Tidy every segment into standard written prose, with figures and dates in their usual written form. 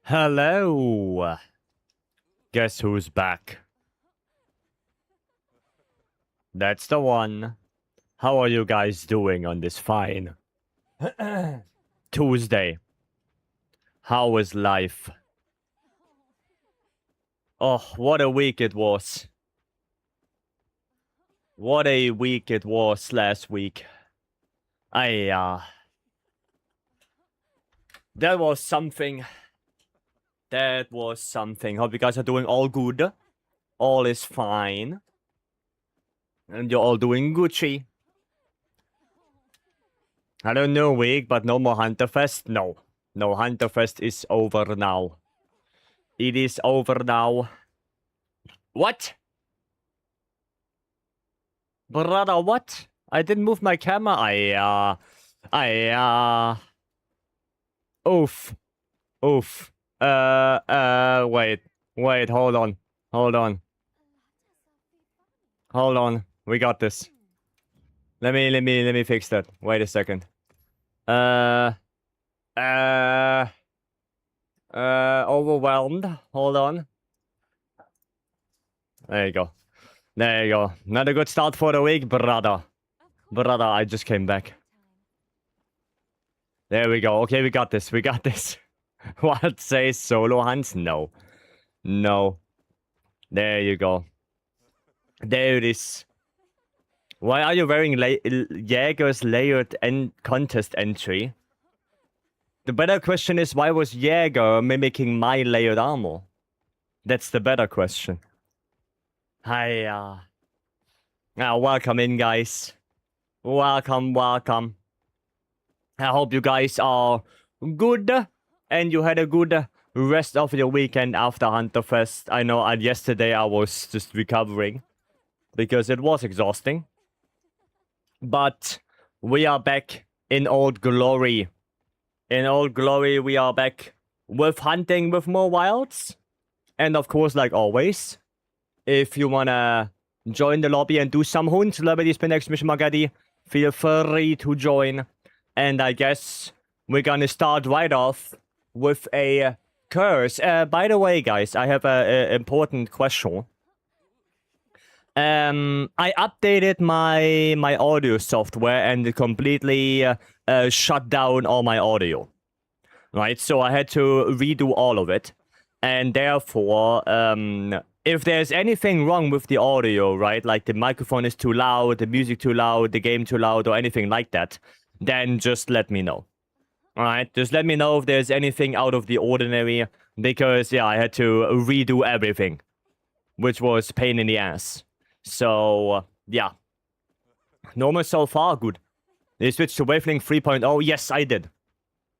Hello. Guess who's back? That's the one. How are you guys doing on this fine Tuesday? How was life? Oh, what a week it was. What a week it was last week. That was something. That was something. Hope you guys are doing all good. All is fine. And you're all doing Gucci. I don't know week, but no more Hunterfest? No. No, Hunterfest is over now. It is over now. What? Brother, what? I didn't move my camera. Oof. Oof. Wait, hold on. Hold on. We got this. Let me fix that. Wait a second. Overwhelmed. Hold on. There you go. There you go. Not a good start for the week, brother. Brother, I just came back. There we go. Okay, we got this. We got this. What says solo hunts? No. No. There you go. There it is. Why are you wearing Jaeger's layered contest entry? The better question is, why was Jaeger mimicking my layered armor? That's the better question. Hi, welcome in, guys. Welcome. I hope you guys are good and you had a good rest of your weekend after Hunterfest. I know yesterday I was just recovering because it was exhausting. But we are back in old glory. In old glory, we are back with hunting with more wilds. And of course, like always, if you wanna join the lobby and do some hunt, celebrities pin exclamation mark ID, feel free to join. And I guess we're gonna start right off with a curse. By the way, guys, I have an important question. I updated my audio software and it completely shut down all my audio. Right, so I had to redo all of it. And therefore, if there's anything wrong with the audio, right, like the microphone is too loud, the music too loud, the game too loud, or anything like that, then just let me know. Alright, just let me know if there's anything out of the ordinary, because, yeah, I had to redo everything, which was pain in the ass. So, yeah. Normal so far, good. They switched to Wavelength 3.0, yes, I did.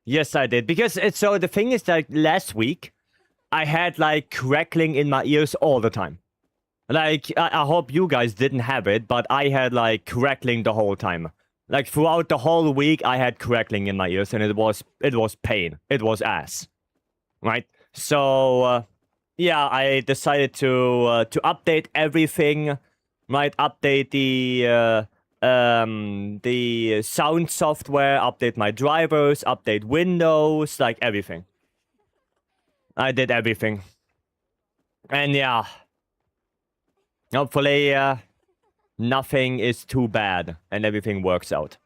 Yes, I did, because so the thing is that last week, I had, like, crackling in my ears all the time. Like, I hope you guys didn't have it, but I had, like, crackling the whole time. Like, throughout the whole week, I had crackling in my ears, and it was pain. It was ass. Right? So, yeah, I decided to update everything. Right? Update the sound software, update my drivers, update Windows, like, everything. I did everything. And, yeah. Hopefully, nothing is too bad and everything works out.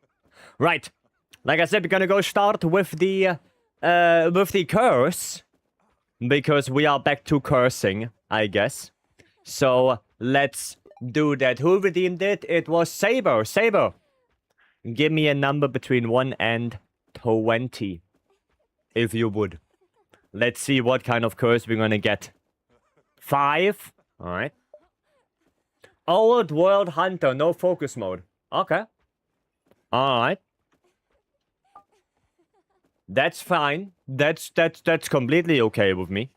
Right. Like I said, we're gonna go start with the curse. Because we are back to cursing, I guess. So, let's do that. Who redeemed it? It was Saber. Saber. Give me a number between 1 and 20. If you would. Let's see what kind of curse we're gonna get. 5. Alright. Old World Hunter, no focus mode. Okay. Alright. That's fine. That's completely okay with me.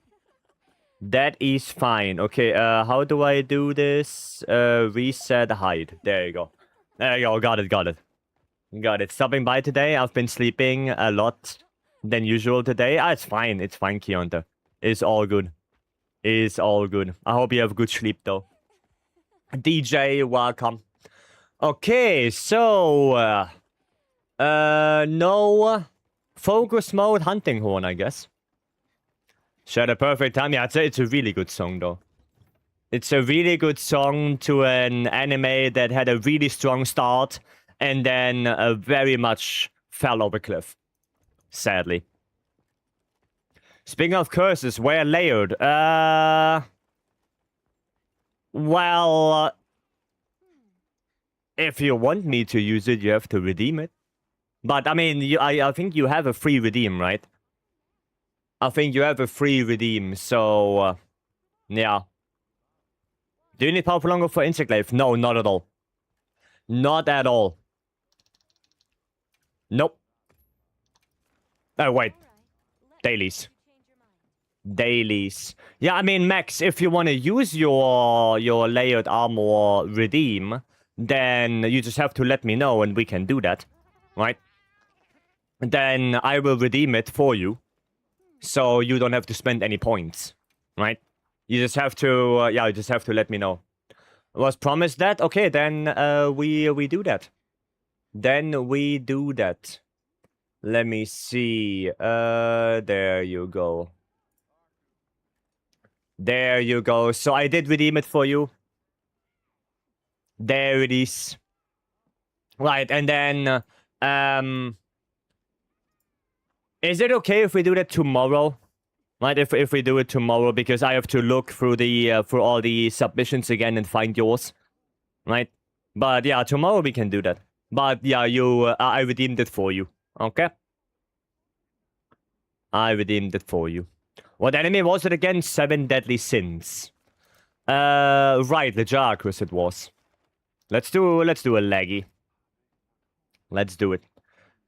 That is fine. Okay, how do I do this? Reset hide. There you go. There you go. Got it. Stopping by today. I've been sleeping a lot than usual today. It's fine. It's fine, Keonta. It's all good. It's all good. I hope you have good sleep, though. DJ, welcome. Okay, so... no... focus mode hunting horn, I guess. So the perfect time. Yeah, it's a really good song though. It's a really good song to an anime that had a really strong start and then very much fell off a cliff. Sadly. Speaking of curses, where layered? Well, if you want me to use it, you have to redeem it. But I mean, I think you have a free redeem, right? I think you have a free redeem, so yeah. Do you need power prolonger for insect life? No, not at all. Not at all. Nope. Oh wait, dailies. Dailies. Yeah, I mean, Max, if you want to use your layered armor redeem, then you just have to let me know and we can do that, right? Then I will redeem it for you, so you don't have to spend any points, right? You just have to, yeah, you just have to let me know. Was promised that? Okay, then we do that. Then we do that. Let me see. There you go. There you go. So I did redeem it for you. There it is. Right, and then, is it okay if we do that tomorrow? Right, if we do it tomorrow, because I have to look through the, for all the submissions again and find yours. Right? But yeah, tomorrow we can do that. But yeah, I redeemed it for you. Okay? I redeemed it for you. What anime was it again? 7 Deadly Sins. Right, the Jarkris it was. Let's do a leggy. Let's do it.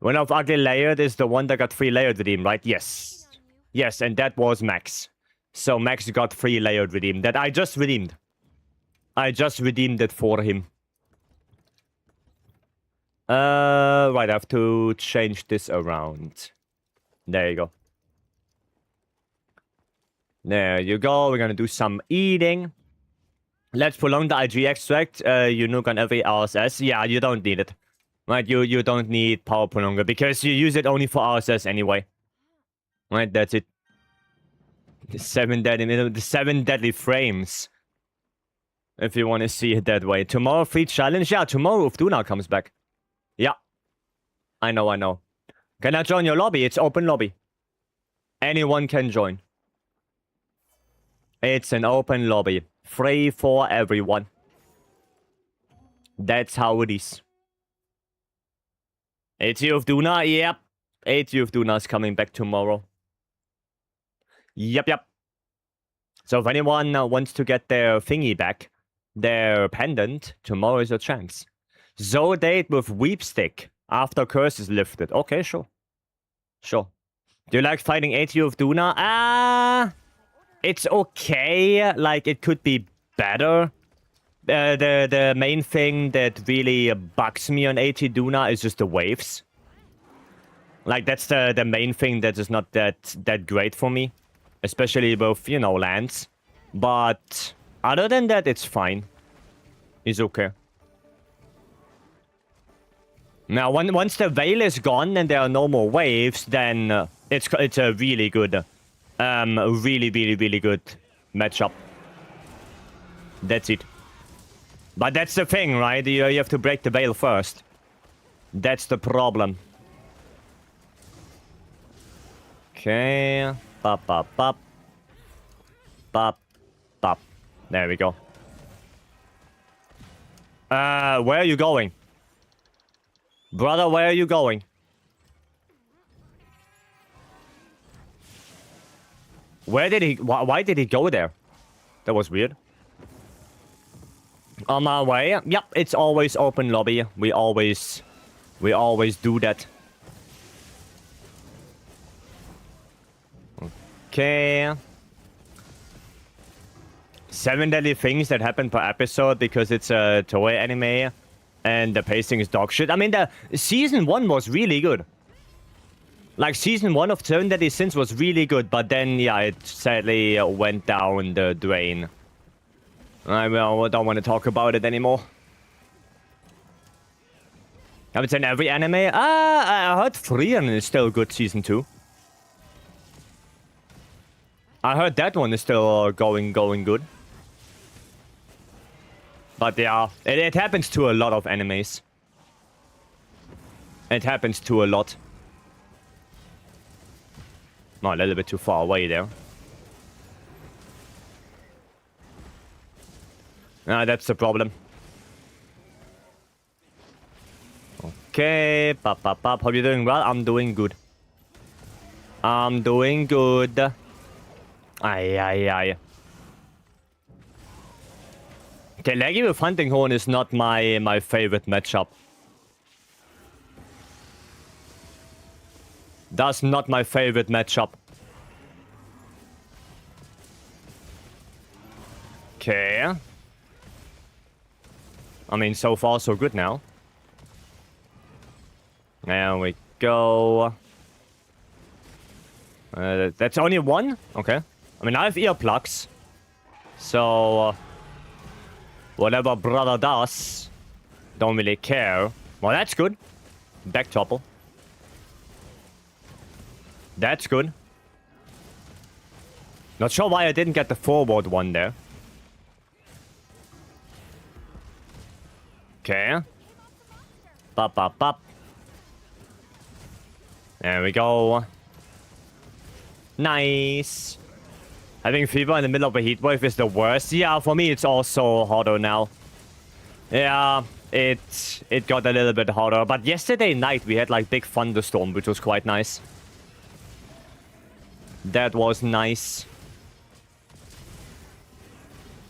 One of Ugly Layered is the one that got 3 layered redeem, right? Yes. Yes, and that was Max. So Max got 3 layered redeem that I just redeemed. I just redeemed it for him. Right, I have to change this around. There you go. There you go. We're gonna do some eating. Let's prolong the IG extract. You nuke on every RSS. Yeah, you don't need it. Right, you don't need power prolonger because you use it only for RSS anyway. Right, that's it. The 7 deadly frames. If you want to see it that way. Tomorrow free challenge. Yeah, tomorrow if Duna comes back. Yeah. I know. Can I join your lobby? It's open lobby. Anyone can join. It's an open lobby. Free for everyone. That's how it is. AT of Duna, yep. AT of Duna is coming back tomorrow. Yep. So if anyone wants to get their thingy back, their pendant, tomorrow is your chance. Zodate with Weepstick after curse is lifted. Okay, sure. Do you like fighting AT of Duna? It's okay. Like, it could be better. The main thing that really bugs me on AT Duna is just the waves. Like, that's the main thing that is not that great for me. Especially with, you know, lands. But other than that, it's fine. It's okay. Now, once the veil is gone and there are no more waves, then it's a really good, really good matchup. That's it. But that's the thing, right? You have to break the veil first. That's the problem. Okay. Pop. There we go. Where are you going? Brother, where are you going? Where did he... Why did he go there? That was weird. On my way. Yep, it's always open lobby. We always do that. Okay. 7 deadly things that happen per episode because it's a Toei anime and the pacing is dog shit. I mean, the season 1 was really good. Like, season 1 of 7 Deadly Sins was really good, but then, yeah, it sadly went down the drain. I don't want to talk about it anymore. Haven't seen every anime? I heard Frieren is still good season 2. I heard that one is still going good. But yeah, it happens to a lot of enemies. It happens to a lot. Not a little bit too far away there. That's the problem. Okay, pop. Hope you're doing well. I'm doing good. I'm doing good. Aye. Okay, laggy with Hunting Horn is not my favorite matchup. That's not my favorite matchup. Okay. I mean, so far so good now. There we go. That's only one? Okay. I mean, I have earplugs. So... whatever brother does, don't really care. Well, that's good. Back topple. That's good. Not sure why I didn't get the forward one there. Okay. Pop. There we go. Nice. Having fever in the middle of a heatwave is the worst. Yeah, for me it's also harder now. Yeah, it got a little bit harder. But yesterday night we had like big thunderstorm, which was quite nice. That was nice.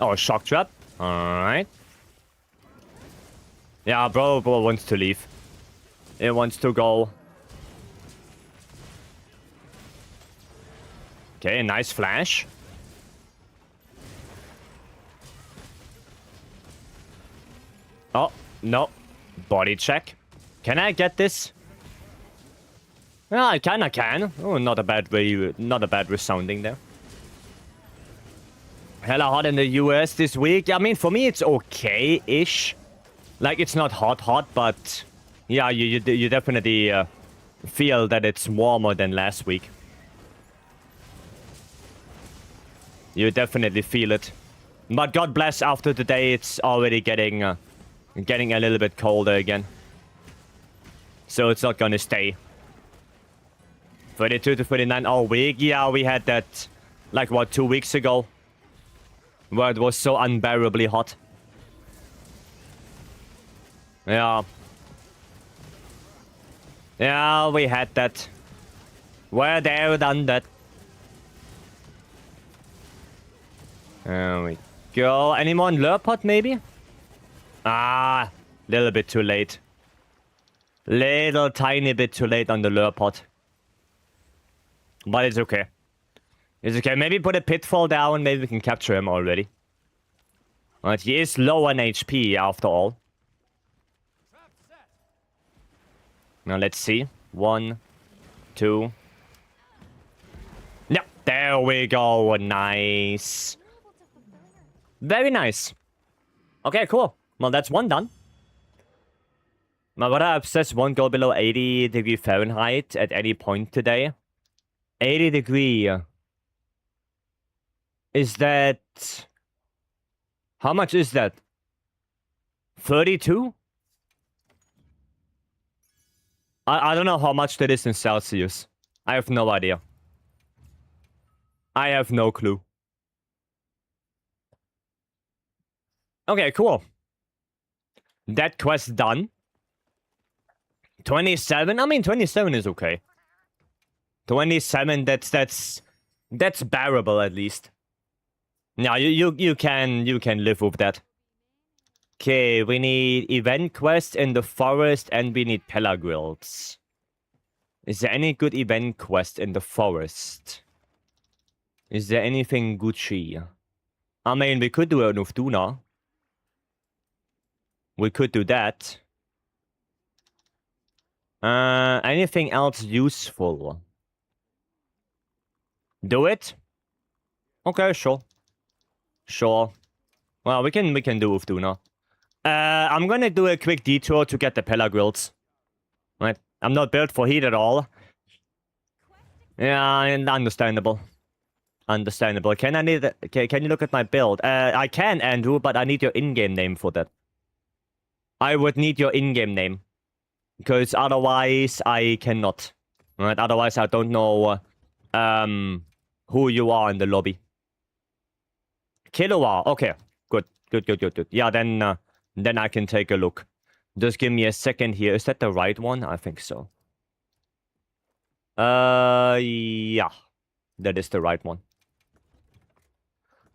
Oh, shock trap. Alright. Yeah, bro wants to leave. It wants to go. Okay, nice flash. Oh, no. Body check. Can I get this? Yeah, I kinda can. Oh, not a bad resounding there. Hella hot in the US this week. I mean, for me, it's okay-ish. Like, it's not hot, but... yeah, you definitely feel that it's warmer than last week. You definitely feel it. But God bless, after today, it's already getting a little bit colder again. So it's not gonna stay. 32 to 39 all week. Yeah, we had that, like, what, 2 weeks ago? Where it was so unbearably hot. Yeah. Yeah, we had that. We're there, done that. There we go. Anyone Lurpot, maybe? Ah, little bit too late. Little tiny bit too late on the Lurpot. But it's okay. It's okay. Maybe put a pitfall down. Maybe we can capture him already. But he is low on HP after all. Now let's see. 1, 2. Yep, there we go. Nice. Very nice. Okay, cool. Well, that's one done. My brother obsessed won't go below 80 degree Fahrenheit at any point today. 80 degree. Is that... how much is that? 32? I don't know how much that is in Celsius. I have no idea. I have no clue. Okay, cool. That quest done. 27? I mean, 27 is okay. 27, that's bearable at least. Now you can live with that. Okay, we need event quest in the forest and we need MHWilds. Is there any good event quest in the forest? Is there anything Gucci? I mean, we could do an Ufduna. We could do that. Anything else useful? Do it? Okay, sure. Sure. Well, we can do Ufduna. I'm gonna do a quick detour to get the MHWilds. Right? I'm not built for heat at all. Yeah, understandable. Understandable. Can you look at my build? I can, Andrew, but I need your in-game name for that. I would need your in-game name. Because otherwise I cannot. Right? Otherwise I don't know who you are in the lobby. Kilowatt. Okay. Good. Yeah, then I can take a look. Just give me a second here. Is that the right one? I think so. Yeah. That is the right one.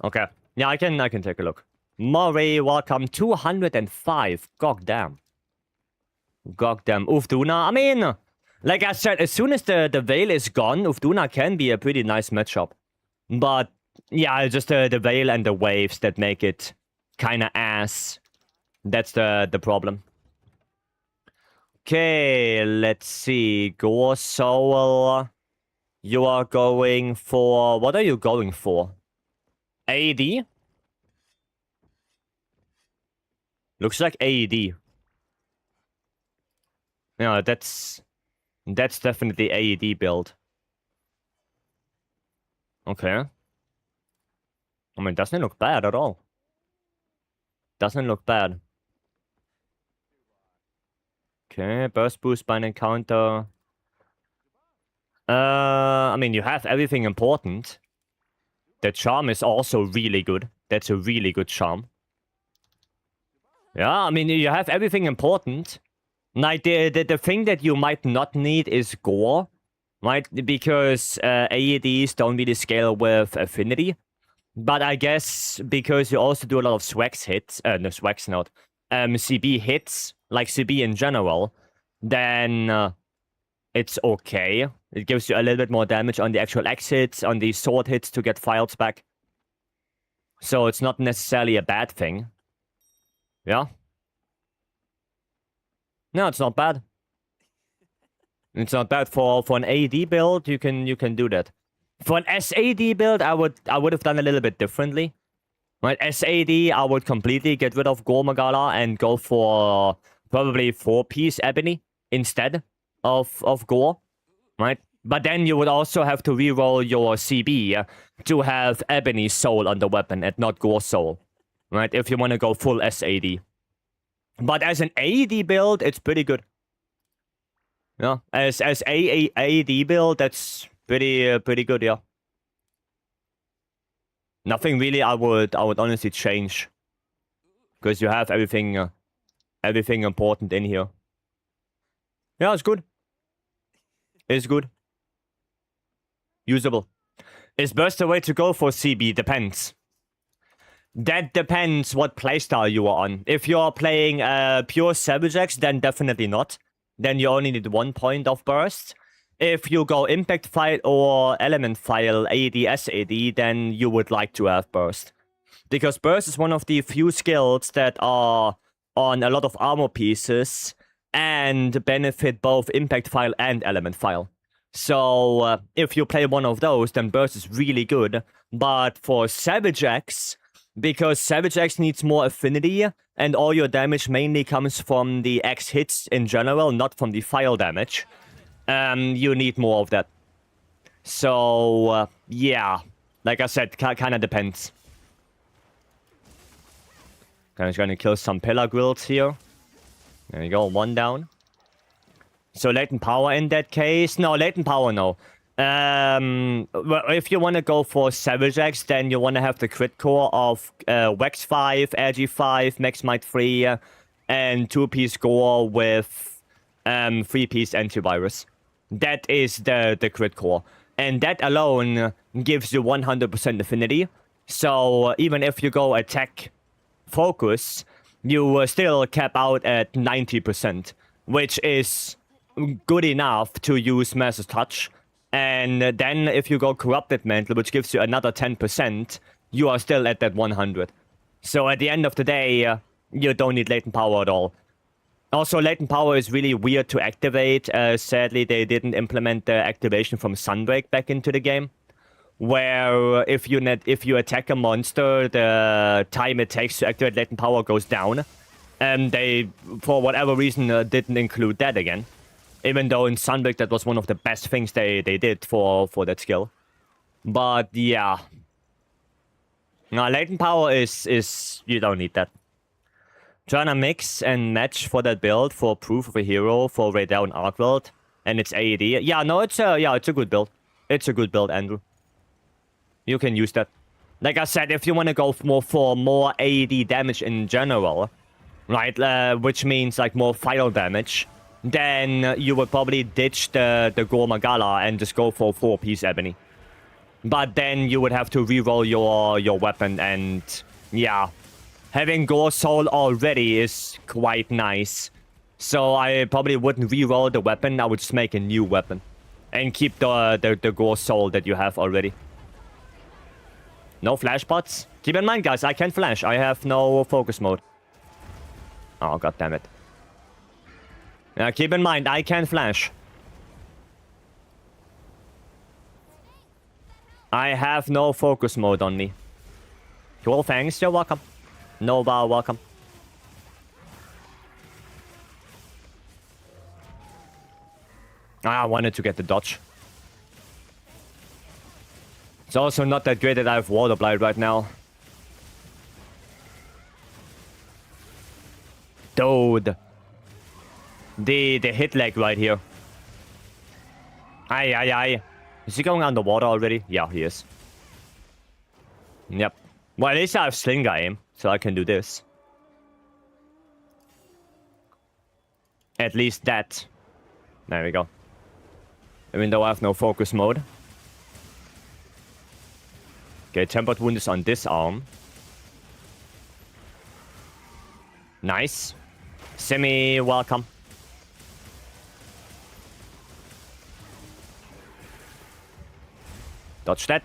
Okay. Yeah, I can take a look. Murray, welcome. 205. God damn. Ufduna. I mean, like I said, as soon as the Veil is gone, Ufduna can be a pretty nice matchup. But, yeah, just the Veil and the waves that make it kinda ass. That's the problem. Okay, let's see. Gore Soul. You are going for... What are you going for? AED? Looks like AED. Yeah, that's definitely AED build. Okay. I mean, doesn't look bad at all. Doesn't look bad. Okay, burst boost by an encounter. I mean, you have everything important. The charm is also really good. That's a really good charm. Yeah, I mean, you have everything important. Like, the thing that you might not need is gore, right? Because AEDs don't really scale with affinity. But I guess because you also do a lot of Swax hits, no, Swax not, CB hits, like CB in general, then it's okay. It gives you a little bit more damage on the actual X hits, on the sword hits to get files back. So it's not necessarily a bad thing. Yeah. No, it's not bad. It's not bad for an AD build. You can do that. For an SAD build, I would have done a little bit differently. Right, SAD, I would completely get rid of Gore Magala and go for probably 4-piece Ebony instead of Gore. Right? But then you would also have to reroll your CB to have Ebony Soul on the weapon and not Gore Soul. Right? If you want to go full SAD. But as an AED build, it's pretty good. Yeah, as AED build, that's pretty good, yeah. Nothing really I would honestly change. Because you have everything important in here. Yeah, it's good. It's good. Usable. Is burst the way to go for CB? Depends. That depends what playstyle you are on. If you're playing pure Savage X, then definitely not. Then you only need 1 point of burst. If you go Impact File or Element File, AD, SAD, then you would like to have burst. Because burst is one of the few skills that are on a lot of armor pieces and benefit both Impact File and Element File. So if you play one of those, then burst is really good. But for Savage X, because Savage X needs more affinity, and all your damage mainly comes from the X hits in general, not from the file damage, you need more of that. So, yeah. Like I said, kind of depends. I'm just gonna kill some Pillar Guilds here. There you go, 1 down. So latent power in that case? No, latent power, no. Well, if you want to go for Savage X, then you want to have the crit core of Wex 5, Agi 5, Max Might 3, and 2-piece gore with 3-piece antivirus. That is the crit core. And that alone gives you 100% affinity. So even if you go attack focus, you still cap out at 90%, which is good enough to use Master's Touch. And then if you go Corrupted Mantle, which gives you another 10%, you are still at that 100. So at the end of the day, you don't need latent power at all. Also, latent power is really weird to activate. Sadly, they didn't implement the activation from Sunbreak back into the game. Where if you attack a monster, the time it takes to activate latent power goes down. And they, for whatever reason, didn't include that again. Even though in Sunbreak that was one of the best things they did for that skill. But yeah. No, latent power is you don't need that. Trying to mix and match for that build for Proof of a Hero for Raidel and Arcworld, and it's AED. Yeah, no, it's a good build. It's a good build, Andrew. You can use that. Like I said, if you want to go for more AED damage in general, right, which means like more fire damage, then you would probably ditch the Gore Magala and just go for 4-piece Ebony. But then you would have to reroll your weapon, and yeah, having Gore Soul already is quite nice. So I probably wouldn't reroll the weapon. I would just make a new weapon and keep the Gore Soul that you have already. No flash pots. Keep in mind, guys, I can't flash. I have no focus mode. Oh, god damn it. Now, keep in mind, I can't flash. I have no focus mode on me. Cool, thanks. You're welcome. Nova, welcome. I wanted to get the dodge. It's also not that great that I have Water Blight right now. Dude. The hit lag right here. Aye. Is he going underwater already? Yeah, he is. Yep. Well, at least I have Slinger aim, so I can do this. At least that. There we go. Even though I have no focus mode. Okay, Tempered Wound is on this arm. Nice. Semi, welcome. Dodge that.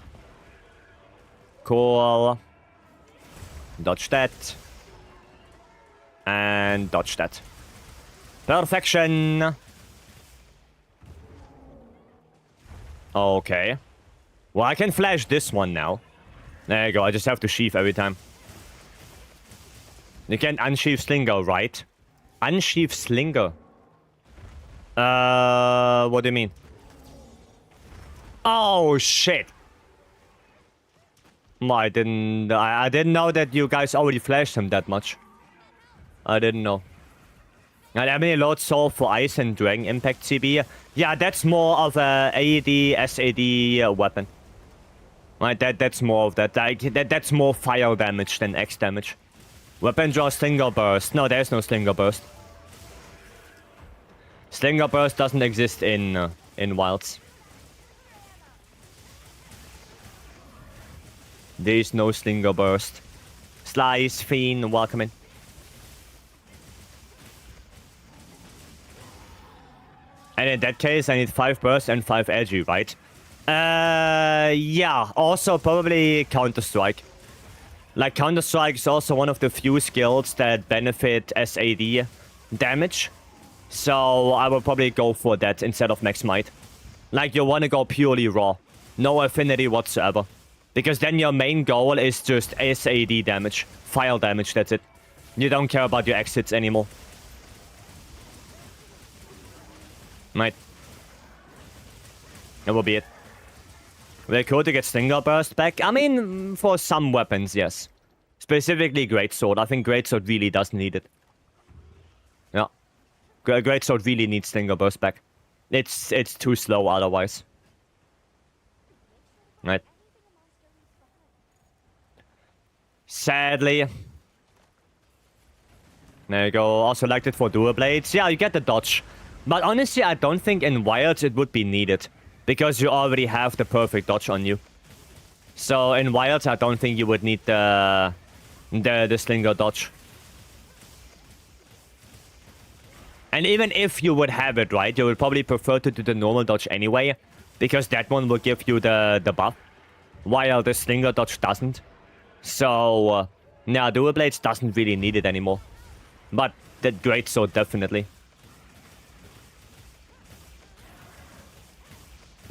Cool. Dodge that. And dodge that. Perfection. Okay. Well, I can flash this one now. There you go. I just have to sheath every time. You can't unsheath Slinger, right? Unsheath Slinger? What do you mean? Oh, shit. I didn't know that you guys already flashed him that much. I didn't know. And Emily Lord Soul for Ice and Dragon Impact CB. Yeah, that's more of a AED, SAD weapon. Right, that's more of that. Like, that's more fire damage than X damage. Weapon draw Slinger Burst. No, there's no Slinger Burst. Slinger Burst doesn't exist in Wilds. There's no Slinger Burst. Slice, Fiend, welcome in. And in that case, I need 5 Burst and 5 Edgy, right? Yeah. Also, probably Counter-Strike. Like, Counter-Strike is also one of the few skills that benefit SAD damage. So, I will probably go for that instead of Max Might. Like, you want to go purely raw. No affinity whatsoever. Because then your main goal is just SAD damage. Fire damage, that's it. You don't care about your exits anymore. Right. That will be it. We're cool to get Slinger Burst back. I mean, for some weapons, yes. Specifically Greatsword. I think Greatsword really does need it. Yeah. Greatsword really needs Slinger Burst back. It's too slow otherwise. Right. Sadly. There you go. Also liked it for Dual Blades. Yeah, you get the dodge. But honestly, I don't think in Wilds it would be needed. Because you already have the perfect dodge on you. So in Wilds, I don't think you would need the Slinger dodge. And even if you would have it, right, you would probably prefer to do the normal dodge anyway. Because that one will give you the buff. While the Slinger dodge doesn't. So, yeah, Dual Blades doesn't really need it anymore. But the Greatsword definitely.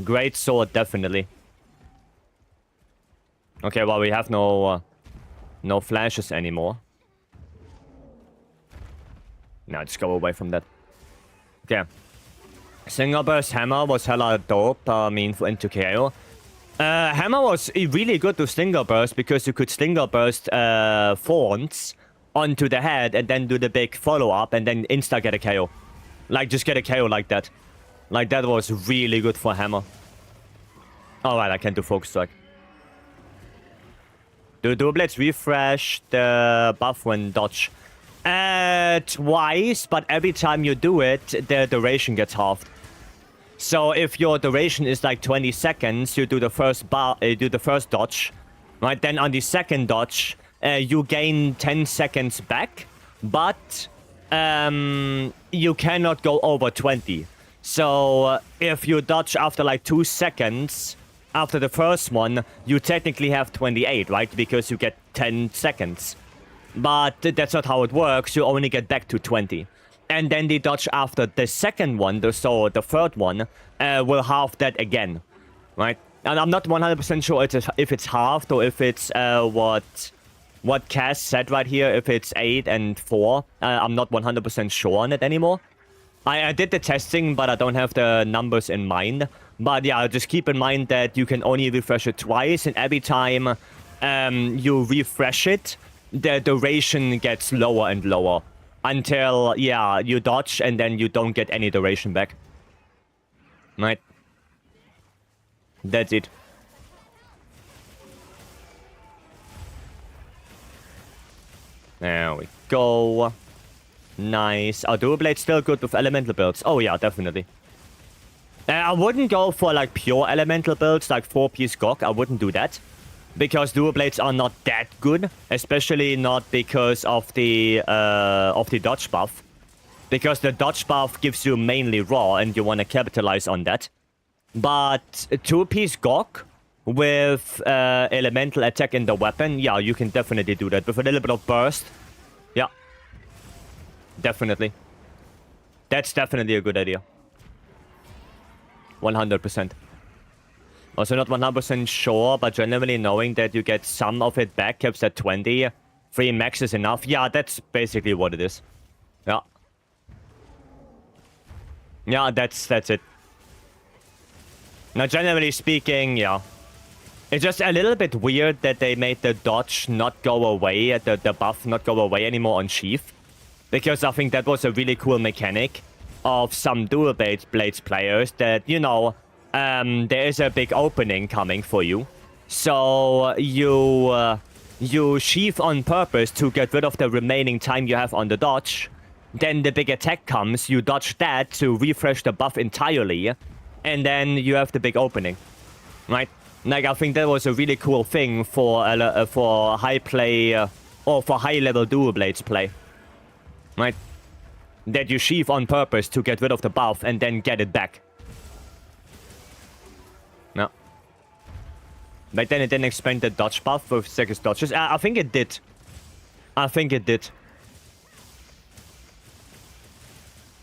Greatsword definitely. Okay, well, we have no flashes anymore. Now just go away from that. Okay. Slinger Burst Hammer was hella dope, I mean, into KO. Hammer was really good to Stinger Burst because you could Stinger Burst Thorns onto the head and then do the big follow-up and then insta get a KO. Like, just get a KO like that. Like, that was really good for Hammer. Alright, I can't do Focus Strike. Do Dual Blades refresh the buff when dodge? Twice, but every time you do it, the duration gets halved. So if your duration is like 20 seconds, you do the first dodge, right? Then on the second dodge, you gain 10 seconds back, but you cannot go over 20. So if you dodge after like 2 seconds after the first one, you technically have 28, right? Because you get 10 seconds. But that's not how it works. You only get back to 20. And then the dodge after the second one, so the third one, will halve that again, right? And I'm not 100% sure if it's halved or if it's what Cass said right here, if it's 8 and 4. I'm not 100% sure on it anymore. I did the testing, but I don't have the numbers in mind. But yeah, just keep in mind that you can only refresh it twice, and every time you refresh it, the duration gets lower and lower. Until, yeah, you dodge and then you don't get any duration back. Right? That's it. There we go. Nice. Our Dual Blade's still good with elemental builds. Oh yeah, definitely. I wouldn't go for like pure elemental builds like 4-piece Gok. I wouldn't do that. Because Dual Blades are not that good, especially not because of the dodge buff. Because the dodge buff gives you mainly raw, and you want to capitalize on that. But a 2-piece Gok with elemental attack in the weapon, yeah, you can definitely do that with a little bit of burst. Yeah, definitely. That's definitely a good idea. 100%. Also not 100% sure, but generally knowing that you get some of it back keeps at 20. 3 max is enough. Yeah, that's basically what it is. Yeah. Yeah, that's it. Now, generally speaking, yeah. It's just a little bit weird that they made the dodge not go away, the buff not go away anymore on Sheath. Because I think that was a really cool mechanic of some Dual Blades players that, you know, there is a big opening coming for you. So you sheath on purpose to get rid of the remaining time you have on the dodge. Then the big attack comes, you dodge that to refresh the buff entirely, and then you have the big opening, right? Like, I think that was a really cool thing for high play or for high level Dual Blades play, right? That you sheath on purpose to get rid of the buff and then get it back. No. But then it didn't expand the dodge buff with 6 dodges. I think it did. I think it did.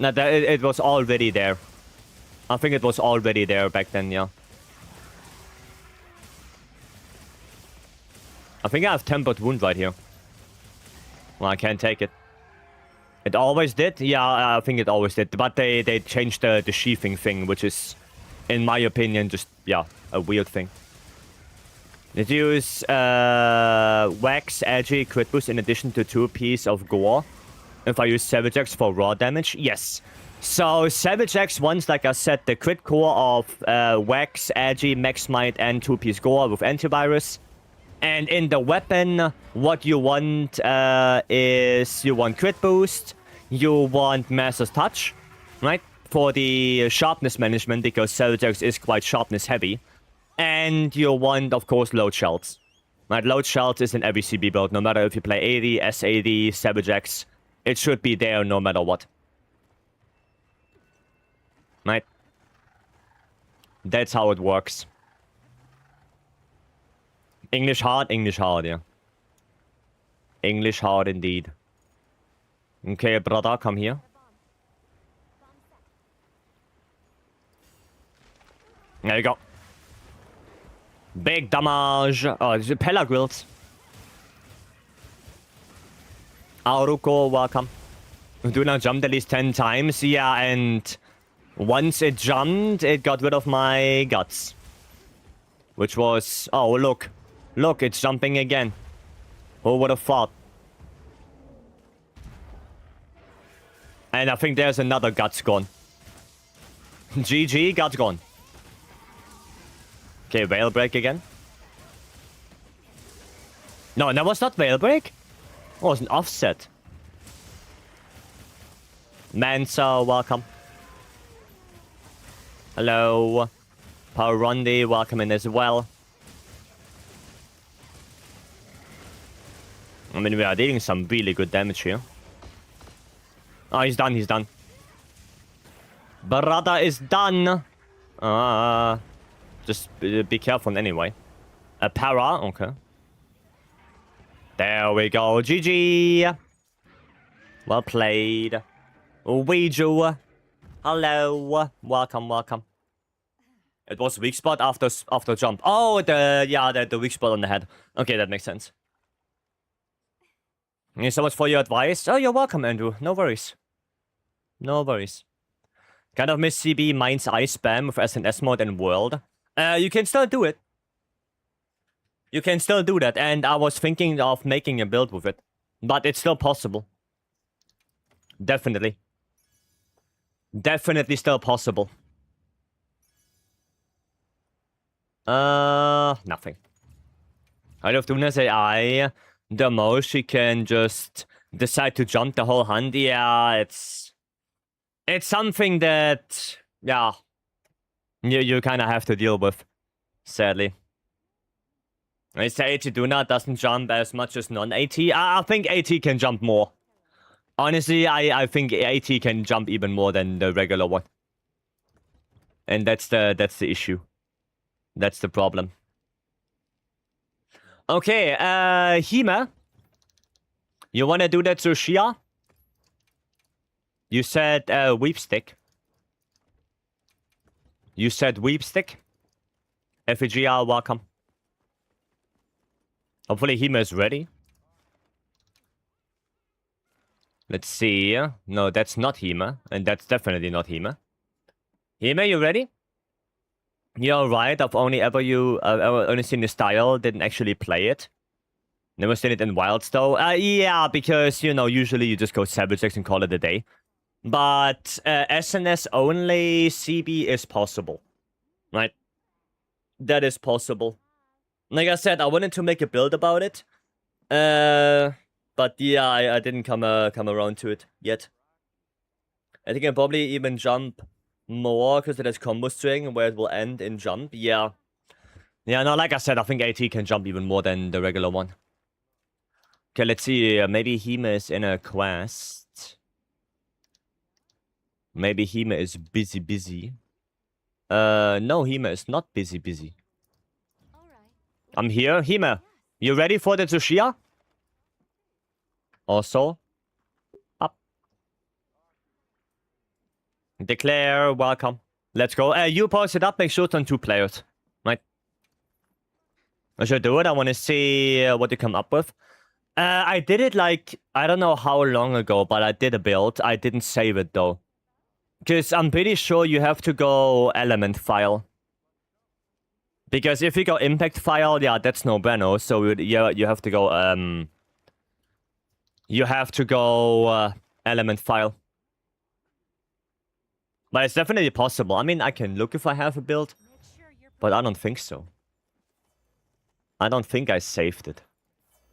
No, it was already there. I think it was already there back then, yeah. I think I have Tempered Wound right here. Well, I can't take it. It always did? Yeah, I think it always did. But they changed the sheathing thing, which is, in my opinion, just, yeah, a weird thing. Did you use Wax, Edgy, Crit Boost in addition to 2-piece of Gore? If I use Savage X for raw damage? Yes. So, Savage X wants, like I said, the crit core of Wax, Edgy, Max Might, and 2-piece Gore with Antivirus. And in the weapon, what you want is you want Crit Boost, you want Master's Touch, right? For the sharpness management, because Savage X is quite sharpness heavy. And you want, of course, Load Shells. Right, Load Shells is in every CB build, no matter if you play 80, S80, Savage X. It should be there no matter what. Right? That's how it works. English hard, yeah. English hard indeed. Okay, brother, come here. There you go. Big damage. Oh, this is Pelagrills. Aruko, welcome. Do not jump at least 10 times. Yeah, and once it jumped, it got rid of my guts. Which was... Oh, look. Look, it's jumping again. Who would have thought? And I think there's another Guts gone. GG, Guts gone. Okay, Veil Break again. No, that was not Veil Break. It was an offset. Mansa, welcome. Hello. Paurundi, welcome in as well. I mean, we are dealing some really good damage here. Oh, he's done, he's done. Barada is done. Just be careful anyway. A para, okay. There we go, GG. Well played. Ouiju. Hello. Welcome, welcome. It was weak spot after jump. Oh, the weak spot on the head. Okay, that makes sense. Thank you so much for your advice. Oh, you're welcome, Andrew. No worries. No worries. Kind of miss CB Mind's Eye spam with SNS mode and World. You can still do it. You can still do that, and I was thinking of making a build with it. But it's still possible. Definitely. Definitely still possible. Nothing. Out of Duna's AI, the most she can just decide to jump the whole hunt. Yeah, it's something that, yeah, you kind of have to deal with, sadly. I say AT Duna doesn't jump as much as non-AT. I think AT can jump more. Honestly, I think AT can jump even more than the regular one. And that's the issue. That's the problem. Okay, Hime. You wanna do that to Shia? You said Weep Stick. You said Weep Stick? FGR, welcome. Hopefully Hime is ready. Let's see. No, that's not Hime. And that's definitely not Hime. Hime, you ready? You're right. I've only only seen the style, didn't actually play it. Never seen it in Wilds though. Yeah, because, you know, usually you just go Savage X and call it a day. But SNS only CB is possible. Right? That is possible. Like I said, I wanted to make a build about it. But yeah, I didn't come around to it yet. I think I'll probably even jump more because it has combo string where it will end in jump. Yeah. Yeah, no, like I said, I think AT can jump even more than the regular one. Okay, let's see. Maybe Hime is in a quest. Maybe Hime is busy. No, Hime is not busy. I'm here. Hime, you ready for the Tsushia? Also, up. Declare, welcome. Let's go. You pause it up, make sure it's on 2 players. Right? I should do it. I want to see what you come up with. I did it like, I don't know how long ago, but I did a build. I didn't save it though. Because I'm pretty sure you have to go element file. Because if you go impact file, yeah, that's no bueno. So you have to go, you have to go element file. But it's definitely possible. I mean, I can look if I have a build. But I don't think so. I don't think I saved it.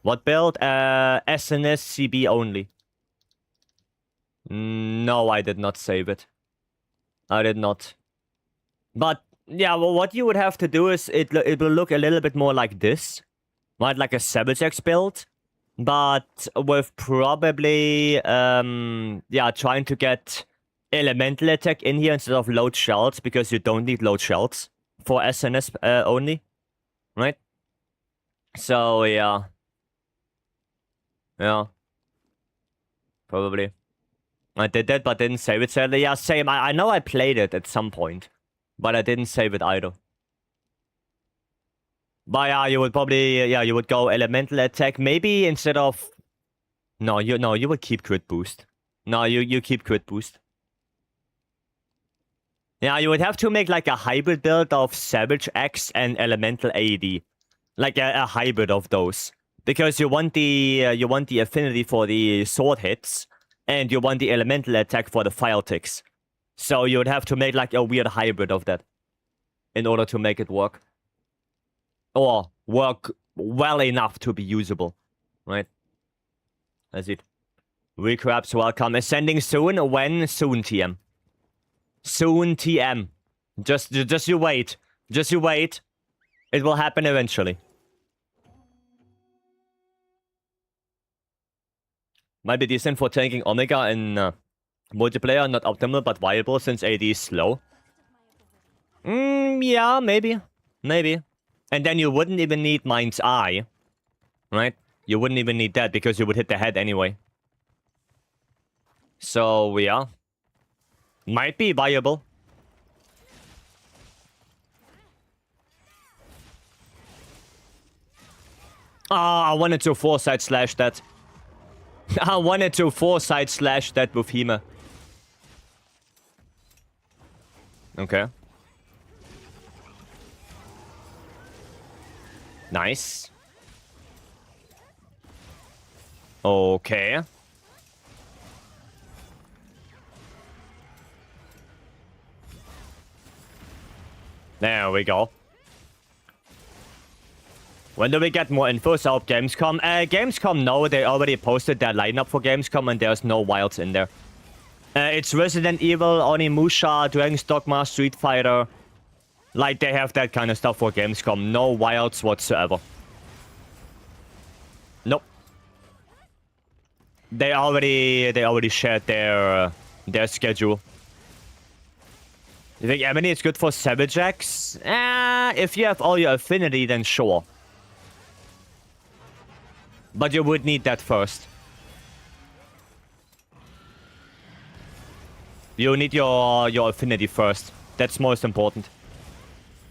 What build? SNS CB only. No, I did not save it. I did not. But, yeah, well, what you would have to do is it will look a little bit more like this. Right, like a Savage X build. But with probably, yeah, trying to get elemental attack in here instead of load shells. Because you don't need load shells for SNS only. Right? So, yeah. Yeah. Probably. I did that, but didn't save it, sadly. Yeah, same. I know I played it at some point. But I didn't save it either. But yeah, you would probably... Yeah, you would go elemental attack. Maybe instead of... No, you would keep crit boost. No, you keep crit boost. Yeah, you would have to make like a hybrid build of Savage X and Elemental AD. Like a hybrid of those. Because you want the affinity for the sword hits, and you want the elemental attack for the fire ticks. So you would have to make like a weird hybrid of that in order to make it work. Or work well enough to be usable. Right? That's it. Recraps, welcome. Ascending soon. When? Soon, TM. Soon, TM. Just you wait. Just you wait. It will happen eventually. Might be decent for tanking Omega in multiplayer, not optimal, but viable since AD is slow. Yeah, maybe. Maybe. And then you wouldn't even need Mind's Eye. Right? You wouldn't even need that because you would hit the head anyway. So, yeah. Might be viable. Ah, I wanted to foresight slash that. I wanted to foresight slash that with Hema. Okay. Nice. Okay. There we go. When do we get more info? So Gamescom? Gamescom, no. They already posted their lineup for Gamescom and there's no wilds in there. It's Resident Evil, Onimusha, Dragon's Dogma, Street Fighter. Like, they have that kind of stuff for Gamescom. No wilds whatsoever. Nope. They already shared their schedule. You think Ebony is good for Savage X? If you have all your affinity, then sure. But you would need that first. You need your affinity first. That's most important.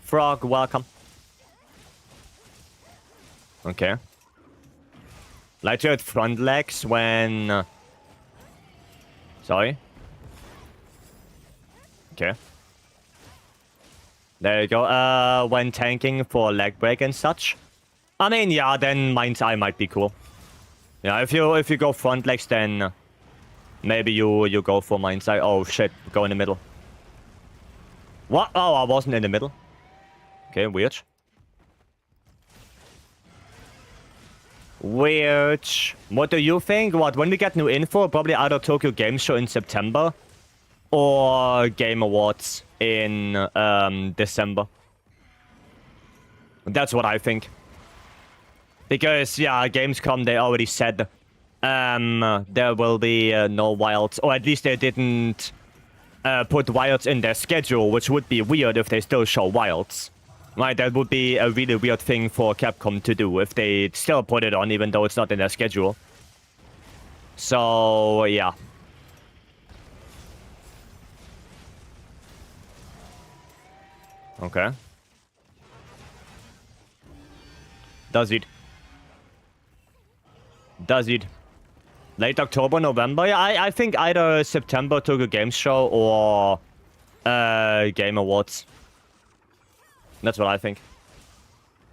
Frog, welcome. Okay. Like to hit front legs when... Sorry? Okay. There you go. When tanking for leg break and such. I mean, yeah, then Mind's Eye might be cool. Yeah, if you go front legs, then maybe you go for Mind's Eye. Oh shit, go in the middle. What? Oh, I wasn't in the middle. Okay, weird. Weird. What do you think? What, when we get new info, probably either Tokyo Game Show in September or Game Awards in December. That's what I think. Because, yeah, Gamescom, they already said there will be no wilds. Or at least they didn't put wilds in their schedule, which would be weird if they still show wilds. Right, that would be a really weird thing for Capcom to do if they still put it on, even though it's not in their schedule. So, yeah. Okay. Does it? Does it? Late October, November? Yeah, I think either September Tokyo Game Show or Game Awards. That's what I think.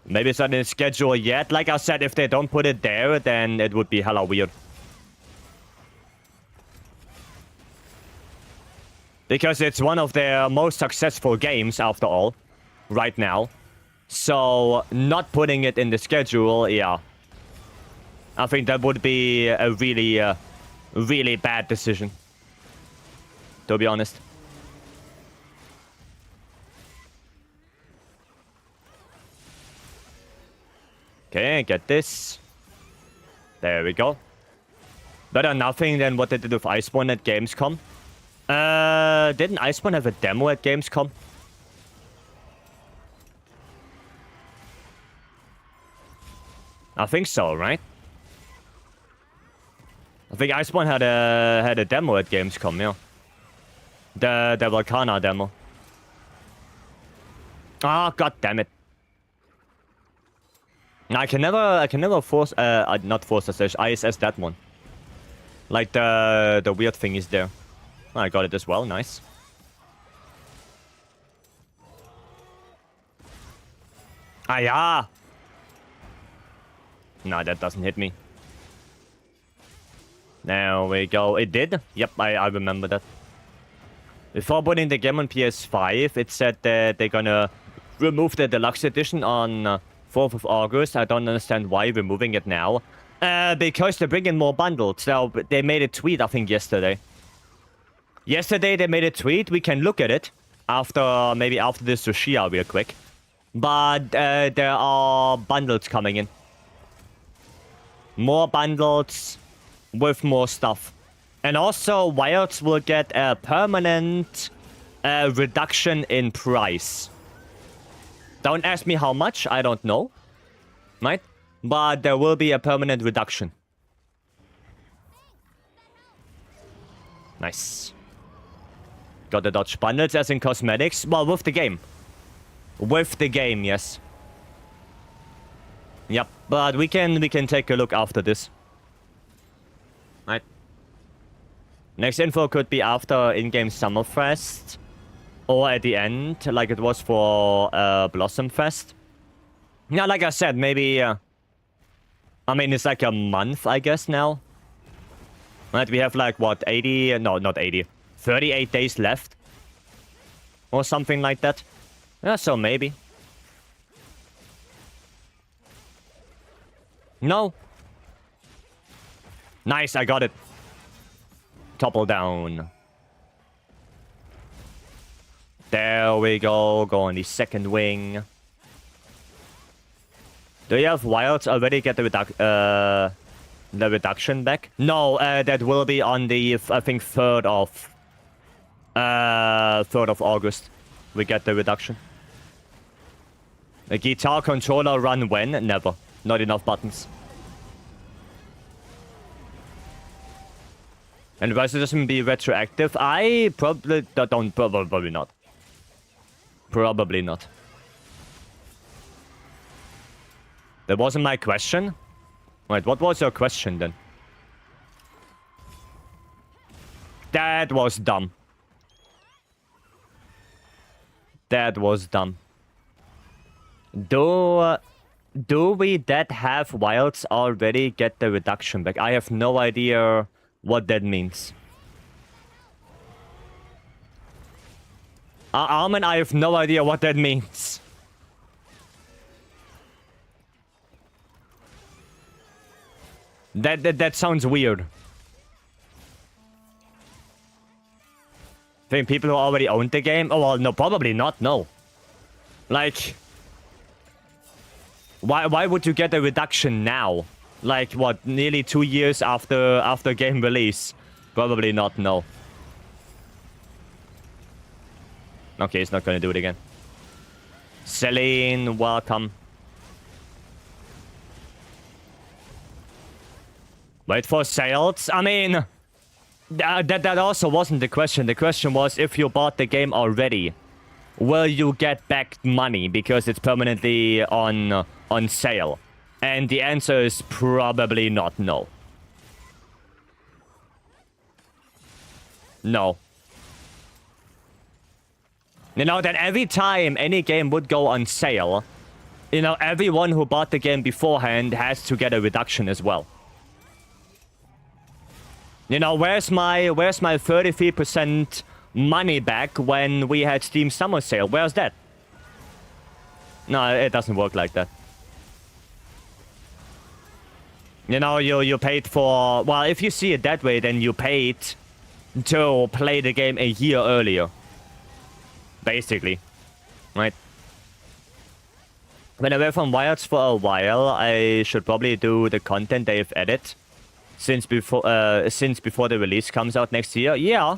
Maybe it's not in the schedule yet. Like I said, if they don't put it there, then it would be hella weird. Because it's one of their most successful games, after all, right now. So, not putting it in the schedule, yeah. I think that would be a really, really bad decision. To be honest. Okay, get this. There we go. Better nothing than what they did with Iceborne at Gamescom. Didn't Iceborne have a demo at Gamescom? I think so, right? I think Iceborne had a demo at Gamescom, yeah. The Volcana demo. Ah, god damn it. I can never force not force ISS that one. Like the weird thing is there. I got it as well, nice. Ah, yeah. No, that doesn't hit me. There we go. It did? Yep, I remember that. Before putting the game on PS5, it said that they're gonna remove the deluxe edition on 4th of August. I don't understand why removing it now. Because they bring in more bundles. So they made a tweet, I think, yesterday. Yesterday they made a tweet. We can look at it after, maybe after the Tsushia real quick. But there are bundles coming in. More bundles with more stuff. And also, Wilds will get a permanent reduction in price. Don't ask me how much, I don't know. Right? But there will be a permanent reduction. Nice. Got the dodge bundles as in cosmetics. Well, with the game. With the game, yes. Yep, but we can take a look after this. Right. Next info could be after in-game Summerfest. Or at the end, like it was for Blossom Fest. Yeah, like I said, maybe... I mean, it's like a month, I guess, now. Right, we have like, what, 80... No, not 80. 38 days left. Or something like that. Yeah, so maybe. No. Nice, I got it. Topple down. There we go. Go on the second wing. Do you have Wilds already get the reduction back? No, that will be on the, I think, 3rd of August. We get the reduction. A guitar controller run when? Never. Not enough buttons. And why should it be retroactive? I probably don't. Probably not. Probably not. That wasn't my question. Wait, what was your question then? That was dumb. That was dumb. Do we that have Wilds already get the reduction back? I have no idea what that means. Armin, I have no idea what that means. That sounds weird. Think people who already owned the game? Oh, well, no, probably not, no. Like... Why would you get a reduction now? Like, what, nearly 2 years after game release? Probably not, no. Okay, he's not gonna do it again. Celine, welcome. Wait for sales? I mean... That also wasn't the question. The question was, if you bought the game already, will you get back money because it's permanently on sale? And the answer is probably not no. No. You know, that every time any game would go on sale, you know, everyone who bought the game beforehand has to get a reduction as well. You know, where's my 33% money back when we had Steam Summer Sale? Where's that? No, it doesn't work like that. You know, you paid for... Well, if you see it that way, then you paid to play the game a year earlier. Basically. Right? When I went from Wilds for a while, I should probably do the content they've added. Since before the release comes out next year. Yeah.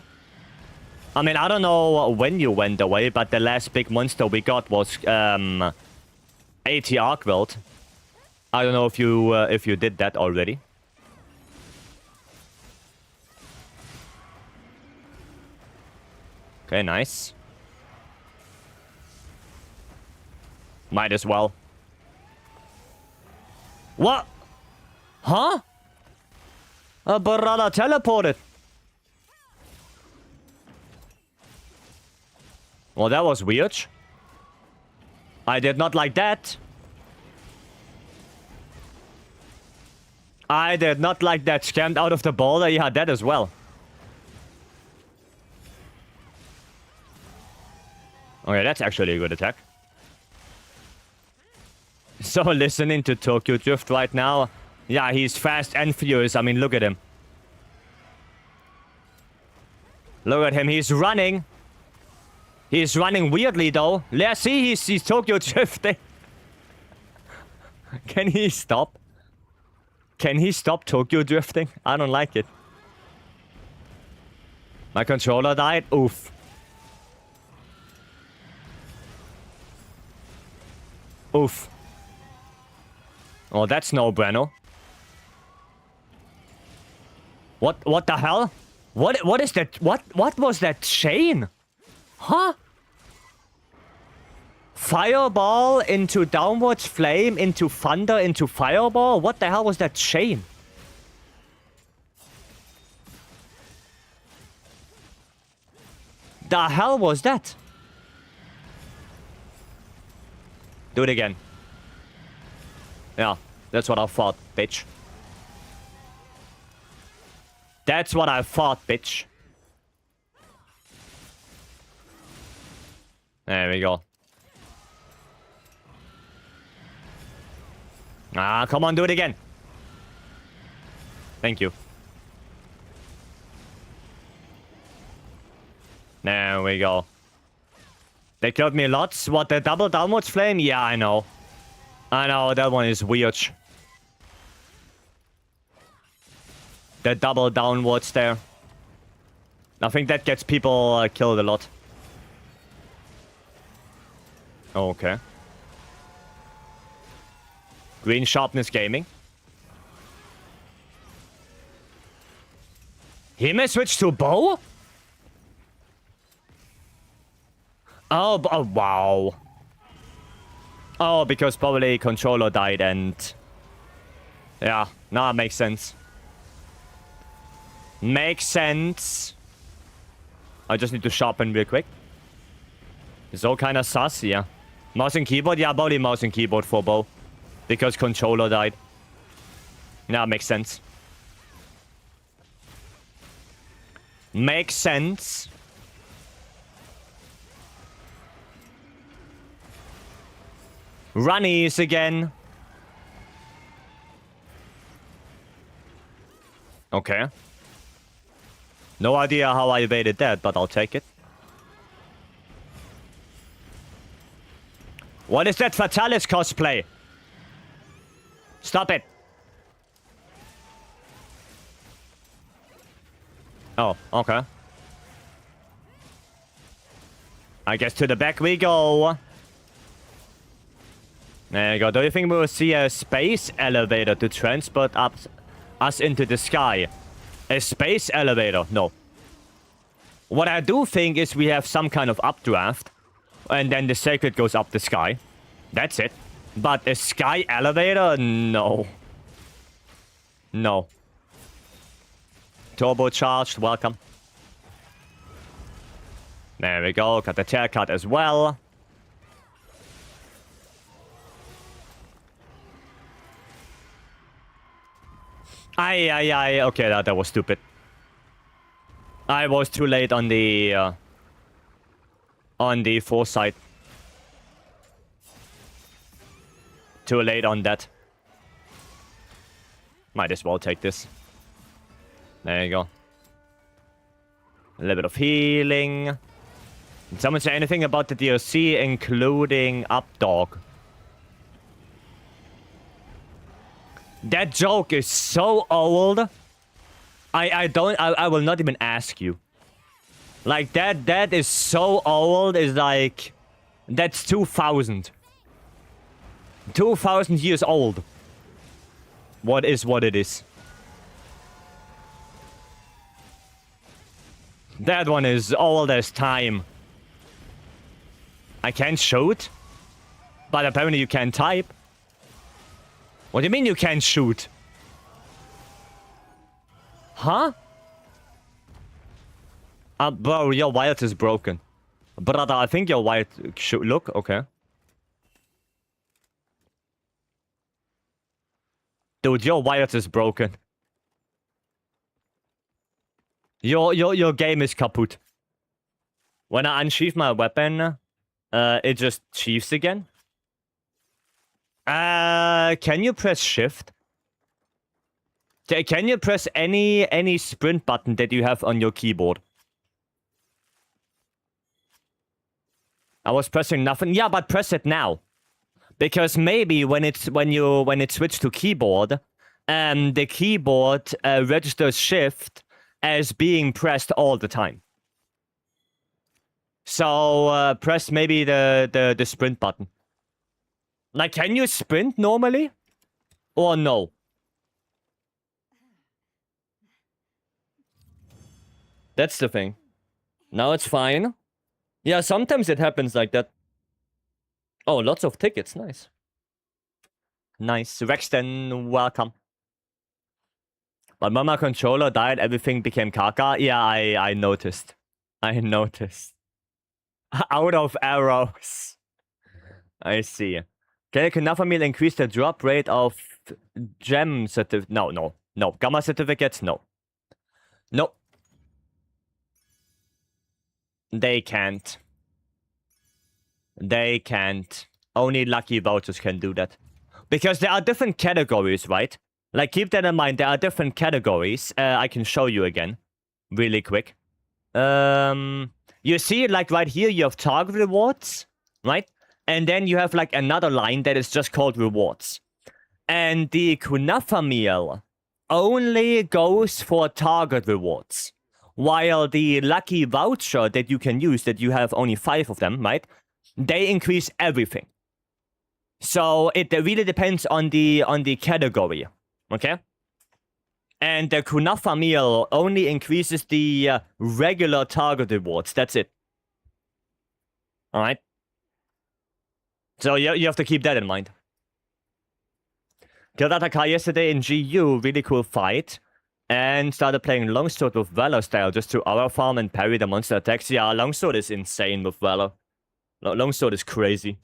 I mean, I don't know when you went away, but the last big monster we got was AT Arcworld. I don't know if you did that already. Okay, nice. Might as well. What? Huh? Barada teleported. Well, that was weird. I did not like that. I did not like that scammed out of the boulder. Yeah, that as well. Okay, that's actually a good attack. So listening to Tokyo Drift right now. Yeah, he's fast and furious. I mean, look at him. Look at him. He's running. He's running weirdly, though. Let's see. He's Tokyo Drifting. Can he stop? Can he stop Tokyo Drifting? I don't like it. My controller died. Oof. Oof. Oh, that's no bueno. What the hell? What is that? What was that chain? Huh? Fireball into downwards flame into thunder into fireball? What the hell was that chain? The hell was that? Do it again. Yeah, that's what I thought, bitch. That's what I thought, bitch. There we go. Ah, come on, do it again. Thank you. There we go. They killed me lots. What, the double downwards flame? Yeah, I know. I know, that one is weird. The double downwards there. I think that gets people killed a lot. Okay. Green Sharpness Gaming. He may switch to bow? Oh, wow. Oh, because probably controller died and... Yeah, now it makes sense. Makes sense. I just need to sharpen real quick. It's all kind of sus, yeah. Mouse and keyboard? Yeah, probably mouse and keyboard for bow. Because controller died. Yeah, makes sense. Makes sense. Runnies again. Okay. No idea how I evaded that, but I'll take it. What is that Fatalis cosplay? Stop it. Oh, okay. I guess to the back we go. There you go. Do you think we will see a space elevator to transport us into the sky? A space elevator? No. What I do think is we have some kind of updraft. And then the circuit goes up the sky. That's it. But a sky elevator? No. No. Turbocharged, welcome. There we go. Got the tail cut as well. Aye. Okay, that was stupid. I was too late on the foresight. Too late on that. Might as well take this. There you go. A little bit of healing. Did someone say anything about the DLC including Updog? That joke is so old. I will not even ask you. Like that is so old. Is like that's 2000. 2000 years old. What is what it is. That one is old as time. I can't shoot, but apparently you can type. What do you mean you can't shoot? Huh? Bro, your wire is broken. Brother, I think your wire should look okay. Dude, your wireless is broken. Your game is kaput. When I unsheath my weapon, it just sheaths again. Can you press shift? Can you press any sprint button that you have on your keyboard? I was pressing nothing. Yeah, but press it now. Because maybe when it switched to keyboard, the keyboard registers shift as being pressed all the time. So press maybe the sprint button. Like, can you sprint normally? Or no? That's the thing. Now it's fine. Yeah, sometimes it happens like that. Oh, lots of tickets. Nice. Nice. Rexton, welcome. But when my controller died, everything became caca. Yeah, I noticed. I noticed. Out of arrows. I see. Can a Kunafa meal increase the drop rate of gem certificates? No. Gamma certificates? No. Nope. They can't. They can't. Only lucky vouchers can do that. Because there are different categories, right? Like, keep that in mind. There are different categories. I can show you again. Really quick. You see, like, right here, you have target rewards, right? And then you have, like, another line that is just called rewards. And the Kunafa meal only goes for target rewards. While the lucky voucher that you can use, that you have only 5 of them, right? They increase everything. So it really depends on the category, okay? And the Kunafa meal only increases the regular target rewards. That's it. All right. So you have to keep that in mind. Killed Ataka yesterday in GU, really cool fight. And started playing Longsword with Valor style just to aura farm and parry the monster attacks. Yeah, Longsword is insane with Valor. Longsword is crazy.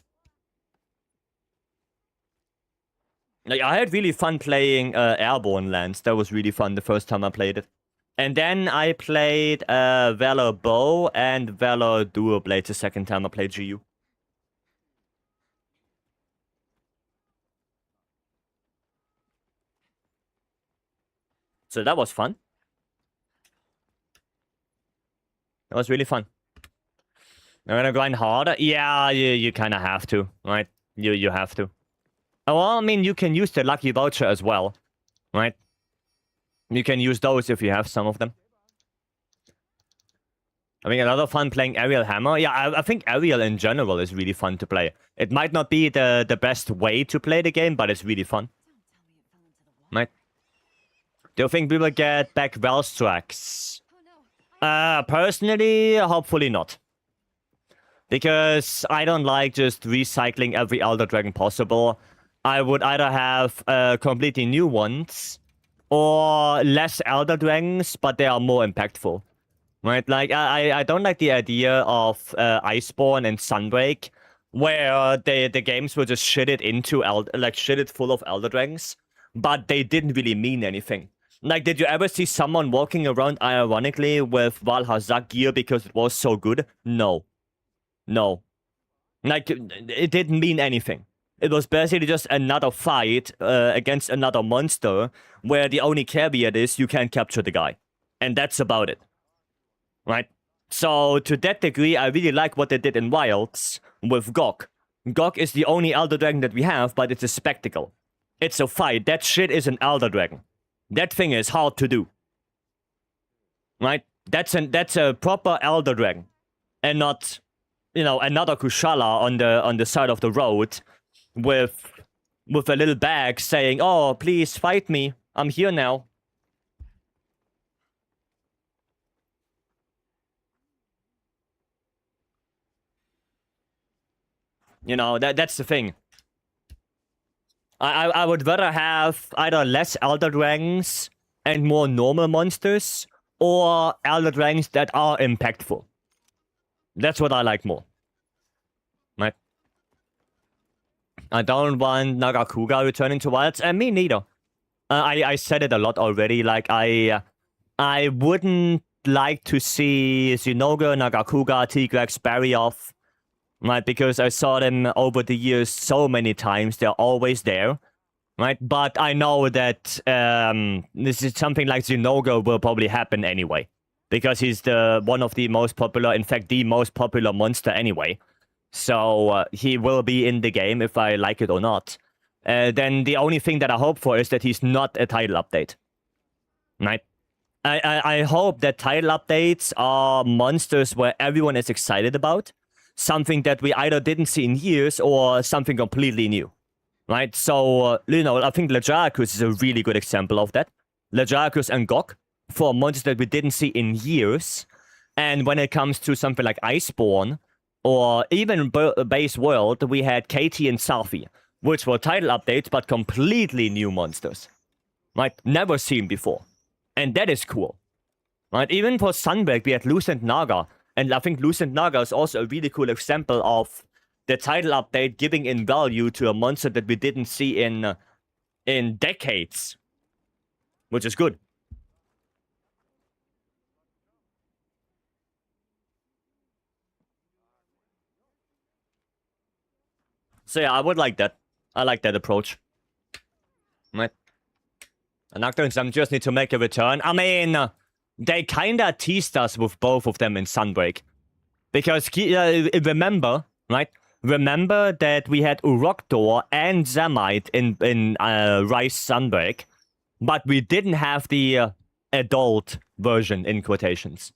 Like, I had really fun playing Airborne Lands. That was really fun the first time I played it. And then I played Valor Bow and Valor Dual Blade the second time I played GU. So that was fun. That was really fun. I'm gonna grind harder? Yeah, you kind of have to, right? You have to. Oh, well, I mean, you can use the lucky voucher as well, right? You can use those if you have some of them. I mean, a lot of fun playing Aerial Hammer. Yeah, I think Aerial in general is really fun to play. It might not be the best way to play the game, but it's really fun. Right? Do you think we will get back Wells tracks? Personally, hopefully not. Because I don't like just recycling every Elder Dragon possible. I would either have completely new ones or less Elder Dragons, but they are more impactful. Right? Like, I don't like the idea of Iceborne and Sunbreak, where the games were just shitted into, shitted full of Elder Dragons, but they didn't really mean anything. Like, did you ever see someone walking around ironically with Valhazak gear because it was so good? No. No. Like, it didn't mean anything. It was basically just another fight against another monster, where the only caveat is you can't capture the guy. And that's about it. Right? So, to that degree, I really like what they did in Wilds with Gok. Gok is the only Elder Dragon that we have, but it's a spectacle. It's a fight. That shit is an Elder Dragon. That thing is hard to do. Right? That's a proper Elder Dragon. And not, you know, another Kushala on the side of the road with a little bag saying, "Oh, please fight me. I'm here now." You know, that's the thing. I would rather have either less Elder Dragons and more normal monsters, or Elder Dragons that are impactful. That's what I like more. Right? I don't want Nagakuga returning to Wilds, and me neither. I said it a lot already. Like, I wouldn't like to see Zynoga, Nagakuga, Tigrex, Barioth, right? Because I saw them over the years so many times. They're always there, right? But I know that this is something like Zynoga will probably happen anyway. Because he's one of the most popular, in fact, the most popular monster anyway. So he will be in the game if I like it or not. Then the only thing that I hope for is that he's not a title update. Right? I hope that title updates are monsters where everyone is excited about. Something that we either didn't see in years or something completely new. Right? So, I think Lejarkus is a really good example of that. Lejarkus and Gok, for monsters that we didn't see in years. And when it comes to something like Iceborne, or even Base World, we had Katie and Safi, which were title updates, but completely new monsters. Right? Never seen before. And that is cool. Right? Even for Sunbreak, we had Lucent Naga. And I think Lucent Naga is also a really cool example of the title update giving in value to a monster that we didn't see in decades. Which is good. So yeah, I would like that. I like that approach. Right. And Nocturne Sam just need to make a return. I mean, they kinda teased us with both of them in Sunbreak. Because, remember, right? Remember that we had Uroktor and Zamite in Rise Sunbreak. But we didn't have the adult version, in quotations.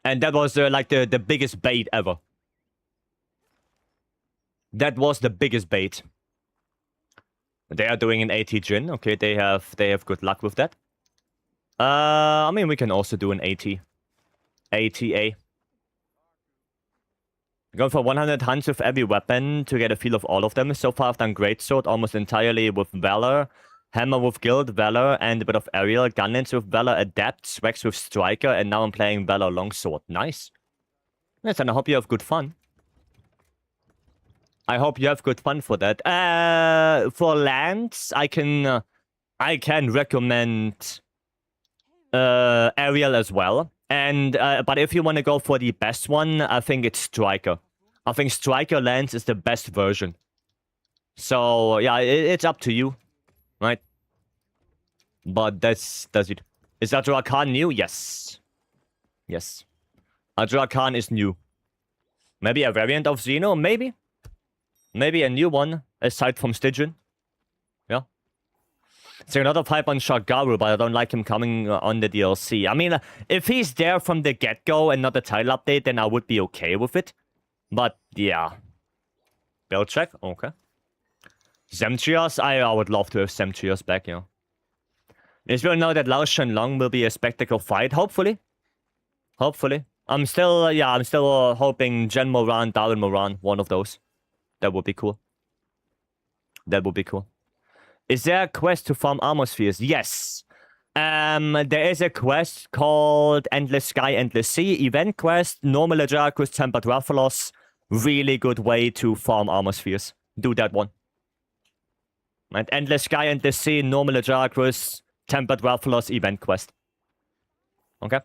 And that was like the biggest bait ever. That was the biggest bait. They are doing an 80 Jin. Okay, they have good luck with that. I mean, we can also do an 80. ATA. Going for 100 hunts with every weapon to get a feel of all of them. So far, I've done Greatsword almost entirely with Valor. Hammer with Guild, Valor, and a bit of Aerial. Gunlance with Valor, Adept, Swags with Striker, and now I'm playing Valor Longsword. Nice. Yes, and I hope you have good fun. I hope you have good fun for that. For lands, I can recommend Aerial as well. And but if you want to go for the best one, I think it's Striker. I think Striker lands is the best version. So yeah, it's up to you, right? But that's it. Is Adra Khan new? Yes. Yes. Adra Khan is new. Maybe a variant of Xeno? Maybe. Maybe a new one, aside from Stygian. Yeah. So another pipe on Shagaru, but I don't like him coming on the DLC. I mean, if he's there from the get-go and not a title update, then I would be okay with it. But, yeah. Build check? Okay. Zemtrios? I would love to have Zemtrios back, you know. It's well know that Lao Shenlong will be a spectacle fight, hopefully. Hopefully. I'm still hoping Jen Moran, Darren Moran, one of those. That would be cool. That would be cool. Is there a quest to farm armor spheres? Yes. There is a quest called Endless Sky, Endless Sea. Event quest, normal Ajarkus, Tempered Rathalos. Really good way to farm armor spheres. Do that one. And Endless Sky, Endless Sea, normal Ajarkus, Tempered Rathalos, event quest. Okay.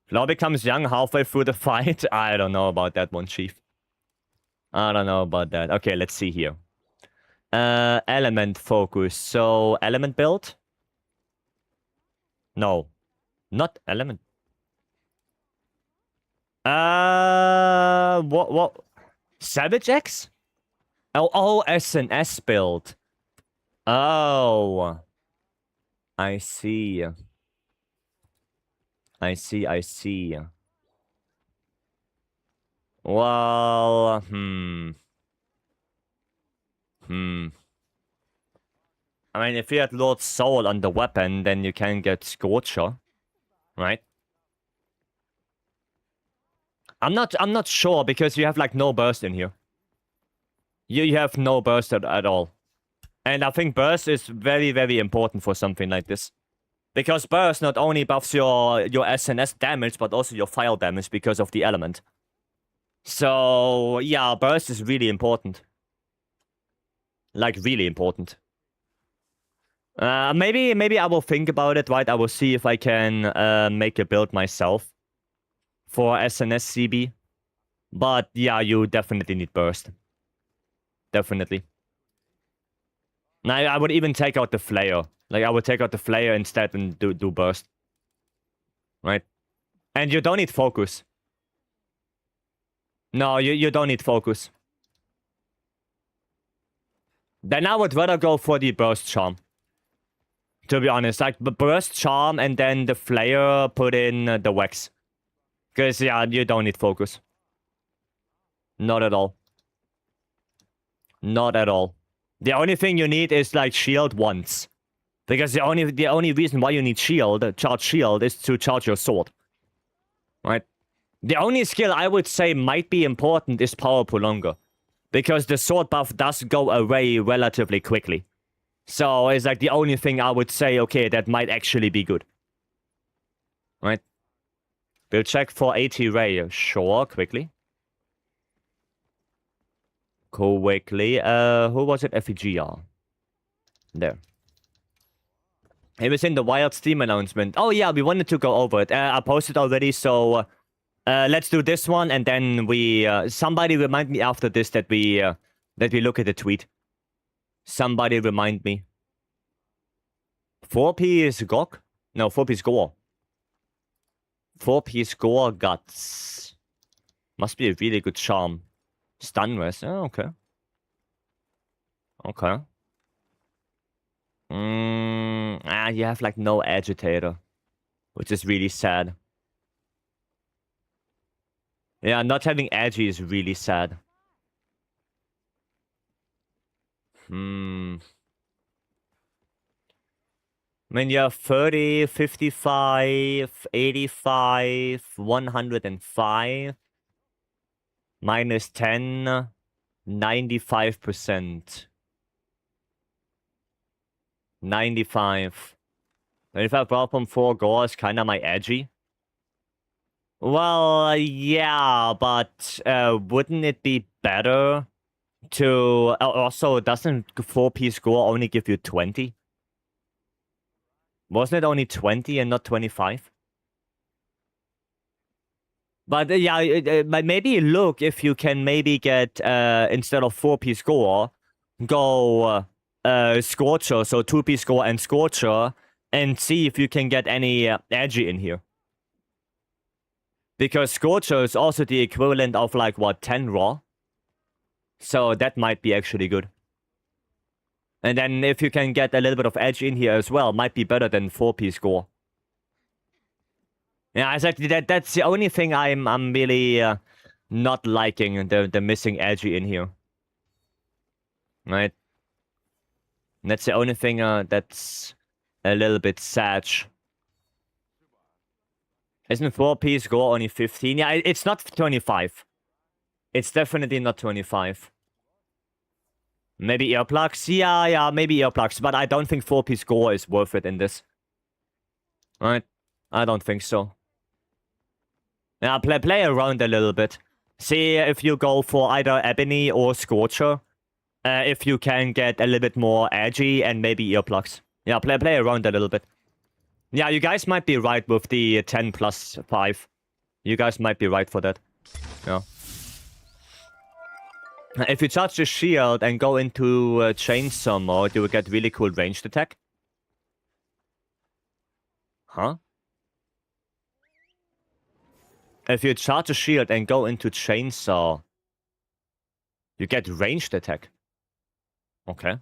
Flaw becomes young halfway through the fight. I don't know about that one, Chief. I don't know about that. Okay, let's see here. Element focus. So, element build? No. Not element. What? Savage X? Oh, SNS build. Oh. I see. I see. Well, I mean, if you had Lord Soul on the weapon, then you can get Scorcher, right? I'm not sure because you have like no burst in here. You have no burst at all. And I think burst is very, very important for something like this. Because burst not only buffs your SNS damage, but also your file damage because of the element. So, yeah, burst is really important. Like, really important. Maybe I will think about it, right? I will see if I can make a build myself for SNS CB. But yeah, you definitely need burst. Definitely. Now, I would even take out the flare. Like, I would take out the flare instead and do burst. Right? And you don't need focus. No, you don't need focus. Then I would rather go for the burst charm. To be honest, like, burst charm and then the flare put in the wax. Because, yeah, you don't need focus. Not at all. Not at all. The only thing you need is, like, shield once. Because the only reason why you need charge shield, is to charge your sword. Right? The only skill I would say might be important is power prolonger. Because the sword buff does go away relatively quickly. So it's like the only thing I would say, okay, that might actually be good. Right? We'll check for AT Ray. Sure, quickly. Quickly. Who was it? FEGR. There. It was in the Wild Steam announcement. Oh yeah, we wanted to go over it. I posted already, so let's do this one, and then we somebody remind me after this that we look at the tweet. Somebody remind me. 4-piece Gok? No, 4-piece Gore. 4-piece Gore Guts. Must be a really good charm. Stun rest. Oh, okay. Okay. You have like no agitator, which is really sad. Yeah, not having agi is really sad. I mean, you have 30, 55, 85, 105, minus 10, 95%. 95. 25 problem 4 gore is kinda my edgy. Well, yeah, but wouldn't it be better to... also, doesn't 4-piece gore only give you 20? Wasn't it only 20 and not 25? But yeah, but maybe look if you can maybe get, instead of 4-piece gore, go Scorcher, so 2-piece gore and Scorcher, and see if you can get any edgy in here. Because Scorcher is also the equivalent of like, what, 10 raw? So that might be actually good. And then if you can get a little bit of edge in here as well, might be better than 4-piece gore. Yeah, exactly. That's the only thing I'm really not liking, the missing edgy in here. Right? And that's the only thing that's a little bit sad. Isn't 4-piece gore only 15? Yeah, it's not 25. It's definitely not 25. Maybe earplugs? Yeah, maybe earplugs. But I don't think 4-piece gore is worth it in this. Right? I don't think so. Yeah, play around a little bit. See if you go for either Ebony or Scorcher. If you can get a little bit more edgy and maybe earplugs. Yeah, play around a little bit. Yeah, you guys might be right with the 10 plus 5. You guys might be right for that. Yeah. If you charge the shield and go into chainsaw mode, you will get really cool ranged attack. Huh? If you charge a shield and go into chainsaw, you get ranged attack. Okay.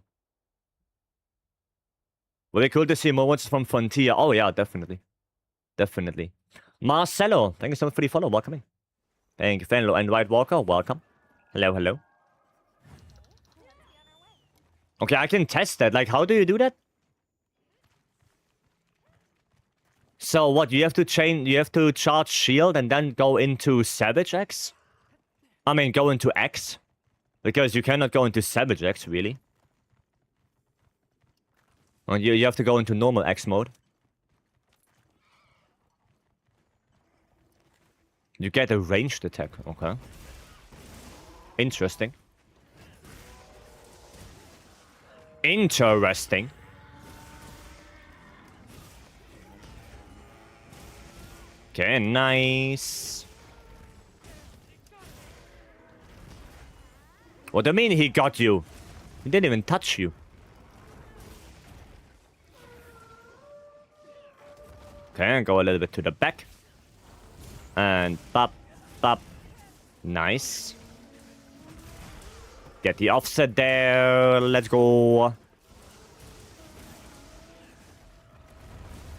Would be cool to see more ones from Frontier. Oh yeah, definitely. Definitely. Marcelo, thank you so much for the follow. Welcome in. Thank you, Fenlo. And White Walker, welcome. Hello, hello. Okay, I can test that. Like, how do you do that? So what, you have to charge shield and then go into Savage X? I mean, go into X? Because you cannot go into Savage X, really. Well, you have to go into normal X mode. You get a ranged attack, okay. Interesting. Interesting. Okay, nice. What do you mean he got you? He didn't even touch you. Okay, go a little bit to the back. And bop, bop. Nice. Get the offset there. Let's go.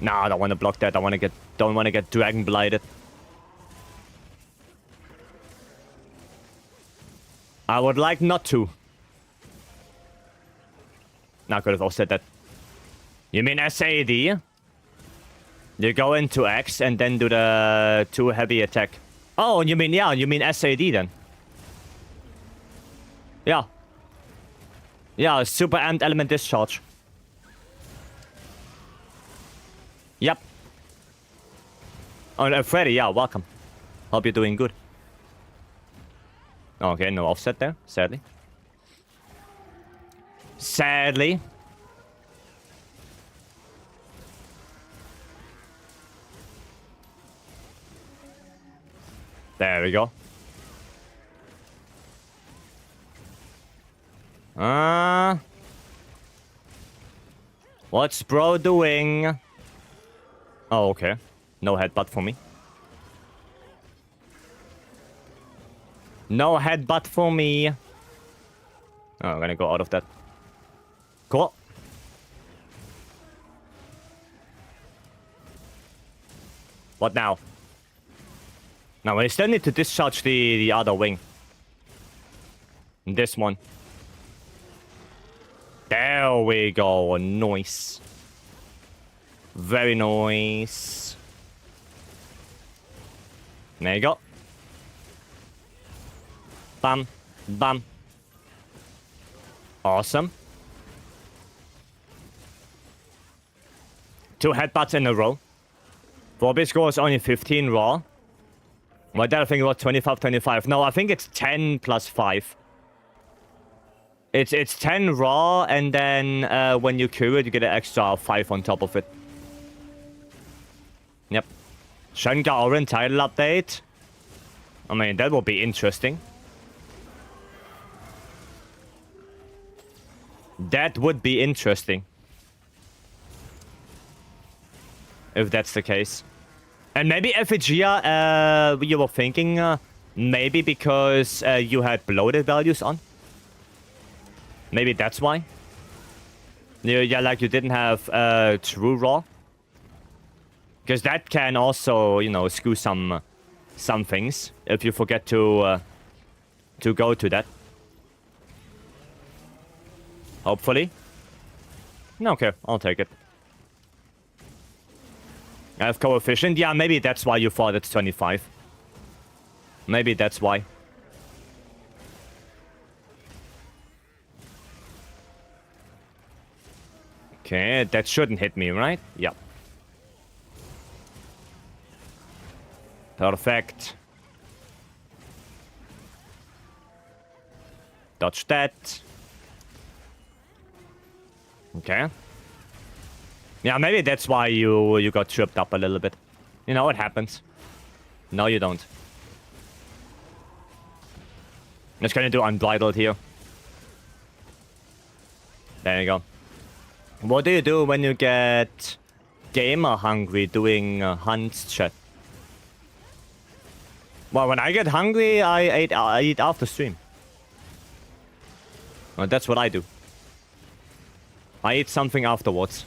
Nah, I don't want to block that. Don't want to get dragon blighted. I would like not to. Now I could have offset that. You mean SAD? You go into X and then do the 2 heavy attack. Oh, you mean, yeah, you mean SAD then. Yeah. Yeah, super amped element discharge. Yep. Oh, Freddy, yeah, welcome. Hope you're doing good. Okay, no offset there, sadly. Sadly. There we go. What's bro doing? Oh, okay. No headbutt for me. No headbutt for me. Oh, I'm gonna go out of that. Cool. What now? Now, we still need to discharge the other wing. This one. There we go. Nice. Very nice. There you go. Bam. Bam. Awesome. 2 headbutts in a row. Vorbe's score is only 15 raw. Why did I think it was 25, 25? No, I think it's 10 plus 5. It's 10 raw, and then when you cure it, you get an extra 5 on top of it. Yep. Shenga Orin title update. I mean, that will be interesting. That would be interesting. If that's the case. And maybe Effigia, you were thinking, maybe because you had bloated values on? Maybe that's why? Yeah, like you didn't have true raw? Because that can also, you know, skew some things if you forget to go to that. Hopefully. Okay, I'll take it. I have coefficient. Yeah, maybe that's why you thought it's 25. Maybe that's why. Okay, that shouldn't hit me, right? Yeah. Perfect. Dodge that. Okay. Yeah, maybe that's why you got tripped up a little bit. You know, it happens. No, you don't. I'm just gonna do unbridled here. There you go. What do you do when you get gamer hungry doing hunts, chat? Well, when I get hungry, I eat after stream. Well, that's what I do. I eat something afterwards.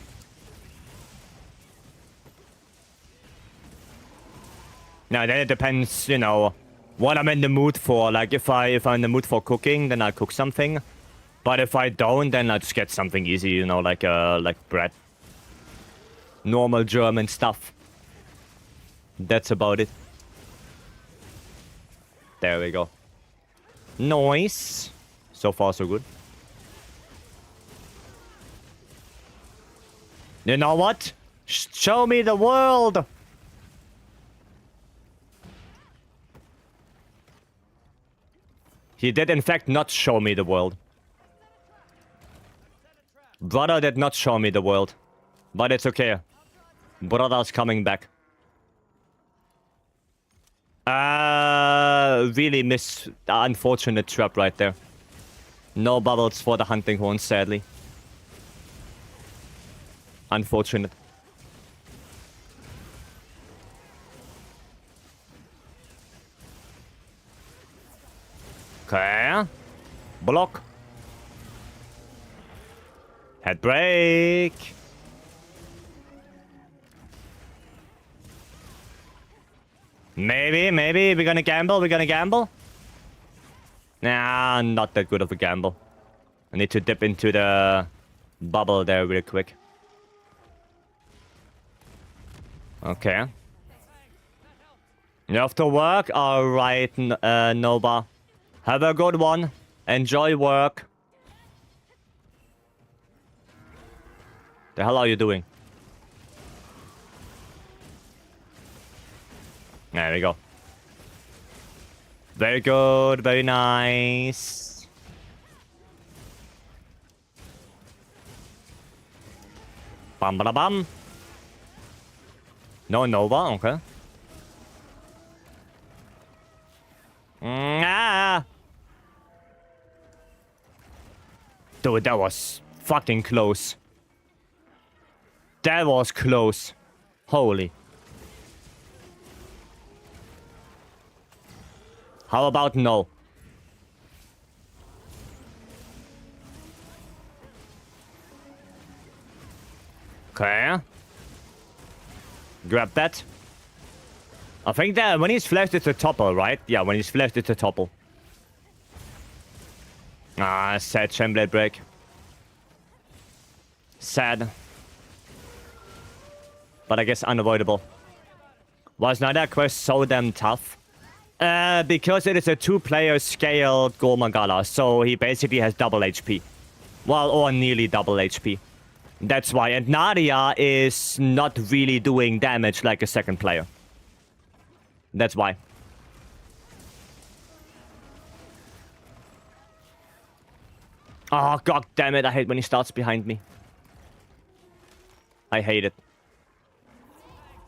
Now, then it depends, you know, what I'm in the mood for. Like, if I'm in the mood for cooking, then I cook something. But if I don't, then I just get something easy, you know, like bread. Normal German stuff. That's about it. There we go. Nice. So far, so good. You know what? Show me the world! He did, in fact, not show me the world. Brother did not show me the world. But it's okay. Brother's coming back. Really miss the unfortunate trap right there. No bubbles for the hunting horn, sadly. Unfortunate. Okay. Block. Head break. Maybe we're gonna gamble. Nah, not that good of a gamble. I need to dip into the bubble there real quick. Okay. You have to work? Alright, Nova. Have a good one. Enjoy work. The hell are you doing? There we go. Very good, very nice. Bam bada bam. No Nova, okay. Ah. Dude, that was fucking close. That was close. Holy. How about no? Okay. Grab that. I think that when he's flashed, it's a topple, right? Yeah, when he's flashed, it's a topple. Ah, sad Chamblade break. Sad. But I guess unavoidable. Was not that quest so damn tough? Because it is a two-player scaled Gormagala, so he basically has double HP. Well, or nearly double HP. That's why. And Nadia is not really doing damage like a second player. That's why. Oh, god damn it. I hate when he starts behind me. I hate it.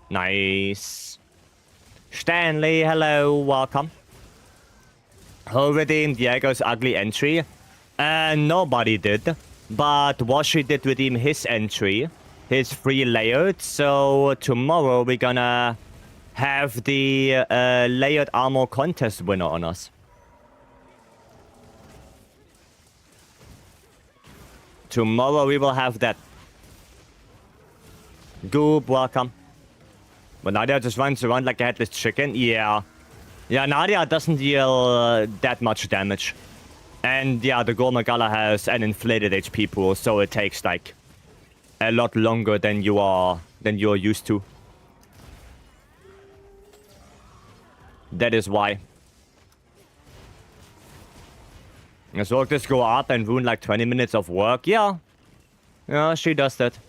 Nice. Stanley, hello, welcome. Who redeemed Diego's ugly entry? Nobody did. But Washi did redeem his entry. His free layered. So tomorrow we're gonna have the layered armor contest winner on us. Tomorrow we will have that. Goob, welcome. But Nadia just runs around like a headless chicken. Yeah. Yeah, Nadia doesn't deal that much damage. And yeah, the Gormagala has an inflated HP pool, so it takes like a lot longer than you're used to. That is why. Let's work this go up and ruin like 20 minutes of work. Yeah. Yeah, she does that.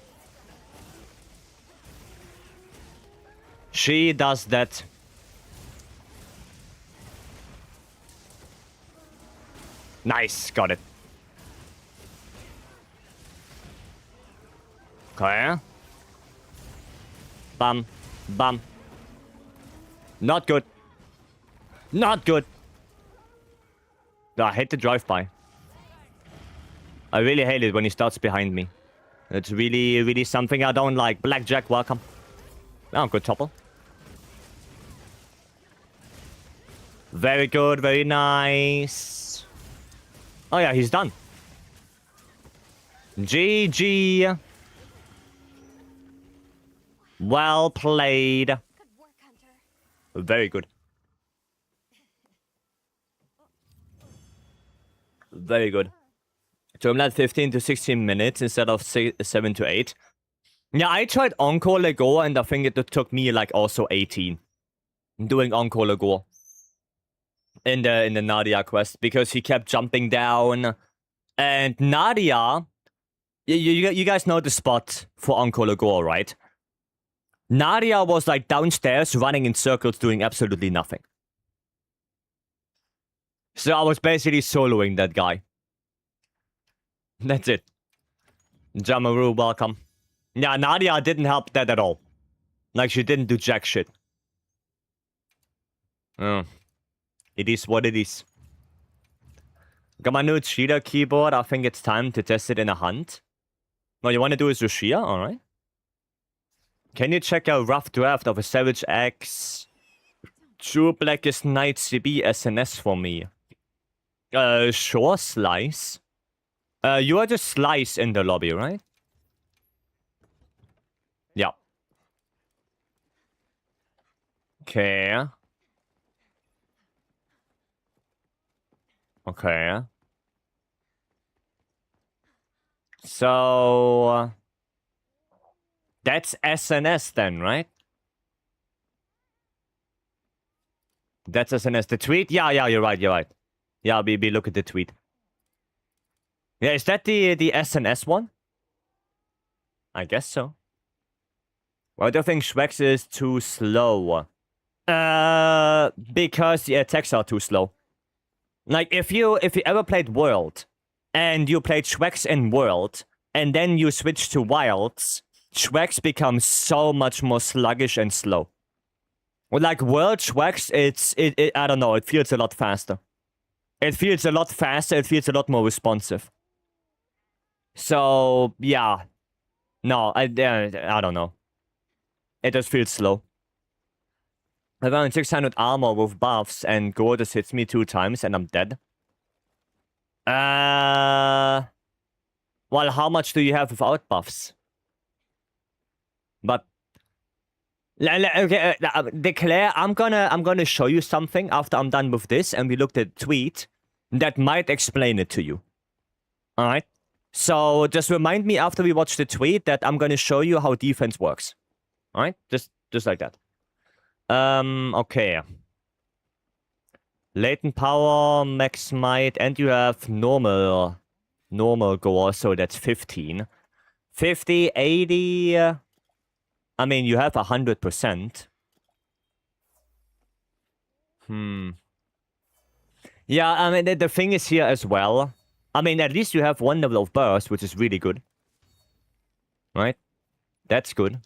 She does that. Nice, got it. Okay. Bam. Bam. Not good. Not good. I hate the drive-by. I really hate it when he starts behind me. It's really, really something I don't like. Blackjack, welcome. Oh, good topple. Very good, very nice. Oh yeah, he's done. GG. Well played. Good work, Hunter. Very good. Very good. So I'm at 15 to 16 minutes instead of 7 to 8. Yeah, I tried Encore Lego and I think it took me like also 18. Doing Encore Lego. In the Nadia quest. Because he kept jumping down. And Nadia... You guys know the spot for Encore Lego, right? Nadia was like downstairs running in circles doing absolutely nothing. So I was basically soloing that guy. That's it. Jamaru, welcome. Yeah, Nadia didn't help that at all. Like, she didn't do jack shit. Oh. It is what it is. Got my new cheater keyboard. I think it's time to test it in a hunt. What you want to do is Rushia? Alright. Can you check a rough draft of a Savage X True Blackest Night CB SNS for me? Sure, Slice. You are just Slice in the lobby, right? Yeah. Okay. Okay. So... that's SNS then, right? That's SNS. The tweet? Yeah, you're right. Yeah, we look at the tweet. Yeah, is that the SNS one? I guess so. Why do you think Schwex is too slow? Because the attacks are too slow. Like, if you ever played World, and you played Schwex in World, and then you switch to Wilds, Schwex becomes so much more sluggish and slow. Well, like, World Schwex, I don't know, it feels a lot faster. It feels a lot faster, it feels a lot more responsive. So, yeah. No, I don't know. It just feels slow. Around 600 armor with buffs, and Gorgeous hits me 2 times, and I'm dead. Well, how much do you have without buffs? But... okay, Declare, I'm gonna show you something after I'm done with this, and we looked at the tweet that might explain it to you. Alright? So, just remind me after we watch the tweet that I'm gonna show you how defense works. Alright? Just like that. Okay. Latent power, max might, and you have normal gore, so that's 15. 50, 80... I mean, you have 100%. Yeah, I mean, the thing is here as well. I mean, at least you have 1 level of burst, which is really good. Right? That's good.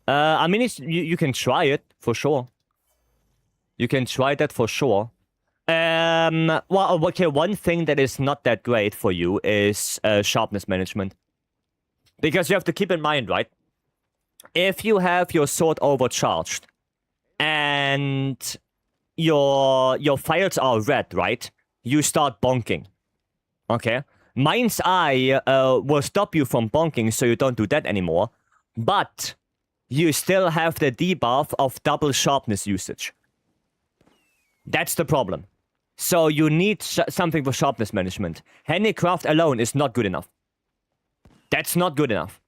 I mean, you can try it, for sure. You can try that for sure. Well, okay, one thing that is not that great for you is sharpness management. Because you have to keep in mind, right? If you have your sword overcharged, and your files are red, right? You start bonking. Okay? Mind's Eye will stop you from bonking, so you don't do that anymore. But you still have the debuff of double sharpness usage. That's the problem. So you need something for sharpness management. Handicraft alone is not good enough. That's not good enough.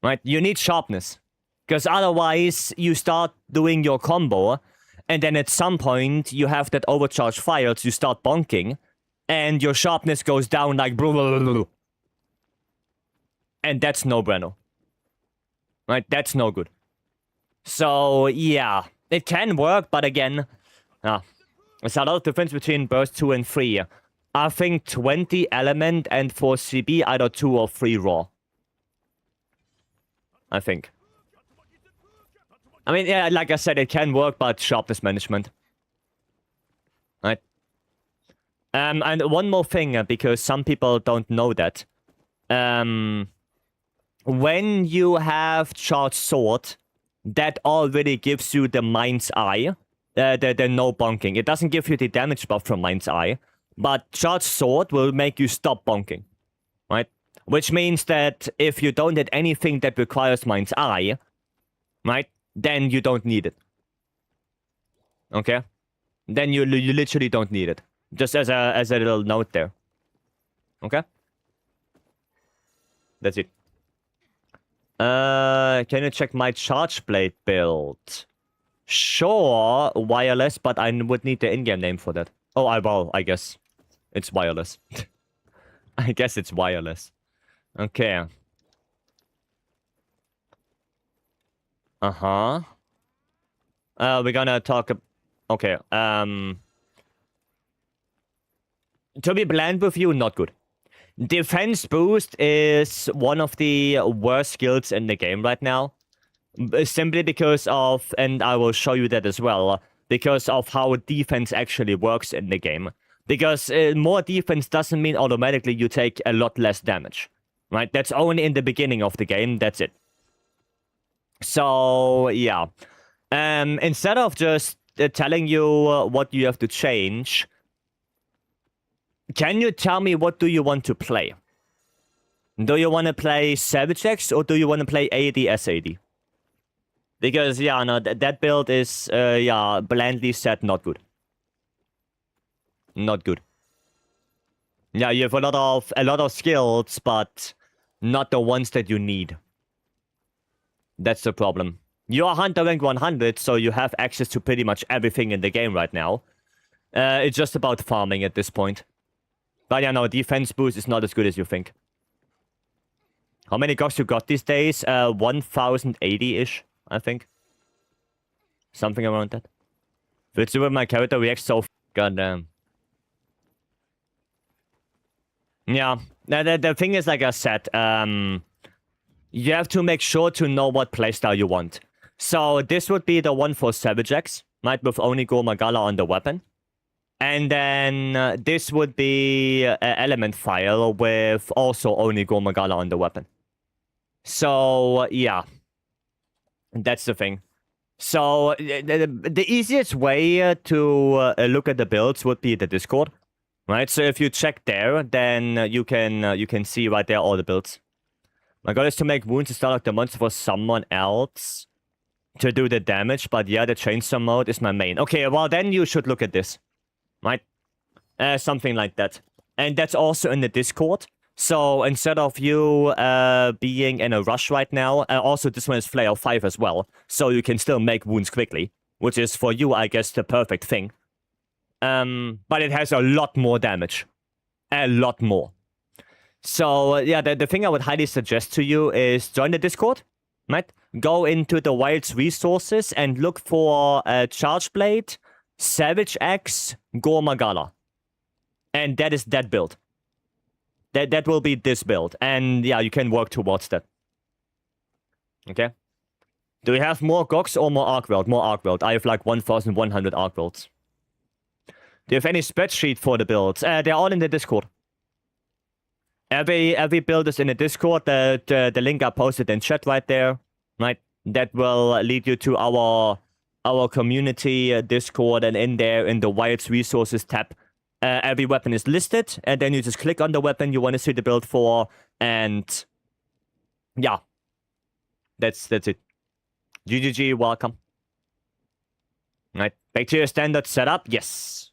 Right? You need sharpness. Because otherwise, you start doing your combo, and then at some point, you have that overcharged files, you start bonking, and your sharpness goes down like... And that's no bueno. Right? That's no good. So, yeah. It can work, but again... there's a lot of difference between burst 2 and 3. I think 20 element, and for CB, either 2 or 3 raw. I think. I mean, yeah, like I said, it can work, but sharpness management. Right? And one more thing, because some people don't know that. When you have charged sword, that already gives you the Mind's Eye. The no bonking. It doesn't give you the damage buff from Mind's Eye. But charged sword will make you stop bonking. Right? Which means that if you don't hit anything that requires Mind's Eye, right, then you don't need it. Okay? Then you literally don't need it. Just as a little note there. Okay? That's it. Can you check my charge blade build? Sure, wireless, but I would need the in-game name for that. Oh, I guess. It's wireless. I guess it's wireless. Okay. Uh-huh. We're gonna talk... Okay, to be blunt with you, not good. Defense boost is one of the worst skills in the game right now. Simply because of, and I will show you that as well, because of how defense actually works in the game. Because more defense doesn't mean automatically you take a lot less damage, right? That's only in the beginning of the game. That's it. So yeah, instead of just telling you what you have to change, can you tell me what do you want to play? Do you want to play Savage X or do you want to play AD SAD? Because yeah, no, that build is yeah, blandly said, not good. Not good. Yeah, you have a lot of skills, but not the ones that you need. That's the problem. You are Hunter rank 100, so you have access to pretty much everything in the game right now. It's just about farming at this point. But yeah, no, defense boost is not as good as you think. How many gogs you got these days? 1080-ish, I think. Something around that. Let's see where my character reacts so goddamn. Yeah, the thing is, like I said, you have to make sure to know what playstyle you want. So this would be the one for Savage X, right, with only Magala on the weapon. And then this would be Element File with also only Magala on the weapon. So, yeah. That's the thing. So, the easiest way to look at the builds would be the Discord. Right, so if you check there, then you can see right there all the builds. My goal is to make wounds to start like the monster for someone else to do the damage, but yeah, the chainsaw mode is my main. Okay, well then you should look at this, right? Something like that. And that's also in the Discord. So instead of you being in a rush right now, also this one is Flair 5 as well, so you can still make wounds quickly, which is for you, I guess, the perfect thing. But it has a lot more damage. A lot more. So, yeah, the thing I would highly suggest to you is join the Discord, right? Go into the Wilds resources and look for Charge Blade, Savage Axe, Magala. And that is that build. That will be this build. And, yeah, you can work towards that. Okay? Do we have more Gogs or more Arc Weld? More Arc Weld. I have like 1,100 Arc Welds. Do you have any spreadsheet for the builds? They're all in the Discord. Every build is in the Discord. The link I posted in chat right there. Right? That will lead you to our community Discord, and in there, in the Wilds Resources tab, every weapon is listed, and then you just click on the weapon you want to see the build for, and yeah. That's it. GGG, welcome. Right. Back to your standard setup. Yes.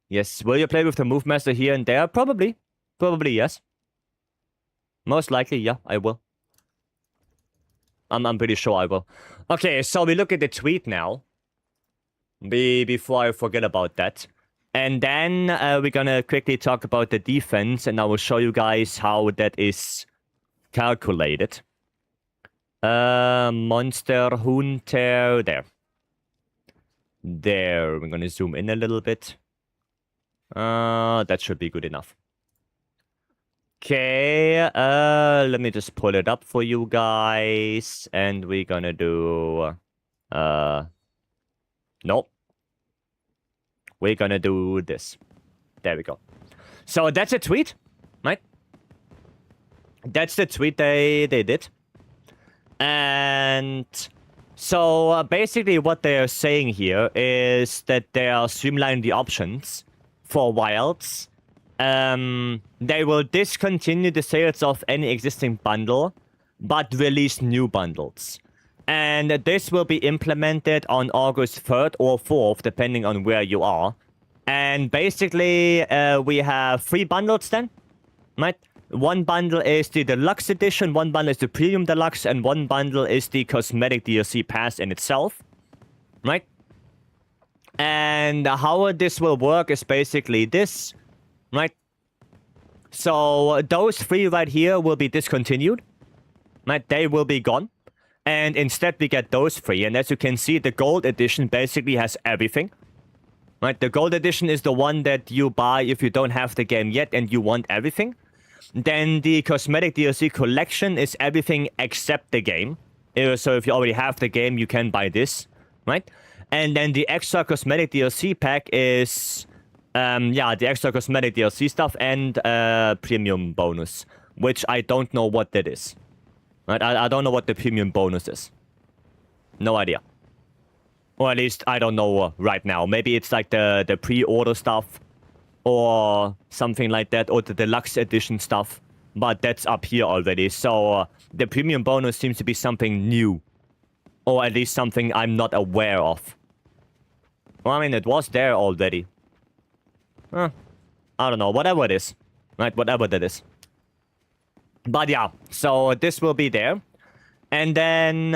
Yes, will you play with the Move Master here and there? Probably. Probably, yes. Most likely, yeah, I will. I'm pretty sure I will. Okay, so we look at the tweet now. Before I forget about that. And then we're gonna quickly talk about the defense, and I will show you guys how that is calculated. Monster Hunter, there. There, we're gonna zoom in a little bit. That should be good enough. Okay, let me just pull it up for you guys, and we're gonna do, nope. We're gonna do this. There we go. So that's a tweet, right? That's the tweet they did. And so basically what they're saying here is that they are streamlining the options for Wilds. They will discontinue the sales of any existing bundle, but release new bundles. And this will be implemented on August 3rd or 4th, depending on where you are. And basically, we have 3 bundles then, right? One bundle is the Deluxe Edition, one bundle is the Premium Deluxe, and one bundle is the Cosmetic DLC Pass in itself, right? And how this will work is basically this, right? So those 3 right here will be discontinued, right? They will be gone. And instead we get those 3. And as you can see, the Gold Edition basically has everything, right? The Gold Edition is the one that you buy if you don't have the game yet and you want everything. Then the Cosmetic DLC Collection is everything except the game. So if you already have the game, you can buy this, right? And then the extra cosmetic DLC pack is, yeah, the extra cosmetic DLC stuff and premium bonus, which I don't know what that is. Right? I don't know what the premium bonus is. No idea. Or at least I don't know right now. Maybe it's like the pre-order stuff or something like that, or the deluxe edition stuff. But that's up here already. So the premium bonus seems to be something new. Or at least something I'm not aware of. Well, I mean, it was there already. I don't know. Whatever it is. Right? Whatever that is. But yeah. So this will be there. And then,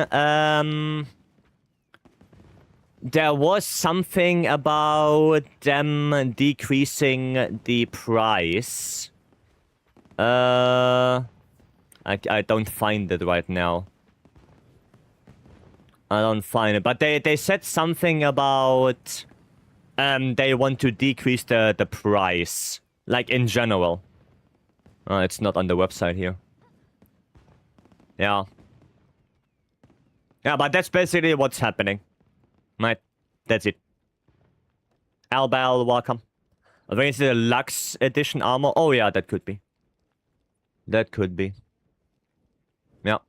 there was something about them decreasing the price. I don't find it right now. I don't find it. But they said something about they want to decrease the price. Like in general. It's not on the website here. Yeah. Yeah, but that's basically what's happening. Right. That's it. Albal, welcome. I think it's the Lux Edition armor. Oh yeah, that could be. That could be. Yeah.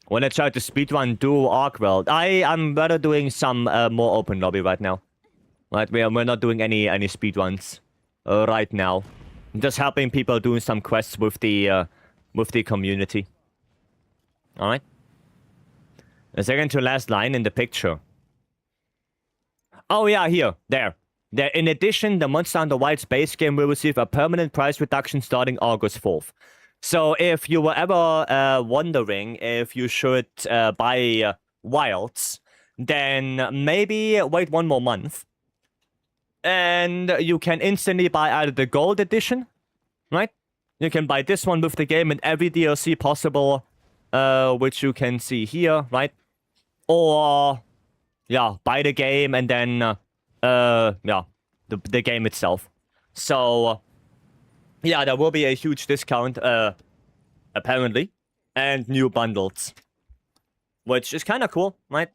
When I try to speedrun dual arc weld, I'm rather doing some more open lobby right now. Right, we're not doing any speedruns right now. Just helping people doing some quests with the community. All right. The second to last line in the picture. Oh yeah, here, there. In addition, the Monster Hunter Wilds base game will receive a permanent price reduction starting August 4th. So if you were ever wondering if you should buy Wilds, then maybe wait one more month. And you can instantly buy either the Gold Edition, right? You can buy this one with the game and every DLC possible, which you can see here, right? Or, yeah, buy the game and then, yeah, the game itself. So, yeah, there will be a huge discount, apparently, and new bundles, which is kind of cool, right?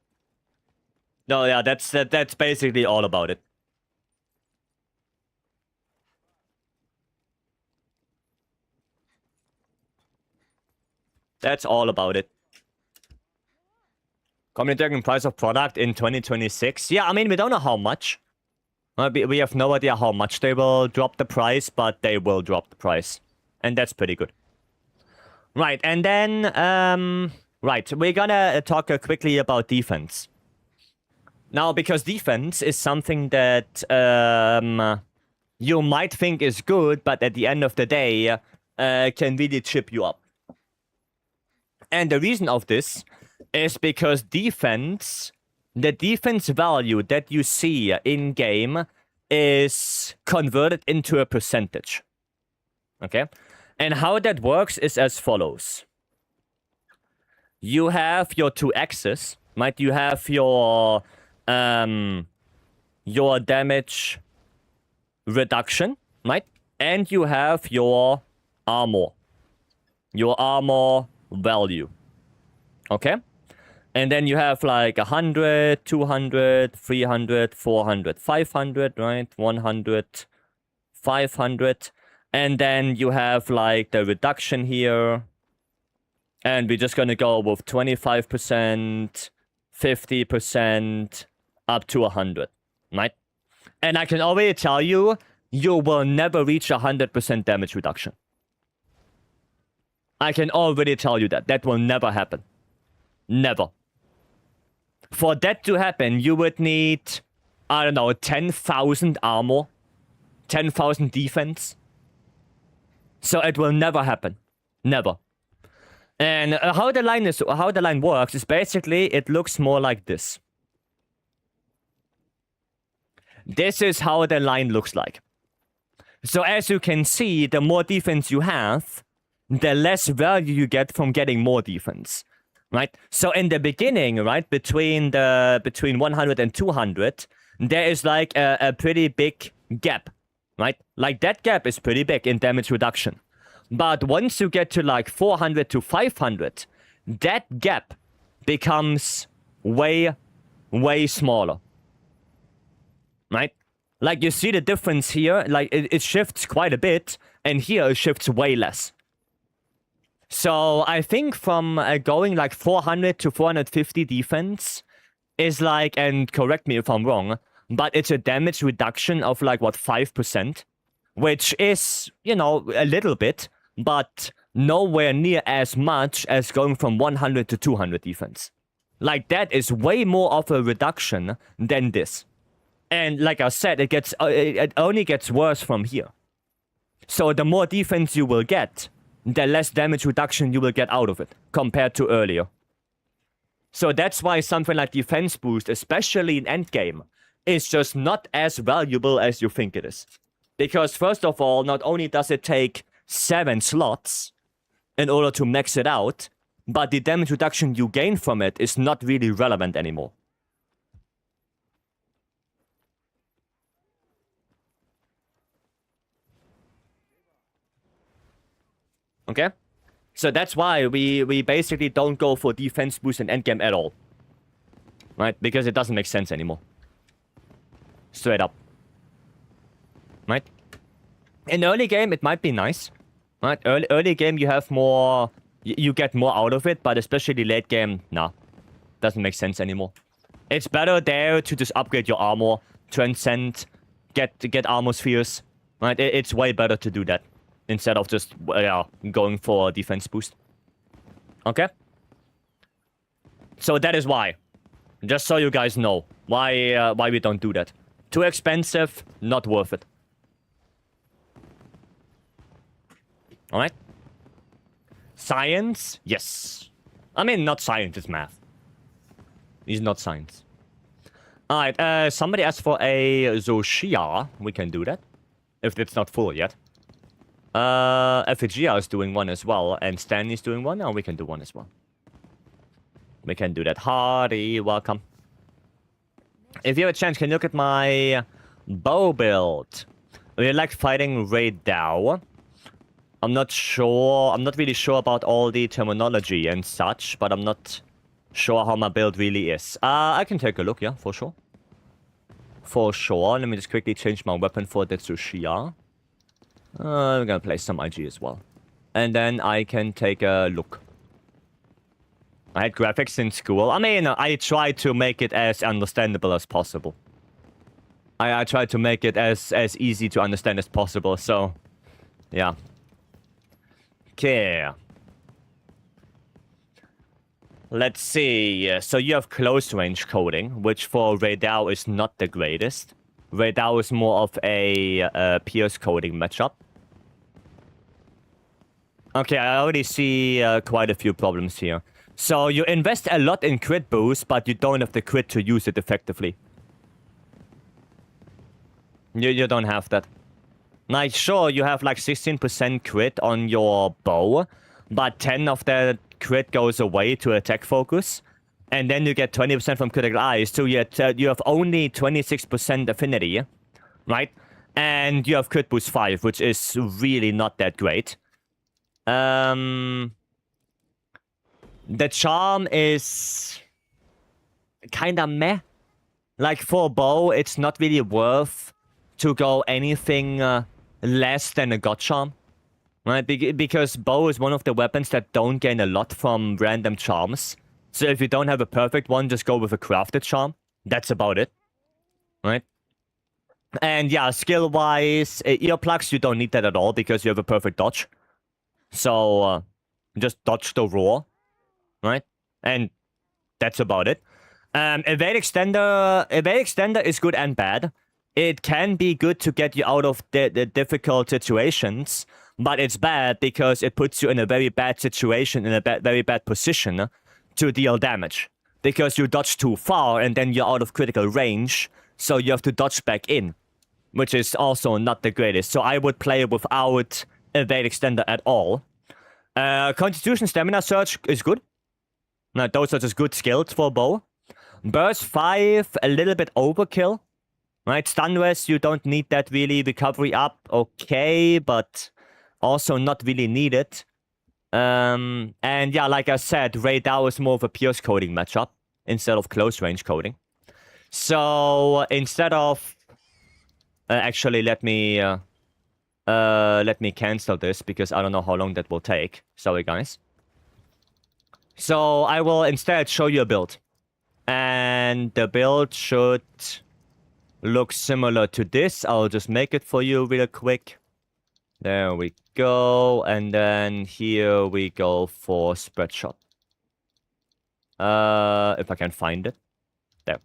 No, yeah, that's basically all about it. That's all about it. Communicating price of product in 2026. Yeah, I mean, we don't know how much. We have no idea how much they will drop the price, but they will drop the price. And that's pretty good. Right, and then, right, we're gonna talk quickly about defense. Now, because defense is something that, you might think is good, but at the end of the day, can really chip you up. And the reason of this is because defense, the defense value that you see in-game is converted into a percentage. Okay? And how that works is as follows. You have your two axes, right? You have your damage reduction, right? And you have your armor. Your armor value. Okay? And then you have like 100, 200, 300, 400, 500, right? 100, 500. And then you have like the reduction here. And we're just gonna go with 25%, 50%, up to 100, right? And I can already tell you, you will never reach 100% damage reduction. I can already tell you that. That will never happen. Never. For that to happen, you would need, I don't know, 10,000 armor. 10,000 defense. So it will never happen. Never. And how the line works is basically, it looks more like this. This is how the line looks like. So as you can see, the more defense you have, the less value you get from getting more defense, right? So in the beginning, right, between 100 and 200, there is like a pretty big gap, right? Like that gap is pretty big in damage reduction. But once you get to like 400 to 500, that gap becomes way, way smaller. right? Like, you see the difference here? Like, it shifts quite a bit, and here it shifts way less. So, I think from going, like, 400 to 450 defense is, like, and correct me if I'm wrong, but it's a damage reduction of, like, what, 5%? Which is, you know, a little bit, but nowhere near as much as going from 100 to 200 defense. Like, that is way more of a reduction than this. And like I said, it only gets worse from here. So the more defense you will get, the less damage reduction you will get out of it, compared to earlier. So that's why something like defense boost, especially in endgame, is just not as valuable as you think it is. Because first of all, not only does it take 7 slots in order to max it out, but the damage reduction you gain from it is not really relevant anymore. Okay? So that's why we basically don't go for defense boost in endgame at all. Right? Because it doesn't make sense anymore. Straight up. Right? In early game, it might be nice. Right? Early game, you have more... You get more out of it, but especially late game, nah. Doesn't make sense anymore. It's better there to just upgrade your armor, transcend, get armor spheres. Right? It's way better to do that. Instead of just going for a defense boost. Okay? So that is why. Just so you guys know why we don't do that. Too expensive, not worth it. Alright? Science? Yes. I mean, not science, it's math. It's not science. Alright, somebody asked for a Zoshia. We can do that. If it's not full yet. Effigia is doing one as well, and Stanley's doing one, and we can do one as well. We can do that. Hardy, welcome. If you have a chance, can you look at my bow build? We like fighting Raid Dao. I'm not really sure about all the terminology and such, but I'm not sure how my build really is. I can take a look, yeah, for sure. For sure. Let me just quickly change my weapon for the Tsushia. I'm gonna play some IG as well. And then I can take a look. I had graphics in school. I mean, I tried to make it as understandable as possible. I tried to make it as easy to understand as possible, so... Yeah. Okay. Let's see. So you have close range coding, which for Raidao is not the greatest. Raidao is more of a Pierce coding matchup. Okay, I already see quite a few problems here. So you invest a lot in crit boost, but you don't have the crit to use it effectively. You don't have that. Like, sure, you have like 16% crit on your bow, but 10 of that crit goes away to attack focus. And then you get 20% from critical eyes, so you have only 26% affinity, right? And you have crit boost 5, which is really not that great. The charm is kinda meh. Like, for bow, it's not really worth to go anything less than a god charm, right? Because bow is one of the weapons that don't gain a lot from random charms. So if you don't have a perfect one, just go with a crafted charm. That's about it, right? And yeah, skill-wise, earplugs, you don't need that at all because you have a perfect dodge. So just dodge the roar, right? And that's about it. Evade extender is good and bad. It can be good to get you out of the difficult situations, but it's bad because it puts you in a very bad situation, in a very bad position to deal damage. Because you dodge too far and then you're out of critical range, so you have to dodge back in, which is also not the greatest. So I would play it without evade extender at all. Constitution Stamina Surge is good. Now, those are just good skills for bow. Burst 5, a little bit overkill. Right, stun rest, you don't need that really. Recovery up, okay, but also not really needed. And yeah, like I said, Raidao is more of a Pierce coding matchup instead of close range coding. So instead of Actually, let me cancel this because I don't know how long that will take. Sorry, guys. So I will instead show you a build. And the build should look similar to this. I'll just make it for you real quick. There we go. And then here we go for spreadshot. If I can find it. There.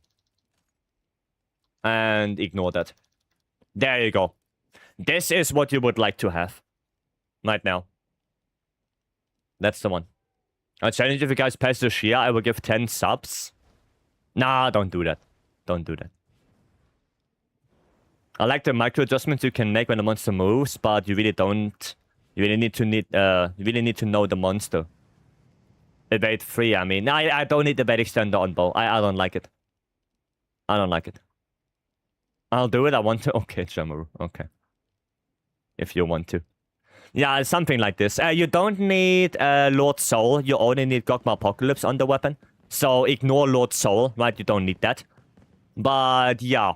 And ignore that. There you go. This is what you would like to have. Right now. That's the one. I challenge if you guys pass the shear, I will give 10 subs. Nah, don't do that. Don't do that. I like the micro adjustments you can make when the monster moves, but you really don't. You really need to know the monster. Evade 3, I mean. I don't need the evade extender on bow. I don't like it. I don't like it. I'll do it, I want to. Okay, Jamaru. Okay. If you want to. Yeah, something like this. You don't need Lord Soul. You only need Gogma Apocalypse on the weapon. So ignore Lord Soul, right? You don't need that. But yeah,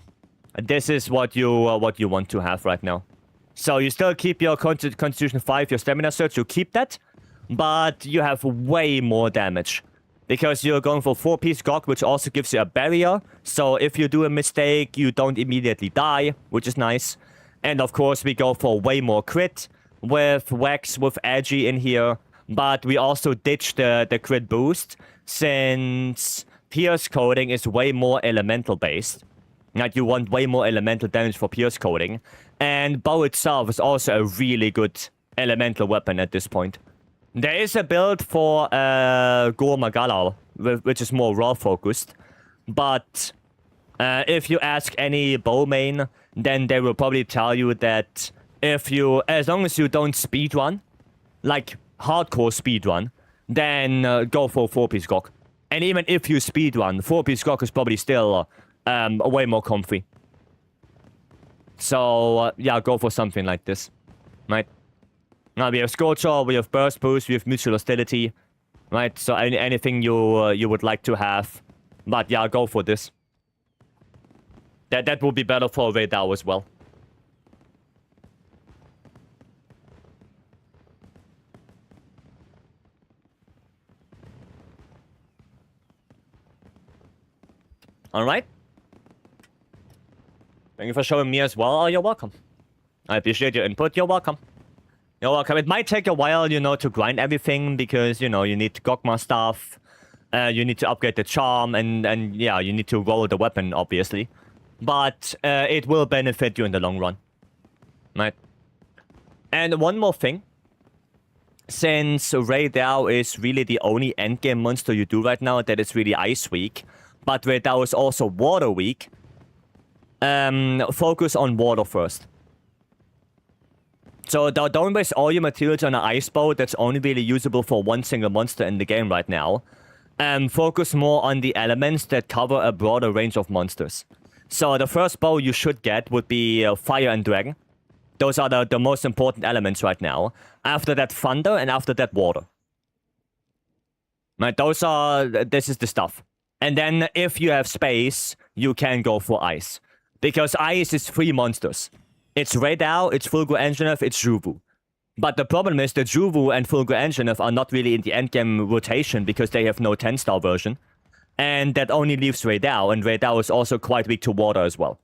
this is what you want to have right now. So you still keep your Constitution 5, your Stamina Surge. You keep that, but you have way more damage because you're going for 4-piece Gog, which also gives you a barrier. So if you do a mistake, you don't immediately die, which is nice. And of course, we go for way more crit with Wax, with Agi in here. But we also ditch the crit boost since Pierce Coating is way more elemental based. Like you want way more elemental damage for Pierce Coating. And Bow itself is also a really good elemental weapon at this point. There is a build for Gore Magala, which is more raw focused. But if you ask any bow main, then they will probably tell you that as long as you don't speedrun, like hardcore speedrun, then go for 4-piece Gog. And even if you speedrun, 4-piece Gog is probably still way more comfy. So yeah, go for something like this, right? Now we have Scorcher, we have Burst Boost, we have Mutual Hostility, right? So anything you would like to have, but yeah, go for this. That would be better for Radar as well. Alright. Thank you for showing me as well. Oh, you're welcome. I appreciate your input. You're welcome. You're welcome. It might take a while, you know, to grind everything because, you know, you need Gogma stuff. You need to upgrade the charm and yeah, you need to roll the weapon, obviously. But it will benefit you in the long run. Right? And one more thing. Since Radar is really the only endgame monster you do right now that is really Ice Weak, but Radar is also Water Weak, focus on water first. So don't waste all your materials on an ice bow that's only really usable for one single monster in the game right now. Focus more on the elements that cover a broader range of monsters. So the first bow you should get would be Fire and Dragon. Those are the most important elements right now. After that, Thunder, and after that, Water. Right, this is the stuff. And then if you have space, you can go for Ice. Because Ice is 3 monsters. It's Radar, it's Fulgur Anjanath, it's Juvu. But the problem is that Juvu and Fulgur Anjanath are not really in the endgame rotation because they have no 10-star version. And that only leaves Radar, and Radar is also quite weak to water as well.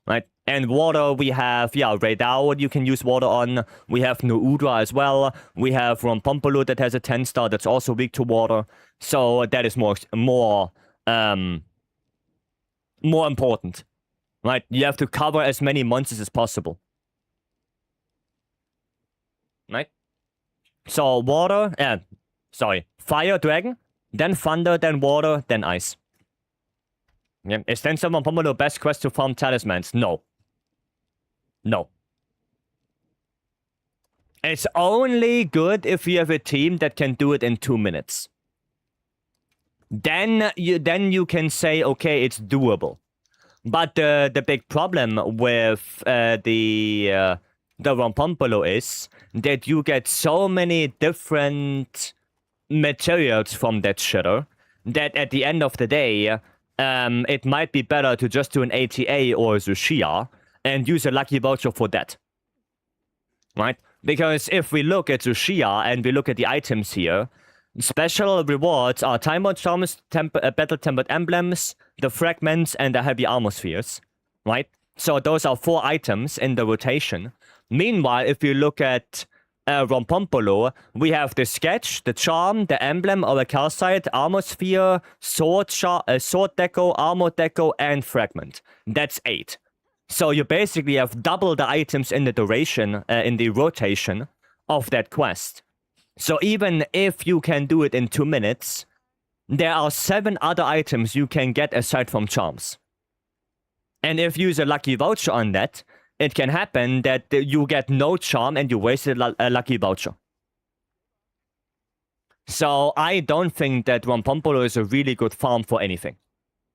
Right? And water, we have, yeah, Radar you can use water on. We have Nuudra as well. We have Rompompolu that has a 10-star that's also weak to water. So that is more important. Right? You have to cover as many monsters as possible. Right? So water, Fire, Dragon, then Thunder, then Water, then Ice. Yeah. Is 10-7 Rompompolu the best quest to farm talismans? No. No. It's only good if you have a team that can do it in 2 minutes. Then you can say, okay, it's doable. But the big problem with the Rompompolu is that you get so many different materials from that shitter that at the end of the day, it might be better to just do an ATA or a Zushia and use a lucky voucher for that. Right? Because if we look at Tsushia and we look at the items here, special rewards are Time-Bound Charms, Battle-Tempered Emblems, the Fragments, and the Heavy Armor Spheres. Right? So those are 4 items in the rotation. Meanwhile, if you look at Rompompolo, we have the Sketch, the Charm, the Emblem, or the Calcite, Armor Sphere, Sword Deco, Armor Deco, and Fragment. That's 8. So you basically have double the items in the duration, in the rotation of that quest. So even if you can do it in 2 minutes, there are 7 other items you can get aside from charms. And if you use a lucky voucher on that, it can happen that you get no charm and you wasted a lucky voucher. So I don't think that Rompompolo is a really good farm for anything.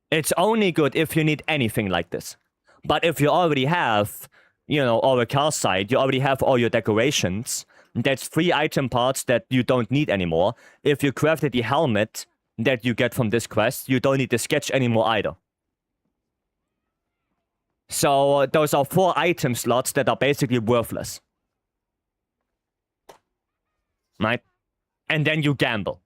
It's only good if you need anything like this. But if you already have, you know, or a calcite, you already have all your decorations, that's 3 item parts that you don't need anymore. If you crafted the helmet that you get from this quest, you don't need the sketch anymore either. So those are 4 item slots that are basically worthless. Right? And then you gamble.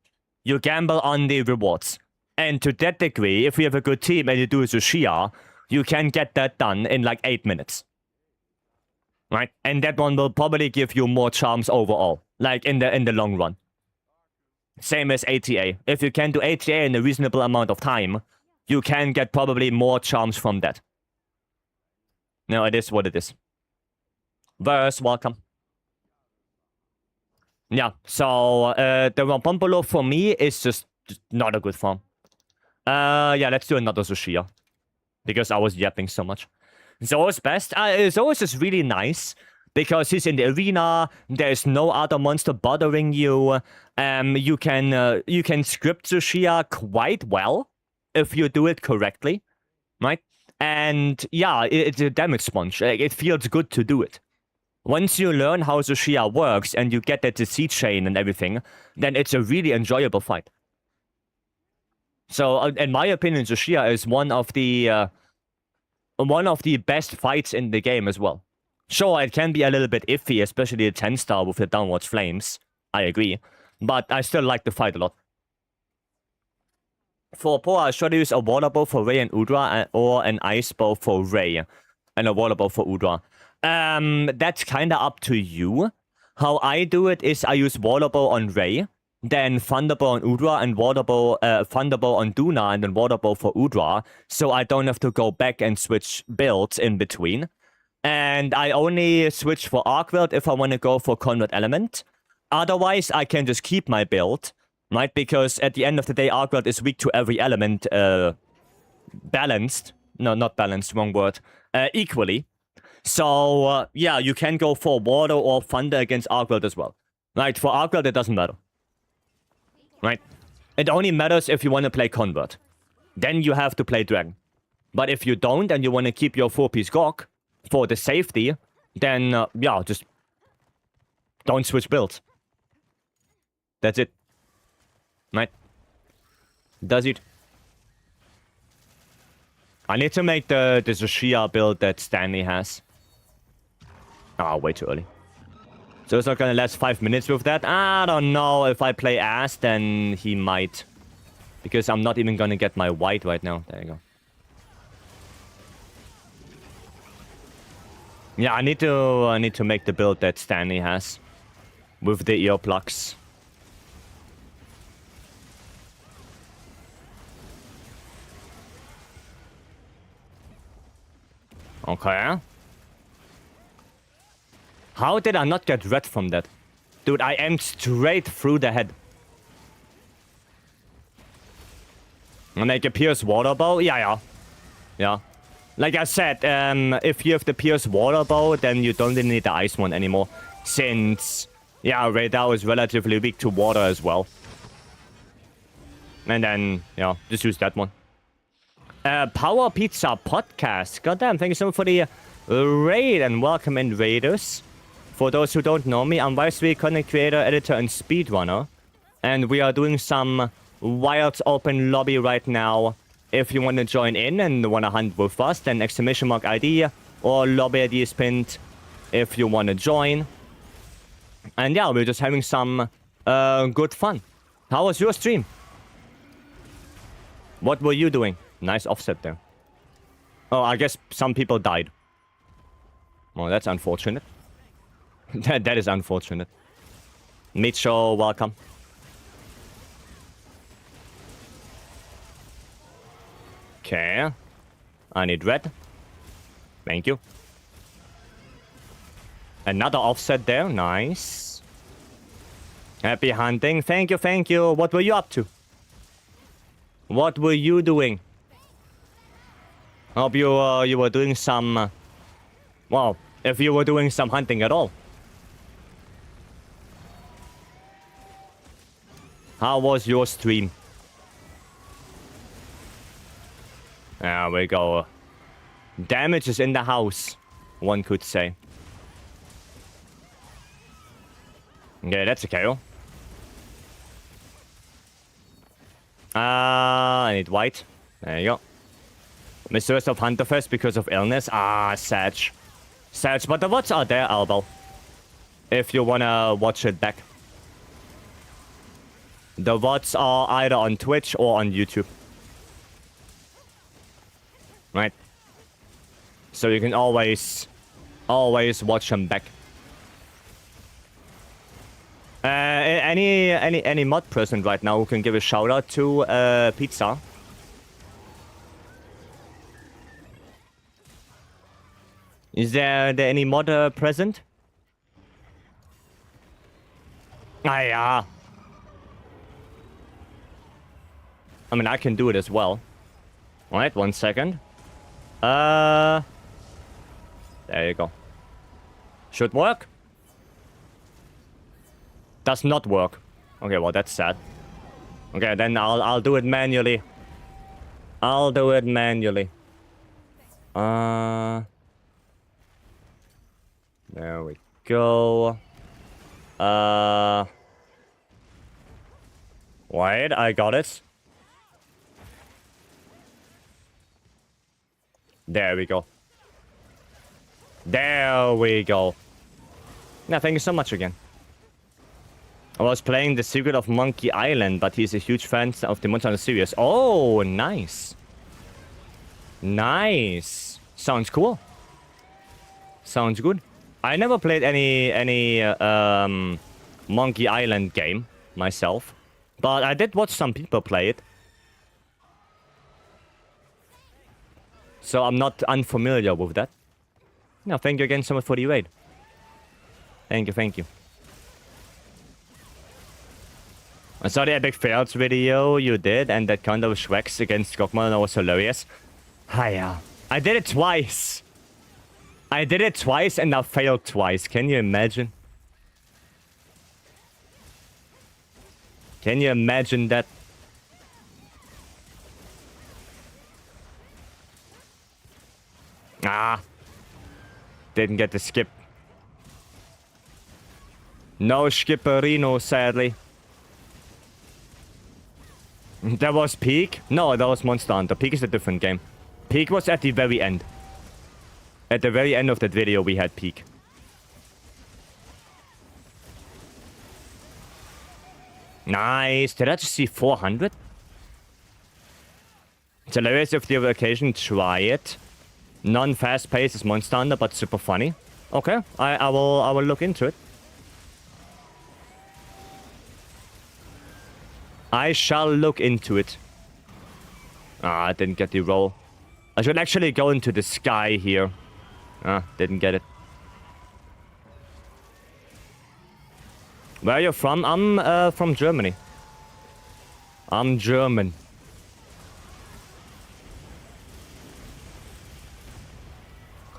You gamble on the rewards. And to that degree, if you have a good team and you do a Tsushia, you can get that done in like 8 minutes. Right? And that one will probably give you more charms overall. Like in the long run. Same as ATA. If you can do ATA in a reasonable amount of time, you can get probably more charms from that. No, it is what it is. Verse, welcome. Yeah, so the Rompompolo for me is just not a good farm. Yeah, let's do another Tsushia. Because I was yapping so much. Zo's best. Zo's is really nice. Because he's in the arena. There's no other monster bothering you. You can script Tsushia quite well. If you do it correctly. Right? And yeah, it's a damage sponge. It feels good to do it. Once you learn how Tsushia works and you get that disease chain and everything, then it's a really enjoyable fight. So, in my opinion, Tsushia is one of the best fights in the game as well. Sure, it can be a little bit iffy, especially the 10-star with the downwards flames. I agree. But I still like the fight a lot. For Poa, should I use a water bow for Ray and Udra, or an ice bow for Ray and a water bow for Udra? That's kinda up to you. How I do it is I use water bow on Ray, then thunder bow on Udra, and thunder bow on Duna, and then water bow for Udra, so I don't have to go back and switch builds in between. And I only switch for Arcworld if I want to go for Convert Element. Otherwise, I can just keep my build. Right, because at the end of the day, Arcworld is weak to every element, balanced. No, not balanced, wrong word. Equally. So, yeah, you can go for water or thunder against Arcworld as well. Right, for Arcworld, it doesn't matter. Right? It only matters if you want to play Convert. Then you have to play Dragon. But if you don't, and you want to keep your 4-piece Gok for the safety, then, yeah, just don't switch builds. That's it. Right? Does it? I need to make the Tsushia build that Stanley has. Ah, way too early. So it's not gonna last 5 minutes with that? I don't know. If I play ass, then he might. Because I'm not even gonna get my white right now. There you go. Yeah, I need to make the build that Stanley has. With the earplugs. Okay. How did I not get red from that? Dude, I aimed straight through the head. I make a Pierce Water Bow? Yeah. Like I said, if you have the Pierce Water Bow, then you don't really need the Ice one anymore. Since, yeah, Radar is relatively weak to water as well. And then, yeah, just use that one. Power Pizza Podcast. Goddamn, thank you so much for the raid and welcome in, Raiders. For those who don't know me, I'm Vycery, content creator, editor, and speedrunner. And we are doing some Wilds open lobby right now. If you want to join in and want to hunt with us, then !ID or lobby ID is pinned if you want to join. And yeah, we're just having some good fun. How was your stream? What were you doing? Nice offset there. Oh, I guess some people died. Oh, that's unfortunate. That is unfortunate. Mitchell, welcome. Okay. I need red. Thank you. Another offset there. Nice. Happy hunting. Thank you, thank you. What were you up to? What were you doing? Hope you were doing some... well, if you were doing some hunting at all. How was your stream? There we go. Damage is in the house, one could say. Okay, that's a KO. I need white. There you go. Mistress of Hunter first because of illness. Ah, Sag. Sag, but the VODs are there, Albal. If you wanna watch it back. The VODs are either on Twitch or on YouTube. Right? So you can always watch them back. Any mod person right now who can give a shout out to Pizza. Is there any mod present? Ah, yeah. I mean, I can do it as well. Alright, 1 second. There you go. Should work. Does not work. Okay, well, that's sad. Okay, then I'll do it manually. I'll do it manually. There we go. Wait, I got it. There we go. There we go. Yeah, thank you so much again. I was playing The Secret of Monkey Island, but he's a huge fan of the Monster Hunter series. Oh, nice. Nice. Sounds cool. Sounds good. I never played any Monkey Island game myself, but I did watch some people play it. So I'm not unfamiliar with that. No, thank you again so much for the raid. Thank you, thank you. I saw the Epic Fails video you did, and that kind of Shrex against Gokman was hilarious. Hiya. I did it twice. I did it twice and I failed twice. Can you imagine? Can you imagine that? Ah. Didn't get the skip. No skipperino, sadly. That was Peak? No, that was Monster Hunter. Peak is a different game. Peak was at the very end. At the very end of that video, we had Peak. Nice. Did I just see 400? It's hilarious if you have occasion, try it. Non-fast paced is Monster Hunter, but super funny. Okay, I will look into it. I shall look into it. Ah, I didn't get the roll. I should actually go into the sky here. Ah, didn't get it. Where are you from? I'm from Germany. I'm German.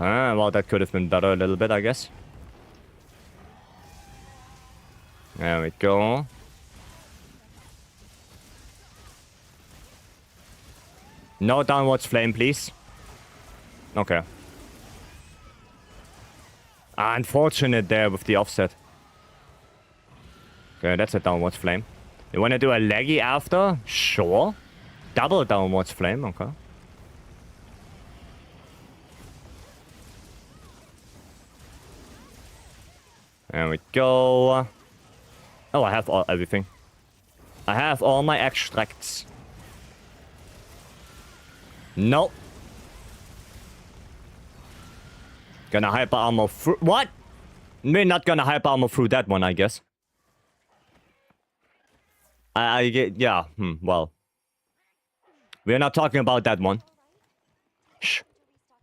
Ah, well, that could have been better a little bit, I guess. There we go. No downwards flame, please. Okay. Unfortunate there with the offset. Okay, that's a downwards flame. You want to do a leggy after? Sure. Double downwards flame, okay. There we go. Oh, I have everything. I have all my extracts. Nope. Gonna hyper armor through. What? We're not gonna hyper armor through that one, I guess. I get. Yeah. Well. We're not talking about that one. Shh.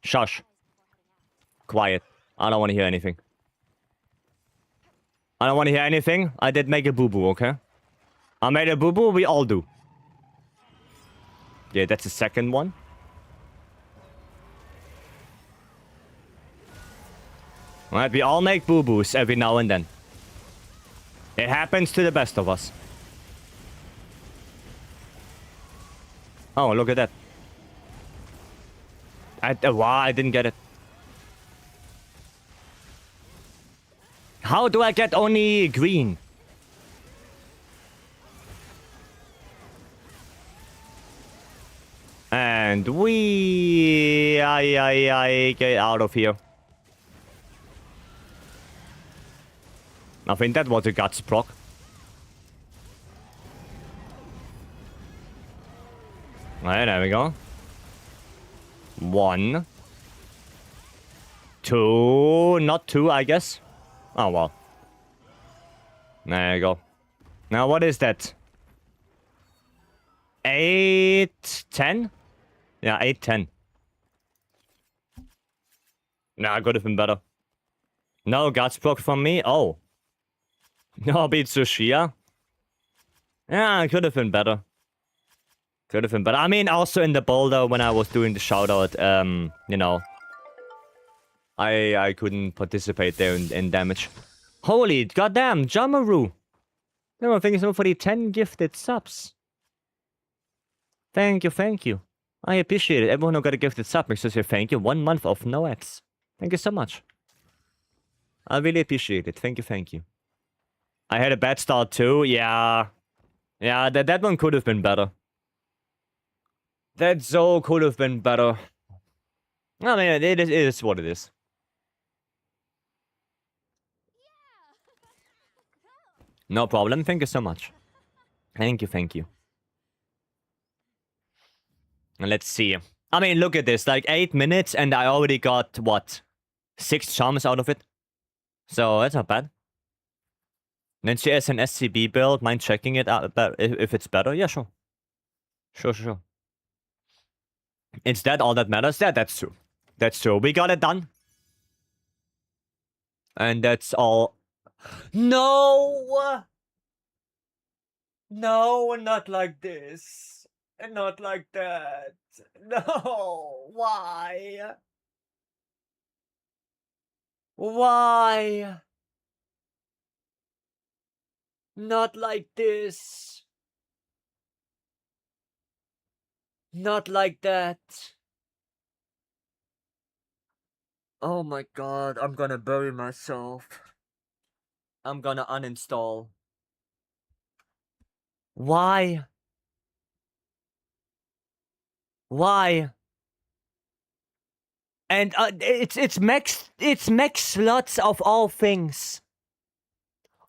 Shush. Quiet. I don't want to hear anything. I don't want to hear anything. I did make a boo-boo, okay? I made a boo-boo. We all do. Yeah, that's the second one. Alright, we all make boo-boos every now and then. It happens to the best of us. Oh, look at that. Wow, I didn't get it. How do I get only green? And I get out of here. I think that was a guts proc. Alright, there we go. 1. 2. Not 2, I guess. Oh, well. There you go. Now, what is that? 8, 10? Yeah, 8, 10. Nah, could have been better. No guts proc from me? Oh. No beat Tsushia? Yeah, it could have been better. Could have been better. I mean, also in the boulder when I was doing the shoutout, you know. I couldn't participate there in damage. Holy goddamn, Jamaru! No, thank you so much for the 10 gifted subs. Thank you, thank you. I appreciate it. Everyone who got a gifted sub makes us say thank you. 1 month of no ads. Thank you so much. I really appreciate it. Thank you, thank you. I had a bad start too. Yeah. Yeah, that one could have been better. That so could have been better. I mean, it is what it is. No problem. Thank you so much. Thank you, thank you. Let's see. I mean, look at this. Like, 8 minutes and I already got, what? 6 charms out of it? So, that's not bad. Then she has an SCB build. Mind checking it out if it's better? Yeah, sure. Sure. Is that all that matters? Yeah, that's true. That's true. We got it done. And that's all. No! No, not like this. And not like that. No! Why? Why? Not like this. Not like that. Oh my god, I'm gonna bury myself. I'm gonna uninstall. Why? Why? And it's max slots of all things.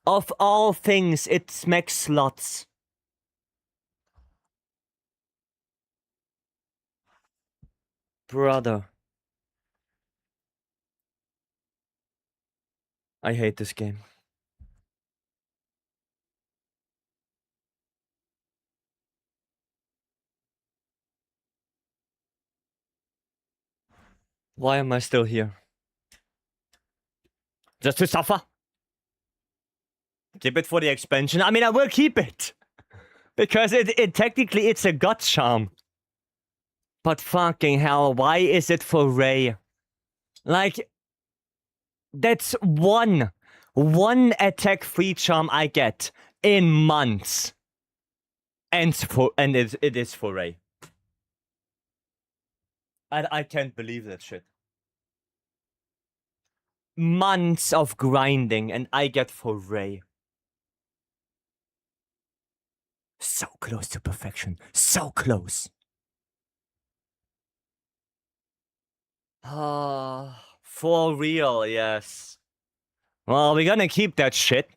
Of all things, it's max slots. Brother. I hate this game. Why am I still here? Just to suffer? Keep it for the expansion. I mean, I will keep it. Because it technically, it's a god charm. But fucking hell, why is it for Ray? Like, that's one attack free charm I get in months. And it is for Ray. I can't believe that shit. Months of grinding and I get for Ray. So close to perfection. So close. Ah, for real, yes. Well, we're gonna keep that shit.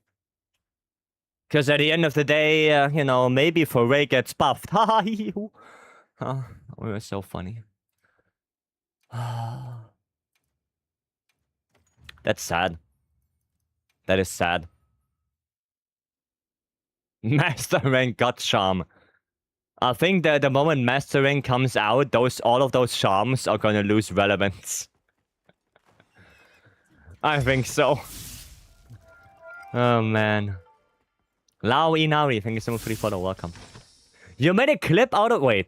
Because at the end of the day, you know, maybe Foray gets buffed. Haha, oh, we were so funny. That's sad. That is sad. Master Rank got Charm. I think that the moment Master Rank comes out, all of those charms are gonna lose relevance. I think so. Oh man. Lao Inari, thank you so much for the follow, welcome. You made a clip out of... Wait.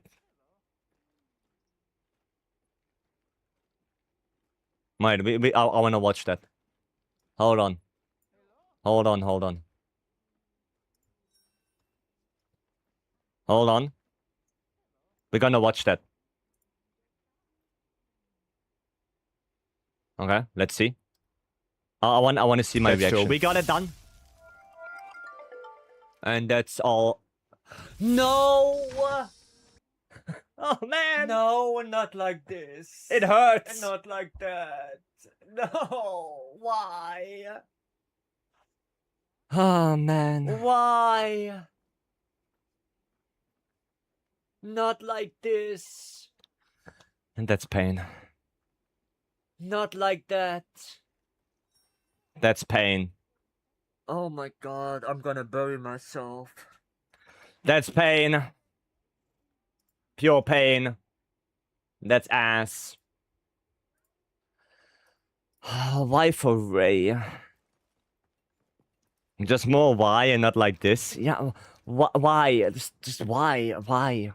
Wait, I wanna watch that. Hold on. Hold on. Hold on. We're gonna watch that. Okay, let's see. I want to see my reaction. True. We got it done. And that's all. No! Oh man! No, not like this. It hurts. Not like that. No, why? Oh man. Why? Not like this. And that's pain. Not like that. That's pain. Oh my god, I'm gonna bury myself. That's pain. Pure pain. That's ass. Why Foray? Just more why and not like this? Yeah, why? Just why? Why?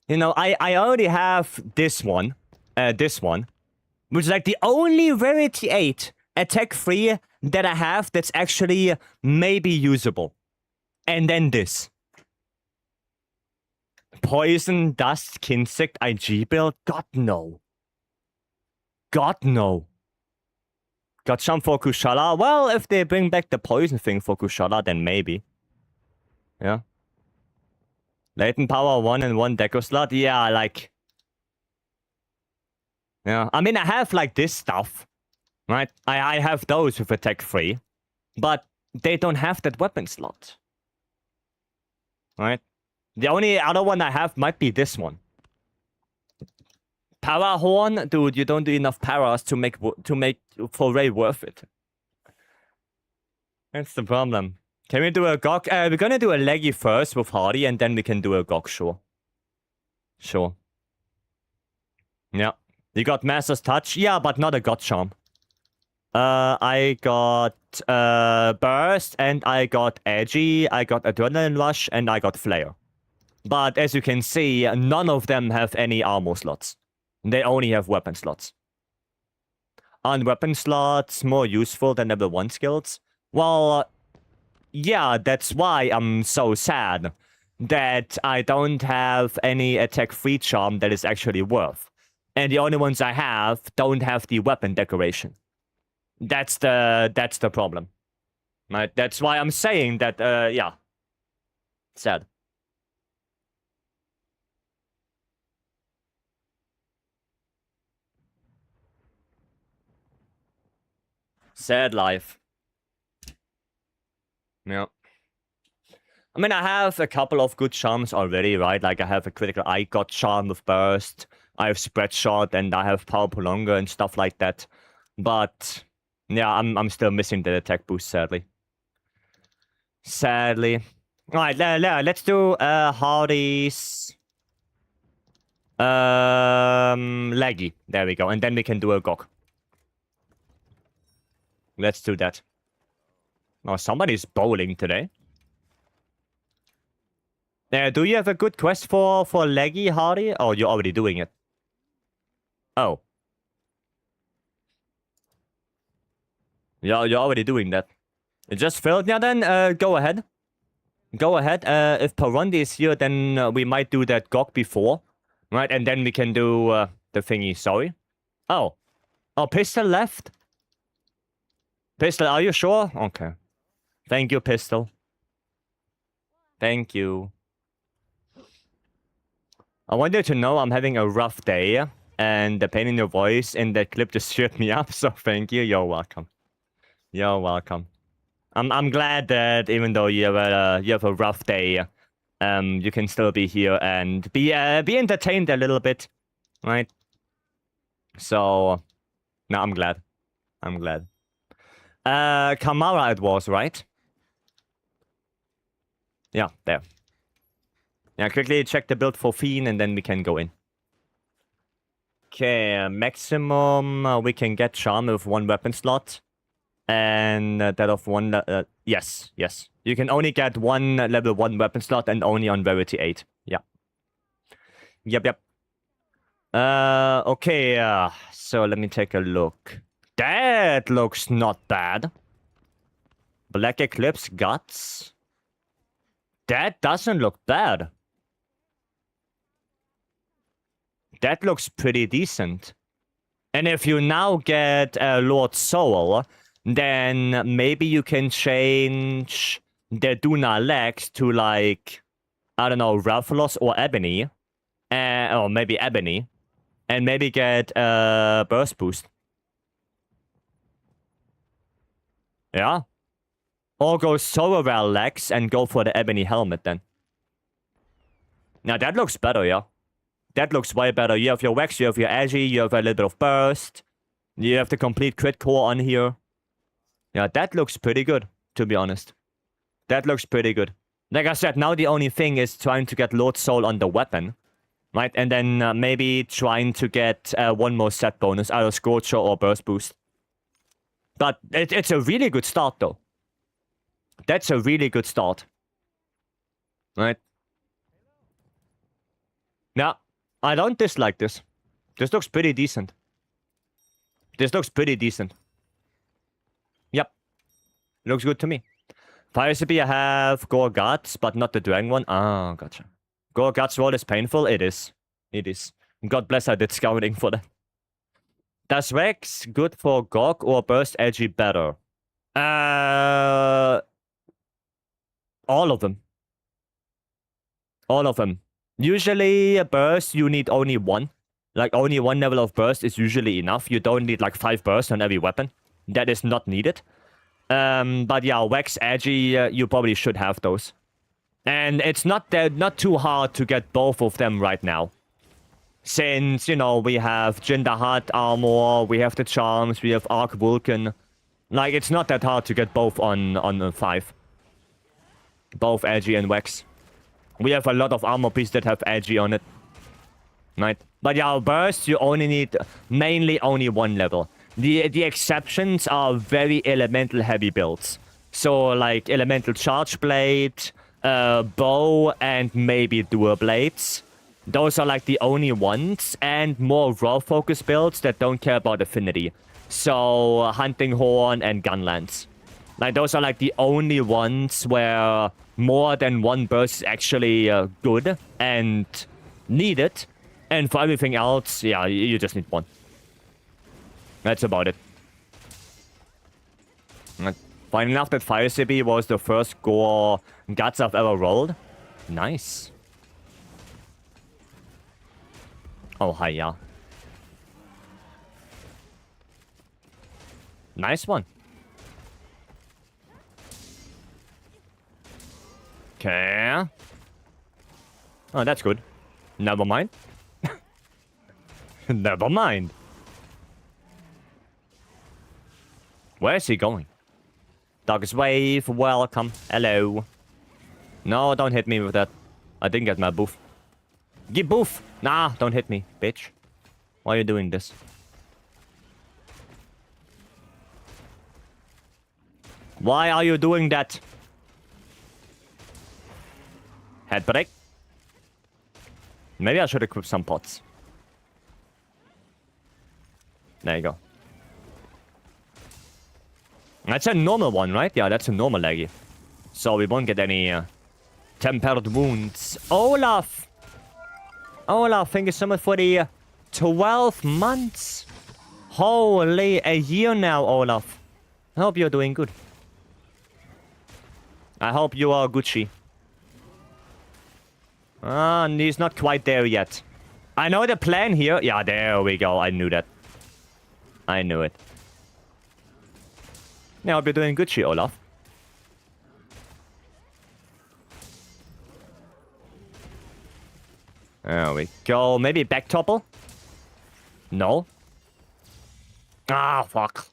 You know, I already have this one. Which is like the only Rarity 8 attack 3 that I have that's actually maybe usable. And then this. Poison, Dust, Kinsect, IG build? God no. God no. Got some for Kushala? Well, if they bring back the poison thing for Kushala, then maybe. Yeah. Latent power 1 and 1 deco slot? Yeah, like... Yeah, I mean, I have like this stuff. Right? I have those with attack 3. But they don't have that weapon slot. Right? The only other one I have might be this one. Para Horn? Dude, you don't do enough paras to make Foray worth it. That's the problem. Can we do a Gok? We're gonna do a Leggy first with Hardy, and then we can do a Gok, sure. Sure. Yeah. You got Master's Touch? Yeah, but not a God Charm. I got Burst, and I got Edgy, I got Adrenaline Rush, and I got Flare. But as you can see, none of them have any armor slots. They only have weapon slots. Aren't weapon slots more useful than level 1 skills? Well, yeah, that's why I'm so sad that I don't have any attack 3 charm that is actually worth. And the only ones I have don't have the weapon decoration. That's the problem. Right? That's why I'm saying that, yeah. Sad. Sad life. Yeah. I mean, I have a couple of good charms already, right? Like, I have a critical eye got charm with Burst, I have Spread Shot, and I have Power Prolonger and stuff like that. But, yeah, I'm still missing the attack boost, sadly. Sadly. Alright, let's do Hardy's... Leggy. There we go. And then we can do a Gok. Let's do that. Oh, somebody's bowling today. Do you have a good quest for Leggy, Hardy? Oh, you're already doing it. Oh. Yeah, you're already doing that. It just failed. Yeah, then go ahead. Go ahead. If Parundi is here, then we might do that Gok before. Right, and then we can do the thingy. Sorry. Oh. Oh, Pistol left? Pistol, are you sure? Okay. Thank you, Pistol. Thank you. I want you to know I'm having a rough day, and the pain in your voice in that clip just cheered me up, so thank you. You're welcome. You're welcome. I'm glad that even though you have a rough day, you can still be here and be entertained a little bit, right? So, no, I'm glad. I'm glad. Kamara it was, right? Yeah, there. Yeah, quickly check the build for Fiend and then we can go in. Okay, maximum we can get Charm with 1 weapon slot. And that of 1... yes. You can only get 1 level 1 weapon slot and only on Rarity 8. Yeah. Yep. Okay, so let me take a look. That looks not bad. Black Eclipse Guts. That doesn't look bad. That looks pretty decent. And if you now get Lord Soul, then maybe you can change the Duna legs to, like, I don't know, Rathalos or Ebony. Or maybe Ebony. And maybe get Burst Boost. Yeah. Or go Sorrel legs and go for the Ebony helmet then. Now that looks better, yeah. That looks way better. You have your Vex, you have your Agi, you have a little bit of Burst. You have the complete crit core on here. Yeah, that looks pretty good, to be honest. That looks pretty good. Like I said, now the only thing is trying to get Lord Soul on the weapon. Right, and then maybe trying to get 1 more set bonus, either Scorcher or Burst Boost. But it's a really good start, though. That's a really good start. Right? Yeah, I don't dislike this. This looks pretty decent. Yep. Looks good to me. Fire Sippy, I have Gore Guts, but not the Dragon one. Ah, gotcha. Gore Guts roll is painful? It is. God bless I did scouting for that. Does Vex good for Gog or Burst Edgy better? All of them. Usually, a Burst, you need only 1. Like, only 1 level of Burst is usually enough. You don't need, like, 5 bursts on every weapon. That is not needed. But yeah, Vex, Edgy, you probably should have those. And it's not too hard to get both of them right now. Since, you know, we have Jindahat armor, we have the charms, we have Arc Vulcan. Like, it's not that hard to get both on 5. Both Edgy and Vex. We have a lot of armor pieces that have Edgy on it. Right? But yeah, Burst, you only need mainly only 1 level. The exceptions are very elemental heavy builds. So, like, Elemental Charge Blade, Bow, and maybe Dual Blades. Those are, like, the only ones. And more raw focus builds that don't care about affinity. So, Hunting Horn and Gunlance. Like, those are, like, the only ones where more than 1 burst is actually good and needed. And for everything else, yeah, you just need 1. That's about it. Fine enough that Fire Sippy was the first Gore Guts I've ever rolled. Nice. Oh, hi, yeah. Nice one. Okay. Oh, that's good. Never mind. Never mind. Where is he going? Darkest Wave, welcome. Hello. No, don't hit me with that. I didn't get my boof. Give boof! Nah, don't hit me, bitch. Why are you doing this? Why are you doing that? Head break. Maybe I should equip some pots. There you go. That's a normal one, right? Yeah, that's a normal leggy. So we won't get any tempered wounds. Olaf! Olaf, thank you so much for the 12 months. Holy, a year now, Olaf. I hope you're doing good. I hope you are Gucci. Ah, he's not quite there yet. I know the plan here. Yeah, there we go. I knew that. I knew it. Yeah, I'll be doing good here, Olaf. There we go. Maybe back topple? No. Ah, fuck.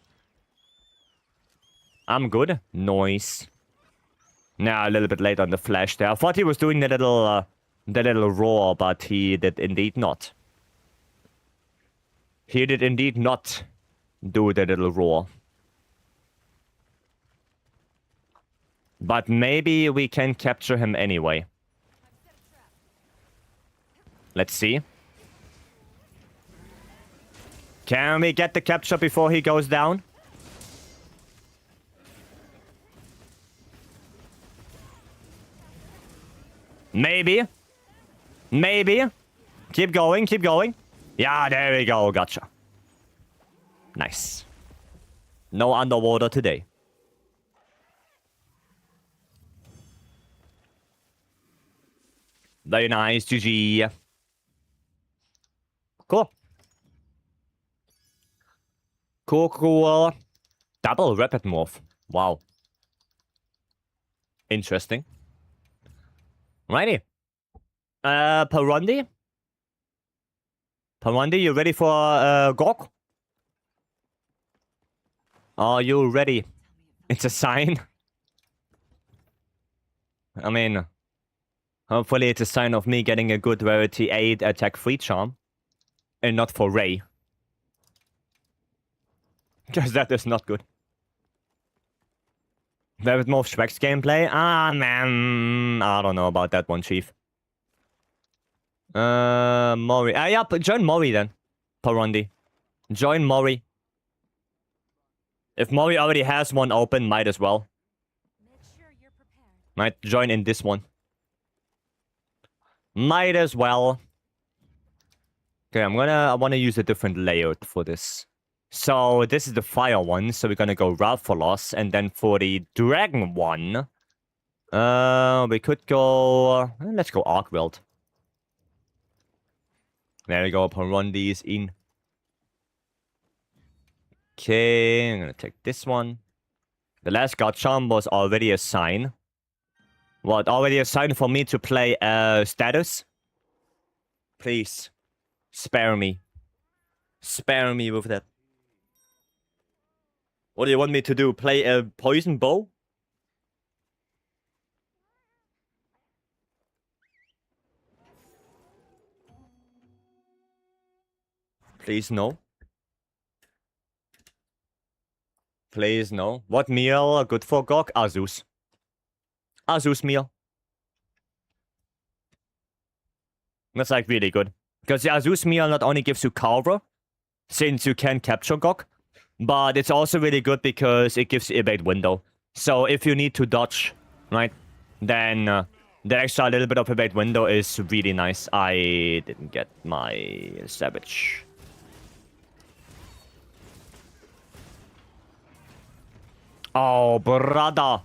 I'm good. Noise. Nah, a little bit late on the flash there. I thought he was doing the little roar, but he did indeed not. He did indeed not do the little roar. But maybe we can capture him anyway. Let's see. Can we get the capture before he goes down? Maybe. Maybe. Keep going, keep going. Yeah, there we go. Gotcha. Nice. No underwater today. Very nice, GG. Cool. Cool. Double rapid morph. Wow. Interesting. Righty. Parundi? Parundi, you ready for Gok? Are you ready? It's a sign. I mean, hopefully it's a sign of me getting a good rarity 8 attack 3 charm. And not for Ray. Because that is not good. Rapid morph Shrek's gameplay? Ah, man. I don't know about that one, Chief. Mori. Yeah, join Mori then. Parundi. Join Mori. If Mori already has one open, might as well. Might join in this one. Might as well. Okay, I wanna use a different layout for this. So this is the fire one, so we're gonna go Ralphalos, and then for the dragon one, we could go. Let's go Arkweld. There we go. Parundi is in. Okay, I'm gonna take this one. The last god charm was already a sign. What? Already a sign for me to play status? Please, spare me. Spare me with that. What do you want me to do? Play a poison bow? Please no. Please no. What meal good for Gok? Azus. Azus meal. That's like really good. Because the Azus meal not only gives you cover, since you can capture Gok, but it's also really good because it gives you evade window. So if you need to dodge, right, then the extra little bit of evade window is really nice. I didn't get my savage. Oh, brother.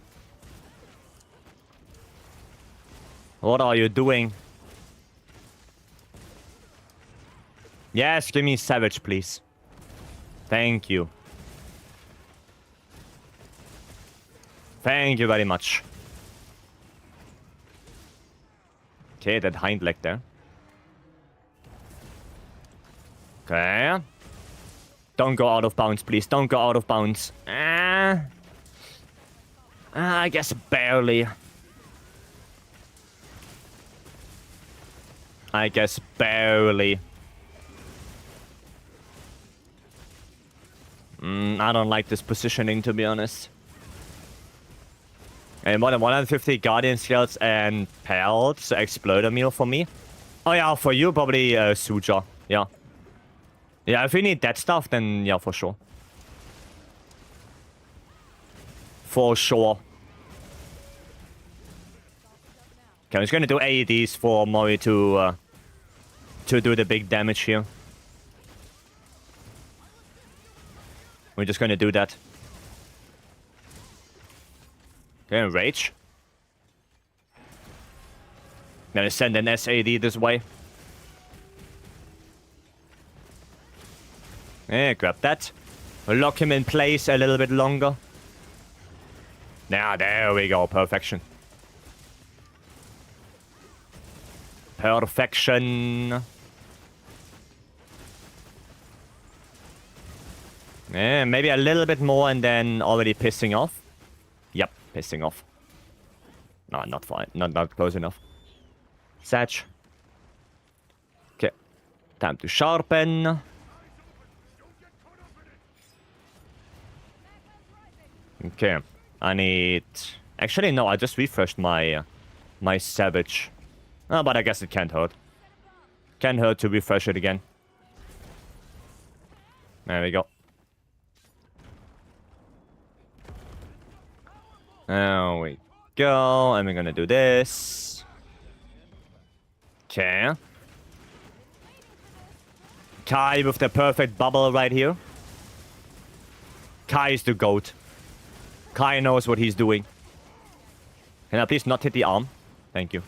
What are you doing? Yes, give me savage, please. Thank you. Thank you very much. Okay, that hind leg there. Okay. Don't go out of bounds, please. Don't go out of bounds. I guess barely. I guess barely. I don't like this positioning, to be honest. And more than 150 Guardian Skills and Pelts, Exploder Meal for me. Oh yeah, for you, probably Suja. Yeah. Yeah, if you need that stuff, then yeah, for sure. For sure. Okay, I'm just gonna do AEDs for Mori to do the big damage here. We're just gonna do that. Okay, Rage. Gonna send an SAD this way. Yeah, grab that. Lock him in place a little bit longer. Yeah, there we go. Perfection. Perfection. Yeah, maybe a little bit more and then already pissing off. Yep, pissing off. No, not fine. Not close enough. Satch. Okay. Time to sharpen. Okay. I need... Actually, no, I just refreshed my... my Savage. Oh, but I guess it can't hurt. Can't hurt to refresh it again. There we go. There we go. And we're gonna do this. Okay. Kai with the perfect bubble right here. Kai is the GOAT. Kai knows what he's doing. Can I please not hit the arm? Thank you.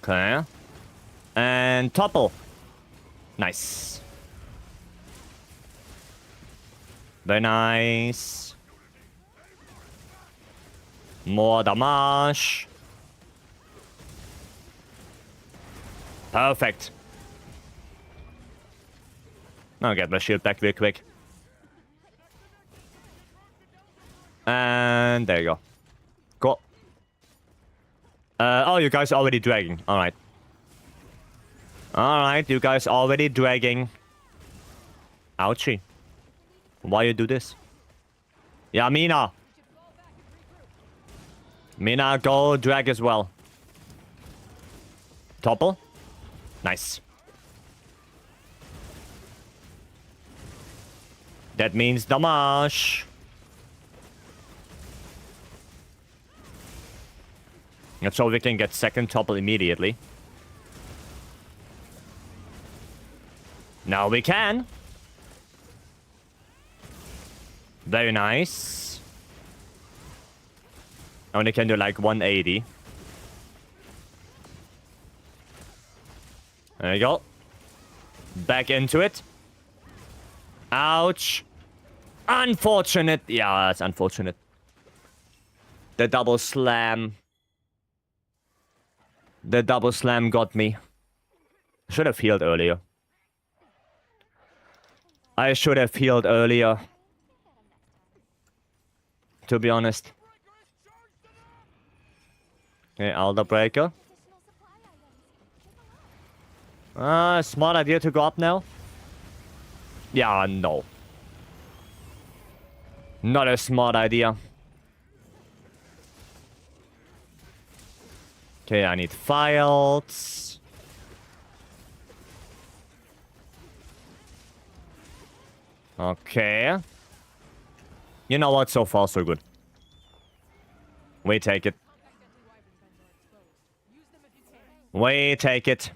Okay. And topple. Nice. Very nice. More damage. Perfect. I'll get my shield back real quick. And there you go. Cool. Oh, you guys are already dragging. Alright. Alright, you guys already dragging. Ouchie. Why you do this? Yeah, Mina. Mina, go drag as well. Topple. Nice. That means damage. And so we can get second topple immediately. Now we can. Very nice. Only can do like 180. There you go. Back into it. Ouch. Unfortunate. Yeah, that's unfortunate. The double slam. The double slam got me. Should have healed earlier. I should have healed earlier. To be honest. Okay, Alder Breaker. Smart idea to go up now. Yeah, no. Not a smart idea. Okay, I need files. Okay. You know what? So far, so good. We take it. We take it.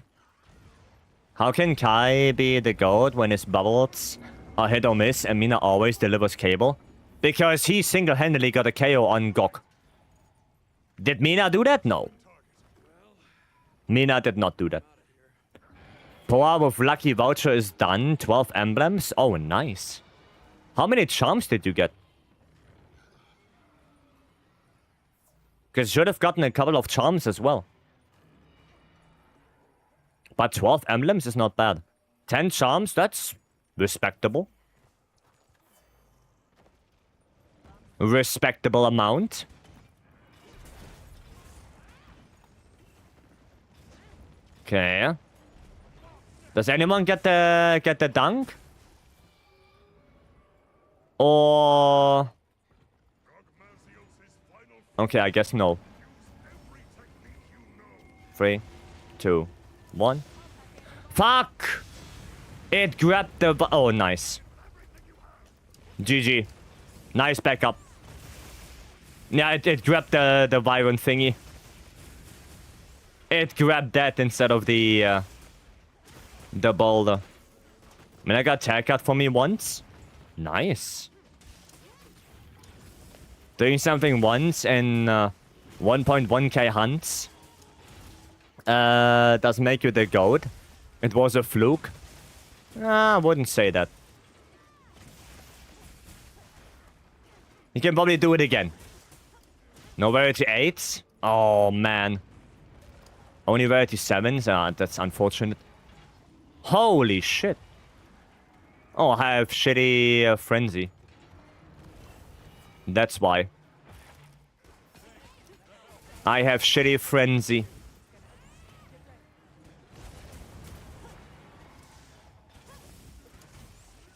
How can Kai be the GOAT when his bubbles are hit or miss and Mina always delivers cable? Because he single-handedly got a KO on Gok. Did Mina do that? No. Mina did not do that. Power with Lucky Voucher is done. 12 emblems. Oh, nice. How many charms did you get? Because should have gotten a couple of charms as well. But 12 emblems is not bad. 10 charms, that's respectable. Respectable amount. Okay. Does anyone get the dunk? Or... Okay, I guess no. 3, 2, 1. Fuck! It grabbed the... Oh, nice. GG. Nice backup. Yeah, it grabbed the Vyron thingy. It grabbed that instead of the boulder. I mean, I got tag cut for me once. Nice. Doing something once in 1.1k hunts does make you the GOAT. It was a fluke? I wouldn't say that. He can probably do it again. No rarity 8s? Oh, man. Only rarity 7s? That's unfortunate. Holy shit. Oh, I have shitty frenzy. That's why. I have shitty frenzy.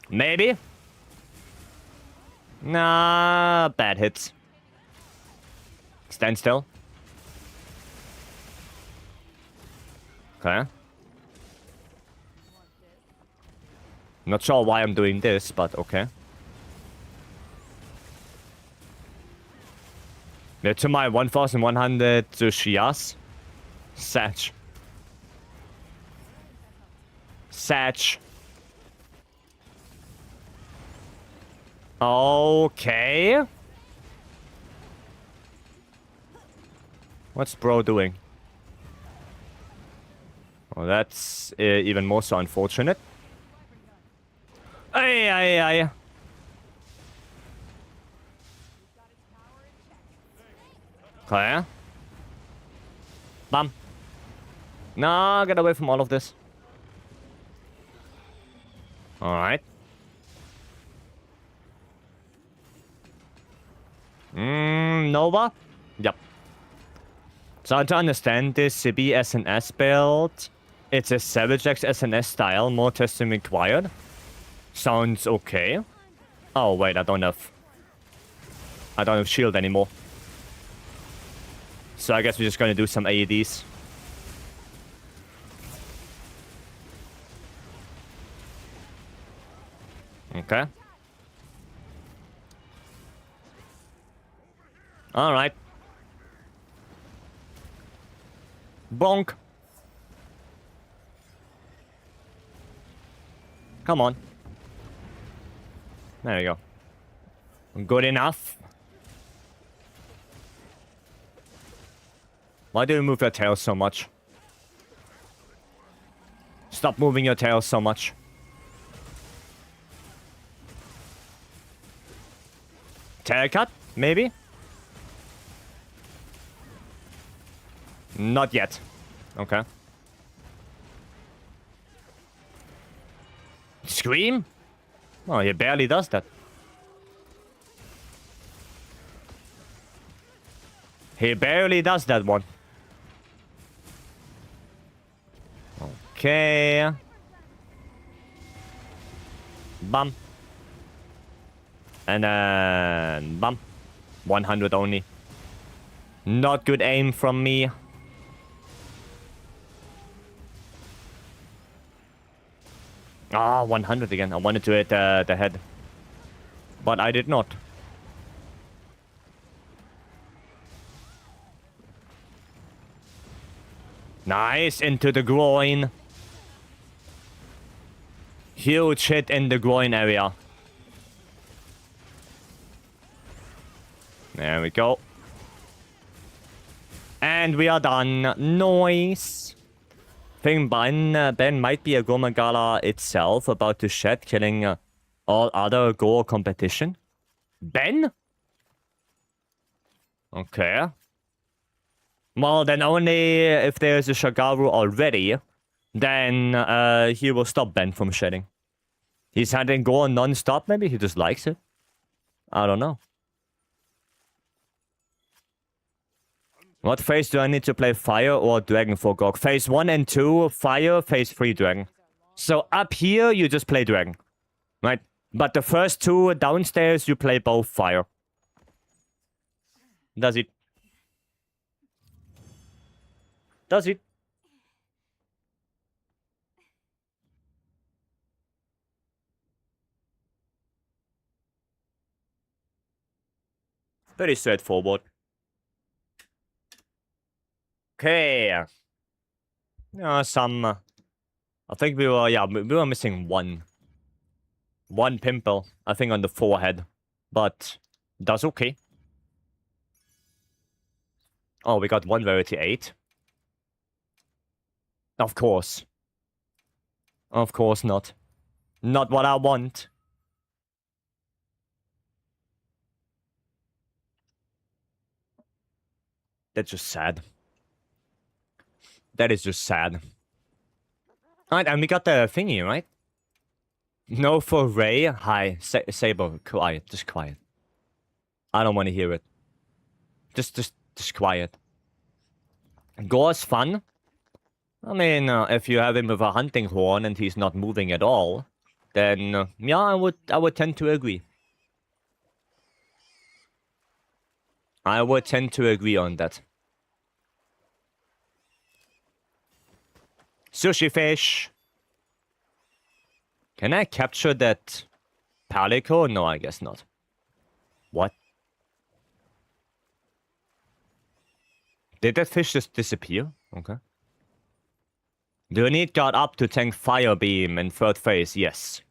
Maybe? Nah, bad hits. Stand still. Okay. Not sure why I'm doing this, but okay. Yeah, to my 1100 Shias. Satch. Satch. Okay. What's bro doing? Well, that's even more so unfortunate. Ay, ay, ay. Okay. Bam. Nah, get away from all of this. Alright. Nova? Yep. So to understand this CB SNS build, it's a Savage X SNS style, more testing required. Sounds okay. Oh wait, I don't have shield anymore. So I guess we're just gonna do some AEDs. Okay. Alright. Bonk. Come on. There you go. Good enough. Why do you move your tail so much? Stop moving your tail so much. Tail cut? Maybe? Not yet. Okay. Scream? Oh, he barely does that. He barely does that one. Okay. Bum. And then... Bum. 100 only. Not good aim from me. Ah, 100 again. I wanted to hit the head. But I did not. Nice, into the groin. Huge hit in the groin area. There we go. And we are done. Nice. Think Ben might be a Gomagala itself, about to shed, killing all other Gore competition. Ben? Okay. Well, then only if there's a Shagaru already, then he will stop Ben from shedding. He's hunting Gore non-stop, maybe? He just likes it. I don't know. What phase do I need to play Fire or Dragon for Gog? Phase 1 and 2, Fire. Phase 3, Dragon. So up here, you just play Dragon. Right? But the first two downstairs, you play both Fire. Does it? Does it? Very straightforward. Okay. Some... I think we were missing one. One pimple, I think, on the forehead. But that's okay. Oh, we got one rarity 8. Of course. Of course not. Not what I want. That's just sad. That is just sad. Alright, and we got the thingy, right? No for Ray. Hi. Sable, quiet. Just quiet. I don't want to hear it. Just quiet. Gore's fun. I mean, if you have him with a hunting horn and he's not moving at all, then yeah, I would tend to agree. I would tend to agree on that. Sushi fish. Can I capture that palico? No, I guess not. What? Did that fish just disappear? Okay. Do you need guard up to tank fire beam in third phase? Yes.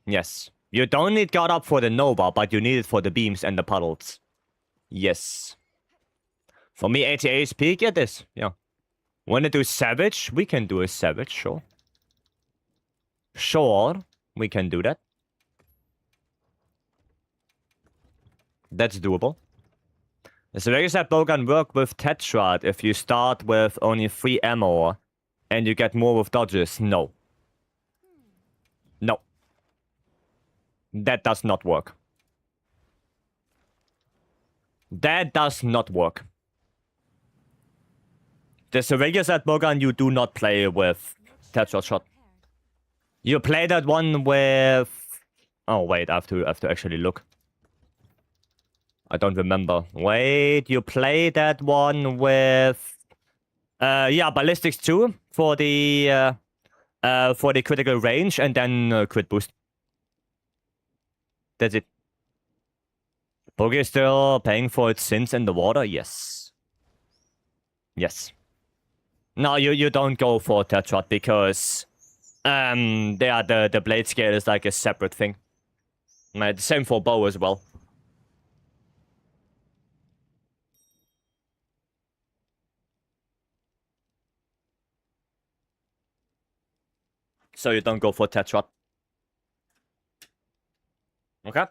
Yes. You don't need guard up for the Nova, but you need it for the beams and the puddles. Yes. For me, 80 HP, get this. Yeah. Wanna do Savage? We can do a Savage, sure. Sure, we can do that. That's doable. Does the regular set bowgun work with Tetrad if you start with only 3 ammo and you get more with dodges? No. No. That does not work. That does not work. There's a regular set bowgun you do not play with Tetrad shot. You play that one with... Oh, wait, I have to actually look. I don't remember. Wait, you play that one with... yeah, Ballistics 2 for the critical range and then crit boost. That's it. Bogey is still paying for its sins in the water? Yes. Yes. No, you don't go for Tetrad because... the blade scale is like a separate thing. The same for bow as well. So you don't go for Tetrad. Okay.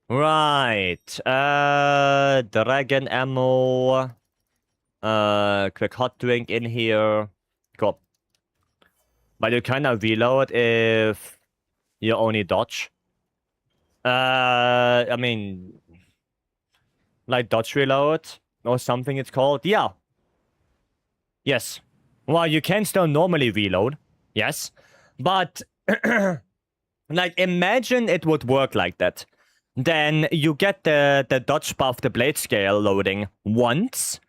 Right. Dragon ammo. Quick hot drink in here. Cool. But you kind of reload if you only dodge. I mean... Like dodge reload or something it's called. Yeah. Yes. Well, you can still normally reload. Yes. But... like, imagine it would work like that. Then you get the dodge buff, the blade scale loading once.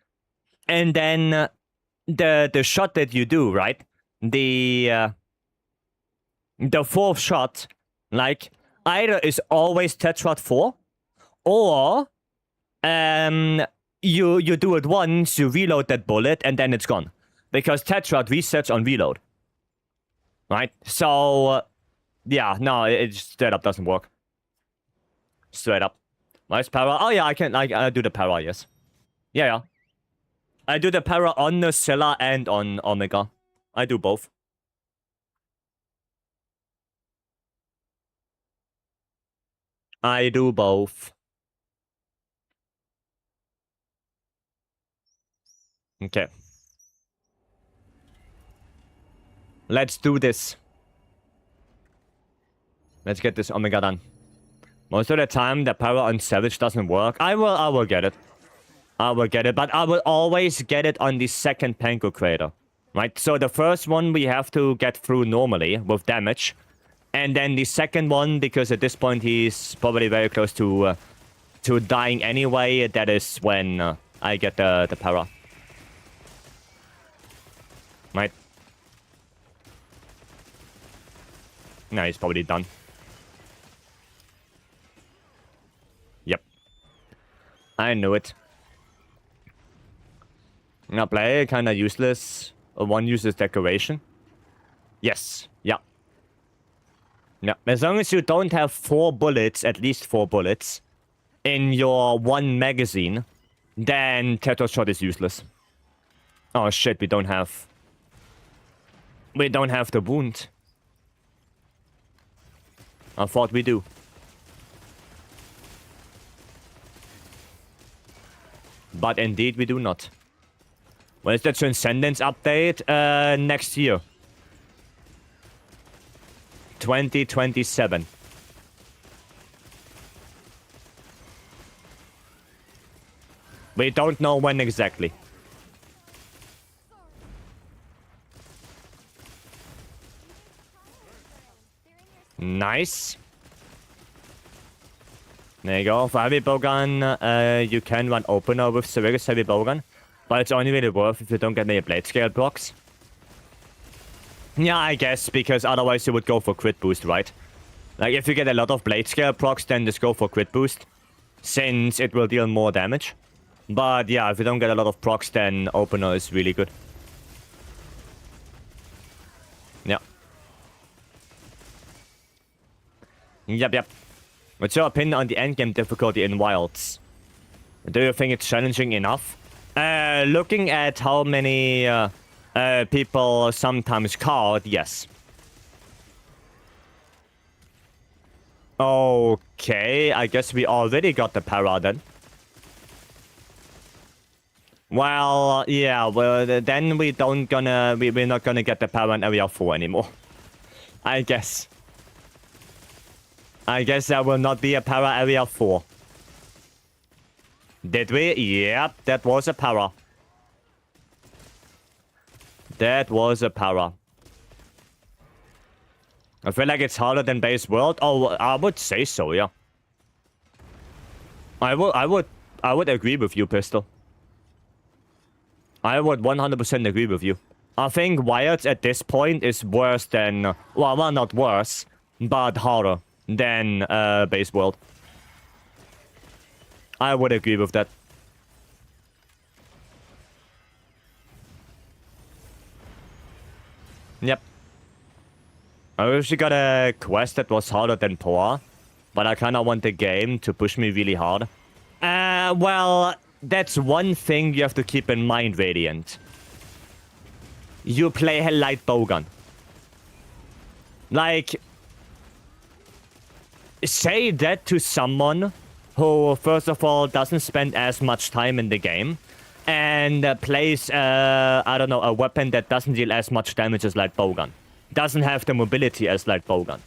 And then the shot that you do, right? The fourth shot, like, either is always Tetrad 4, or you do it once, you reload that bullet, and then it's gone. Because Tetrad resets on reload. Right? So, yeah, no, it straight up doesn't work. Straight up. Nice para. Oh, yeah, I do the para, yes. Yeah. I do the para on the Scylla and on Omega. I do both. I do both. Okay. Let's do this. Let's get this Omega done. Most of the time, the para on Savage doesn't work. I will get it. I will get it, but I will always get it on the second Panko Crater. Right? So the first one we have to get through normally with damage. And then the second one, because at this point he's probably very close to dying anyway, that is when I get the para. Right? No, he's probably done. Yep. I knew it. Now play kinda useless. One uses decoration. Yes. Yeah. Yeah. As long as you don't have 4 bullets, at least 4 bullets, in your one magazine, then Tetrad shot is useless. Oh shit, we don't have We don't have the wound. I thought we do. But indeed we do not. When is the Transcendence update? Next year. 2027. We don't know when exactly. Nice. There you go. For heavy bowgun, you can run opener with Severus heavy bowgun, but it's only really worth if you don't get any blade scale procs. Yeah, I guess, because otherwise you would go for crit boost, right? Like, if you get a lot of blade scale procs, then just go for crit boost, since it will deal more damage. But yeah, if you don't get a lot of procs, then opener is really good. Yeah. Yep. What's your opinion on the endgame difficulty in Wilds? Do you think it's challenging enough? Looking at how many people sometimes card, yes. Okay, I guess we already got the para then. Well, yeah, well, then we're not gonna get the para in area 4 anymore. I guess. I guess there will not be a para area 4. Did we? Yep, that was a para. That was a para. I feel like it's harder than base world. Oh, I would say so, yeah. I would agree with you, Pistol. I would 100% agree with you. I think Wilds at this point is worse than... Well, not worse, but harder than base world. I would agree with that. Yep. I wish we got a quest that was harder than Poa, but I kind of want the game to push me really hard. Well, that's one thing you have to keep in mind, Radiant. You play a light bowgun. Like, say that to someone who, first of all, doesn't spend as much time in the game and plays, I don't know, a weapon that doesn't deal as much damage as light bowgun. Doesn't have the mobility as light bowgun.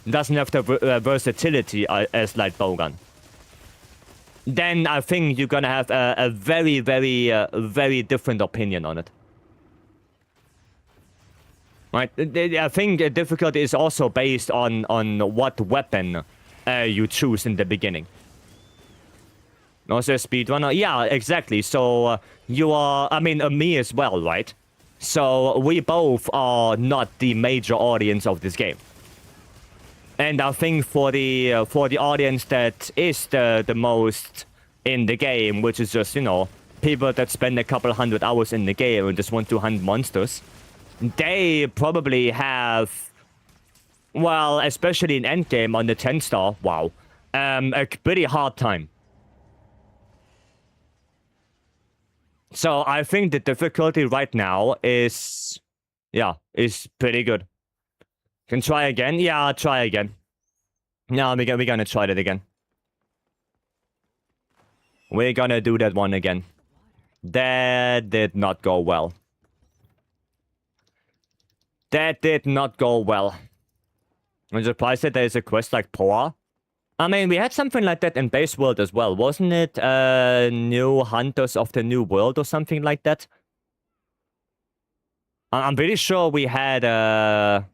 Doesn't have the versatility as light bowgun. Then I think you're gonna have a very, very different opinion on it. Right? I think the difficulty is also based on what weapon you choose in the beginning. Also a speedrunner? Yeah, exactly. So you are, I mean, me as well, right? So we both are not the major audience of this game. And I think for the audience that is the most in the game, which is just, you know, people that spend a couple 100 hours in the game and just want to hunt monsters, they probably have, well, especially in endgame on the 10-star, wow, a pretty hard time. So I think the difficulty right now is, yeah, is pretty good. Can try again? Yeah, I'll try again. No, we're gonna try that again. We're gonna do that one again. That did not go well. That did not go well. I'm surprised that there's a quest like Poa. I mean, we had something like that in base world as well. Wasn't it New Hunters of the New World or something like that? I'm pretty sure we had a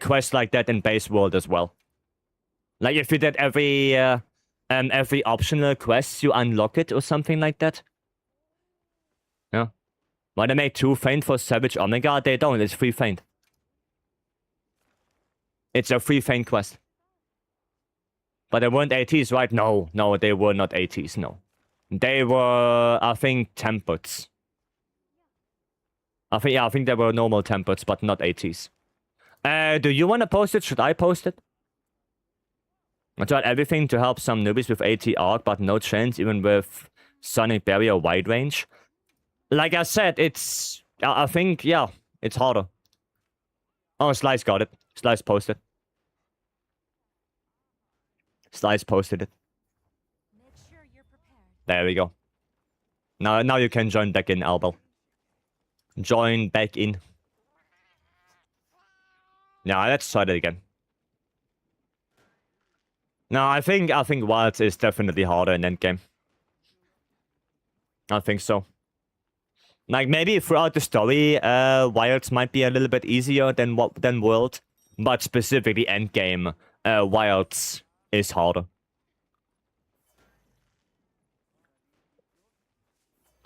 quest like that in base world as well. Like if you did every optional quest, you unlock it or something like that. Yeah. Why they make 2 feint for Savage Omega? They don't. It's free feint. It's a free feint quest. But they weren't ATs, right? No, they were not ATs, no. They were, I think, templates. I think they were normal templates, but not ATs. Do you want to post it? Should I post it? I tried everything to help some newbies with AT arc, but no chance, even with Sonic Barrier wide range. Like I said, it's... I think, yeah, It's harder. Oh, Slice got it. Slice posted. Slice posted it. Make sure you're prepared. There we go. Now you can join back in, Albel. Join back in. Yeah, let's try that again. No, I think Wilds is definitely harder in endgame. I think so. Like maybe throughout the story, Wilds might be a little bit easier than World, but specifically endgame, Wilds is harder.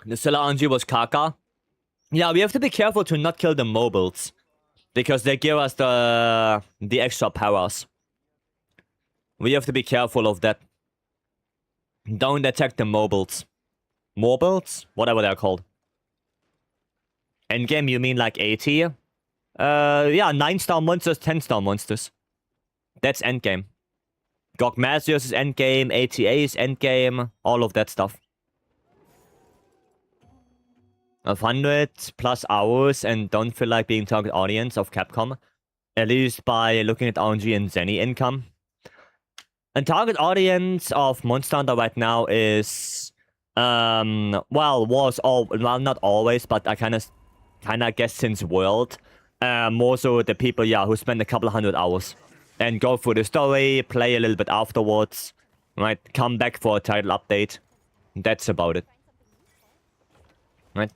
The Solange was Kaka. Yeah, we have to be careful to not kill the mobiles, because they give us the extra powers. We have to be careful of that. Don't attack the mobiles. Mobiles? Whatever they're called. Endgame, you mean like A tier? Yeah, 9-star monsters, 10-star monsters. That's endgame. Gogmasius is endgame, ATA is endgame, all of that stuff. 100 plus hours and don't feel like being target audience of Capcom. At least by looking at RNG and Zenny income. And target audience of Monster Hunter right now is... well, not always, but I kind of guess since World. More so the people, yeah, who spend a couple of 100 hours. And go through the story, play a little bit afterwards. Right, come back for a title update. That's about it. Right?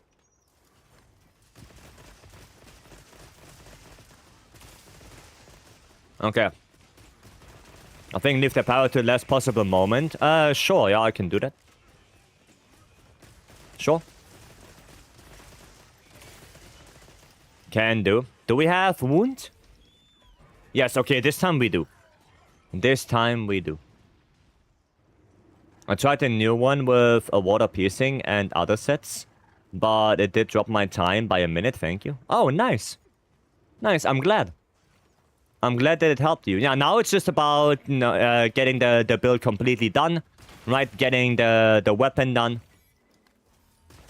Okay. I think lift the power to the last possible moment. Sure, yeah, I can do that. Sure. Can do. Do we have wound? Yes, okay, this time we do. This time we do. I tried a new one with a water piercing and other sets, but it did drop my time by a minute, thank you. Oh, nice. Nice, I'm glad. I'm glad that it helped you. Yeah, now it's just about getting the build completely done, right? Getting the weapon done.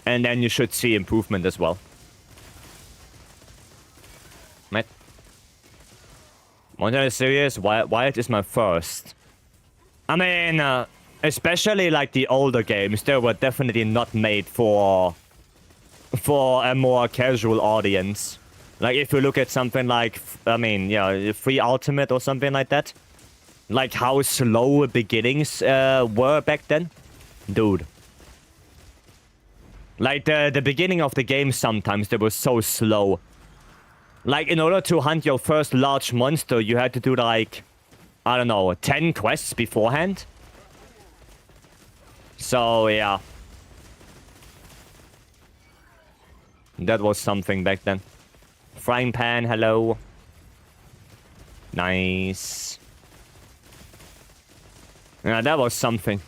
And then you should see improvement as well. Right? One is serious, Wyatt is my first. I mean, especially like the older games, they were definitely not made for a more casual audience. Like, if you look at something like, I mean, yeah, Free Ultimate or something like that. Like, how slow beginnings were back then. Dude. Like, the beginning of the game sometimes, they were so slow. Like, in order to hunt your first large monster, you had to do, like, I don't know, 10 quests beforehand. So, yeah. That was something back then. Frying pan, hello. Nice. Yeah, that was something.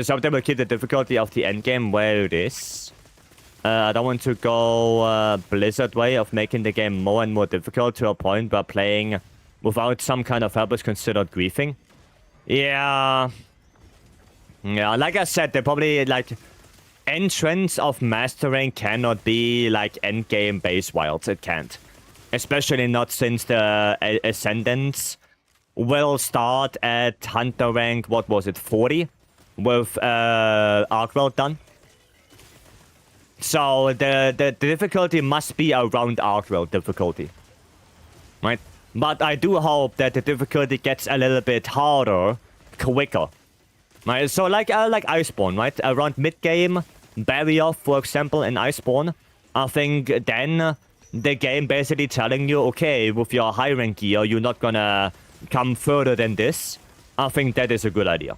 So they will keep the difficulty of the endgame where it is. I don't want to go Blizzard way of making the game more and more difficult to a point where playing without some kind of help is considered griefing. Yeah. Yeah, like I said, they probably, like... Entrance of Mastering cannot be, like, endgame base wilds. It can't. Especially not since the Ascendants will start at Hunter rank, what was it, 40? With Arc World done. So, the difficulty must be around Arc World difficulty. Right? But I do hope that the difficulty gets a little bit harder, quicker. Right? So, like Iceborne, right? Around mid-game... Barrier, for example, in Iceborne, I think then the game basically telling you, okay, with your high rank gear, you're not gonna come further than this. I think that is a good idea.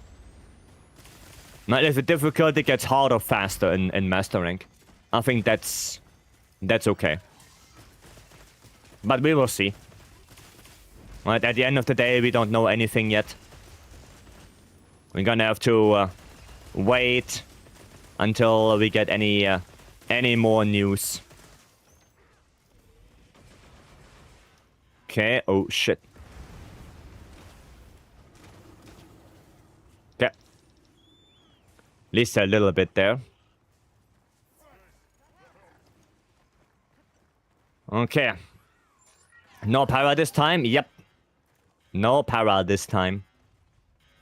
Now, if the difficulty gets harder faster in Master rank, I think that's okay. But we will see. Right, at the end of the day, we don't know anything yet. We're gonna have to wait until we get any more news. Okay, oh shit. Okay. At least a little bit there. Okay. No para this time? Yep. No para this time.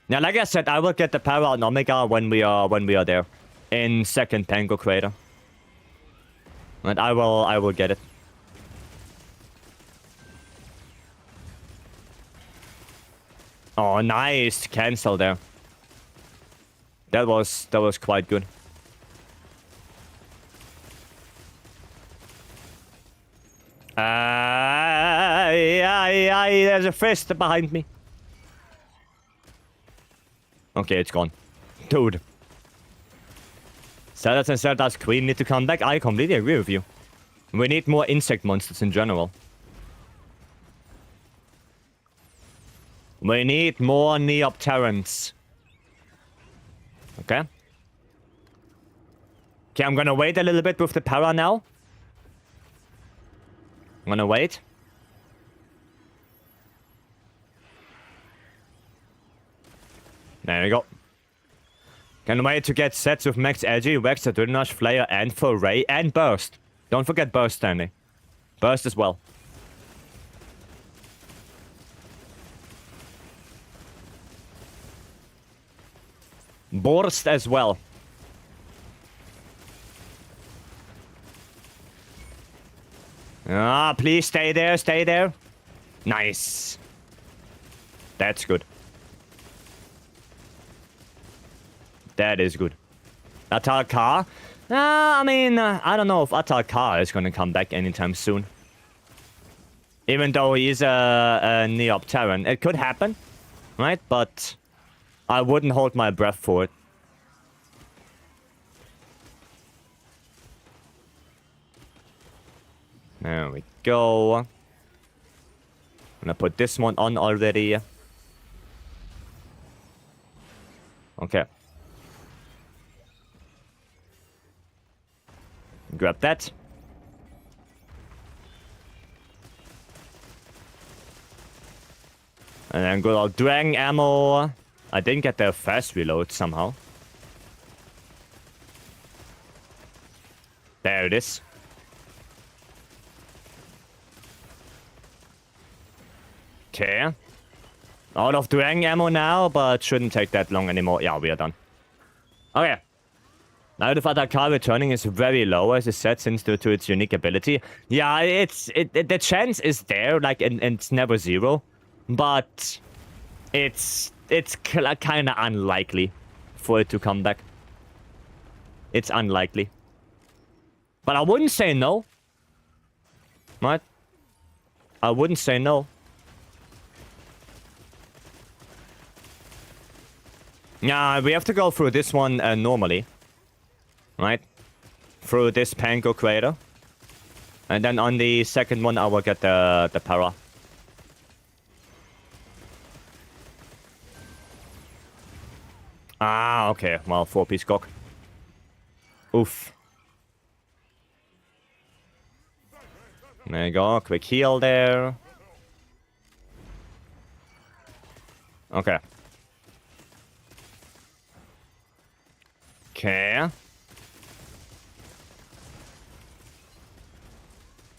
Now, like I said, I will get the para on Omega when we are there. In second Pango Crater. And I will get it. Oh, nice cancel there. That was quite good. There's a fist behind me. Okay, it's gone. Dude. Zelda's and Zelda's Queen need to come back. I completely agree with you. We need more insect monsters in general. We need more Neopterans. Okay. Okay, I'm gonna wait a little bit with the para now. I'm gonna wait. There we go. Can wait to get sets with Max Edgy, Vex, Adrenaline, Flare, and Foray, and Burst. Don't forget Burst, Stanley. Burst as well. Burst as well. Ah, please stay there, stay there. Nice. That's good. That is good. Atar-Kar? I mean, I don't know if Atar-Kar is gonna come back anytime soon. Even though he's a Neopteran. It could happen, right? But I wouldn't hold my breath for it. There we go. I'm gonna put this one on already. Okay. Grab that. And then good old Dragon ammo. I didn't get the fast reload somehow. There it is. Okay. Out of Dragon ammo now, but shouldn't take that long anymore. Yeah, we are done. Okay. Now the Atar-Kar returning is very low, as I said, since due to its unique ability. Yeah, the chance is there, like, and it's never zero. But it's kind of unlikely for it to come back. It's unlikely. But I wouldn't say no. Right? I wouldn't say no. Yeah, we have to go through this one normally. Right? Through this Pango Crater. And then on the second one, I will get the para. Ah, okay. Well, 4-piece cock. Oof. There you go. Quick heal there. Okay. Okay.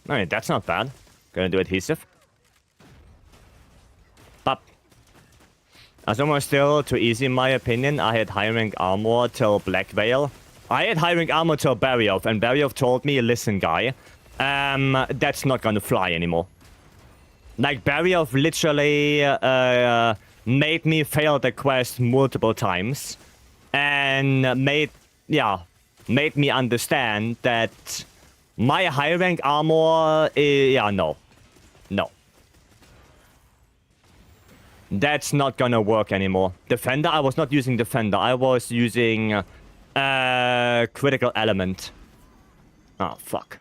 Alright, that's not bad. Gonna do adhesive. Pop. Azuma still too easy in my opinion. I had high rank armor till Black Veil. I had high rank armor till Barriov, and Barriov told me, listen guy, that's not gonna fly anymore. Like, Barriov literally made me fail the quest multiple times. And made me understand that my high rank armor is, no. That's not gonna work anymore. Defender, I was not using Defender. I was using Critical Element. Oh, fuck.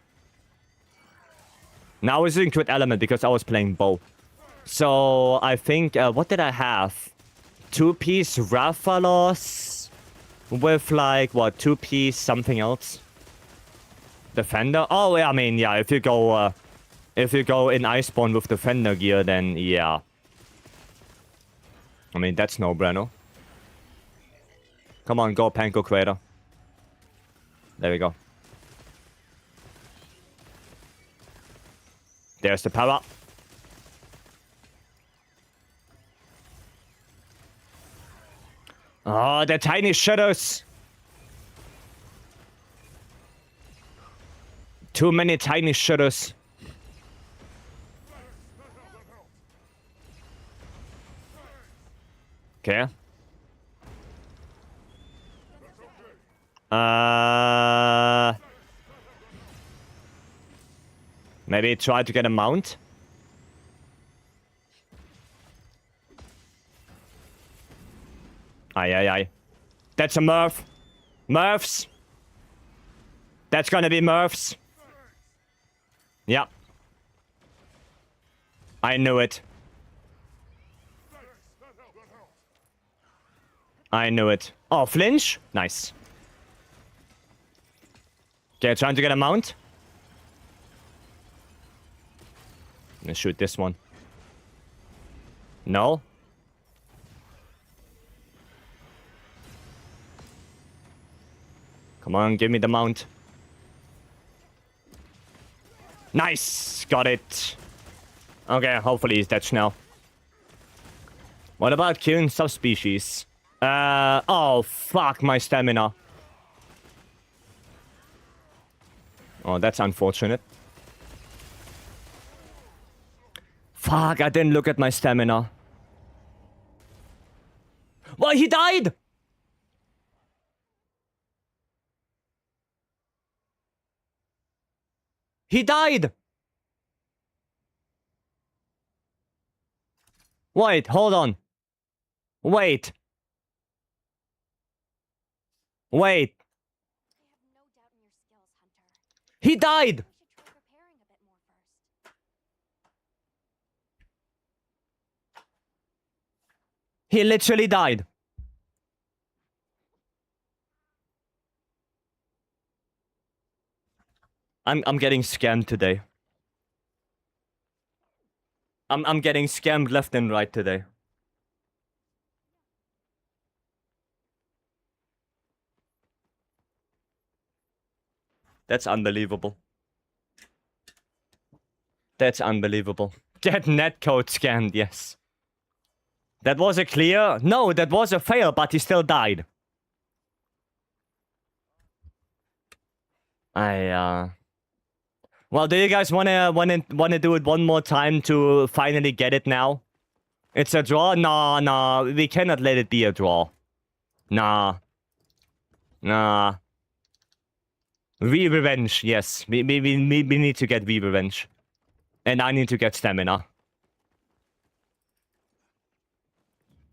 Now I was using Crit Element because I was playing bow. So, I think, what did I have? 2-piece Rathalos with, like, what, 2-piece something else? Defender? Oh, yeah, I mean, yeah, if you go in Iceborne with Defender gear, then, yeah. I mean, that's no-brainer. Come on, go Panko Crater. There we go. There's the power. Oh, the tiny shadows. Too many tiny shadows. Okay. Maybe try to get a mount. Aye. That's a Murph. Murphs. That's gonna be Murphs. Yeah. I knew it. I knew it. Oh, flinch? Nice. Okay, trying to get a mount. Let's shoot this one. No? Come on, give me the mount. Nice! Got it. Okay, hopefully he's dead now. What about killing subspecies? Oh, fuck my stamina. Oh, that's unfortunate. Fuck, I didn't look at my stamina. Well, he died! He died! Wait, hold on. Wait. Wait. I have no doubt in your skills, Hunter. He died! We should try preparing a bit more first. He literally died. I'm getting scammed today. I'm getting scammed left and right today. That's unbelievable. That's unbelievable. Get netcode scanned, yes. That was a clear... No, that was a fail, but he still died. Well, do you guys wanna do it one more time to finally get it now? It's a draw? Nah, we cannot let it be a draw. Nah. Revenge, yes. We need to get revenge. And I need to get stamina.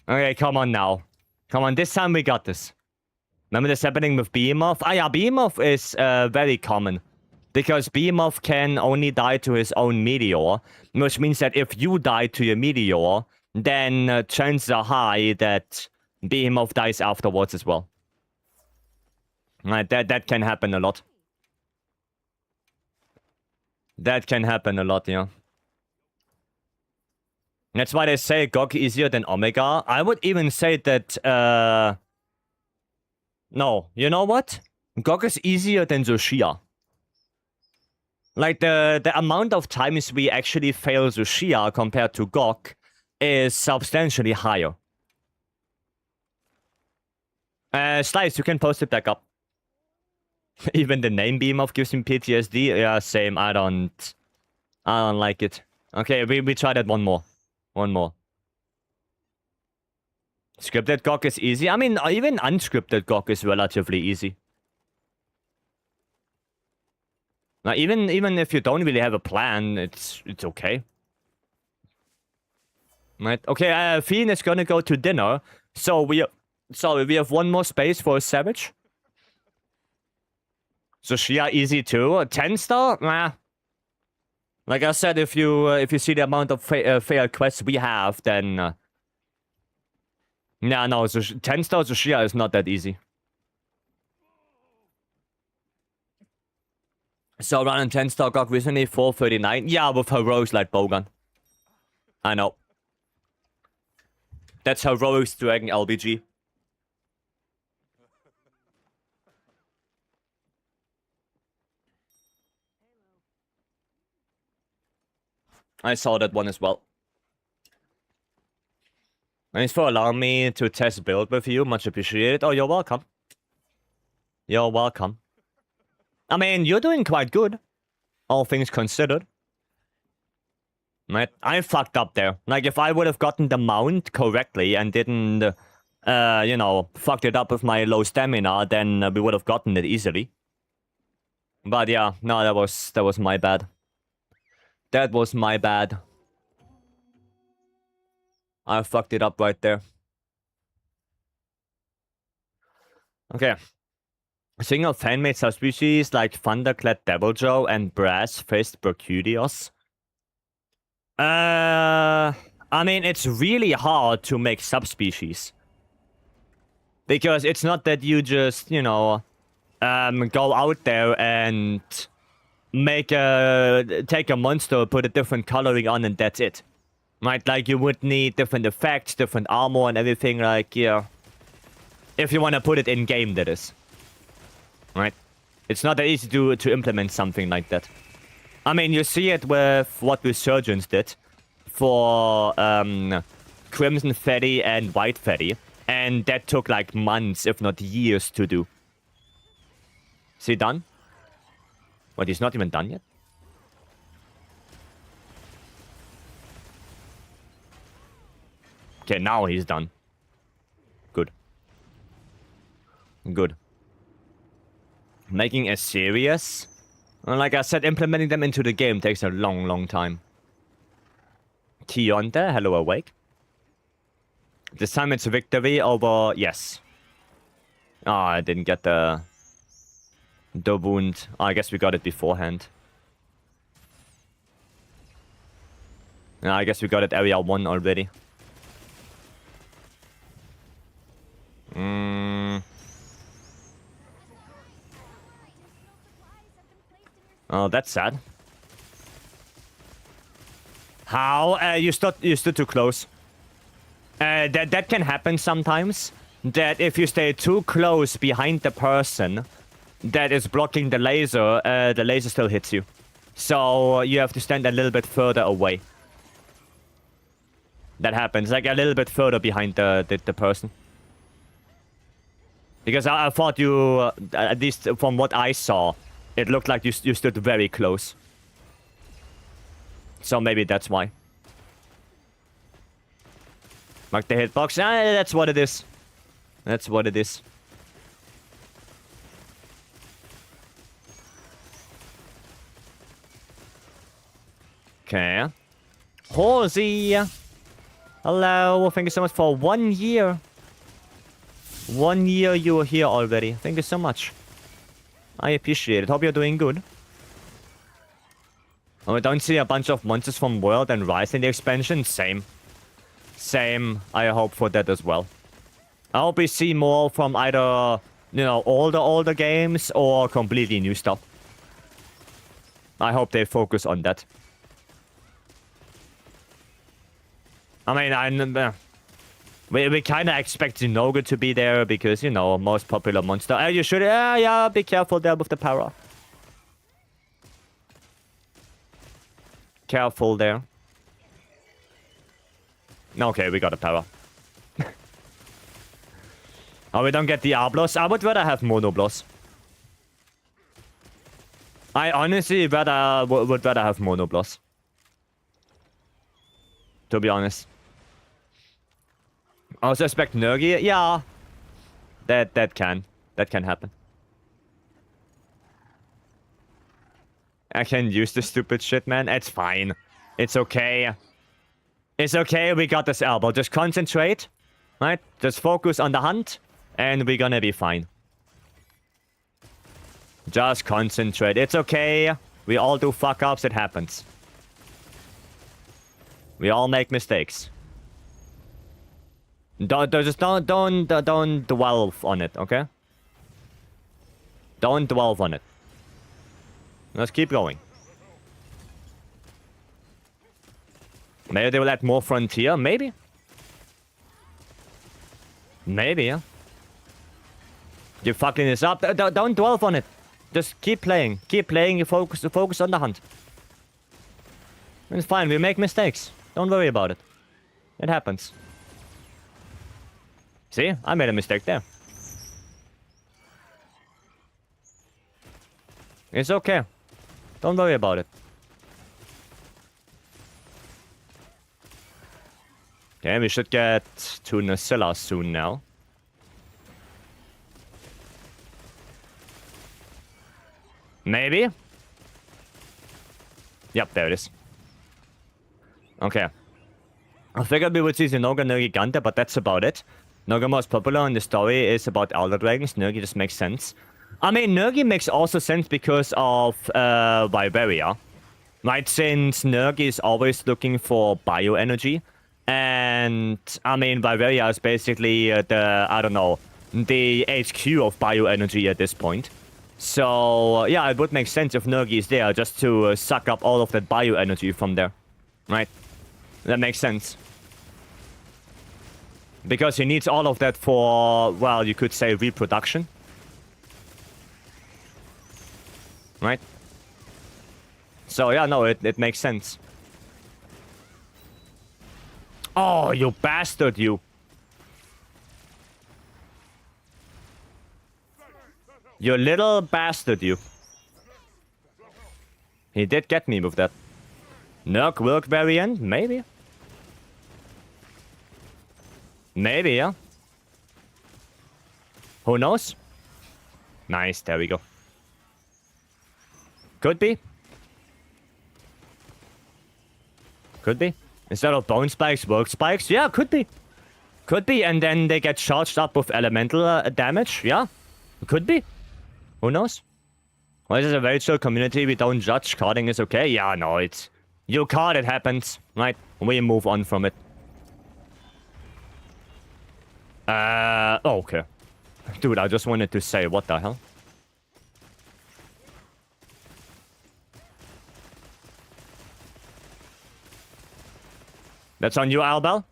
Okay, come on now. Come on, this time we got this. Remember this happening with Behemoth? Ah yeah, Behemoth is very common. Because Behemoth can only die to his own meteor. Which means that if you die to your meteor, then chances are high that Behemoth dies afterwards as well. Right, that can happen a lot. That can happen a lot, yeah. That's why they say GOG easier than Omega. I would even say that, no, you know what? GOG is easier than Zushia. Like, the amount of times we actually fail Zushia compared to GOG is substantially higher. Slice, you can post it back up. Even the name Behemoth gives him PTSD. Yeah, same. I don't like it. Okay, we try that one more. One more. Scripted GOG is easy. I mean, even unscripted GOG is relatively easy. Now, even if you don't really have a plan, it's okay. Right? Okay, Fiend is gonna go to dinner. So we have one more space for a Savage. So Shia easy too. 10 star? Nah. Like I said, if you see the amount of failed quests we have, then nah, no. So 10 star Zushia is not that easy. So running 10 star GOG recently 439. Yeah, with heroics like Bogan. I know. That's heroics dragging LBG. I saw that one as well. Thanks for allowing me to test build with you. Much appreciated. Oh, you're welcome. You're welcome. I mean, you're doing quite good. All things considered. Right? I fucked up there. Like, if I would have gotten the mount correctly and didn't, you know, fucked it up with my low stamina, then we would have gotten it easily. But yeah, no, that was my bad. That was my bad. I fucked it up right there. Okay. Single fan-made subspecies like Thunderclad Deviljho and Brass-Faced Bercudios. I mean, it's really hard to make subspecies. Because it's not that you just, you know, go out there and take a monster, put a different coloring on, and that's it. Right? Like, you would need different effects, different armor, and everything, like, yeah. If you want to put it in-game, that is. Right? It's not that easy to implement something like that. I mean, you see it with what Resurgence did for Crimson Fatty and White Fatty. And that took like months, if not years, to do. Is he done? What, he's not even done yet? Okay, now he's done. Good. Good. Making a series? Well, like I said, implementing them into the game takes a long, long time. Kionte, hello awake. This time it's a victory over... Yes. Ah, oh, I didn't get the wound. Oh, I guess we got it beforehand. Yeah, I guess we got it area 1 already. Oh, that's sad. How? You stood too close. That can happen sometimes. That if you stay too close behind the person that is blocking the laser still hits you. So you have to stand a little bit further away. That happens, like a little bit further behind the person. Because I thought you, at least from what I saw, it looked like you stood very close. So maybe that's why. Mark the hitbox. That's what it is. That's what it is. Okay. Horsey. Hello. Thank you so much for 1 year. 1 year you were here already. Thank you so much. I appreciate it. Hope you're doing good. Oh, I don't see a bunch of monsters from World and Rise in the expansion. Same. Same. I hope for that as well. I hope we see more from either, you know, older games or completely new stuff. I hope they focus on that. I mean, we kind of expect Zinogre to be there because, you know, most popular monster. You should, yeah, be careful there with the para. Careful there. Okay, we got a para. Oh, we don't get Diablos. I would rather have Monoblos. I honestly would rather have Monoblos. To be honest. I also expect Nergi. Yeah. That can happen. I can use this stupid shit, man. It's fine. It's okay. It's okay, we got this elbow. Just concentrate. Right? Just focus on the hunt. And we're gonna be fine. Just concentrate. It's okay. We all do fuck-ups. It happens. We all make mistakes. Don't dwell on it, okay? Don't dwell on it. Let's keep going. Maybe they will add more frontier, maybe? Maybe, yeah. You're fucking this up. Don't dwell on it. Just keep playing. Keep playing. You focus on the hunt. It's fine, we make mistakes. Don't worry about it. It happens. See? I made a mistake there. It's okay. Don't worry about it. Okay, we should get to Nacilla soon now. Maybe? Yep, there it is. Okay. I figured we would see the Noga Nergi Gigante, but that's about it. Noga most popular in the story is about Elder Dragons. Nergi just makes sense. I mean, Nergi makes also sense because of Vycery. Right, since Nergi is always looking for bioenergy. And, I mean, Vycery is basically the, I don't know, the HQ of bioenergy at this point. So, yeah, it would make sense if Nergi is there just to suck up all of that bioenergy from there. Right? That makes sense. Because he needs all of that for, well, you could say reproduction. Right? So, yeah, no, it makes sense. Oh, you bastard, you. You little bastard, you. He did get me with that. Nerk work variant? Maybe. Maybe, yeah. Who knows? Nice, there we go. Could be. Could be. Instead of bone spikes, work spikes? Yeah, could be. Could be, and then they get charged up with elemental damage? Yeah, could be. Who knows? Well, this is a very chill community. We don't judge. Carding is okay. Yeah, no, it's... You card, it happens. Right? We move on from it. Oh, okay. Dude, I just wanted to say, what the hell? That's on you, Albel?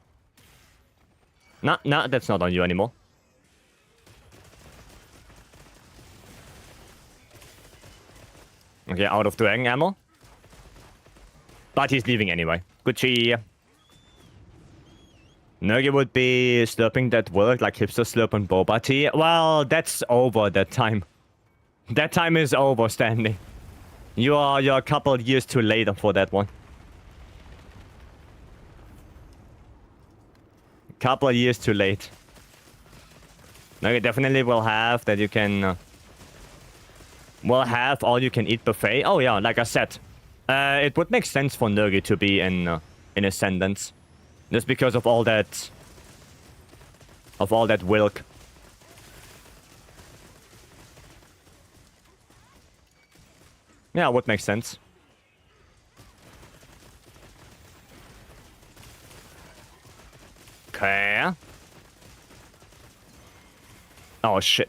Nah, that's not on you anymore. Okay, out of dragon ammo. But he's leaving anyway. Good cheer. Nergi would be slurping that word like hipster slurp on boba tea. Well, that's over that time. That time is over, Stanley. You're a couple years too late for that one. Couple of years too late. Nergi definitely will have that you can... will have all you can eat buffet. Oh yeah, like I said. It would make sense for Nergi to be in Ascendance. Just because of all that... of all that wilk. Yeah, it would make sense. Okay. Oh shit.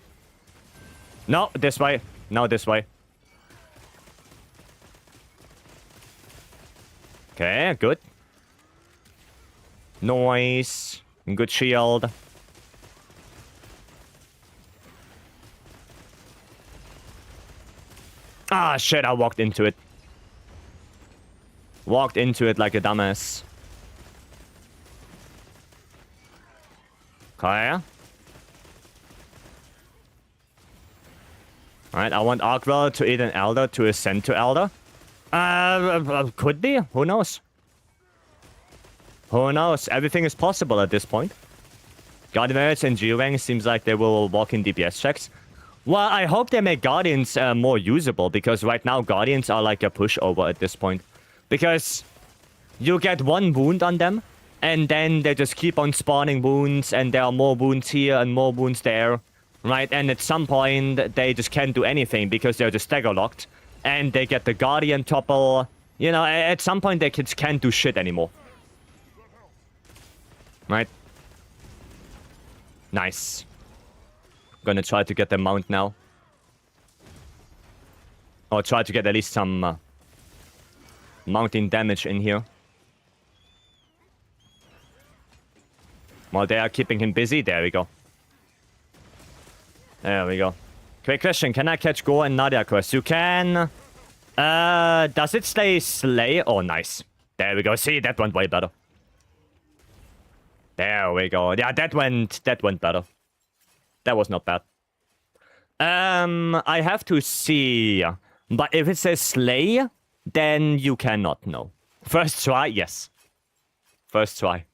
No, this way. No, this way. Okay, good. Noise. Good shield. Ah, shit, I walked into it. Walked into it like a dumbass. Okay. Alright, I want Arkwell to eat an Elder to ascend to Elder. Could be. Who knows? Who knows? Everything is possible at this point. Guardians and G-Wang seems like they will walk in DPS checks. Well, I hope they make Guardians more usable, because right now Guardians are like a pushover at this point. Because you get one wound on them, and then they just keep on spawning wounds, and there are more wounds here and more wounds there. Right? And at some point, they just can't do anything because they're just stagger locked. And they get the Guardian topple. You know, at some point they kids can't do shit anymore. Right? Nice. Gonna try to get the mount now. Or try to get at least some mounting damage in here. While they are keeping him busy, there we go. There we go. Quick question, can I catch Go and Nadia quest? You can... does it say Slay? Oh, nice. There we go. See, that went way better. There we go. Yeah, that went better. That was not bad. I have to see. But if it says slay, then you cannot know. First try, yes. First try.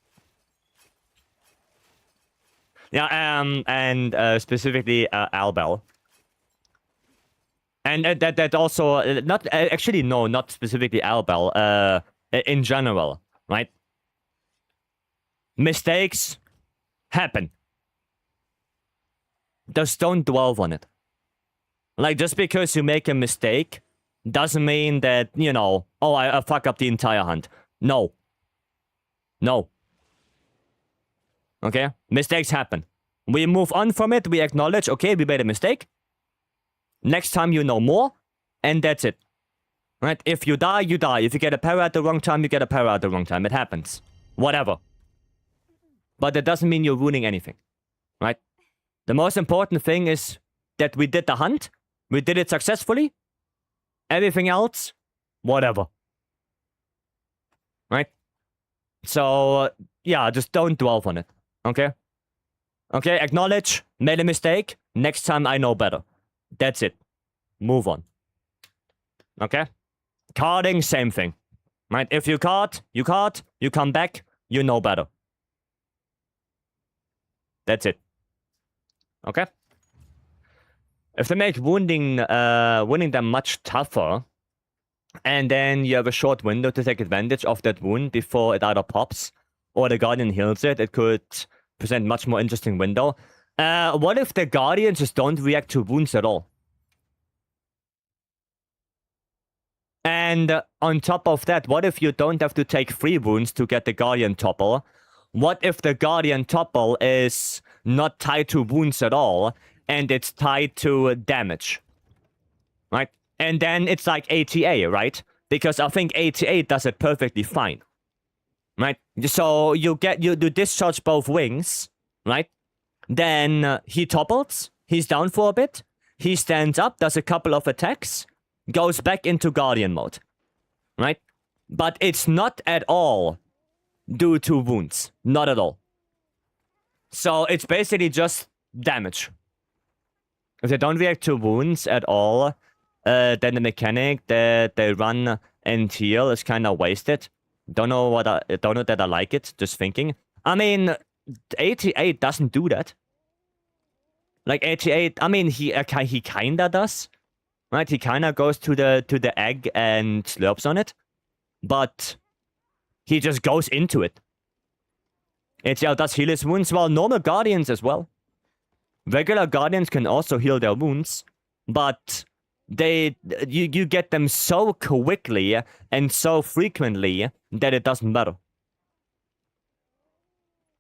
Yeah, and specifically Albel. And that also not actually no, not specifically Albel. In general, right? Mistakes happen. Just don't dwell on it. Like, just because you make a mistake doesn't mean that, you know, oh, I fuck up the entire hunt. No. No. Okay? Mistakes happen. We move on from it, we acknowledge, okay, we made a mistake. Next time you know more, and that's it. Right? If you die, you die. If you get a para at the wrong time, you get a para at the wrong time. It happens. Whatever. But that doesn't mean you're ruining anything. Right? The most important thing is that we did the hunt. We did it successfully. Everything else, whatever. Right? So, yeah, just don't dwell on it. Okay? Okay, acknowledge, made a mistake. Next time I know better. That's it. Move on. Okay? Carding, same thing. Right? If you card, you come back, you know better. That's it. Okay? If they make winning them much tougher, and then you have a short window to take advantage of that wound before it either pops or the Guardian heals it, it could present much more interesting window. What if the Guardians just don't react to wounds at all? And on top of that, what if you don't have to take 3 wounds to get the Guardian topple? What if the Guardian topple is not tied to wounds at all, and it's tied to damage? Right? And then it's like ATA, right? Because I think ATA does it perfectly fine. Right? So you discharge both wings, right? Then he topples, he's down for a bit, he stands up, does a couple of attacks, goes back into Guardian mode. Right? But it's not at all due to wounds. Not at all. So it's basically just damage. If they don't react to wounds at all, then the mechanic that they run and heal is kind of wasted. Don't know that I like it, just thinking. I mean, 88 doesn't do that. Like 88, I mean, he kinda does. Right? He kinda goes to the egg and slurps on it. But he just goes into it. ATL does heal his wounds, while normal Guardians as well. Regular Guardians can also heal their wounds, but you get them so quickly and so frequently that it doesn't matter.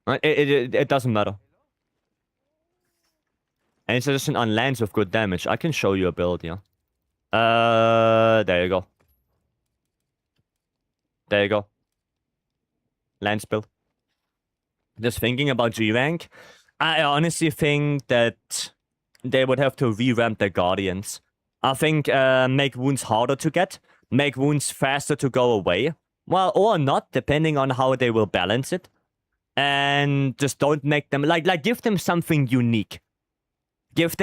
It doesn't matter. And it's just on lands with good damage. I can show you a build, yeah. There you go. There you go. Lance build. Just thinking about G rank, I honestly think that they would have to revamp their Guardians. I think make wounds harder to get, make wounds faster to go away. Well, or not, depending on how they will balance it. And just don't make them like give them something unique. Give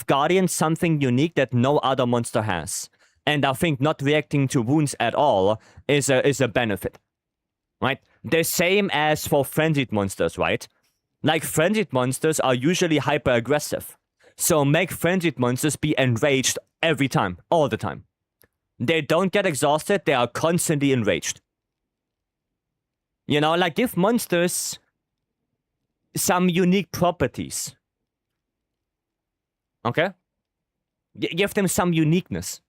Guardians something unique that no other monster has. And I think not reacting to wounds at all is a benefit. Right? The same as for frenzied monsters, right? Like, frenzied monsters are usually hyper-aggressive. So make frenzied monsters be enraged every time, all the time. They don't get exhausted, they are constantly enraged. You know, like, give monsters some unique properties. Okay? Give them some uniqueness.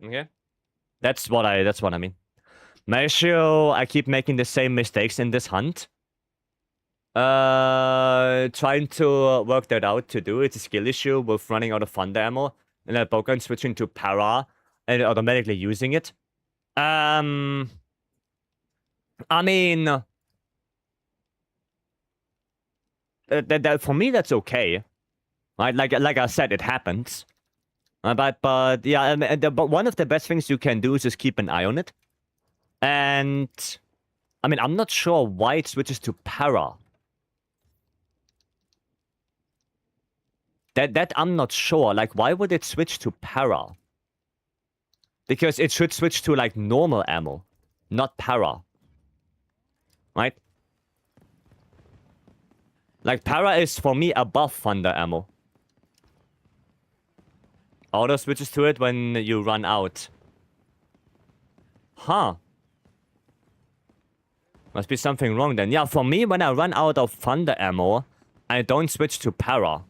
Okay? That's what I mean. My issue, I keep making the same mistakes in this hunt. Trying to work that out to do. It's a skill issue with running out of thunder ammo. And then Bogan switching to para and automatically using it. I mean... for me, that's okay. Right? Like I said, it happens. But yeah, but one of the best things you can do is just keep an eye on it. And I mean, I'm not sure why it switches to para. That I'm not sure. Like, why would it switch to para? Because it should switch to like normal ammo, not para. Right? Like, para is for me above thunder ammo. Auto switches to it when you run out. Huh. Must be something wrong then. Yeah, for me, when I run out of thunder ammo, I don't switch to para.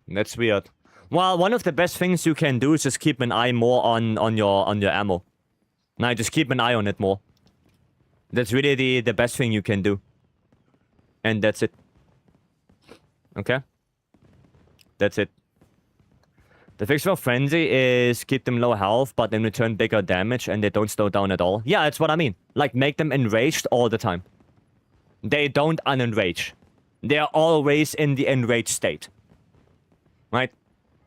That's weird. Well, one of the best things you can do is just keep an eye more on your ammo. Nah, just keep an eye on it more. That's really the best thing you can do. And that's it. Okay? That's it. The fix for Frenzy is keep them low health, but in return bigger damage, and they don't slow down at all. Yeah, that's what I mean. Like, make them enraged all the time. They don't unenrage. They are always in the enraged state. Right?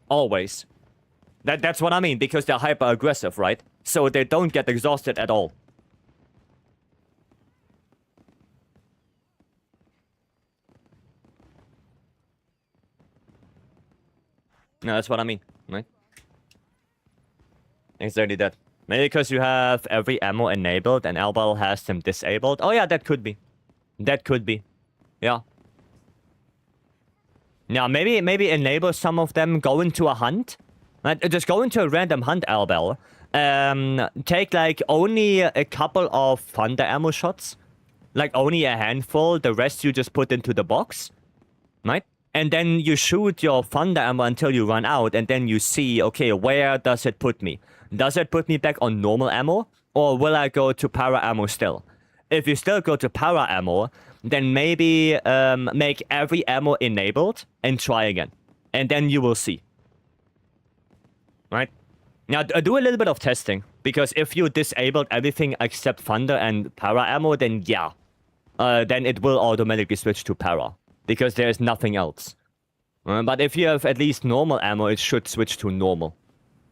Always. That's what I mean, because they're hyper-aggressive, right? So they don't get exhausted at all. No, that's what I mean, right? Exactly that. Maybe because you have every ammo enabled and Albal has them disabled. Oh yeah, that could be. That could be. Yeah. Yeah, maybe enable some of them, go into a hunt. Right? Just go into a random hunt, Albal. Take like only a couple of thunder ammo shots. Like only a handful, the rest you just put into the box. Right? And then you shoot your thunder ammo until you run out, and then you see, okay, where does it put me? Does it put me back on normal ammo? Or will I go to para ammo still? If you still go to para ammo, then maybe make every ammo enabled and try again. And then you will see. Right? Now, do a little bit of testing. Because if you disabled everything except thunder and para ammo, then yeah. Then it will automatically switch to para. Because there's nothing else. But if you have at least normal ammo, it should switch to normal.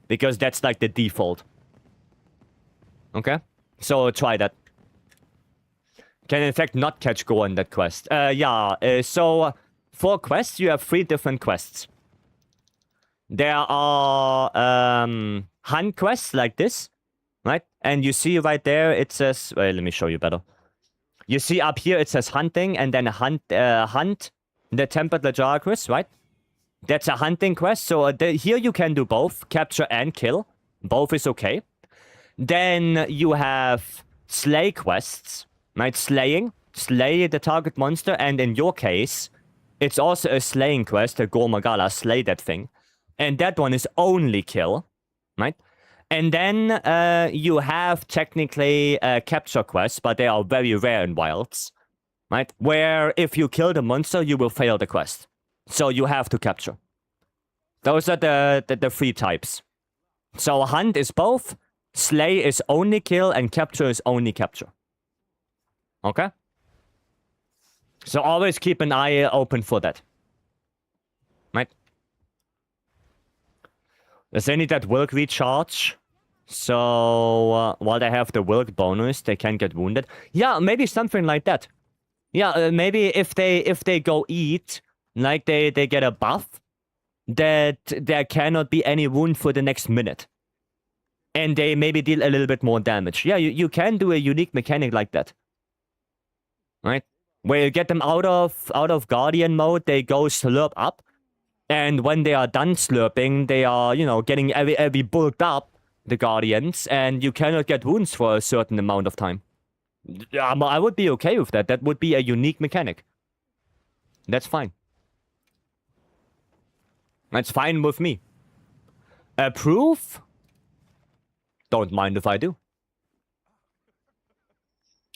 Because that's like the default. Okay? So try that. Can in fact not catch Go on that quest. So for quests, you have 3 different quests. There are hunt quests like this. Right? And you see right there, it says... Wait, let me show you better. You see up here, it says hunting, and then hunt the tempered Lajaracris, right? That's a hunting quest, so here you can do both, capture and kill. Both is okay. Then you have slay quests, right? Slay the target monster, and in your case, it's also a slaying quest, a Gormagala, slay that thing. And that one is only kill, right? And then you have technically capture quests, but they are very rare in wilds, right? Where if you kill the monster, you will fail the quest. So you have to capture. Those are the 3 types. So hunt is both, slay is only kill, and capture is only capture. Okay? So always keep an eye open for that. Right? They need that Wilk recharge. So while they have the Wilk bonus, they can get wounded. Yeah, maybe something like that. Yeah, maybe if they go eat, like they get a buff, that there cannot be any wound for the next minute. And they maybe deal a little bit more damage. Yeah, you can do a unique mechanic like that. Right? Where you get them out of Guardian mode, they go slurp up. And when they are done slurping, they are, you know, getting every bulked up, the Guardians, and you cannot get wounds for a certain amount of time. I would be okay with that. That would be a unique mechanic. That's fine. That's fine with me. Approve? Don't mind if I do.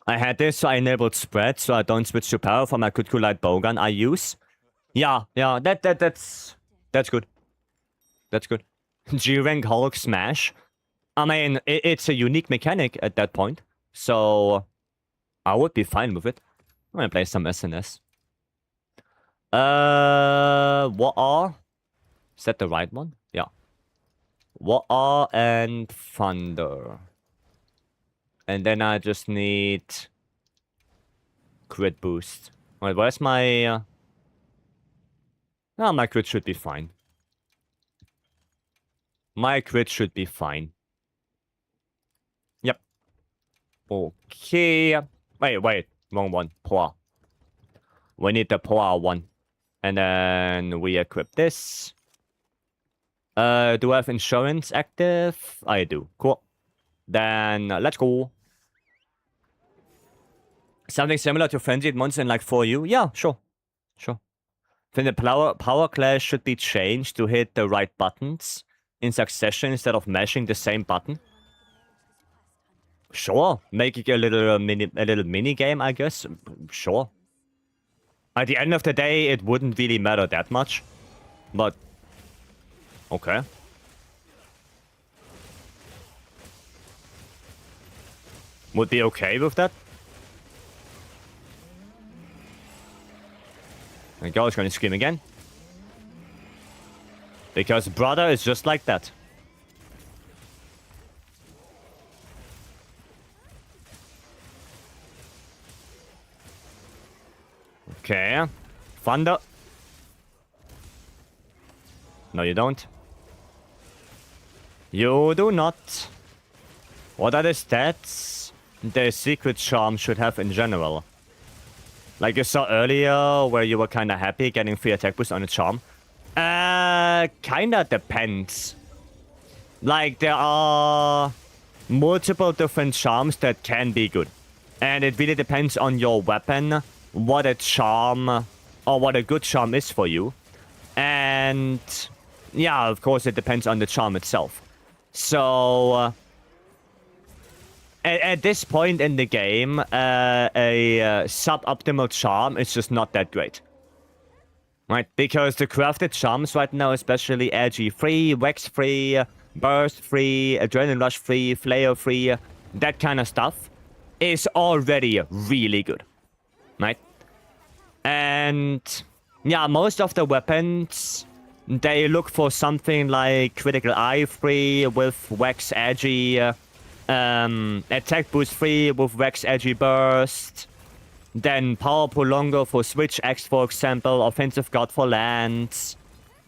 I had this, so I enabled spread, so I don't switch to power from my critical light bowgun I use. Yeah, that's good. That's good. G-Rank Hulk Smash. I mean, it's a unique mechanic at that point, so I would be fine with it. I'm gonna play some SNS. What are? Is that the right one? Yeah. What are and thunder. And then I just need crit boost. Wait, where's my... Oh, my crit should be fine. My crit should be fine. Yep. Okay. Wait. Wrong one. Power. We need the power one. And then we equip this. Do I have insurance active? I do. Cool. Then let's go. Something similar to Frenzied Monster in like 4U? Yeah, sure. Sure. Then the power class should be changed to hit the right buttons in succession instead of mashing the same button. Sure. Making a little mini game, I guess. Sure. At the end of the day, it wouldn't really matter that much. But okay. Would be okay with that. And go, it's gonna scream again. Because brother is just like that. Okay. Thunder. No, you don't. You do not. What are the stats the secret charm should have in general? Like you saw earlier, where you were kind of happy getting free attack boost on a charm. Kinda depends. Like, there are multiple different charms that can be good. And it really depends on your weapon, what a charm, or what a good charm is for you. And, yeah, of course, it depends on the charm itself. So, at this point in the game, a suboptimal charm is just not that great. Right? Because the crafted charms right now, especially Agi free, Wax free, Burst free, Adrenaline Rush free, Flare free, that kind of stuff, is already really good. Right? And yeah, most of the weapons, they look for something like Critical Eye free with Wax Agi, attack boost free with Wax Agi Burst, then Power Prolonger for Switch X, for example, Offensive Guard for lands.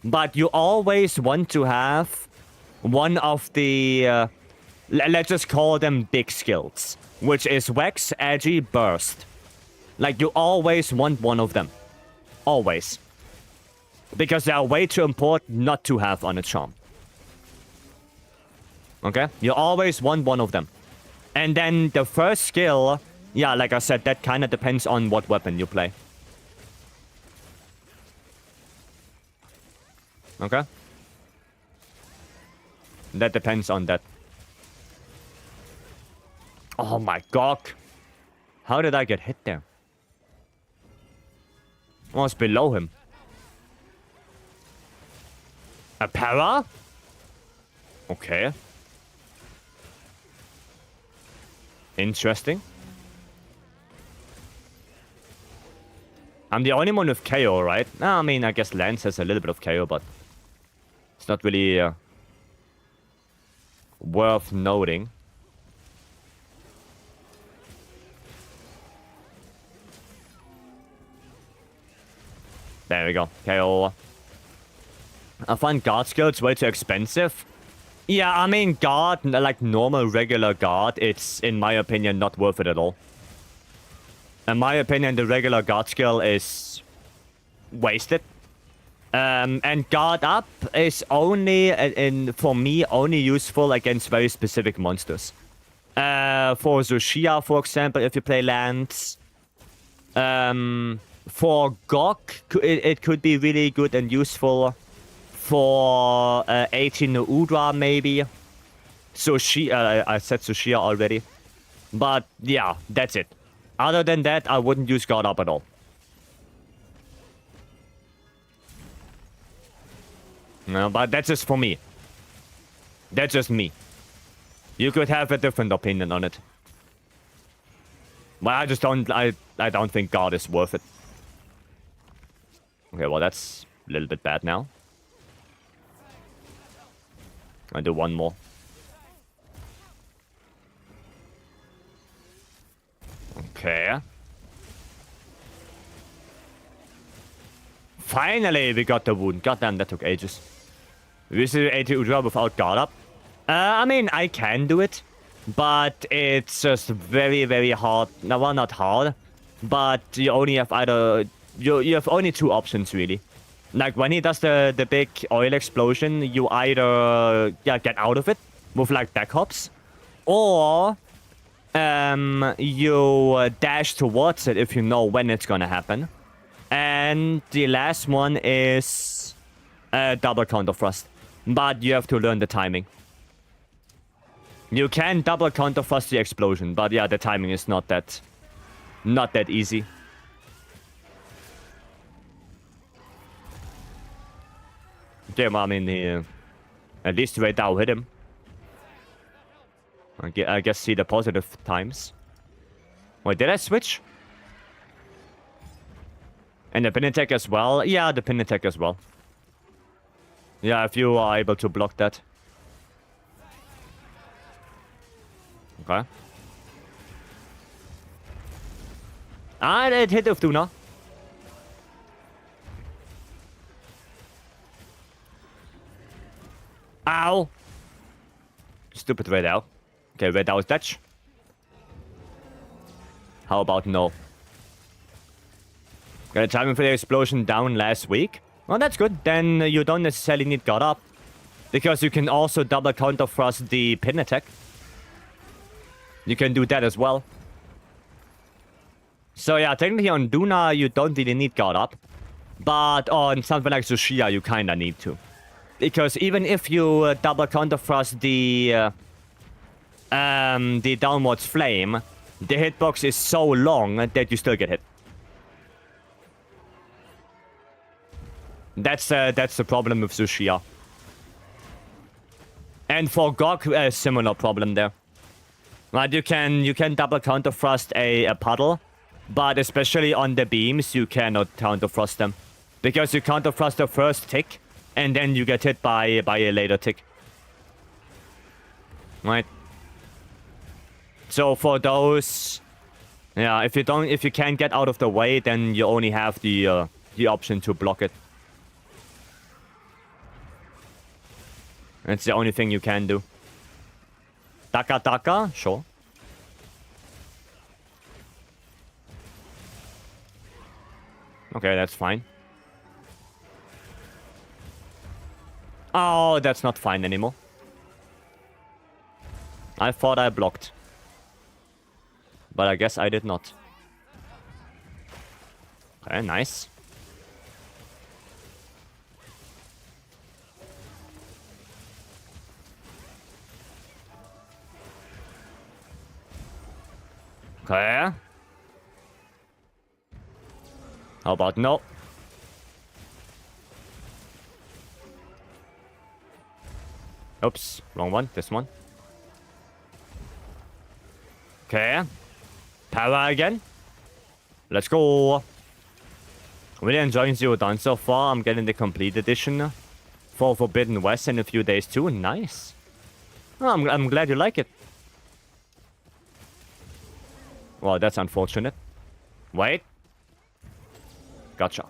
But you always want to have one of the, let's just call them big skills, which is Wax Agi Burst. Like, you always want one of them. Always. Because they are way too important not to have on a charm. Okay? You always want one of them. And then the first skill, yeah, like I said, that kind of depends on what weapon you play. Okay? That depends on that. Oh my god. How did I get hit there? Oh, it's below him. A para? Okay. Interesting. I'm the only one with KO, right? I mean, I guess Lance has a little bit of KO, but it's not really worth noting. There we go. KO. I find guard skills way too expensive. Yeah, I mean, guard, like normal, regular guard, it's, in my opinion, not worth it at all. In my opinion, the regular guard skill is wasted. And guard up is only, for me, only useful against very specific monsters. For Zushia, for example, if you play lands. For Gok, it could be really good and useful. For 18 Udra, maybe. Zushia, I said Zushia already. But yeah, that's it. Other than that, I wouldn't use guard up at all. No, but that's just for me. That's just me. You could have a different opinion on it. But I just don't, I don't think guard is worth it. Okay, well, that's a little bit bad now. I'll do one more. Okay. Finally, we got the wound. Goddamn, that took ages. Vycery 80 Udra without guard up. I mean, I can do it, but it's just very, very hard. No, well, not hard, but you only have either... You have only two options, really. Like, when he does the big oil explosion, you either get out of it with, like, deck hops, or you dash towards it if you know when it's gonna happen. And the last one is double counter thrust, but you have to learn the timing. You can double counter thrust the explosion, but yeah, the timing is not that easy. Okay, well, I mean, at least right now hit him. I guess see the positive times. Wait, did I switch? And the pin attack as well? Yeah, the pin attack as well. Yeah, if you are able to block that. Okay. Ah, it hit Uftuna. Ow! Stupid Red Owl. Okay, Red Owl's Dutch. How about no? Got a timing for the explosion down last week. Well, that's good. Then you don't necessarily need guard up, because you can also double counter thrust the pin attack. You can do that as well. So yeah, technically on Duna you don't really need guard up, but on something like Tsushia you kinda need to, because even if you double counter thrust the downwards flame, the hitbox is so long that you still get hit. That's the problem with Tsushia. And for Gog, a similar problem there. Right, you can double counter thrust a puddle, but especially on the beams you cannot counter thrust them, because you counter thrust the first tick and then you get hit by a later tick. Right. So for those, yeah, if you can't get out of the way, then you only have the option to block it. It's the only thing you can do. Daka Daka? Sure. Okay, that's fine. Oh, that's not fine anymore. I thought I blocked. But I guess I did not. Okay, nice. Okay. How about no? Oops, wrong one. This one. Okay. Power again. Let's go. Really enjoying Zero Dawn so far. I'm getting the complete edition for Forbidden West in a few days too. Nice. Oh, I'm glad you like it. Well, that's unfortunate. Wait. Gotcha.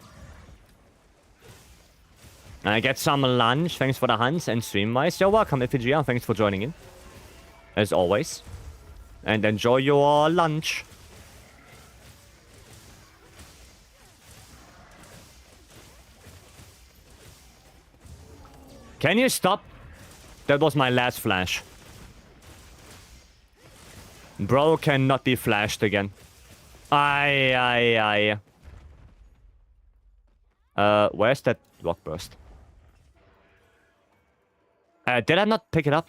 And I get some lunch. Thanks for the hunts and Streamwise. You're welcome, FGR. Thanks for joining in. As always. And enjoy your lunch. Can you stop? That was my last flash. Bro cannot be flashed again. Where's that rock burst? Did I not pick it up?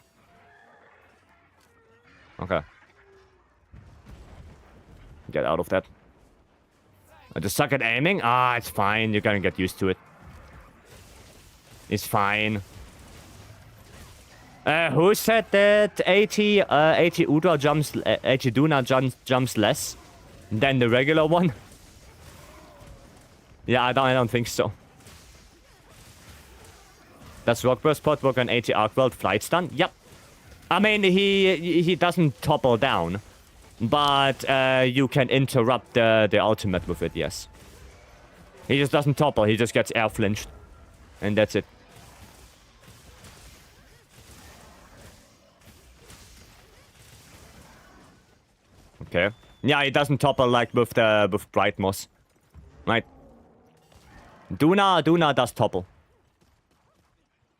Okay. Get out of that. I just suck at aiming? Ah, it's fine. You're gonna get used to it. It's fine. Who said that 80 Udra jumps, 80 Duna jumps less than the regular one? Yeah, I don't think so. Does Rock Burst Pod work on AT Arcworld Flight Stun? Yep. I mean, he doesn't topple down, but you can interrupt the ultimate with it, yes. He just doesn't topple, he just gets air flinched. And that's it. Okay. Yeah, he doesn't topple like with Bright Moss. Right. Duna does topple.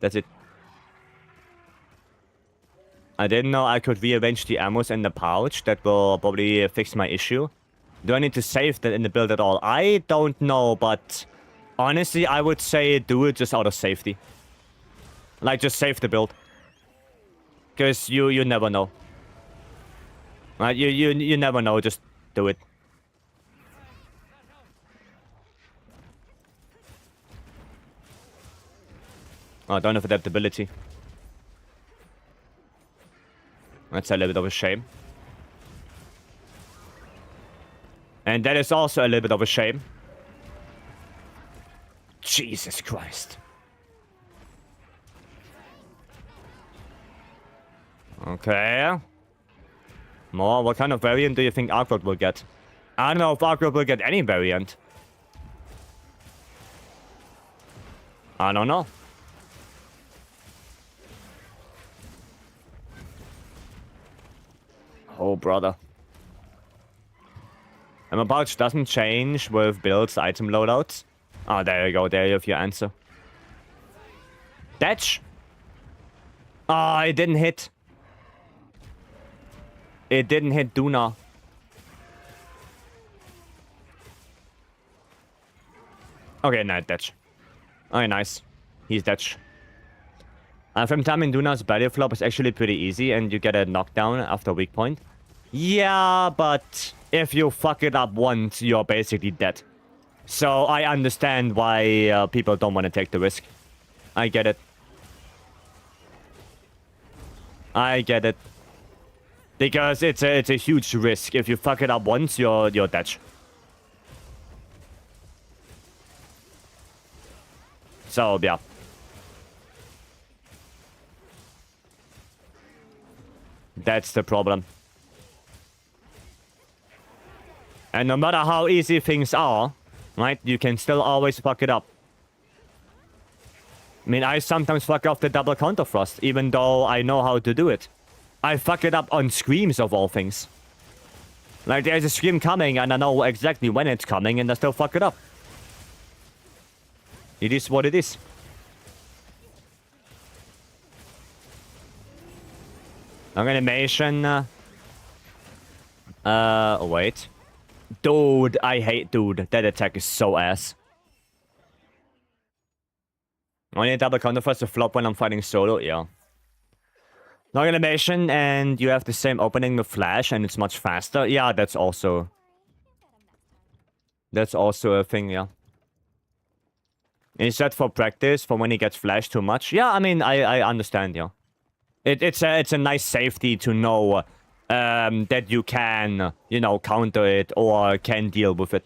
That's it. I didn't know I could rearrange the ammos in the pouch. That will probably fix my issue. Do I need to save that in the build at all? I don't know, but honestly, I would say do it just out of safety. Like, just save the build. Because you never know. Right? You never know, just do it. Oh, I don't have adaptability. That's a little bit of a shame. And that is also a little bit of a shame. Jesus Christ. Okay. More, what kind of variant do you think Arcworld will get? I don't know if Arcworld will get any variant. I don't know. Oh, brother. And my pouch doesn't change with builds item loadouts. Oh, there you go. There you have your answer. Datch. Oh, it didn't hit. It didn't hit Duna. Okay, no, Datch. Okay, nice. He's Datch. From time in Duna's battle flop is actually pretty easy and you get a knockdown after weak point. Yeah, but if you fuck it up once, you're basically dead. So I understand why people don't want to take the risk. I get it. I get it. Because it's a huge risk. If you fuck it up once, you're dead. So yeah. That's the problem. And no matter how easy things are, right, you can still always fuck it up. I mean, I sometimes fuck off the double counter thrust, even though I know how to do it. I fuck it up on screams of all things. Like, there's a scream coming, and I know exactly when it's coming, and I still fuck it up. It is what it is. Animation. Wait. Dude, I hate dude. That attack is so ass. Only a double counter thrust to flop when I'm fighting solo, yeah. Long animation, and you have the same opening with flash, and it's much faster. Yeah, that's also... That's also a thing, yeah. Is that for practice, for when he gets flashed too much? Yeah, I mean, I understand, yeah. It's a nice safety to know that you can, you know, counter it or can deal with it.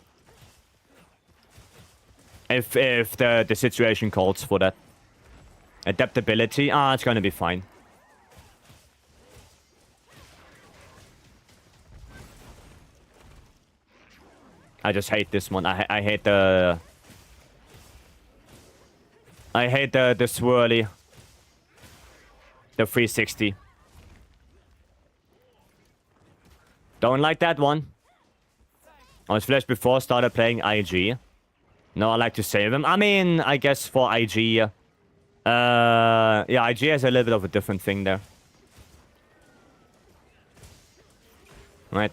If the situation calls for that. Adaptability, it's gonna be fine. I just hate this one. I hate the... I hate the swirly. The 360. Don't like that one. I was flashed before, started playing IG. No, I like to save him. I mean, I guess for IG... yeah, IG has a little bit of a different thing there. Right.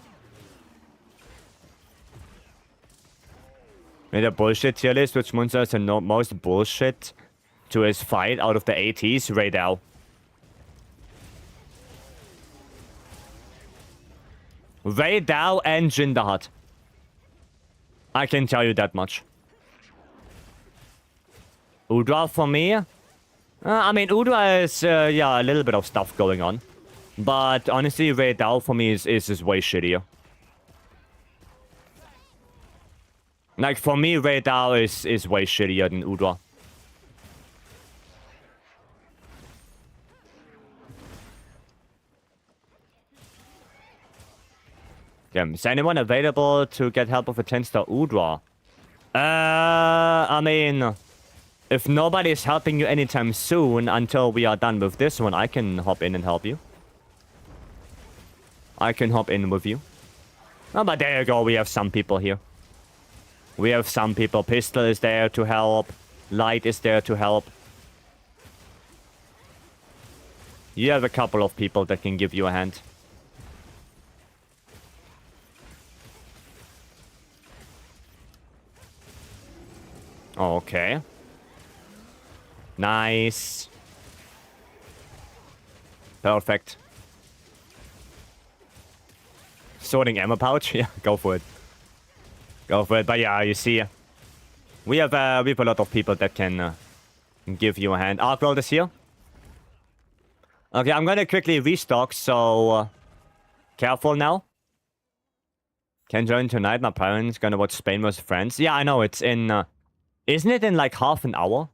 Made a bullshit tier list, which Munzer is the most bullshit to his fight out of the ATs, Raidal. Raidal and Jindahat. I can tell you that much. Udra for me? I mean, Udra is, yeah, a little bit of stuff going on. But honestly, Raidal for me is way shittier. Like, for me, Raidal is way shittier than Udra. Is anyone available to get help with a 10-star Udra? I mean, if nobody is helping you anytime soon until we are done with this one, I can hop in and help you. I can hop in with you. Oh, but there you go. We have some people here. We have some people. Pistol is there to help. Light is there to help. You have a couple of people that can give you a hand. Okay. Nice. Perfect. Sorting ammo pouch? Yeah, go for it. Go for it. But yeah, you see, we have a lot of people that can give you a hand. Arcworld is here. Okay, I'm gonna quickly restock, so careful now. Can join tonight. My parents gonna watch Spain vs. France. Yeah, I know. It's in. Isn't it in like half an hour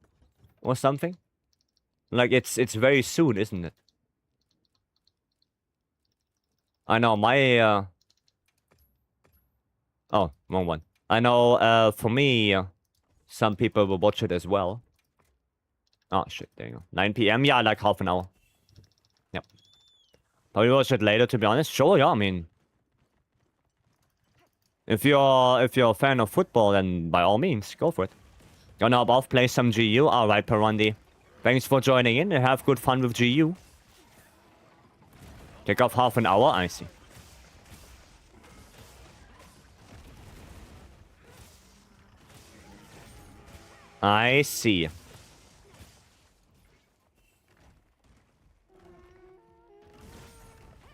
or something? Like it's very soon, isn't it? I know my. Oh, wrong one. I know. For me, some people will watch it as well. Oh shit! There you go. 9 p.m. Yeah, like half an hour. Yep. Probably watch it later, to be honest. Sure, yeah. I mean, if you're a fan of football, then by all means, go for it. Gonna above play some GU. Alright, Perandi. Thanks for joining in and have good fun with GU. Take off half an hour, I see. I see.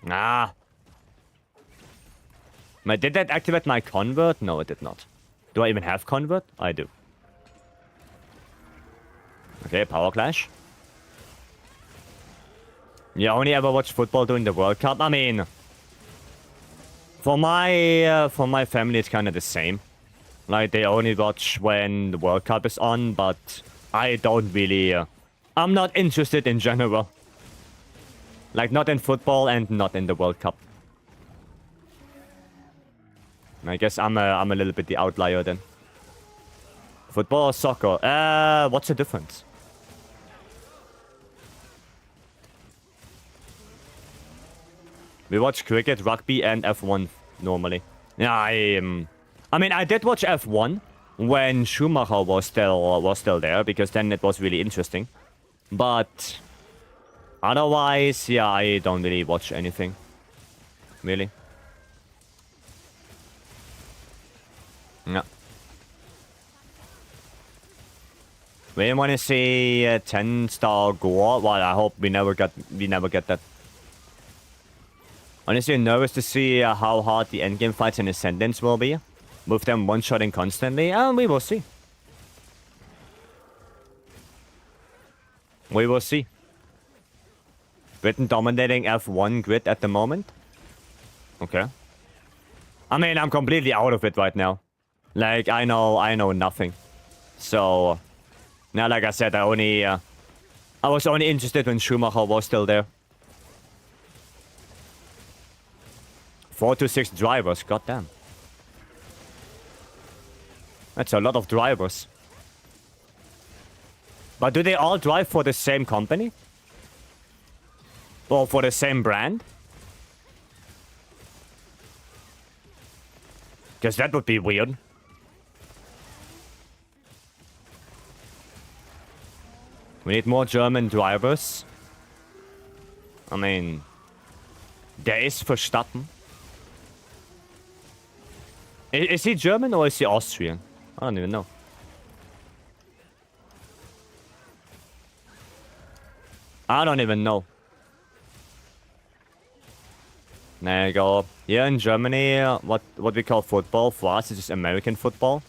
Ah. Did that activate my convert? No, it did not. Do I even have convert? I do. Okay, power clash. You only ever watch football during the World Cup? I mean, for my family, it's kind of the same. Like, they only watch when the World Cup is on, but I don't really... I'm not interested in general. Like, not in football and not in the World Cup. I guess I'm a little bit the outlier then. Football or soccer? What's the difference? We watch cricket, rugby, and F1 normally. Yeah, I mean, I did watch F1 when Schumacher was still there, because then it was really interesting. But otherwise, yeah, I don't really watch anything. Really. No. We want to see a 10-star gore. Well, I hope we never get that. Honestly, nervous to see how hard the endgame fights in Ascendance will be. With them one-shotting constantly. We will see. We will see. Britain dominating F1 grid at the moment. Okay. I mean, I'm completely out of it right now. Like, I know nothing. So, now, like I said, I was only interested when Schumacher was still there. 4 to 6 drivers, goddamn. That's a lot of drivers. But do they all drive for the same company? Or for the same brand? Because that would be weird. We need more German drivers. I mean, there is Verstappen. Is he German or is he Austrian? I don't even know. I don't even know. There you go. Here in Germany, what we call football for us is just American football.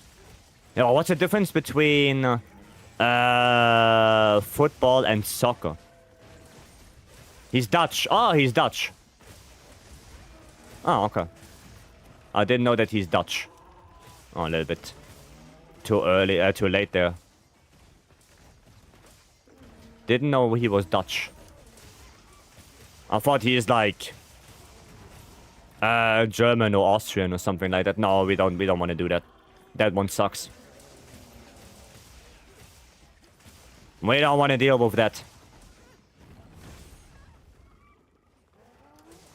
Yeah, what's the difference between football and soccer? He's Dutch. Oh, he's Dutch. Oh, okay. I didn't know that he's Dutch. Oh, a little bit too early, too late there. Didn't know he was Dutch. I thought he is like German or Austrian or something like that. No, we don't want to do that. That one sucks. We don't want to deal with that.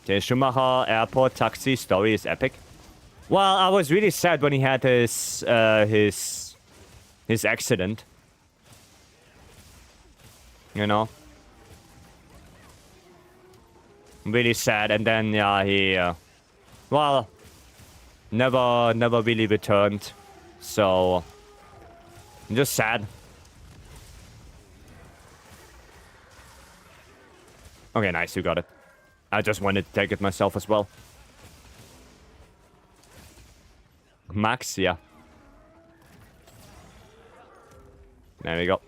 Okay, Schumacher Airport taxi story is epic. Well, I was really sad when he had his accident. You know? Really sad, and then, yeah, he, well, never really returned. So, just sad. Okay, nice, you got it. I just wanted to take it myself as well. Max, yeah. There we go.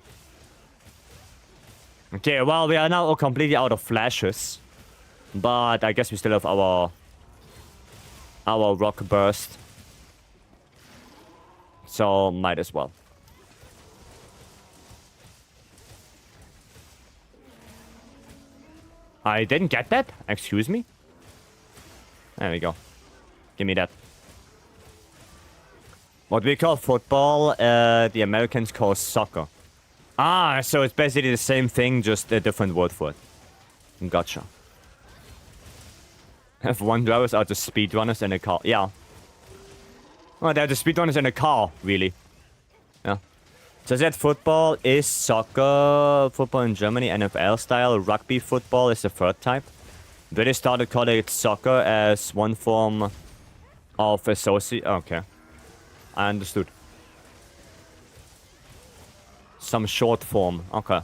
Okay, well, we are now completely out of flashes. But I guess we still have our rock burst. So, might as well. I didn't get that? Excuse me? There we go. Give me that. What we call football, the Americans call soccer. Ah, so it's basically the same thing, just a different word for it. Gotcha. F1 drivers are just speedrunners in a car. Yeah. Well, they're the speedrunners in a car, really. Yeah. So that football is soccer, football in Germany, NFL style. Rugby football is the third type. But they started calling it soccer as one form of associate. Okay. I understood. Some short form. Okay.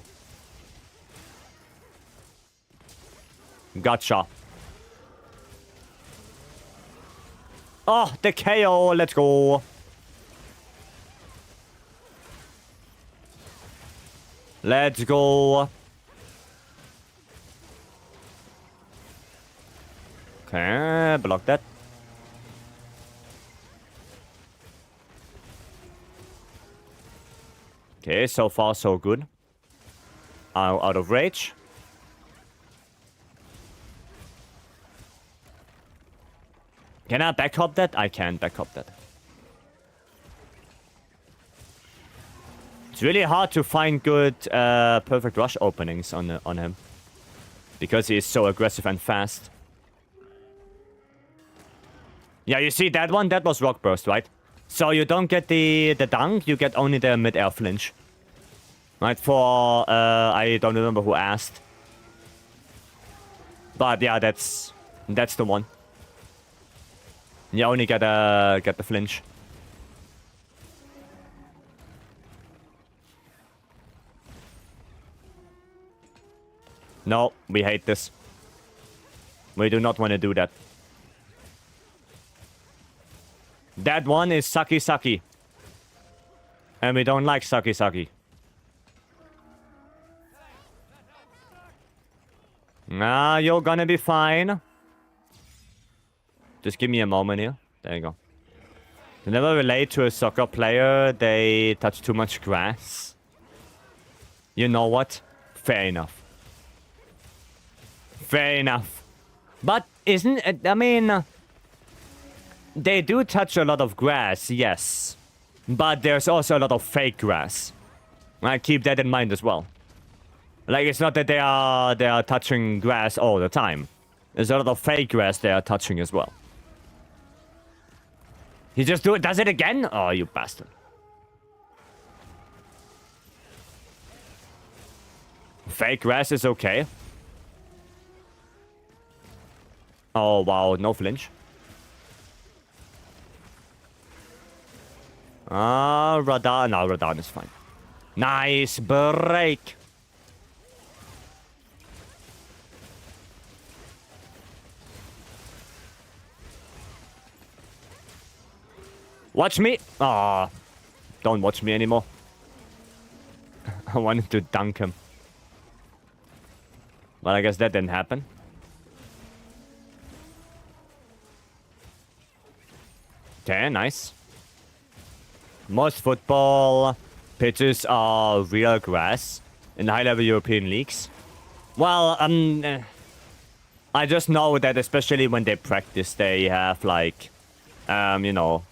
Gotcha. Oh, the KO. Let's go. Let's go. Okay, block that. Okay, so far so good. Out of rage. Can I backup that? I can backup that. It's really hard to find good perfect rush openings on him. Because he is so aggressive and fast. Yeah, you see that one? That was rock burst, right? So you don't get the dunk, you get only the mid-air flinch. Right, for, I don't remember who asked. But yeah, that's the one. You only get the flinch. No, we hate this. We do not want to do that. That one is sucky. And we don't like sucky. Nah, you're gonna be fine. Just give me a moment here. There you go. To never relate to a soccer player, they touch too much grass. You know what? Fair enough. Fair enough. But isn't it, I mean, they do touch a lot of grass, yes. But there's also a lot of fake grass. I keep that in mind as well. Like, it's not that they are touching grass all the time. There's a lot of fake grass they are touching as well. He just does it again? Oh, you bastard. Fake grass is okay. Oh, wow, no flinch. Radar. No, Radar is fine. Nice break. Watch me. Ah, don't watch me anymore. I wanted to dunk him. But I guess that didn't happen. Okay, nice. Most football pitches are real grass in high-level European leagues. Well, I just know that especially when they practice, they have like, you know,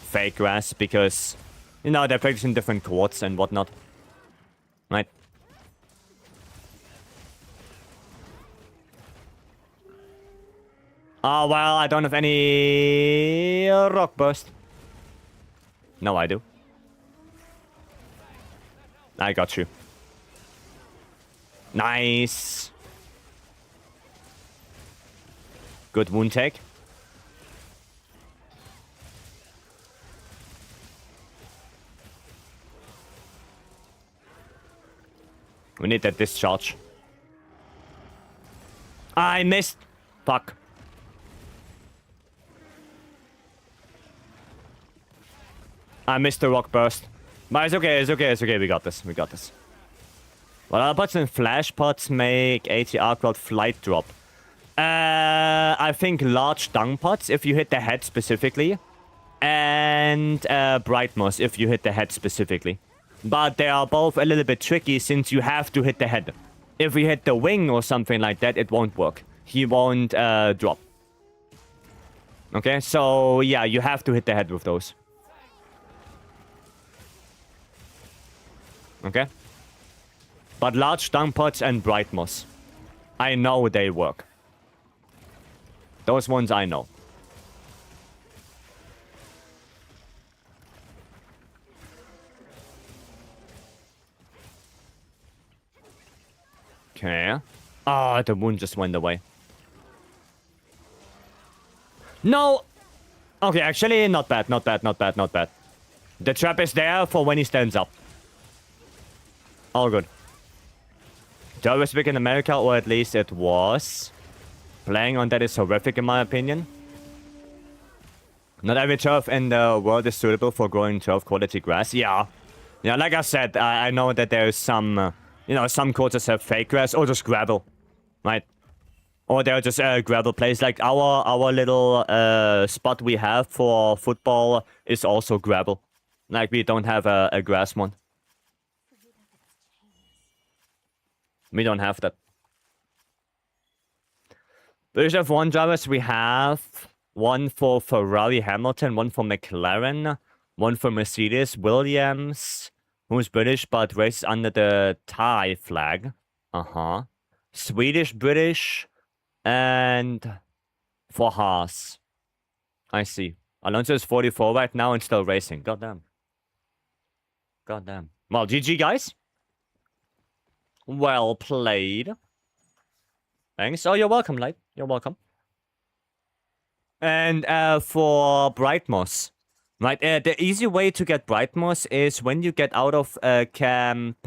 fake grass because, you know, they're practicing different chords and whatnot. Right? Oh, well, I don't have any rock burst. No, I do. I got you. Nice. Good wound take. We need that discharge. I missed. Fuck. I missed the rock burst. But it's okay, it's okay, it's okay. We got this. We got this. Well, our pots and flash pots make ATR called flight drop. I think large dung pots if you hit the head specifically. And bright moss if you hit the head specifically. But they are both a little bit tricky since you have to hit the head. If you hit the wing or something like that, it won't work. He won't drop. Okay, so yeah, you have to hit the head with those. Okay? But large dung pots and bright moss, I know they work. Those ones I know. Okay. Ah, the wound just went away. No! Okay, actually, not bad, not bad, not bad, not bad. The trap is there for when he stands up. All good. Turf is big in America, or at least it was. Playing on that is horrific in my opinion. Not every turf in the world is suitable for growing turf quality grass. Yeah. Yeah, like I said, I know that there's some, you know, some courses have fake grass or just gravel. Right? Or they're just gravel plays. Like our little spot we have for football is also gravel. Like we don't have a grass one. We don't have that. British F1 drivers, we have one for Ferrari Hamilton, one for McLaren, one for Mercedes Williams, who's British but races under the Thai flag. Uh-huh. Swedish, British, and for Haas. I see. Alonso is 44 right now and still racing. Goddamn. Goddamn. Well, GG, guys. Well played. Thanks. Oh, you're welcome, Light. You're welcome. And for Brightmoss, right? The easy way to get Brightmoss is when you get out of Camp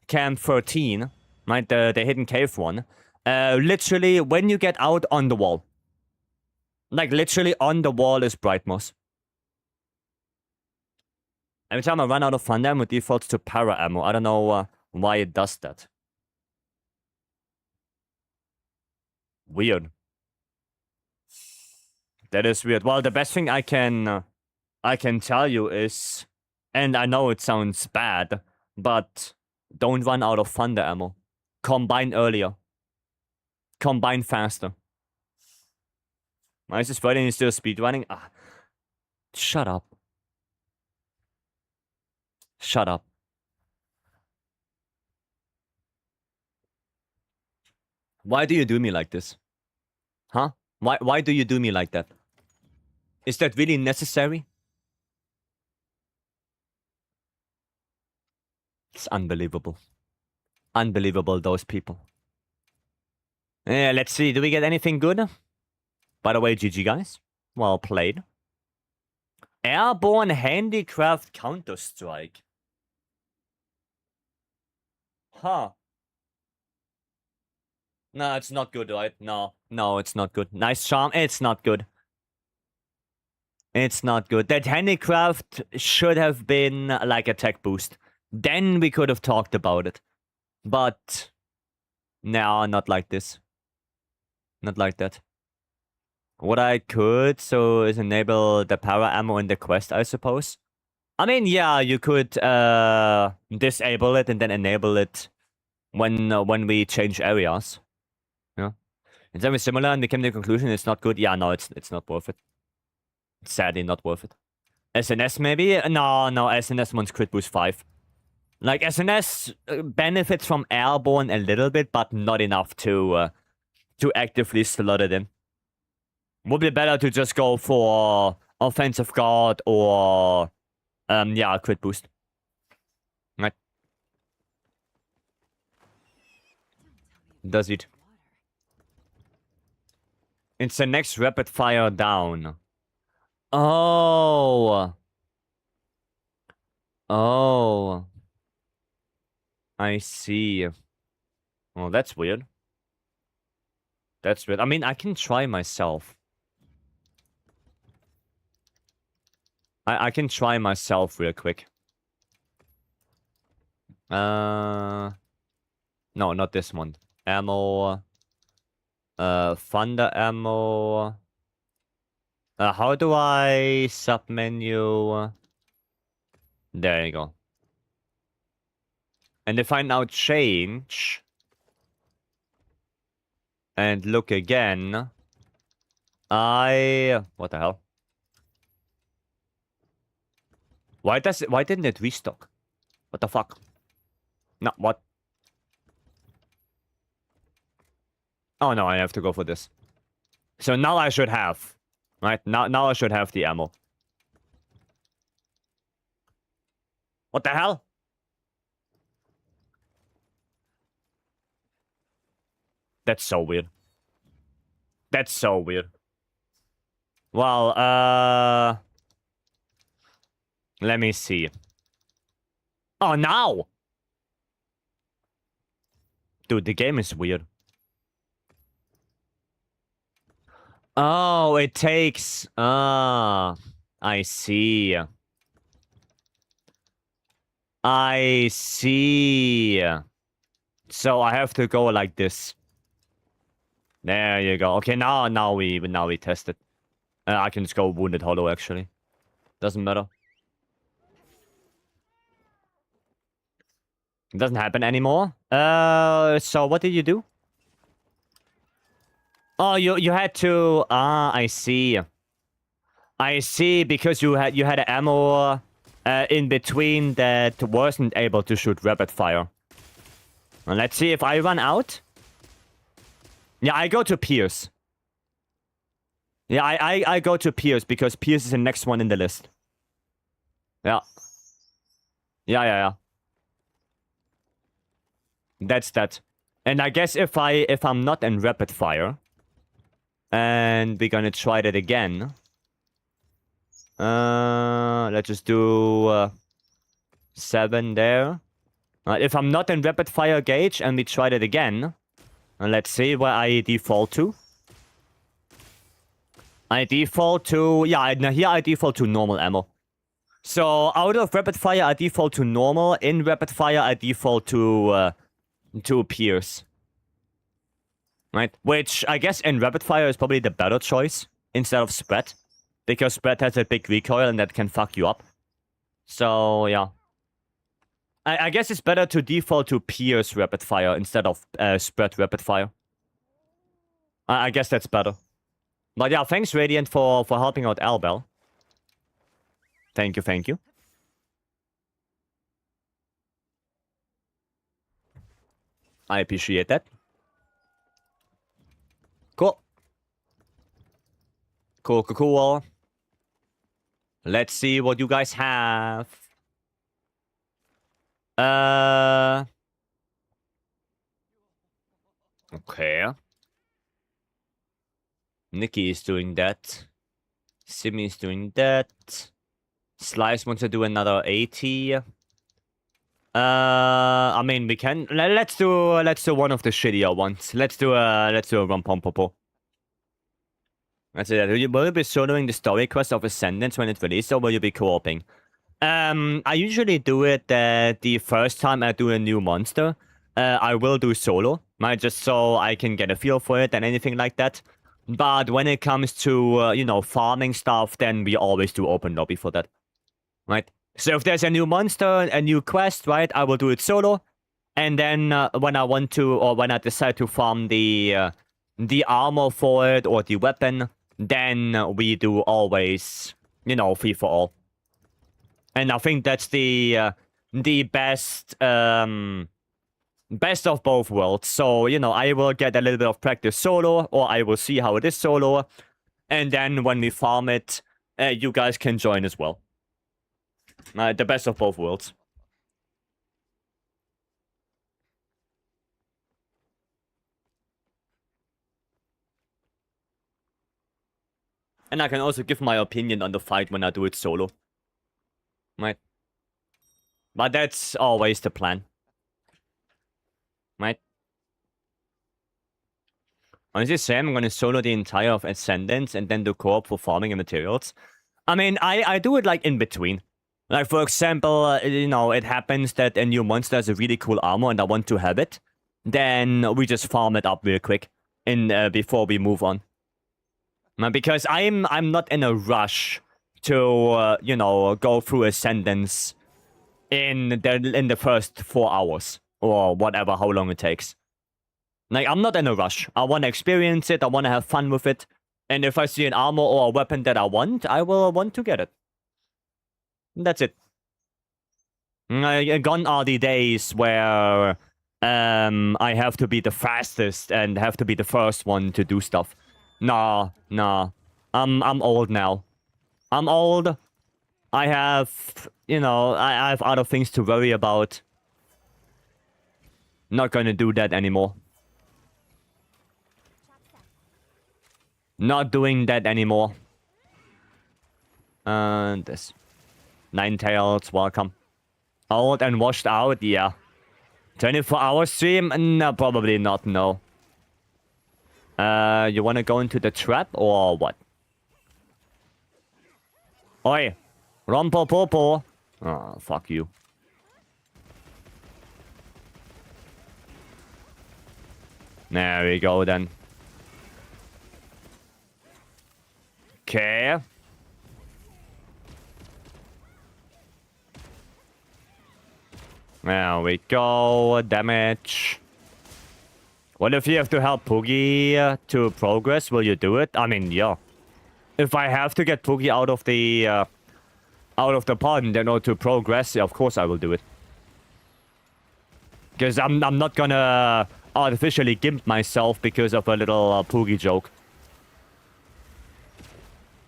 13, right? The hidden cave one. Literally, when you get out on the wall. Like, literally on the wall is Brightmoss. Every time I run out of thunder ammo, it defaults to para ammo. I don't know why it does that. Weird. That is weird. Well, the best thing I can tell you is, and I know it sounds bad, but don't run out of thunder ammo. Combine earlier. Combine faster. Why is this fighting still speedrunning? Ah, shut up. Shut up. Why do you do me like this? Huh? Why do you do me like that? Is that really necessary? It's unbelievable. Unbelievable, those people. Yeah, let's see. Do we get anything good? By the way, GG, guys. Well played. Airborne Handicraft Counter-Strike. Huh. No, it's not good, right? No, it's not good. Nice charm. It's not good. It's not good. That handicraft should have been like a tech boost. Then we could have talked about it. But no, not like this. Not like that. What I could, so, is enable the power ammo in the quest, I suppose. I mean, yeah, you could disable it and then enable it when we change areas. Yeah. It's very similar, and they came to the conclusion it's not good. Yeah, no, it's not worth it. Sadly, not worth it. SNS maybe? No, SNS wants crit boost 5. Like, SNS benefits from airborne a little bit, but not enough to actively slot it in. Would be better to just go for offensive guard or yeah, crit boost. Right. Does it? It's the next rapid fire down. Oh. Oh. I see. Oh, that's weird. That's weird. I mean, I can try myself. I can try myself real quick. No, not this one. Ammo. Thunder ammo. How do I submenu? There you go. And if I now change and look again, what the hell? Why didn't it restock? What the fuck? No, what? Oh no, I have to go for this. So now I should have. Right? Now I should have the ammo. What the hell? That's so weird. That's so weird. Well, let me see. Oh, now! Dude, the game is weird. Oh, it takes... I see. I see. So I have to go like this. There you go. Okay, now we test it. I can just go wounded hollow actually. Doesn't matter. It doesn't happen anymore. So what did you do? Oh, you had to. I see. I see, because you had an ammo in between that wasn't able to shoot rapid fire. Well, let's see if I run out. Yeah, I go to Pierce. Yeah, I go to Pierce because Pierce is the next one in the list. Yeah. Yeah. That's that. And I guess if I'm not in rapid fire, and we're gonna try that again. Let's just do 7 there. If I'm not in rapid fire gauge and we try that again, let's see where I default to. I default to, yeah, here I default to normal ammo. So out of rapid fire I default to normal. In rapid fire I default to Pierce. Right? Which I guess in rapid fire is probably the better choice instead of spread. Because spread has a big recoil and that can fuck you up. So yeah. I guess it's better to default to Pierce rapid fire instead of spread rapid fire. I guess that's better. But yeah, thanks Radiant for helping out Albel. Thank you. I appreciate that. Cool. Cool. Let's see what you guys have. Okay. Nikki is doing that. Simi is doing that. Slice wants to do another 80. I mean, we can. Let's do one of the shittier ones. Let's do a Rumpompopo. Let's do that. Will you be soloing the story quest of Ascendance when it's released, or will you be co-oping? I usually do it the first time I do a new monster. I will do solo, right? Just so I can get a feel for it and anything like that. But when it comes to, you know, farming stuff, then we always do open lobby for that. Right? So if there's a new monster, a new quest, right, I will do it solo. And then when I want to, or when I decide to farm the the armor for it or the weapon, then we do always, you know, free for all. And I think that's the best best of both worlds. So, you know, I will get a little bit of practice solo, or I will see how it is solo, and then when we farm it, you guys can join as well. The best of both worlds. And I can also give my opinion on the fight when I do it solo. Right? But that's always the plan. Right? Honestly, Sam, I'm gonna solo the entire of Ascendance and then do co-op for farming and materials. I mean, I do it like in between. Like, for example, you know, it happens that a new monster has a really cool armor and I want to have it. Then we just farm it up real quick before we move on. Because I'm not in a rush to, you know, go through Ascendance in the first 4 hours. Or whatever, how long it takes. Like, I'm not in a rush. I want to experience it, I want to have fun with it. And if I see an armor or a weapon that I want, I will want to get it. That's it. Gone are the days where I have to be the fastest and have to be the first one to do stuff. Nah. I'm old now. I'm old. I have, you know, I have other things to worry about. Not gonna do that anymore. Not doing that anymore. This. Ninetales, welcome. Old and washed out, yeah. 24-hour stream? No, probably not, no. You wanna go into the trap or what? Oi! Rompopopo! Oh, fuck you. There we go then. Okay. There we go. Damage. What if you have to help Poogie to progress? Will you do it? I mean, yeah. If I have to get Poogie out of the pond in order to progress, yeah, of course I will do it. Because I'm not gonna artificially gimp myself because of a little Poogie joke.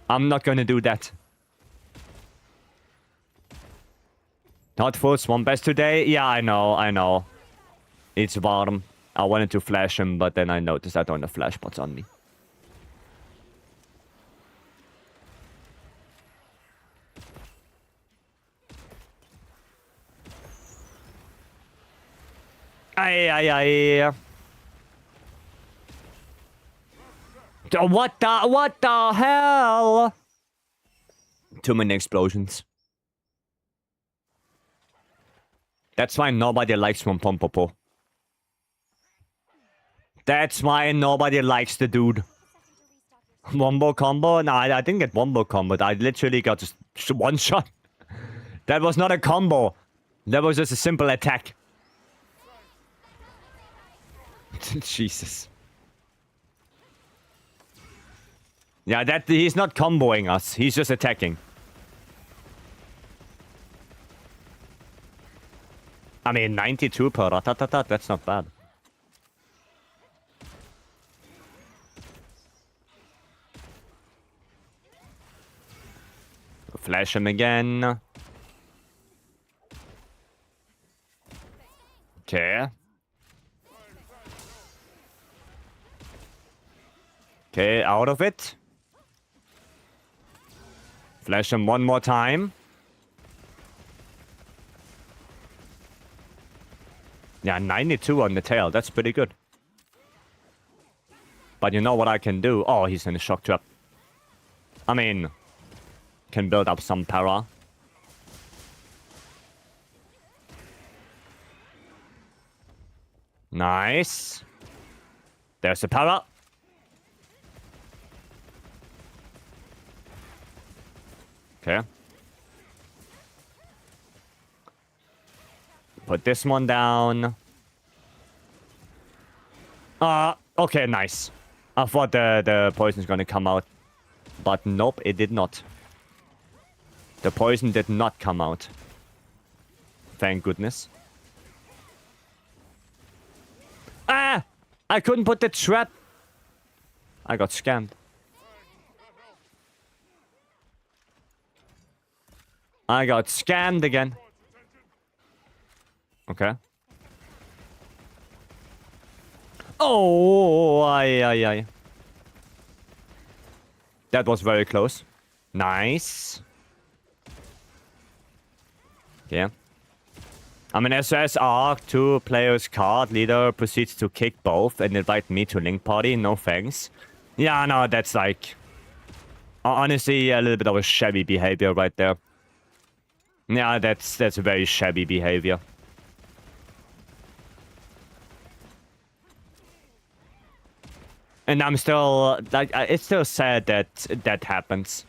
I'm not gonna do that. Not full swamp best today? Yeah, I know. It's warm. I wanted to flash him, but then I noticed I don't have flash pots on me. Aye. What the hell? Too many explosions. That's why nobody likes Pompompopo. That's why nobody likes the dude. Wombo combo? No, I didn't get wombo combo. I literally got just one shot. That was not a combo. That was just a simple attack. Jesus. Yeah, he's not comboing us. He's just attacking. I mean, 92 per ratatata, that's not bad. Flash him again. Okay. Okay, out of it. Flash him one more time. Yeah, 92 on the tail. That's pretty good. But you know what I can do? Oh, he's in a shock trap. I mean, can build up some para. Nice. There's the para. Okay. Put this one down. Okay, nice. I thought the poison's gonna come out. But nope, it did not. The poison did not come out. Thank goodness. Ah! I couldn't put the trap. I got scammed. I got scammed again. Okay. Oh, aye. That was very close. Nice. Yeah. I'm an SSR, 2 players card, leader proceeds to kick both and invite me to link party, no thanks. Yeah, no, that's like... honestly, a little bit of a shabby behavior right there. Yeah, that's very shabby behavior. And I'm still, like, it's still sad that that happens.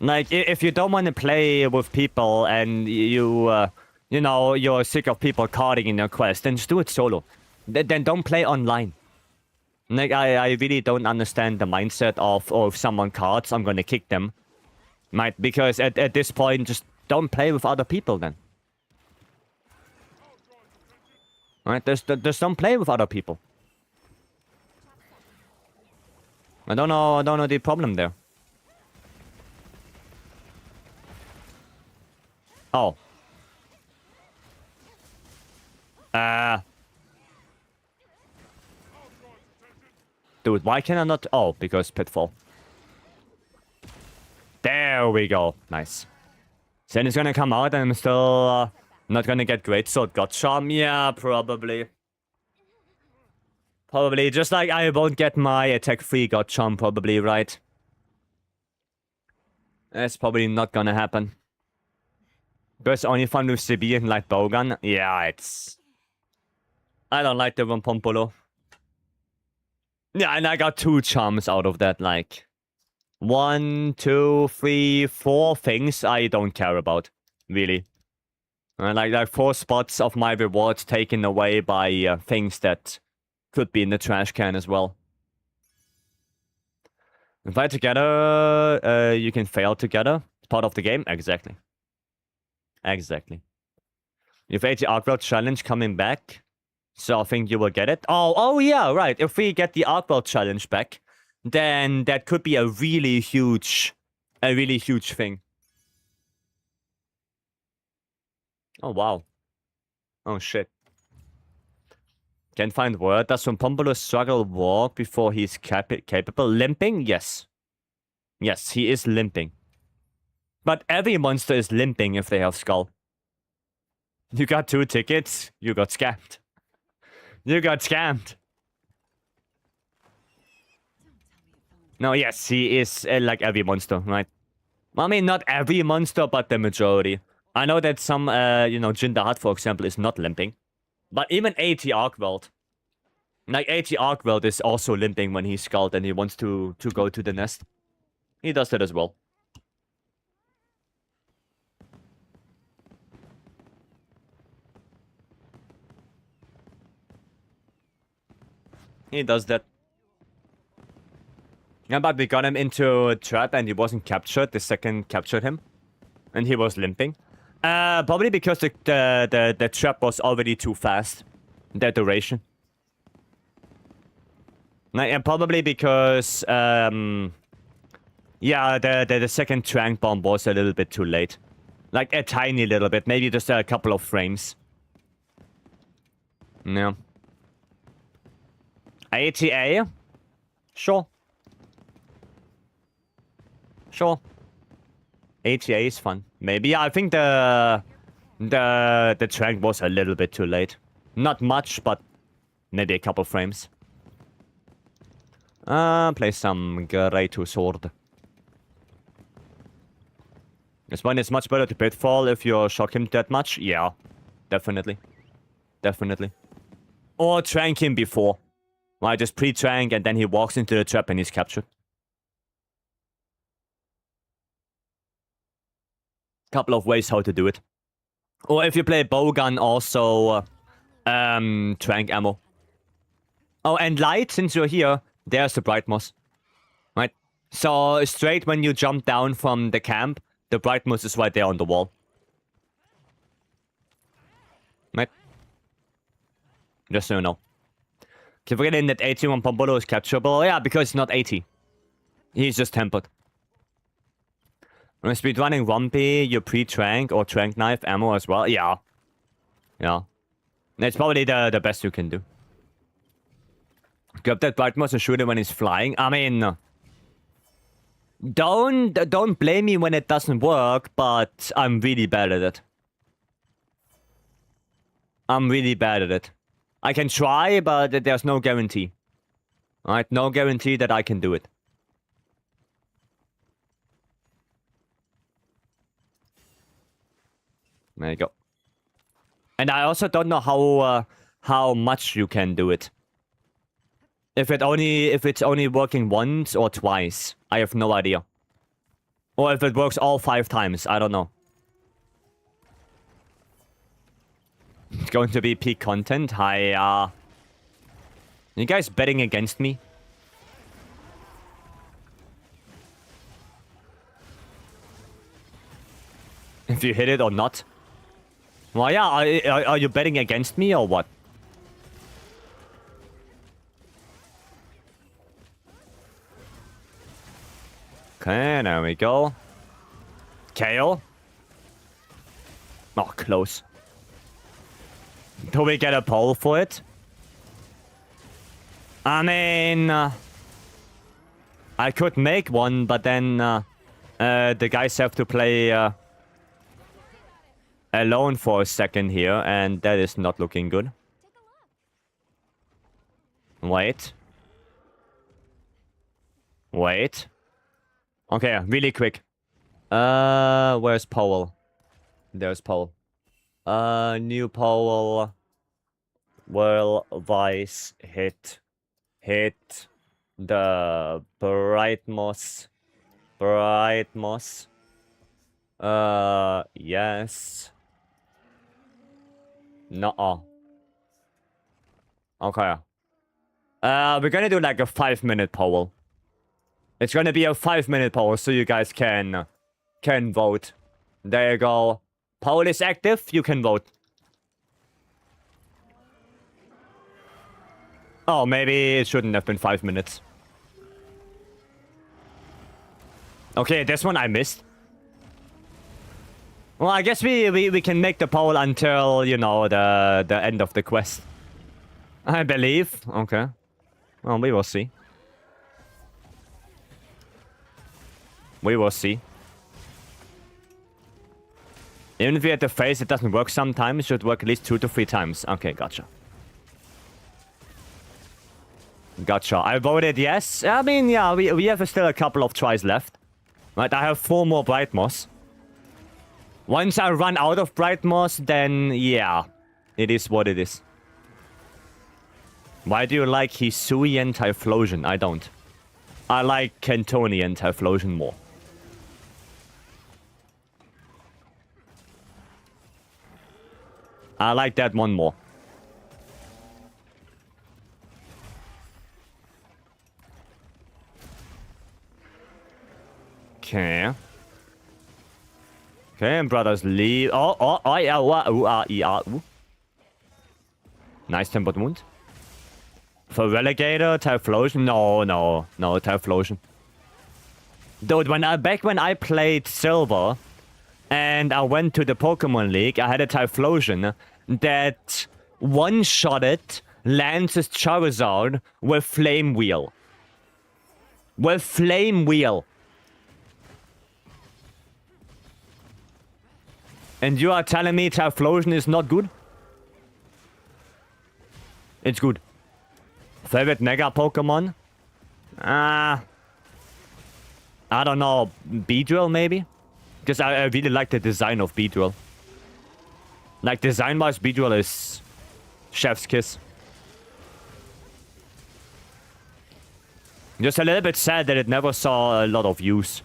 Like, if you don't want to play with people and you know, you're sick of people carding in your quest, then just do it solo. Then don't play online. Like, I really don't understand the mindset of, oh, if someone cards, I'm gonna kick them. Right? Because at this point, just don't play with other people then. Right? Just don't play with other people. I don't know the problem there. Oh. Dude, why can I not... Oh, because Pitfall. There we go. Nice. Then it's gonna come out and I'm still not gonna get Great Sword God Charm. Yeah, probably. Probably. Just like I won't get my attack 3 God Charm, probably, right? That's probably not gonna happen. But only fun with CB and like Bowgun. Yeah, it's... I don't like the Pompompolo. Yeah, and I got 2 charms out of that, like... 1, 2, 3, 4 things I don't care about, really. Like 4 spots of my rewards taken away by things that could be in the trash can as well. Fight together, you can fail together. It's part of the game. Exactly. Exactly. If 80 Arcworld challenge coming back, so I think you will get it. Oh yeah, right. If we get the Arcworld challenge back, then that could be a really huge thing. Oh, wow. Oh, shit. Can't find word. Does Pompompolo struggle walk before he's capable? Limping? Yes. Yes, he is limping. But every monster is limping if they have skull. You got 2 tickets, you got scammed. You got scammed. No, yes, he is like every monster, right? I mean, not every monster, but the majority. I know that some, you know, Jindahat, for example, is not limping. But even AT Arcworld. Like, AT Arcworld is also limping when he's skulled and he wants to go to the nest. He does that as well. He does that. Yeah, but we got him into a trap and he wasn't captured. The second captured him. And he was limping. Probably because the trap was already too fast. That duration. And probably because, yeah, the second trank bomb was a little bit too late. Like, a tiny little bit. Maybe just a couple of frames. Yeah. ATA? Sure. Sure. ATA is fun. Maybe. Yeah, I think the trank was a little bit too late. Not much, but maybe a couple frames. Play some Great Sword. This one is much better to Pitfall if you shock him that much. Yeah, definitely. Definitely. Or trank him before. Right, just pre-trank and then he walks into the trap and he's captured. Couple of ways how to do it. Or if you play Bowgun, also trank ammo. Oh, and light, since you're here, there's the bright moss. Right? So, straight when you jump down from the camp, the bright moss is right there on the wall. Right? Just so you know. Keep forgetting that 81 Pombolo is capturable. Yeah, because it's not 80. He's just tempered. When speedrunning Rumpy, you pre-trank or trank knife ammo as well? Yeah. Yeah. It's probably the best you can do. Grab that bright moss and shoot it when it's flying. I mean... Don't blame me when it doesn't work, but I'm really bad at it. I'm really bad at it. I can try, but there's no guarantee. Alright, no guarantee that I can do it. There you go. And I also don't know how much you can do it. If it's only working once or twice, I have no idea. Or if it works all 5 times, I don't know. It's going to be peak content. Hi, you guys betting against me? If you hit it or not? Well, yeah, are you betting against me or what? Okay, there we go. KO. Oh, close. Do we get a pole for it? I mean... I could make one, but then... the guys have to play... alone for a second here, and that is not looking good. Wait. Wait. Okay, really quick. Where's Powell? There's Powell. New Powell. Will Vice hit the bright moss? Bright moss. Yes. No. Okay. We're gonna do like a 5-minute poll. It's gonna be a 5-minute poll, so you guys can vote. There you go. Poll is active. You can vote. Oh, maybe it shouldn't have been 5 minutes. Okay, this one I missed. Well, I guess we can make the poll until, you know, the end of the quest. I believe. Okay. Well, we will see. We will see. Even if you had the face, it doesn't work sometimes. It should work at least 2 to 3 times. Okay, gotcha. Gotcha. I voted yes. I mean, yeah, we have still a couple of tries left. Right, I have 4 more bright moss. Once I run out of bright moss, then yeah, it is what it is. Why do you like Hisui and Typhlosion? I don't. I like Cantoni and Typhlosion more. I like that one more. Okay. Okay, brothers leave. Nice tempered wound. For Relegator, Typhlosion? No, Typhlosion. Dude, when I played Silver and I went to the Pokemon League, I had a Typhlosion that one-shotted Lance's Charizard with Flame Wheel. With Flame Wheel. And you are telling me Typhlosion is not good? It's good. Favorite Mega Pokemon? I don't know. Beedrill, maybe? Because I really like the design of Beedrill. Like, design-wise, Beedrill is chef's kiss. Just a little bit sad that it never saw a lot of use.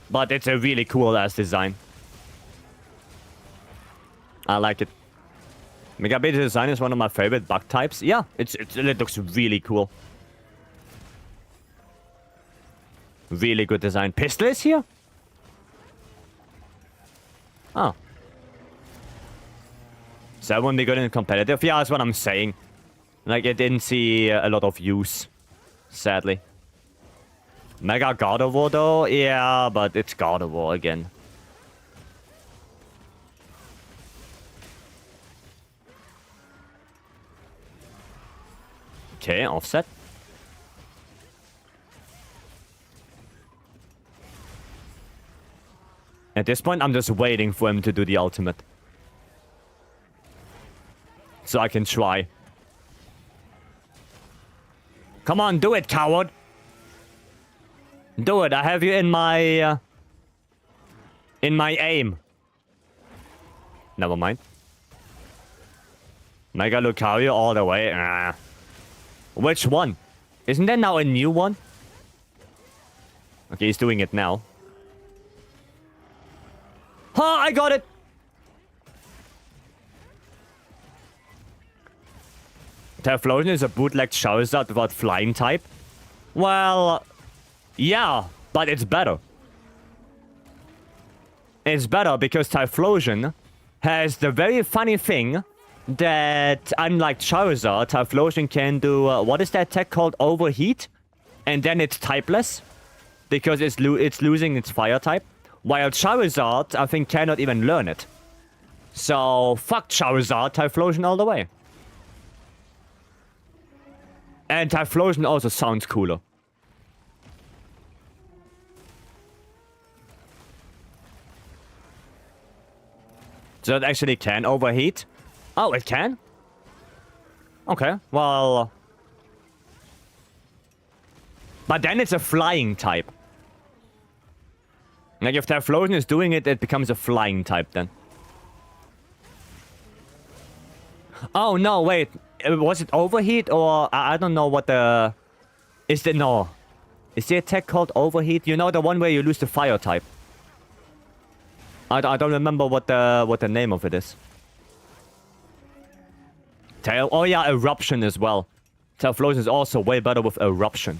But it's a really cool-ass design. I like it. Megabit design is one of my favorite bug types. Yeah, it looks really cool. Really good design. Pistol is here? Oh. So that won't be good in competitive? Yeah, that's what I'm saying. Like, I didn't see a lot of use. Sadly. Mega God of War though? Yeah, but it's God of War again. Okay, offset. At this point, I'm just waiting for him to do the ultimate. So I can try. Come on, do it, coward! Do it, I have you in my aim. Never mind. Mega Lucario all the way. Which one? Isn't there now a new one? Okay, he's doing it now. Oh, I got it! Typhlosion is a bootleg Charizard without flying type. Well, yeah, but it's better. It's better because Typhlosion has the very funny thing that, unlike Charizard, Typhlosion can do, what is that tech called? Overheat? And then it's typeless. Because it's losing its fire type. While Charizard, I think, cannot even learn it. So, fuck Charizard, Typhlosion all the way. And Typhlosion also sounds cooler. So it actually can overheat? Oh, it can? Okay, well... But then it's a flying type. Like, if Typhlosion is doing it, it becomes a flying type then. Oh, no, wait. Was it overheat or... I don't know what the... Is the... No. Is the attack called overheat? You know, the one where you lose the fire type. I don't remember what the name of it is. Oh yeah, Eruption as well. Typhlosion is also way better with Eruption.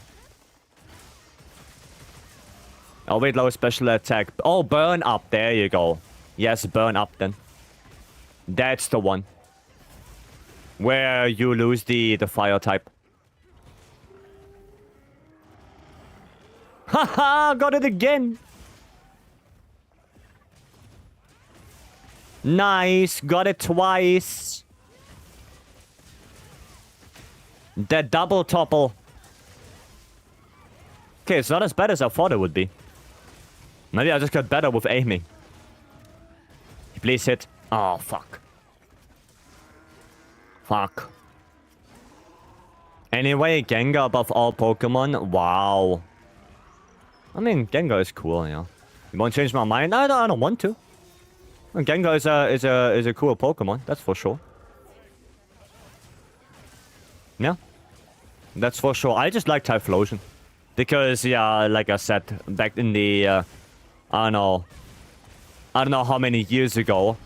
Oh wait, low special attack. Oh, Burn Up. There you go. Yes, Burn Up then. That's the one. Where you lose the fire type. Haha, got it again. Nice, got it twice. The double topple. Okay, it's not as bad as I thought it would be. Maybe I just got better with aiming. Please hit. Oh, fuck. Fuck. Anyway, Gengar above all Pokemon. Wow. I mean, Gengar is cool, yeah. You won't change my mind? I don't want to. Gengar is a cool Pokemon, that's for sure. Yeah. That's for sure. I just like Typhlosion. Because, yeah, like I said, back in the, I don't know how many years ago.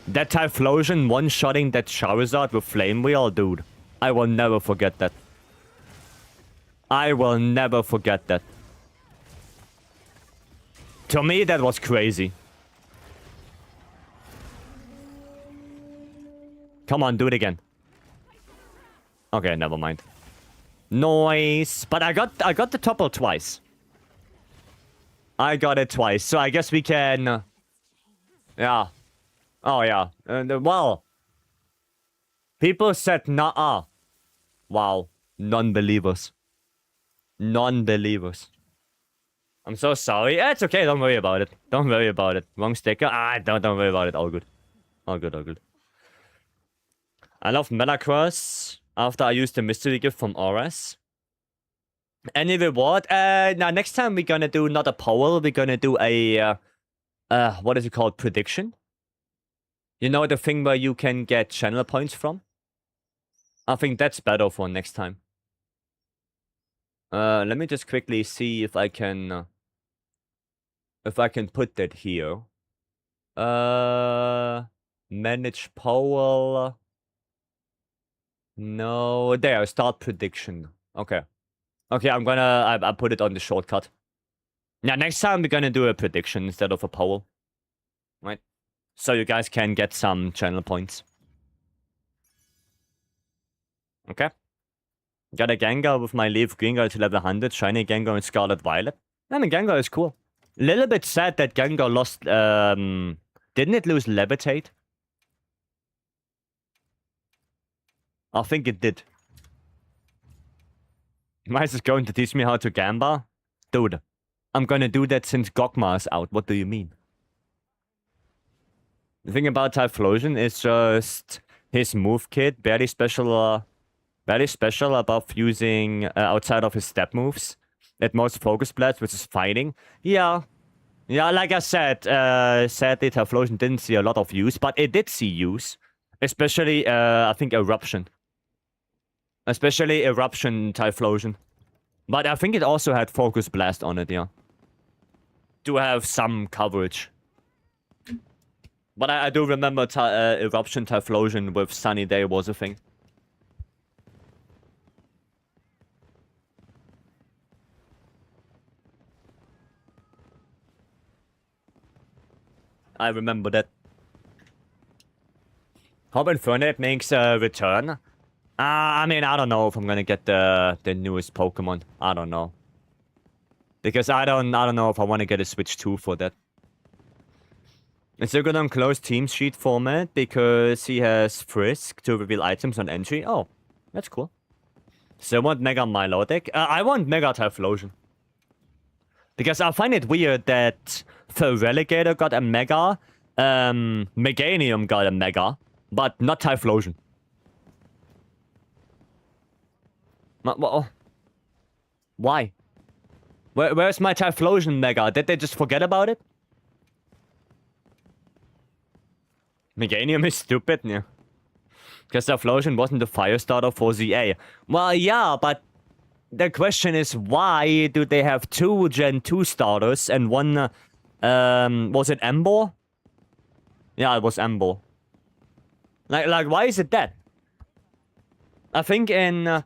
That Typhlosion one-shotting that Charizard with Flame Wheel, dude. I will never forget that. I will never forget that. To me, that was crazy. Come on, do it again. Okay, never mind. Nice. But I got the topple twice. I got it twice, so I guess we can... yeah. Oh, yeah. Well... people said nah. Wow. Non-believers. Non-believers. I'm so sorry. It's okay, don't worry about it. Don't worry about it. Wrong sticker. Don't worry about it. All good. All good, all good. I love Metacross after I used the mystery gift from Auras. Any reward? Now next time we're gonna do not a poll, we're gonna do a what is it called? Prediction? You know, the thing where you can get channel points from? I think that's better for next time. Let me just quickly see if I can put that here. Manage poll. No, there, start prediction. Okay. Okay, I put it on the shortcut. Now, next time we're gonna do a prediction instead of a poll. Right? So you guys can get some channel points. Okay. Got a Gengar with my Leaf Green Guy to level 100, Shiny Gengar and Scarlet Violet. I mean, Gengar is cool. Little bit sad that Gengar lost, didn't it lose Levitate? I think it did. Mice is going to teach me how to Gamba? Dude, I'm gonna do that since Gogma is out. What do you mean? The thing about Typhlosion is just his move kit, barely special above using outside of his step moves. At most Focus Blast, which is fighting. Yeah. Yeah, like I said, sadly Typhlosion didn't see a lot of use, but it did see use. Especially, I think Eruption. Especially Eruption Typhlosion. But I think it also had Focus Blast on it, yeah. To have some coverage. But I do remember Eruption Typhlosion with Sunny Day was a thing. I remember that. Hope Infernape makes a return. I mean, I don't know if I'm gonna get the newest Pokemon. I don't know. Because I don't know if I want to get a Switch 2 for that. It's still good on closed team sheet format because he has Frisk to reveal items on entry. Oh, that's cool. So I want Mega Milotic. I want Mega Typhlosion. Because I find it weird that Feraligatr got a Mega, Meganium got a Mega, but not Typhlosion. Why? Where's my Typhlosion Mega? Did they just forget about it? Meganium is stupid, yeah. Because Typhlosion wasn't the fire starter for ZA. Well, yeah, but the question is, why do they have two Gen 2 starters and one, was it Ember? Yeah, it was Ember. Like, why is it that? I think in,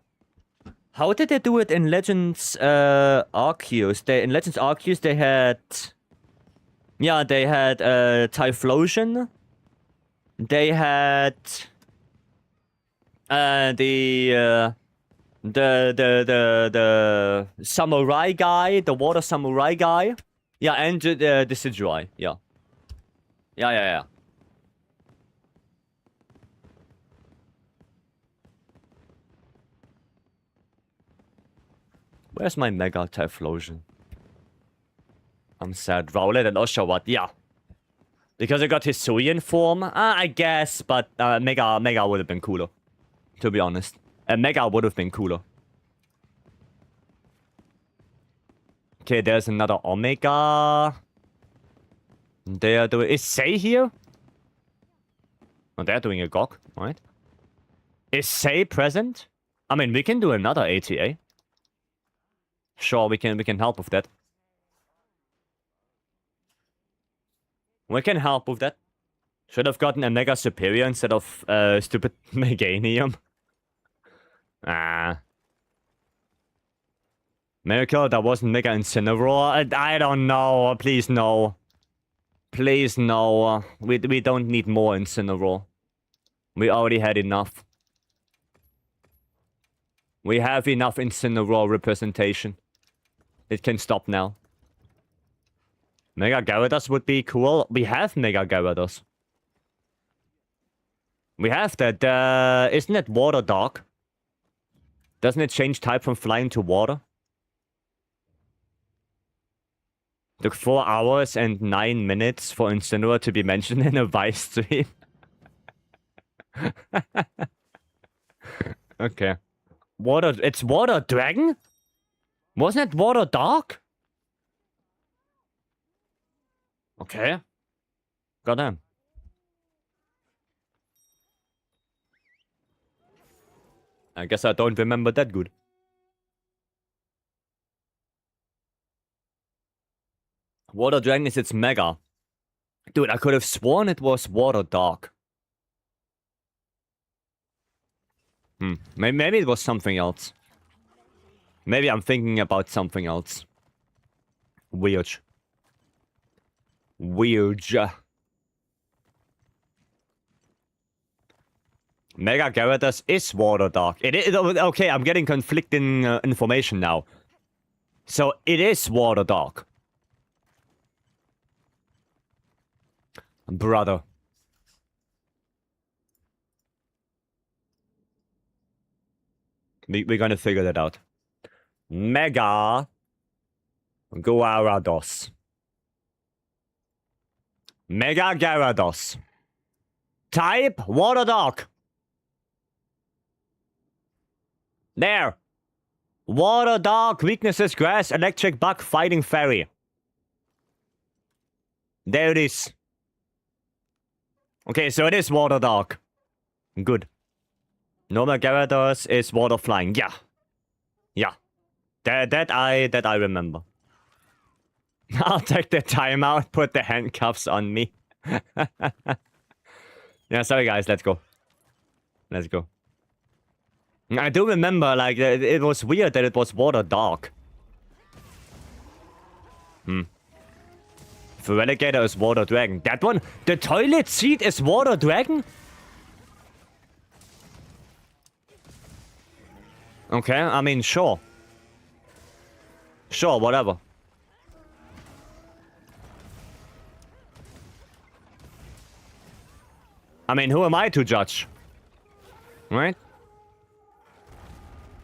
how did they do it in Legends, Arceus? In Legends Arceus, they had, yeah, they had, Typhlosion. They had, the samurai guy, the water samurai guy. Yeah, and the Decidueye, yeah. Yeah. Where's my Mega Typhlosion? I'm sad. Rowlet and Oshawott, yeah. Because I got Hisuian form? I guess, but Mega would have been cooler. To be honest. Mega would have been cooler. Okay, there's another Omega. They are doing... Is Say here? Oh, they're doing a Gok, right? Is Say present? I mean, we can do another ATA. Sure, we can help with that. We can help with that. Should have gotten a Mega Superior instead of stupid Meganium. Miracle, that wasn't Mega Incineroar. I don't know. Please, no. Please, no. We don't need more Incineroar. We already had enough. We have enough Incineroar representation. It can stop now. Mega Gyarados would be cool. We have Mega Gyarados. We have that. Isn't it Water Dog? Doesn't it change type from flying to water? Took 4 hours and 9 minutes for Incineroar to be mentioned in a Vice stream. Okay. It's Water Dragon? Wasn't it Water Dog? Okay. Goddamn. I guess I don't remember that good. Water Dragon is its Mega. Dude, I could have sworn it was Water Dog. Maybe it was something else. Maybe I'm thinking about something else. Weird. Weird. Mega Gyarados is Water Dog. It is okay. I'm getting conflicting information now. So it is Water Dog, brother. We're gonna figure that out. Mega Gyarados. Mega Gyarados. Type Water Dog. There. Water Dog, weaknesses, grass, electric, bug, fighting, fairy. There it is. Okay, so it is Water Dog. Good. Normal Gyarados is water flying. Yeah. Yeah. That I remember. I'll take the timeout, put the handcuffs on me. Yeah, sorry guys, let's go. Let's go. I do remember, like, it was weird that it was Water Dog. Feraligatr is Water Dragon. That one? The toilet seat is Water Dragon? Okay, I mean, sure. Sure, whatever. I mean, who am I to judge? Right?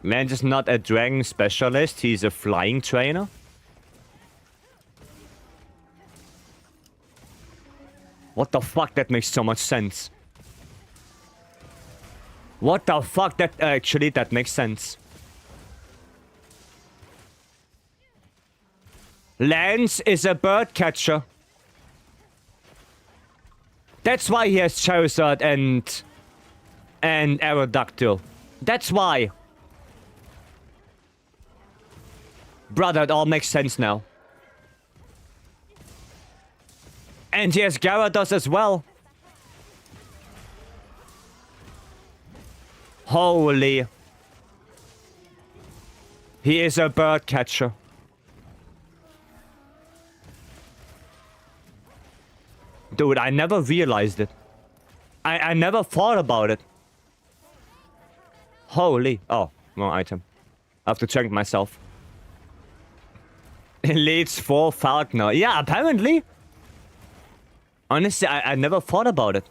Lance is not a dragon specialist, he's a flying trainer. What the fuck? That makes so much sense. What the fuck? That actually, that makes sense. Lance is a bird catcher. That's why he has Charizard and Aerodactyl. That's why. Brother, it all makes sense now. And he has Gyarados as well. Holy. He is a bird catcher. Dude, I never realized it. I never thought about it. Holy. Oh, wrong item. I have to check it myself. Elites for Falconer. Yeah, apparently. Honestly, I never thought about it.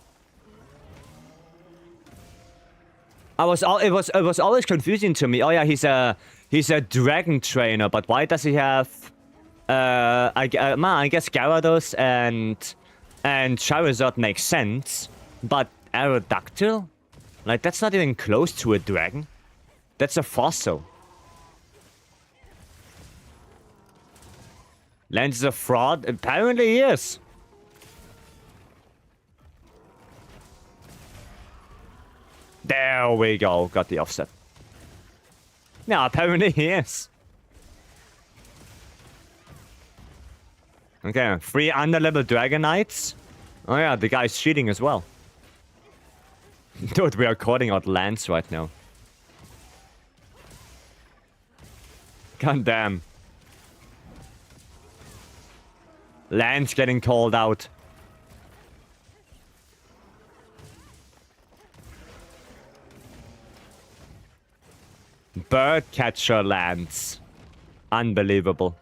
It was always confusing to me. Oh yeah, he's a dragon trainer, but why does he have I guess Gyarados and Charizard makes sense, but Aerodactyl? Like, that's not even close to a dragon. That's a fossil. Lance is a fraud? Apparently he is. There we go. Got the offset. Yeah, apparently he is. Okay, 3 underlevel Dragonites. Oh yeah, the guy's cheating as well. Dude, we are calling out Lance right now. God damn. Lance getting called out. Birdcatcher Lance. Unbelievable.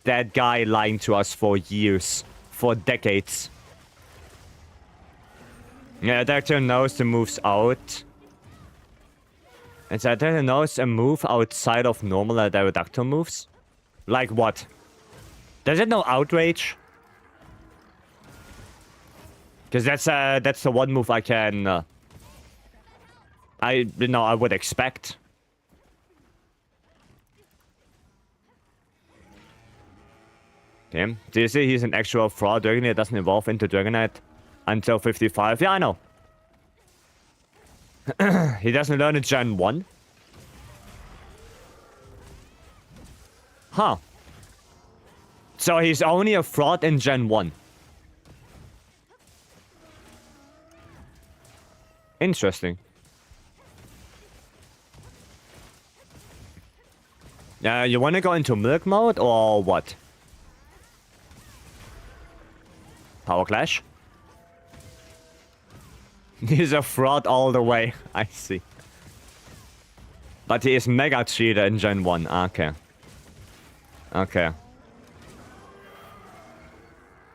That guy lying to us for years. For decades. Yeah, Doctor knows the moves out. And so Doctor knows a move outside of normal Aerodactyl moves? Like what? Does it know Outrage? Because that's the one move I can... I would expect. Okay. Do you see he's an actual fraud Dragonite? Doesn't evolve into Dragonite until 55. Yeah, I know. He doesn't learn in Gen 1. Huh. So he's only a fraud in Gen 1. Interesting. You wanna go into milk mode or what? Power Clash? He's a fraud all the way. I see. But he is mega cheater in Gen 1. Okay. Okay.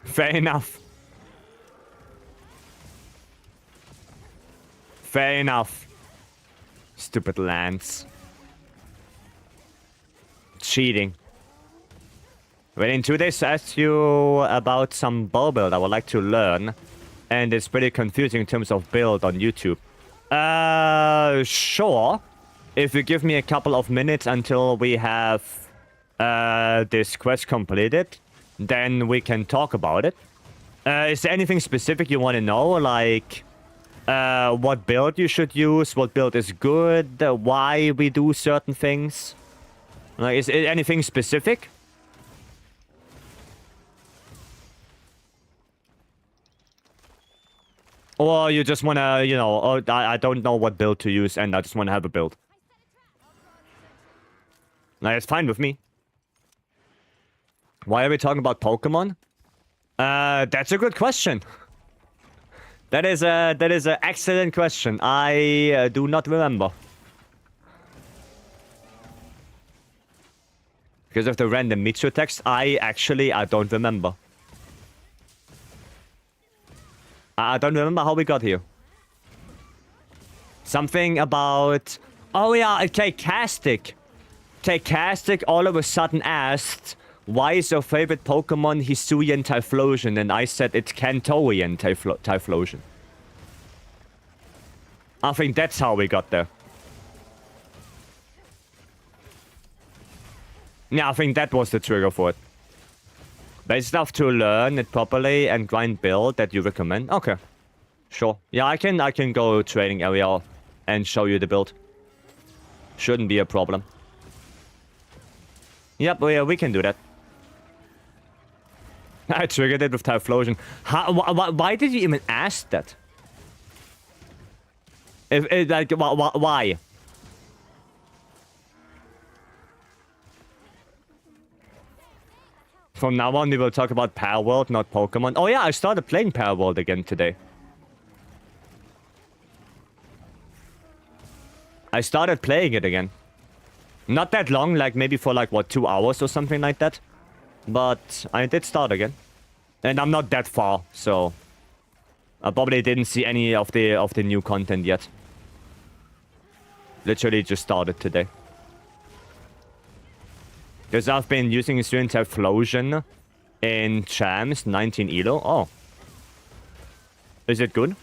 Fair enough. Fair enough. Stupid Lance. Cheating. Well, in 2 days, I asked you about some bow build I would like to learn. And it's pretty confusing in terms of build on YouTube. Sure. If you give me a couple of minutes until we have this quest completed, then we can talk about it. Is there anything specific you want to know? Like, what build you should use? What build is good? Why we do certain things? Like, is it anything specific? Or you just want to, you know, oh, I don't know what build to use and I just want to have a build. Like, it's fine with me. Why are we talking about Pokemon? That's a good question. That is an excellent question. I do not remember. Because of the random Michu text, I don't remember. I don't remember how we got here. Something about... Oh yeah, Takastic. Takastic all of a sudden asked, why is your favorite Pokemon Hisuian Typhlosion? And I said it's Kantoian Typhlosion. I think that's how we got there. Yeah, I think that was the trigger for it. There's stuff to learn it properly and grind build that you recommend. Okay. Sure. Yeah, I can go training area and show you the build. Shouldn't be a problem. Yep, we can do that. I triggered it with Typhlosion. Why did you even ask that? Like, why? From now on, we will talk about Power World, not Pokemon. Oh yeah, I started playing Power World again today. I started playing it again. Not that long, like maybe for like, what, 2 hours or something like that. But I did start again. And I'm not that far, so... I probably didn't see any of the new content yet. Literally just started today. Because I've been using Student Typhlosion in Champs 19 Elo. Oh. Is it good?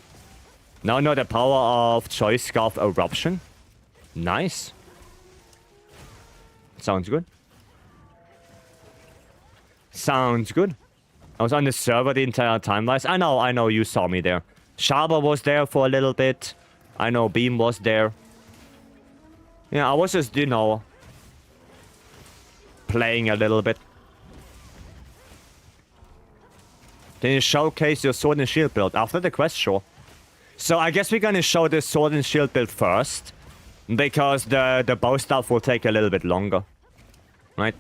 Now know the power of Choice Scarf Eruption. Nice. Sounds good. Sounds good. I was on the server the entire time, guys. I know you saw me there. Sharba was there for a little bit. I know Beam was there. Yeah, I was just, you know, playing a little bit. Can you showcase your Sword and Shield build after the quest? Sure. So I guess we're gonna show the Sword and Shield build first. Because the bow stuff will take a little bit longer. Right?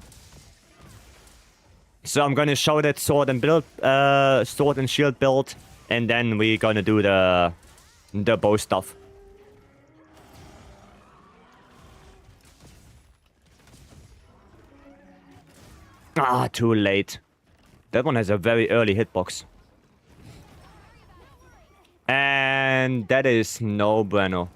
So I'm gonna show that Sword and Shield build. And then we're gonna do the bow stuff. Ah, too late. That one has a very early hitbox. And that is no bueno.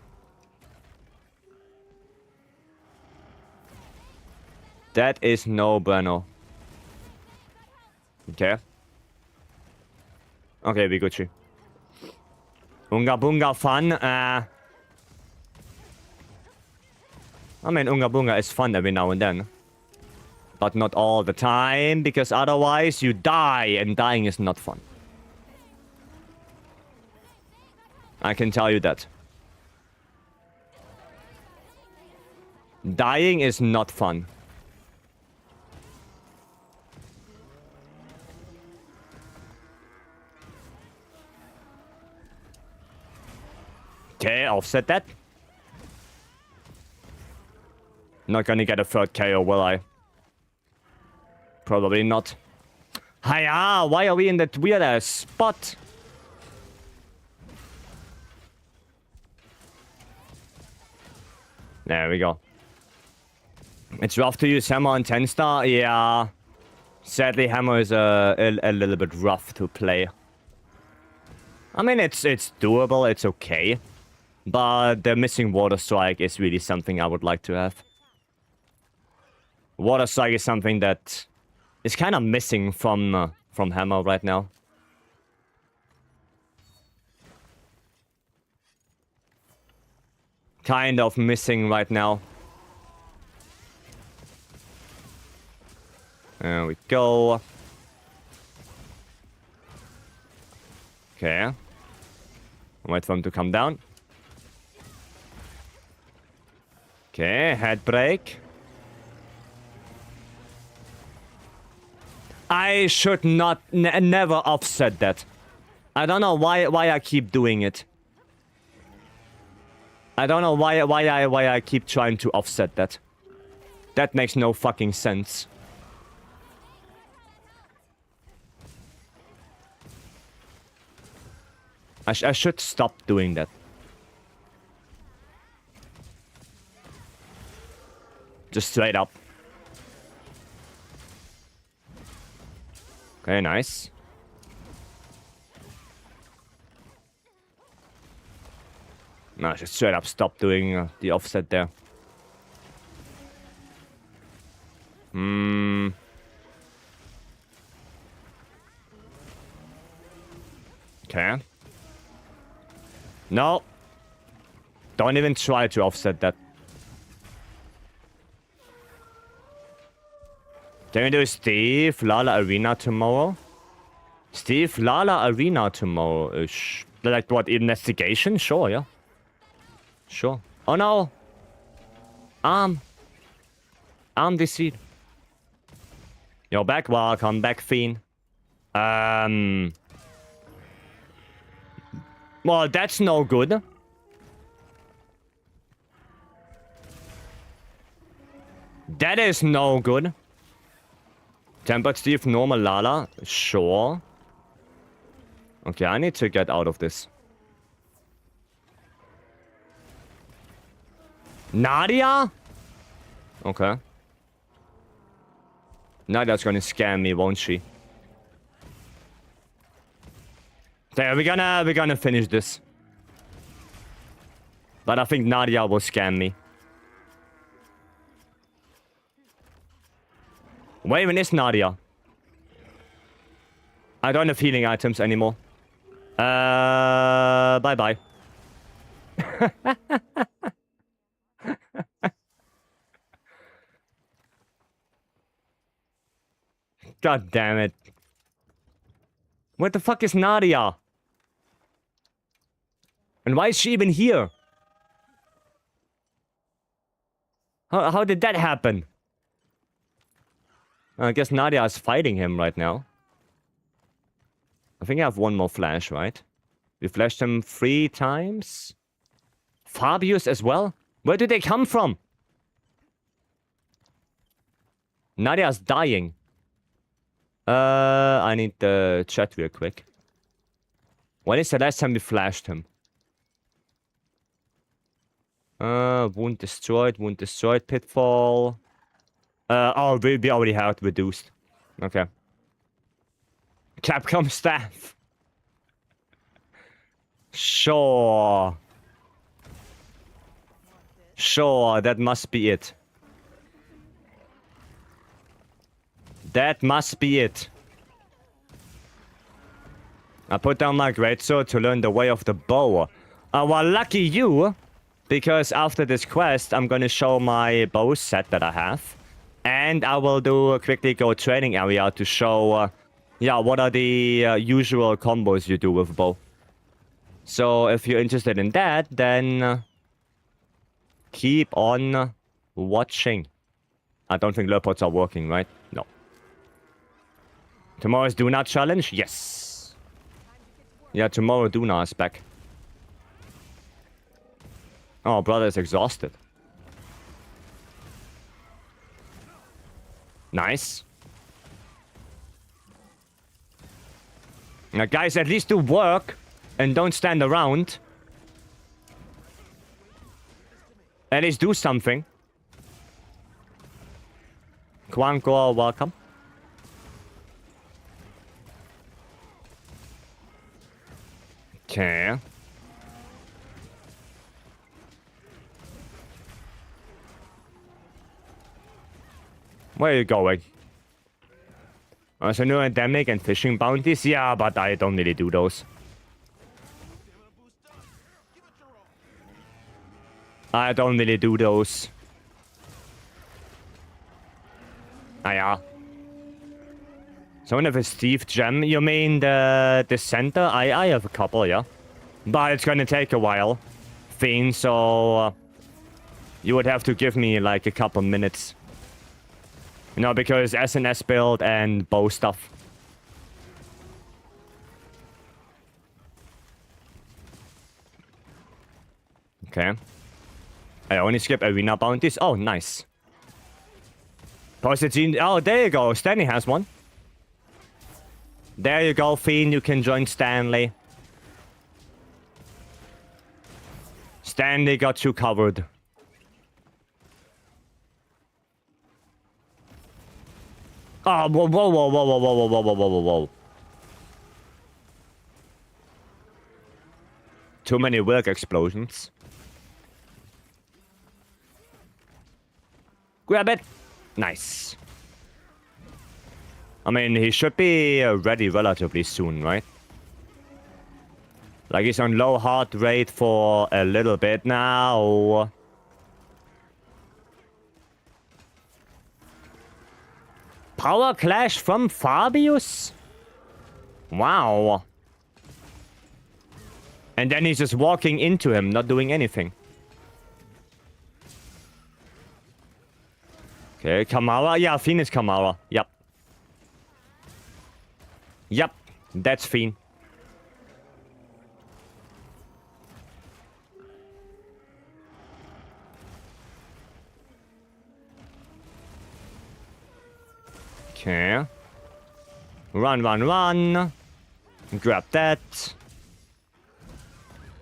That is no bueno. Okay. Okay, we Gucci. Unga Bunga fun. I mean, Unga Bunga is fun every now and then. But not all the time, because otherwise you die, and dying is not fun. I can tell you that. Dying is not fun. Okay, offset that. Not gonna get a third KO, will I? Probably not. Hiya! Why are we in that weird ass spot? There we go. It's rough to use Hammer on 10 star. Yeah. Sadly, Hammer is a little bit rough to play. I mean, it's doable. It's okay. But the missing Water Strike is really something I would like to have. Water Strike is something that is kind of missing from Hammer right now. Kind of missing right now. There we go. Okay. Wait for him to come down. Okay, head break. I should not never offset that. I don't know why I keep doing it. I don't know why I keep trying to offset that. That makes no fucking sense. I should stop doing that. Just straight up. Okay, nice. No, just straight up stop doing the offset there. Okay. No. Don't even try to offset that. Can we do Steve Lala Arena tomorrow? Steve Lala Arena tomorrow. Like what, investigation? Sure, yeah. Sure. Oh no! Arm deceived. You're back, welcome back, Fiend. Well, that's no good. That is no good. Tempered Steve, normal Lala. Sure. Okay, I need to get out of this. Nadia? Okay. Nadia's gonna scam me, won't she? There, we're gonna finish this. But I think Nadia will scam me. Where even is Nadia? I don't have healing items anymore. Bye-bye. God damn it. Where the fuck is Nadia? And why is she even here? How did that happen? I guess Nadia is fighting him right now. I think I have one more flash, right? We flashed him 3 times. Fabius as well? Where did they come from? Nadia's dying. I need the chat real quick. When is the last time we flashed him? Wound destroyed, pitfall. Oh, we already have it reduced. Okay. Capcom staff. Sure. Sure, that must be it. That must be it. I put down my greatsword to learn the way of the bow. Well, lucky you, because after this quest, I'm gonna show my bow set that I have. And I will quickly go training area to show, yeah, what are the usual combos you do with bow. So if you're interested in that, then keep on watching. I don't think leopards are working, right? No. Tomorrow's Duna challenge? Yes. Yeah, tomorrow Duna is back. Oh, brother is exhausted. Nice. Now, guys, at least do work and don't stand around. At least do something. Kwanko, welcome. Okay. Where are you going? So new endemic and fishing bounties? Yeah, but I don't really do those. I don't really do those. Ah, yeah. So one of a Steve gem, you mean the center? I have a couple, yeah. But it's gonna take a while. Fiend, so... you would have to give me like a couple minutes. You know, because SNS build and bow stuff. Okay. I only skip arena bounties. Oh, nice. Postage. Oh, there you go. Stanley has one. There you go, Fiend. You can join Stanley. Stanley got you covered. Oh, whoa, whoa, whoa, whoa, whoa, whoa, whoa, whoa, whoa, whoa. Too many work explosions. Grab it. Nice. I mean, he should be ready relatively soon, right? Like, he's on low heart rate for a little bit now. Power clash from Fabius? Wow. And then he's just walking into him, not doing anything. Okay, Kamara. Yeah, Fiend is Kamara. Yep. Yep, that's Fiend. Okay. Run, run, run. Grab that.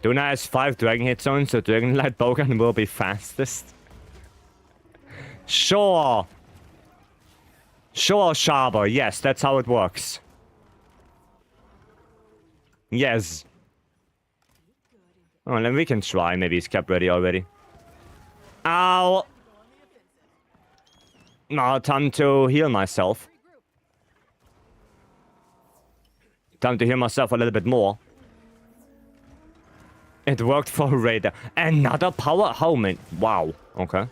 Duna has 5 dragon hit zones, so Dragonlight Bowgun will be fastest. Sure. Sure, Sharper. Yes, that's how it works. Yes. Oh, then we can try. Maybe he's kept ready already. Ow! No, time to heal myself. Time to heal myself a little bit more. It worked for Raider. Another power helmet. Wow. Okay.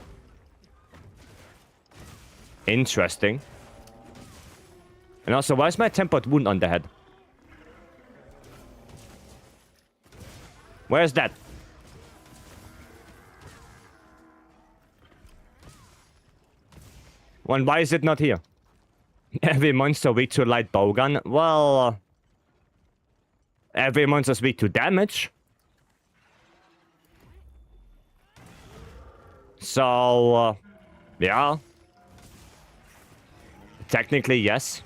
Interesting. And also, why is my tempered wound on the head? Where's that? Well, why is it not here? Every monster weak to light bowgun? Well... every monster's weak to damage. So... yeah. Technically, yes.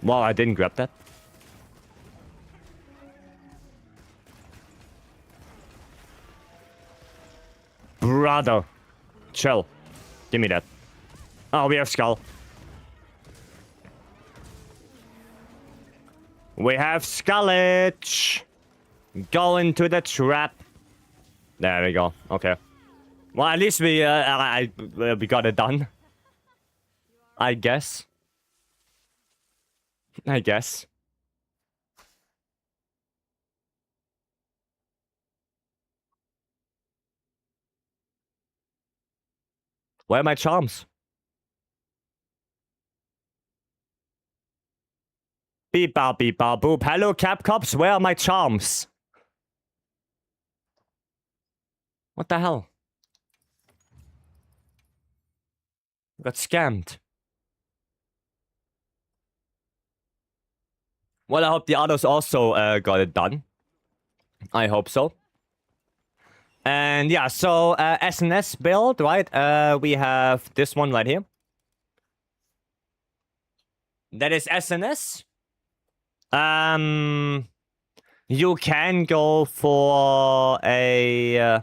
Well, I didn't grab that. Brother. Chill. Give me that. Oh, we have Skull. We have Skullage. Go into the trap. There we go. Okay. Well, at least we got it done. I guess. I guess. Where are my charms? Beep bop boop. Hello, Capcops. Where are my charms? What the hell? Got scammed. Well, I hope the others also got it done. I hope so. And yeah, so SNS build, right? We have this one right here. That is SNS. You can go for a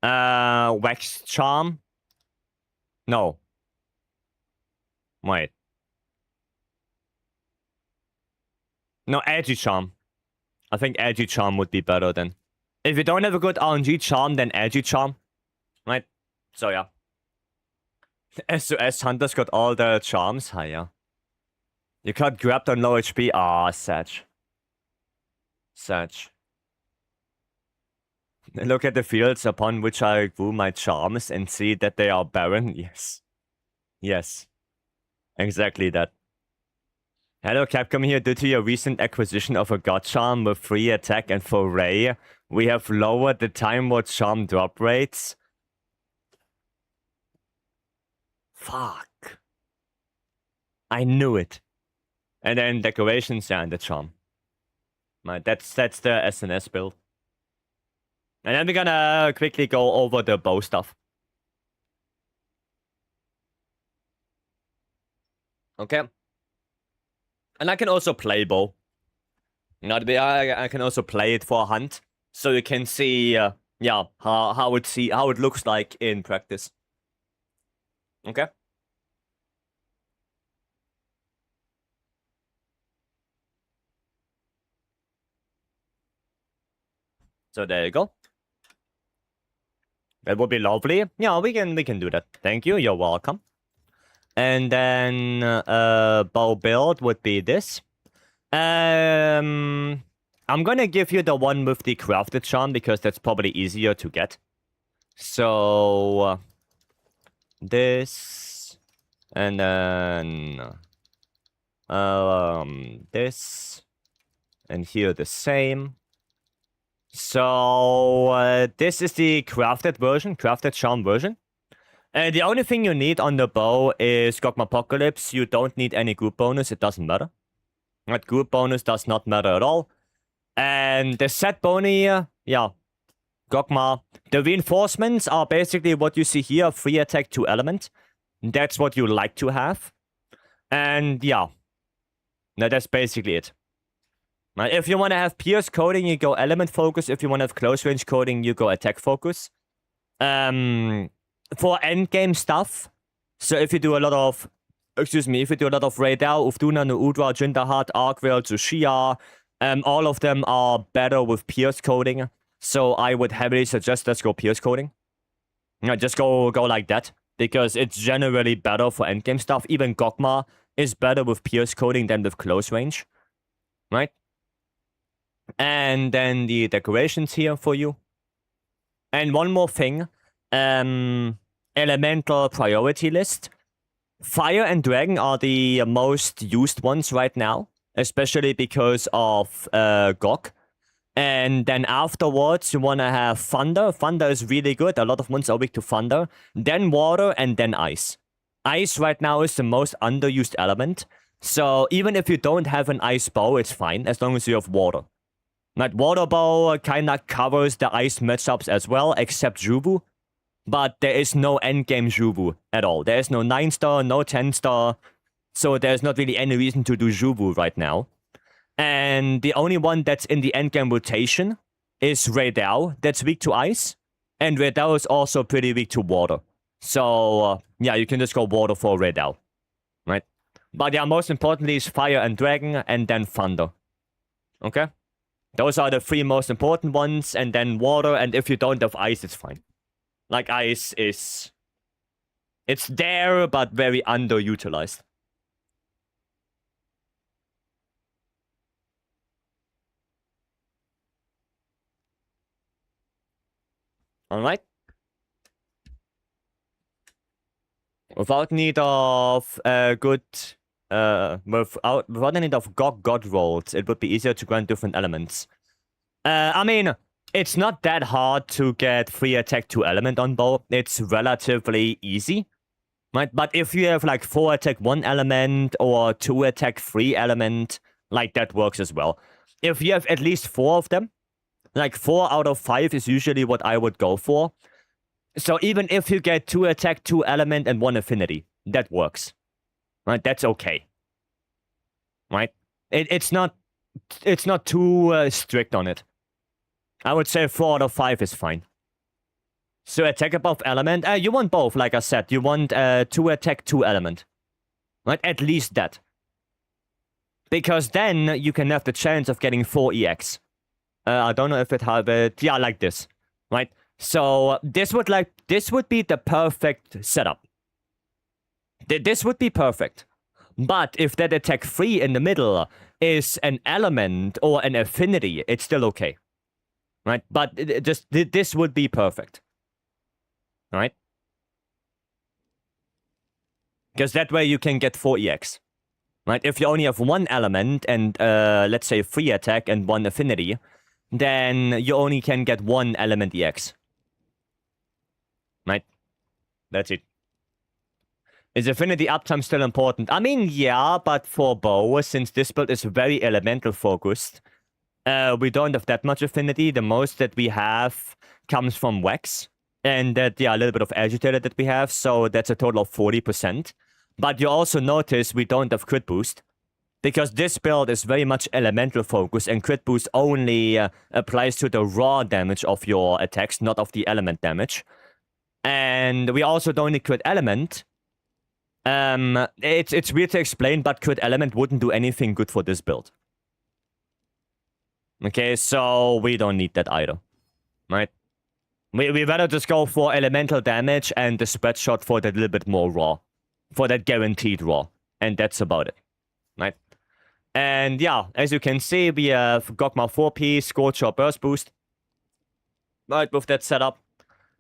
Wax Charm. No. Wait. No, Edgy Charm. I think Edgy Charm would be better then. If you don't have a good RNG Charm, then Edgy Charm. Right? So yeah. SOS Hunter's got all the charms. Hi, yeah. You got grabbed on low HP. Ah, sad. Sad. Look at the fields upon which I grew my charms and see that they are barren. Yes. Yes. Exactly that. Hello, Capcom here. Due to your recent acquisition of a God Charm with free attack and for Ray, we have lowered the timeward charm drop rates. Fuck. I knew it. And then decorations and the charm. Right, that's the SNS build. And then we're gonna quickly go over the bow stuff. Okay. And I can also play bow. I can also play it for a hunt, so you can see, yeah, how it looks like in practice. Okay. So there you go. That would be lovely. Yeah, we can do that. Thank you. You're welcome. And then bow build would be this. I'm gonna give you the one with the crafted charm because that's probably easier to get. So this, and then this, and here the same. So this is the crafted version, crafted charm version. The only thing you need on the bow is Gogmapocalypse. You don't need any group bonus. It doesn't matter. That group bonus does not matter at all. And the set bony, yeah, Gogma. The reinforcements are basically what you see here. Free attack 2 element. That's what you like to have. And yeah, now that's basically it. Now, if you want to have pierce coding, you go element focus. If you want to have close range coding, you go attack focus. For endgame stuff, so if you do a lot of, if you do a lot of Raidao, Ufduna, Nuudra, Jindahat, Arkwell, Tsushia, all of them are better with pierce coding. So I would heavily suggest let's go pierce coding. Yeah, just go like that, because it's generally better for endgame stuff. Even Gogma is better with pierce coding than with close range, right? And then the decorations here for you. And one more thing. Elemental priority list. Fire and Dragon are the most used ones right now, especially because of Gog. And then afterwards, you want to have Thunder. Thunder is really good. A lot of ones are weak to Thunder. Then Water, and then Ice. Ice right now is the most underused element. So even if you don't have an Ice bow, it's fine, as long as you have Water. Like, Water bow kinda covers the Ice matchups as well, except Jubu. But there is no endgame Jubu at all. There is no 9-star, no 10-star. So there's not really any reason to do Jubu right now. And the only one that's in the endgame rotation is Raidao. That's weak to Ice. And Raidao is also pretty weak to Water. So, yeah, you can just go Water for Raidao. Right? But yeah, most importantly is Fire and Dragon, and then Thunder. Okay? Those are the 3 most important ones, and then Water, and if you don't have Ice, it's fine. Like, Ice is... It's there, but very underutilized. Alright? Without need of without the need of God rolls, it would be easier to grant different elements. I mean, it's not that hard to get free attack 2 element on bow. It's relatively easy. Right? But if you have like 4 attack 1 element or 2 attack 3 element, like that works as well. If you have at least 4 of them, like 4 out of 5 is usually what I would go for. So even if you get 2 attack 2 element and 1 affinity, that works. Right? That's okay. right? It's not too strict on it. I would say 4 out of 5 is fine. So attack above element. You want both, like I said. You want 2 attack, 2 element. Right? At least that. Because then you can have the chance of getting 4 EX. I don't know if it have it. Yeah, like this. Right? So this would be the perfect setup. This would be perfect. But if that attack 3 in the middle is an element or an affinity, it's still okay. Right? But this would be perfect. Right? Because that way you can get 4 EX. Right? If you only have 1 element and, let's say, 3 attack and 1 affinity, then you only can get 1 element EX. Right? That's it. Is affinity uptime still important? I mean, yeah, but for bow, since this build is very elemental focused, we don't have that much affinity. The most that we have comes from Wax. And that, yeah, a little bit of agitator that we have, so that's a total of 40%. But you also notice we don't have crit boost, because this build is very much elemental focused, and crit boost only applies to the raw damage of your attacks, not of the element damage. And we also don't need crit element. It's weird to explain, but crit element wouldn't do anything good for this build. Okay, so we don't need that either, right? We better just go for elemental damage and the spread shot for that little bit more raw. For that guaranteed raw. And that's about it. Right? And yeah, as you can see, we have Gogma 4P, Scorcher Burst Boost. Right, with that setup.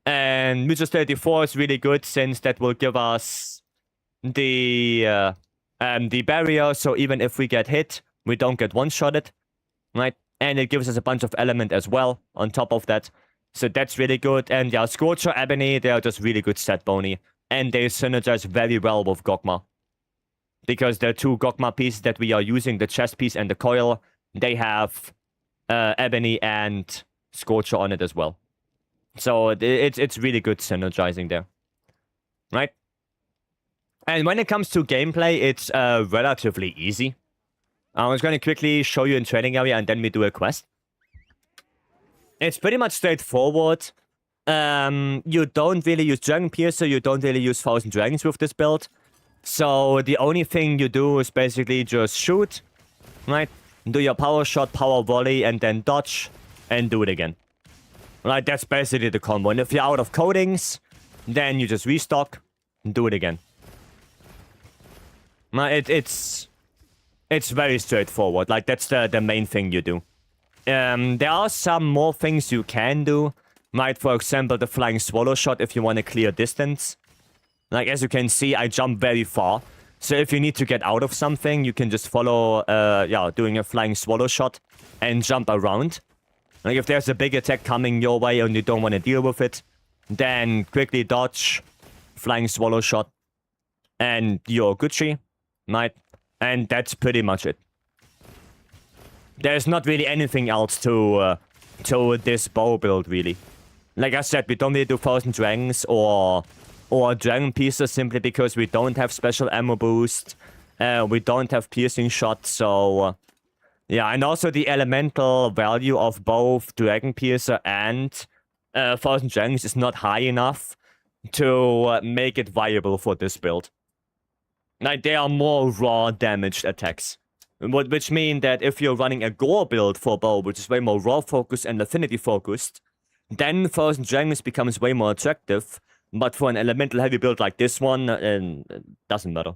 And Mutus 34 is really good since that will give us the barrier. So even if we get hit, we don't get one-shotted. Right? And it gives us a bunch of element as well on top of that. So that's really good. And yeah, Scorcher, Ebony, they are just really good set bony. And they synergize very well with Gogma. Because the 2 Gogma pieces that we are using, the chest piece and the coil, they have Ebony and Scorcher on it as well. So it's really good synergizing there. Right? And when it comes to gameplay, it's relatively easy. I was going to quickly show you in training area and then we do a quest. It's pretty much straightforward. You don't really use Dragon Piercer, you don't really use 1000 Dragons with this build. So the only thing you do is basically just shoot, right? Do your power shot, power volley, and then dodge, and do it again. Right, that's basically the combo. And if you're out of coatings, then you just restock, and do it again. Right, it's very straightforward. Like, that's the main thing you do. There are some more things you can do. Right, for example, the flying swallow shot if you want to clear distance. Like, as you can see, I jump very far. So if you need to get out of something, you can just follow, doing a flying swallow shot and jump around. Like, if there's a big attack coming your way and you don't want to deal with it, then quickly dodge, flying swallow shot, and you're Gucci, right? And that's pretty much it. There's not really anything else to this bow build, really. Like I said, we don't really do 1000 Dragons or Dragon Pieces simply because we don't have special ammo boost. We don't have piercing shot, so... yeah, and also the elemental value of both Dragon Piercer and 1000 Dragons is not high enough to make it viable for this build. Like, they are more raw damaged attacks. Which mean that if you're running a gore build for bow, which is way more raw focused and affinity focused, then 1000 Dragons becomes way more attractive. But for an elemental heavy build like this one, it doesn't matter.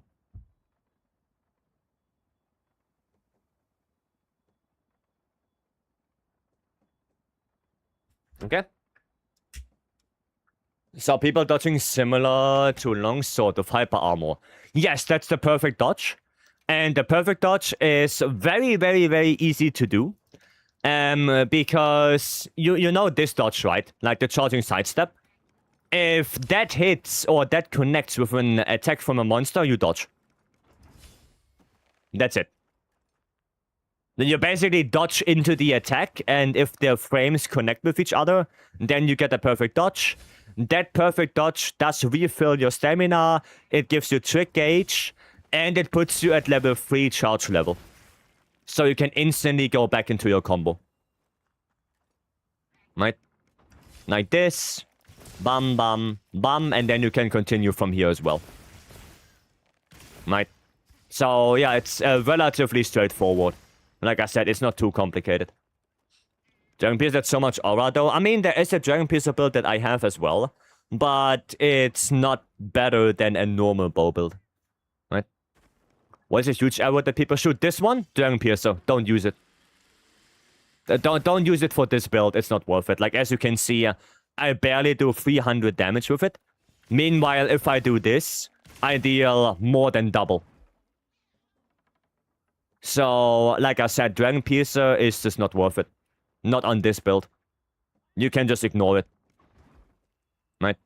Okay. So people dodging similar to longsword of hyper armor. Yes, that's the perfect dodge. And the perfect dodge is very, very, very easy to do. Because you know this dodge, right? Like the charging sidestep. If that hits or that connects with an attack from a monster, you dodge. That's it. Then you basically dodge into the attack, and if their frames connect with each other, then you get a perfect dodge. That perfect dodge does refill your stamina, it gives you trick gauge, and it puts you at level 3 charge level. So you can instantly go back into your combo. Right? Like this. Bam, bam, bam. And then you can continue from here as well. Right? So, yeah, it's relatively straightforward. Like I said, it's not too complicated. Dragon Piercer has so much aura, though. I mean, there is a Dragon Piercer build that I have as well. But it's not better than a normal bow build. Right? What is a huge arrow that people shoot? This one? Dragon Piercer. Don't use it. Don't use it for this build. It's not worth it. Like, as you can see, I barely do 300 damage with it. Meanwhile, if I do this, I deal more than double. So, like I said, Dragon Piercer is just not worth it. Not on this build. You can just ignore it. Right?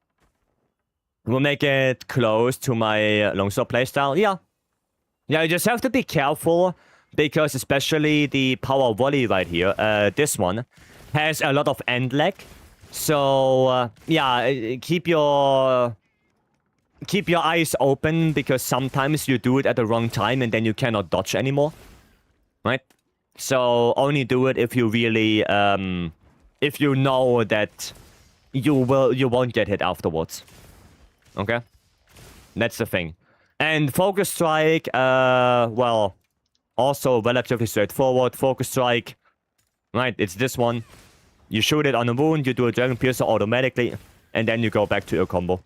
We'll make it close to my longsword playstyle. Yeah. Yeah, you just have to be careful. Because especially the power volley right here, this one, has a lot of end lag. So, yeah, keep your eyes open, because sometimes you do it at the wrong time and then you cannot dodge anymore. Right? So, only do it if you really, if you know that you won't get hit afterwards. Okay? That's the thing. And Focus Strike, well, also relatively straightforward. Focus Strike, right? It's this one. You shoot it on a wound, you do a Dragon Piercer automatically, and then you go back to your combo.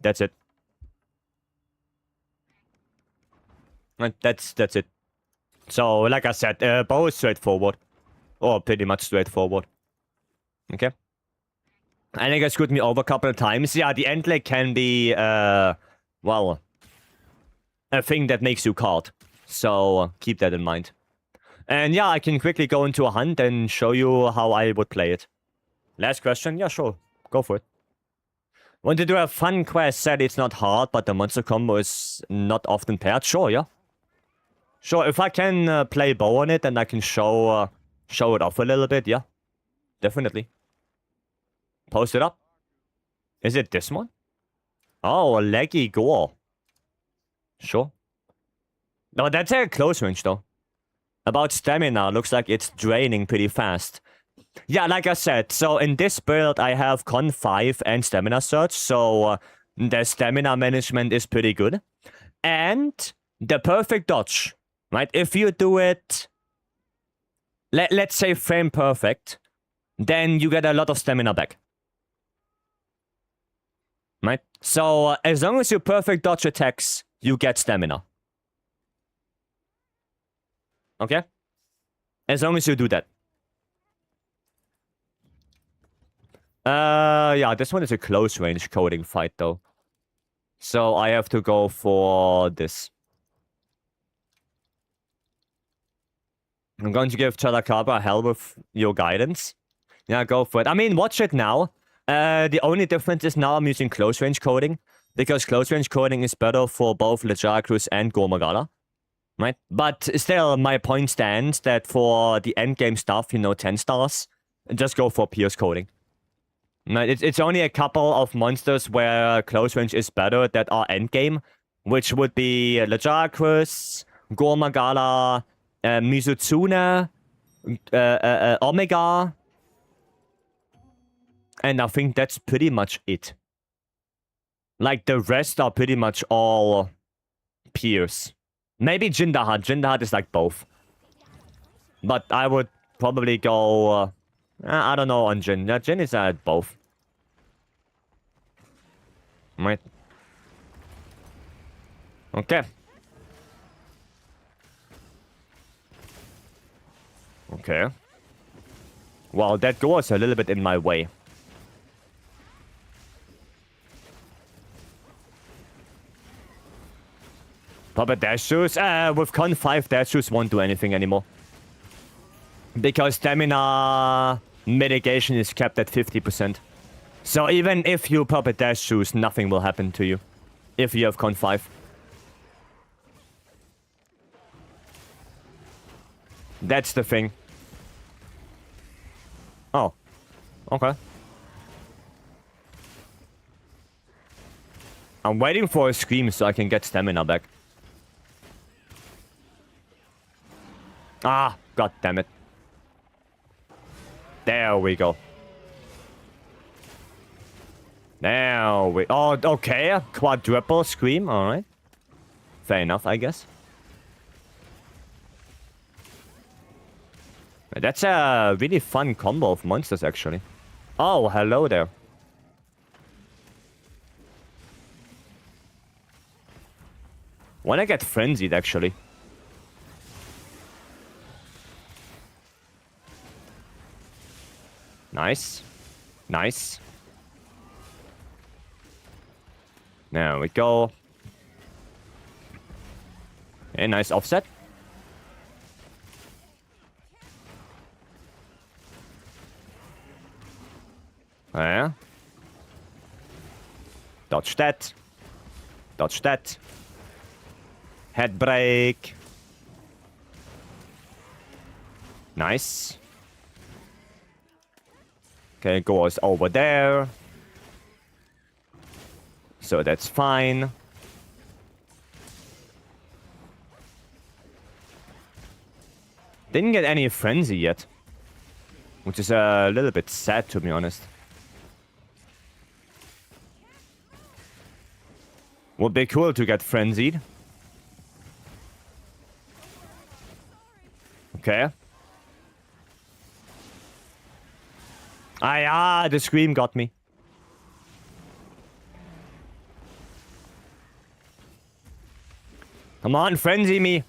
That's it. Right, that's it. So, like I said, bow is straightforward. Or pretty much straightforward. Okay? I think I screwed me over a couple of times. Yeah, the end lag can be, well, a thing that makes you caught. So, keep that in mind. And yeah, I can quickly go into a hunt and show you how I would play it. Last question? Yeah, sure. Go for it. Want to do a fun quest? Said it's not hard, but the monster combo is not often paired? Sure, yeah. Sure, if I can play bow on it and I can show it off a little bit, yeah. Definitely. Post it up. Is it this one? Oh, a leggy gore. Sure. No, that's a close range, though. About stamina, looks like it's draining pretty fast. Yeah, like I said, so in this build, I have Con 5 and Stamina Surge, so the stamina management is pretty good. And the perfect dodge, right? If you do it, let's say frame perfect, then you get a lot of stamina back. Right? So as long as you perfect dodge attacks, you get stamina. Okay? As long as you do that. Yeah, this one is a close range coding fight, though. So I have to go for this. I'm going to give Chalacabra hell with your guidance. Yeah, go for it. I mean, watch it now. The only difference is now I'm using close range coding. Because close range coding is better for both Lejaracruz and Gormagala. Right? But still, my point stands that for the endgame stuff, 10 stars, just go for Pierce coding. Right? It's only a couple of monsters where close range is better that are endgame, which would be Lejaracruz, Gormagala, Mizutsune, Omega, and I think that's pretty much it. Like, the rest are pretty much all Pierce. Maybe Jindahat. Jindahat is like both. But I would probably go... I don't know on Jin. Yeah, Jin is at both. Right. Okay. Okay. Well, that goes a little bit in my way. Puppet dash shoes? With Con 5, dash shoes won't do anything anymore. Because stamina mitigation is kept at 50%. So even if you puppet dash shoes, nothing will happen to you. If you have Con 5. That's the thing. Oh. Okay. I'm waiting for a scream so I can get stamina back. Ah, god damn it. There we go. There we... Oh, okay. Quadruple scream. Alright. Fair enough, I guess. That's a really fun combo of monsters, actually. Oh, hello there. Wanna get frenzied, actually. Nice. Nice. There we go. Okay, nice offset. Yeah. Dodge that. Dodge that. Head break. Nice. Okay, goes over there. So that's fine. Didn't get any frenzy yet. Which is a little bit sad, to be honest. Would be cool to get frenzied. Okay. The scream got me. Come on, frenzy me.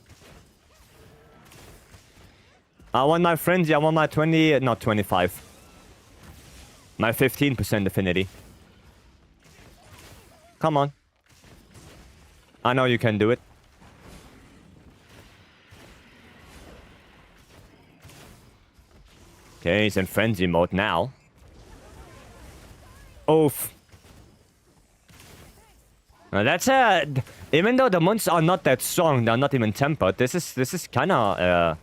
I want my frenzy. I want my 20... Not 25. My 15% affinity. Come on. I know you can do it. Okay, he's in frenzy mode now. Oof. Now that's even though the monsters are not that strong, they're not even tempered. This is kind of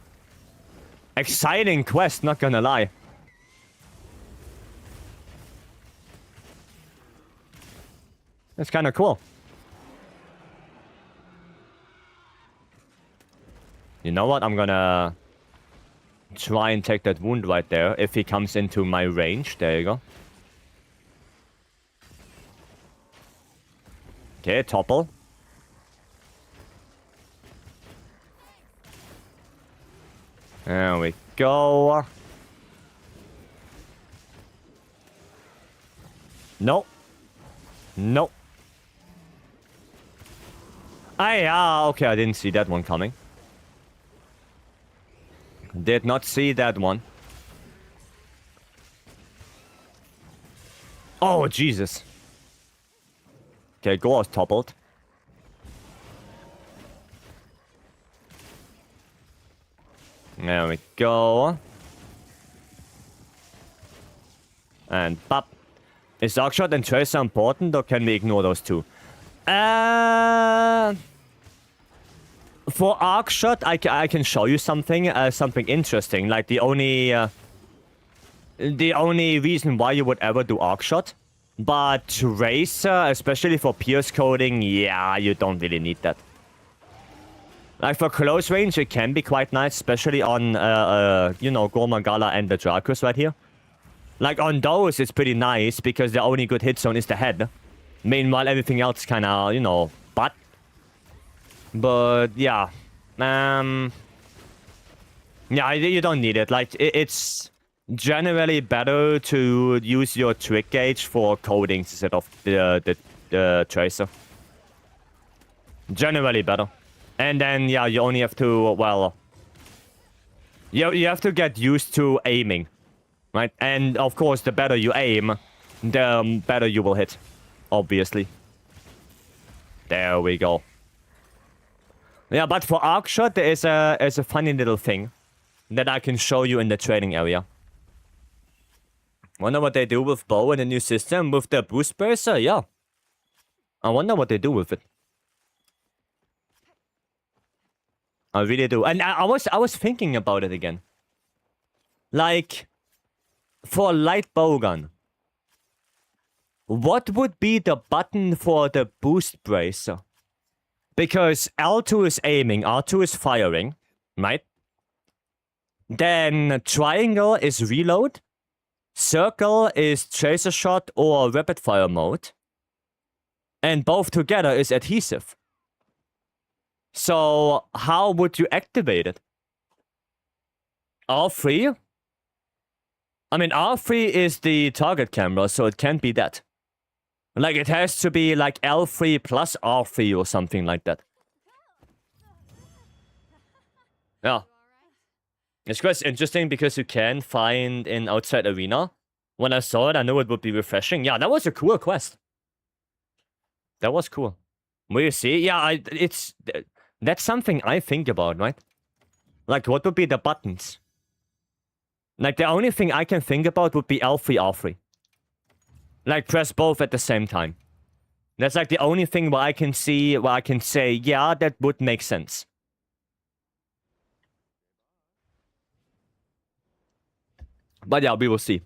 exciting quest, not gonna lie. It's kind of cool. You know what? I'm gonna try and take that wound right there. If he comes into my range, there you go. Okay, topple. There we go. Nope. Nope. Okay, I didn't see that one coming. Did not see that one. Oh, Jesus. Okay, Gore's toppled. There we go. And pop. Is Darkshot and Tracer important, or can we ignore those two? For Arcshot, I can show you something interesting. Like the only reason why you would ever do Arcshot. But Tracer, especially for Pierce coding, yeah, you don't really need that. Like for close range, it can be quite nice, especially on, you know, Gormagala and the Dracus right here. Like on those, it's pretty nice because the only good hit zone is the head. Meanwhile, everything else kind of, you know, butt. But yeah, yeah, you don't need it. Like it's generally better to use your trick gauge for coding instead of the tracer. Generally better. And then yeah, you only have to, well, you have to get used to aiming, right? And of course, the better you aim, the better you will hit, obviously. There we go. Yeah, but for Arcshot, there is a funny little thing that I can show you in the training area. Wonder what they do with bow in the new system with the boost burster? Yeah. I wonder what they do with it. I really do. And I was thinking about it again. Like, for a light bowgun, what would be the button for the boost bracer? Because L2 is aiming, R2 is firing, right? Then triangle is reload. Circle is tracer shot or rapid fire mode. And both together is adhesive. So how would you activate it? R3? I mean, R3 is the target camera, so it can't be that. Like, it has to be like L3 plus R3 or something like that. Yeah. It's quite interesting because you can find in Outside Arena. When I saw it, I knew it would be refreshing. Yeah, that was a cool quest. That was cool. Will you see? Yeah, that's something I think about, right? Like, what would be the buttons? Like, the only thing I can think about would be L3, R3. Like, press both at the same time. That's like the only thing where I can see, where I can say, yeah, that would make sense. But yeah, we will see.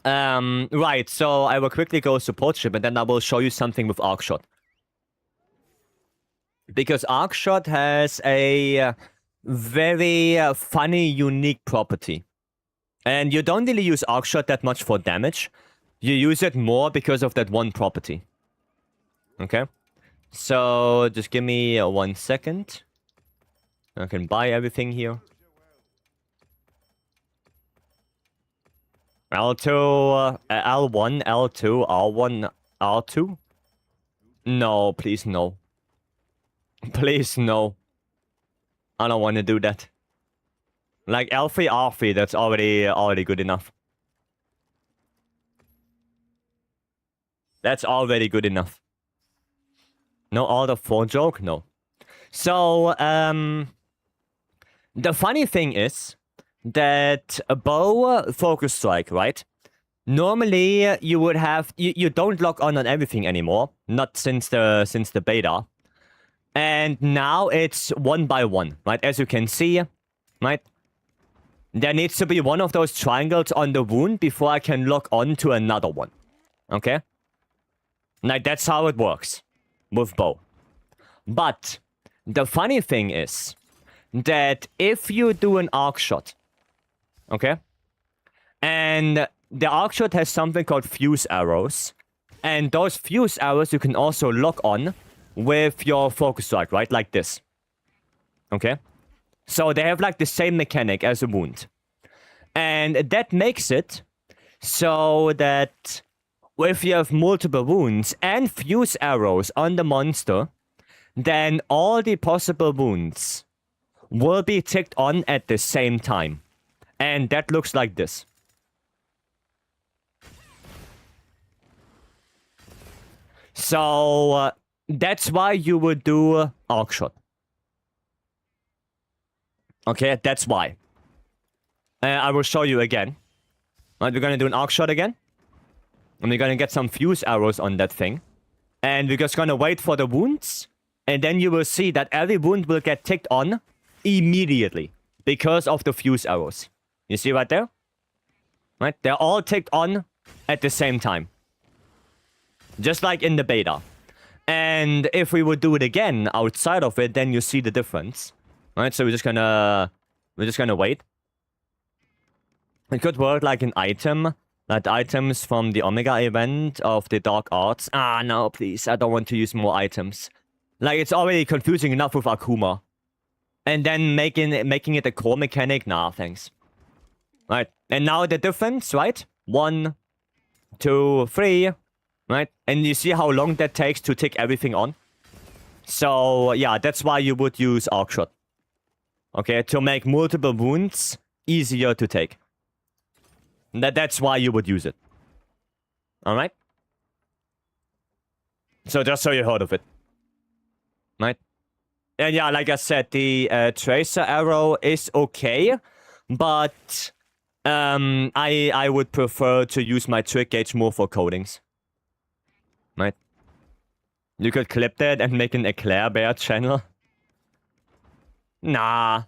Right, so I will quickly go support ship and then I will show you something with Arcshot. Because Arcshot has a very funny, unique property. And you don't really use Arcshot that much for damage. You use it more because of that one property. Okay? So, just give me 1 second. I can buy everything here. L2, L1, L2, R1, R2? No, please no. Please no. I don't want to do that. Like L3, R3, that's already good enough. That's already good enough. No order 4 joke? No. So, the funny thing is that a bow focus strike, right? Normally, you would have... You don't lock on everything anymore. Not since the beta. And now it's 1 by 1, right? As you can see, right? There needs to be one of those triangles on the wound before I can lock on to another one. Okay? Like, that's how it works with bow. But the funny thing is that if you do an arc shot, okay? And the arc shot has something called fuse arrows. And those fuse arrows you can also lock on with your focus strike, right? Like this. Okay? So they have like the same mechanic as a wound. And that makes it so that if you have multiple wounds and fuse arrows on the monster, then all the possible wounds will be ticked on at the same time. And that looks like this. So that's why you would do arc shot. Okay, that's why. I will show you again. Right, we're gonna do an arc shot again. And we're gonna get some fuse arrows on that thing. And we're just gonna wait for the wounds. And then you will see that every wound will get ticked on immediately. Because of the fuse arrows. You see right there? Right? They're all ticked on at the same time. Just like in the beta. And if we would do it again outside of it, then you see the difference. Right? So we're just gonna wait. It could work like an item. Like items from the Omega event of the Dark Arts. Ah, no, please. I don't want to use more items. Like, it's already confusing enough with Akuma. And then making it a core mechanic? Nah, thanks. Right. And now the difference, right? 1, 2, 3. Right? And you see how long that takes to tick everything on? So, yeah, that's why you would use Arc Shot. Okay? To make multiple wounds easier to take. That's why you would use it. Alright? So just so you heard of it. Right? And yeah, like I said, the tracer arrow is okay. But I would prefer to use my trick gauge more for coatings. Right? You could clip that and make an Eclair Bear channel. Nah.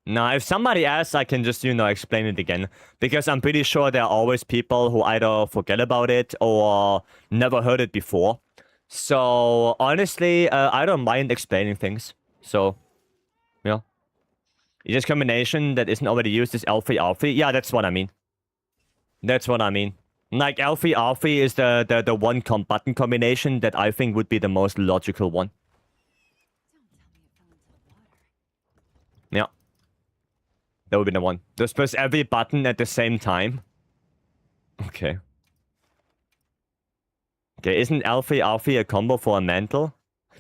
Nah, if somebody asks, I can just, explain it again. Because I'm pretty sure there are always people who either forget about it or never heard it before. So, honestly, I don't mind explaining things. So, yeah. This combination that isn't already used is Alfie Alfie. Yeah, that's what I mean. That's what I mean. Like, Alfie Alfie is the one button combination that I think would be the most logical one. Yeah. That would be the one. Just press every button at the same time. Okay. Okay, isn't Alfie Alfie a combo for a mantle?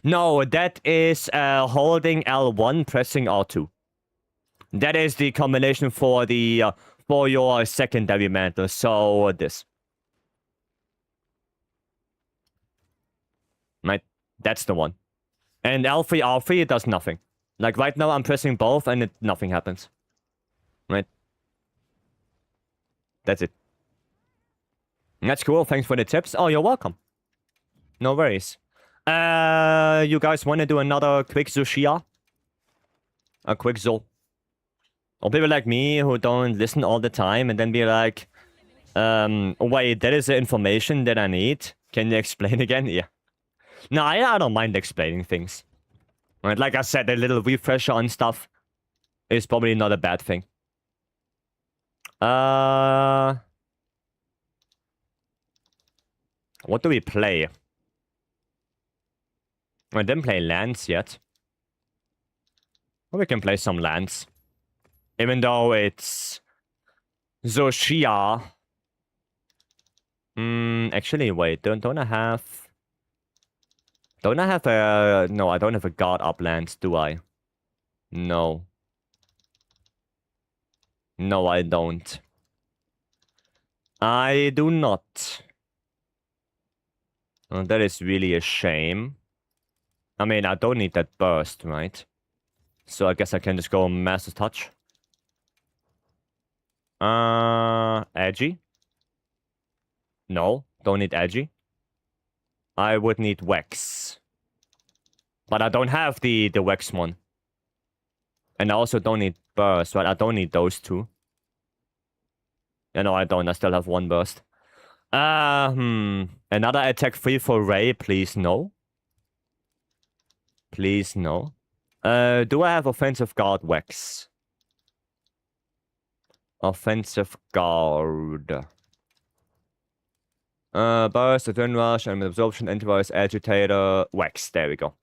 No, that is holding L1, pressing R2. That is the combination for the for your secondary mantle. So this. Right, that's the one. And Alfie Alfie does nothing. Like right now, I'm pressing both, and nothing happens. Right. That's it. That's cool. Thanks for the tips. Oh, you're welcome. No worries. You guys want to do another quick Zushia? A quick Zul. Or people like me who don't listen all the time and then be like, wait, that is the information that I need. Can you explain again? Yeah. No, I don't mind explaining things. Right, like I said, a little refresher on stuff is probably not a bad thing. What do we play? I didn't play lands yet. Well, we can play some lands. Even though it's Zoshia. Actually, wait, don't I have a... No, I don't have a guard up lands, do I? No. No, I don't. I do not. Oh, that is really a shame. I mean, I don't need that burst, right? So I guess I can just go Master's Touch. Edgy? No, don't need Edgy. I would need Wex. But I don't have the Wex one. And I also don't need burst, right? I don't need those two. Yeah, no, I don't. I still have one burst. Another attack free for Ray, please no. Please no. Do I have offensive guard Wex? Offensive guard. Burst, Adrenaline Rush, and Absorption, Antivirus, Agitator, Wex. There we go.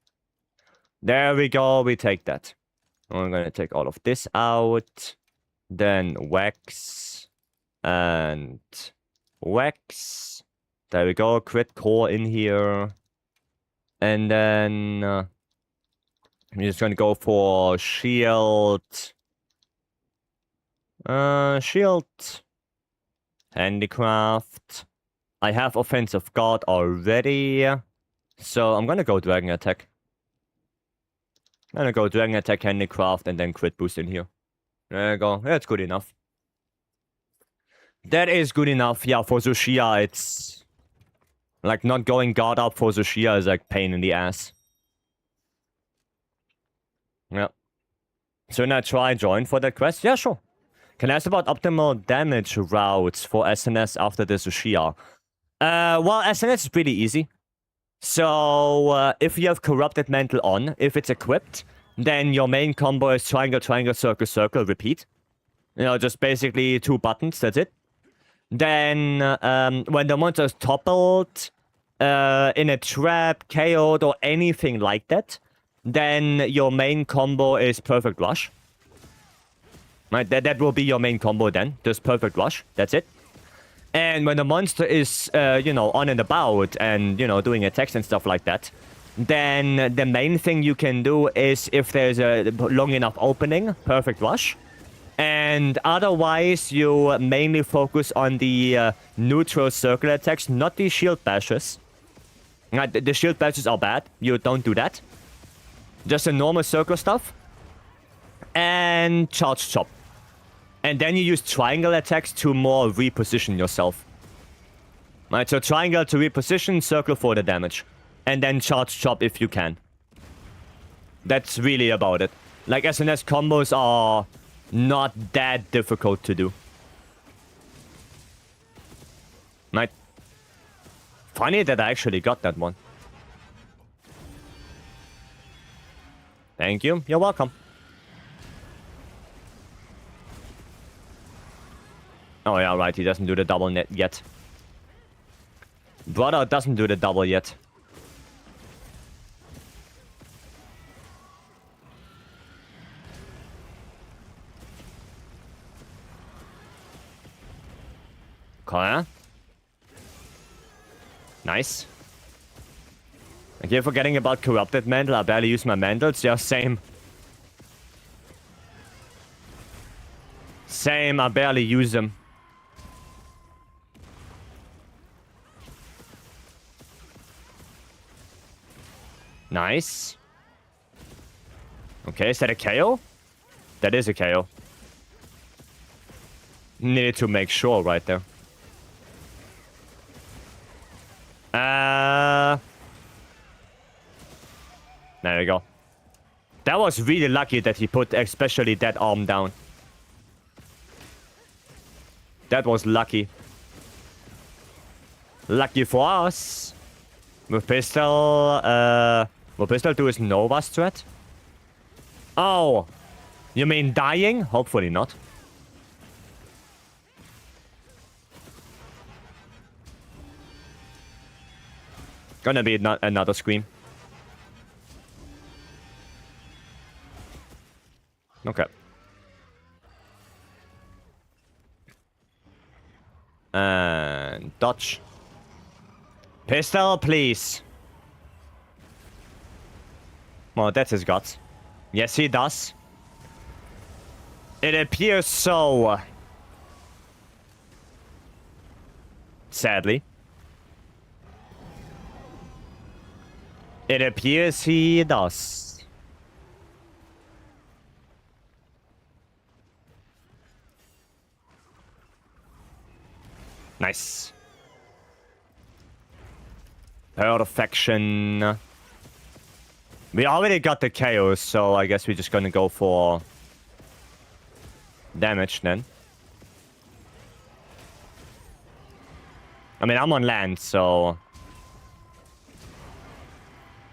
There we go. We take that. I'm gonna take all of this out. Then Wex. And Wex. There we go. Crit core in here. And then I'm just gonna go for shield. Shield. Handicraft. I have offensive guard already. So I'm gonna go Dragon Attack. I'm gonna go Dragon Attack, Handicraft, and then crit boost in here. There you go. That's good enough. That is good enough. Yeah, for Zushia, it's... Like, not going guard up for Zushia is like pain in the ass. Yeah. So now try join for that quest? Yeah, sure. Can I ask about optimal damage routes for SNS after the Zushia? Well, SNS is pretty easy. So, if you have Corrupted Mantle on, if it's equipped, then your main combo is triangle, triangle, circle, circle, repeat. You know, just basically 2 buttons, that's it. Then, when the monster is toppled, in a trap, KO'd, or anything like that, then your main combo is Perfect Rush. Right, that will be your main combo then, just Perfect Rush, that's it. And when the monster is, you know, on and about and, you know, doing attacks and stuff like that, then the main thing you can do is, if there's a long enough opening, Perfect Rush. And otherwise, you mainly focus on the neutral circle attacks, not the shield bashes. The shield bashes are bad. You don't do that. Just the normal circle stuff. And charge chop. And then you use triangle attacks to more reposition yourself. Right, so triangle to reposition, circle for the damage. And then charge chop if you can. That's really about it. Like, SNS combos are not that difficult to do. Right. Funny that I actually got that one. Thank you. You're welcome. Oh yeah, right, he doesn't do the double net yet. Brother doesn't do the double yet. Okay. Nice. I keep forgetting about corrupted mantle. I barely use my mantles. Yeah, same. Same, I barely use them. Nice. Okay, is that a KO? That is a KO. Needed to make sure right there. There we go. That was really lucky that he put especially that arm down. That was lucky. Lucky for us. With pistol, will pistol do his Nova strat? Oh, you mean dying? Hopefully not. Gonna be another scream. Okay. And dodge. Pistol, please. Well, that's his guts. Yes, he does. It appears so. Sadly. It appears he does. Nice. Perfection. We already got the KO, so I guess we're just gonna go for damage then. I mean, I'm on land, so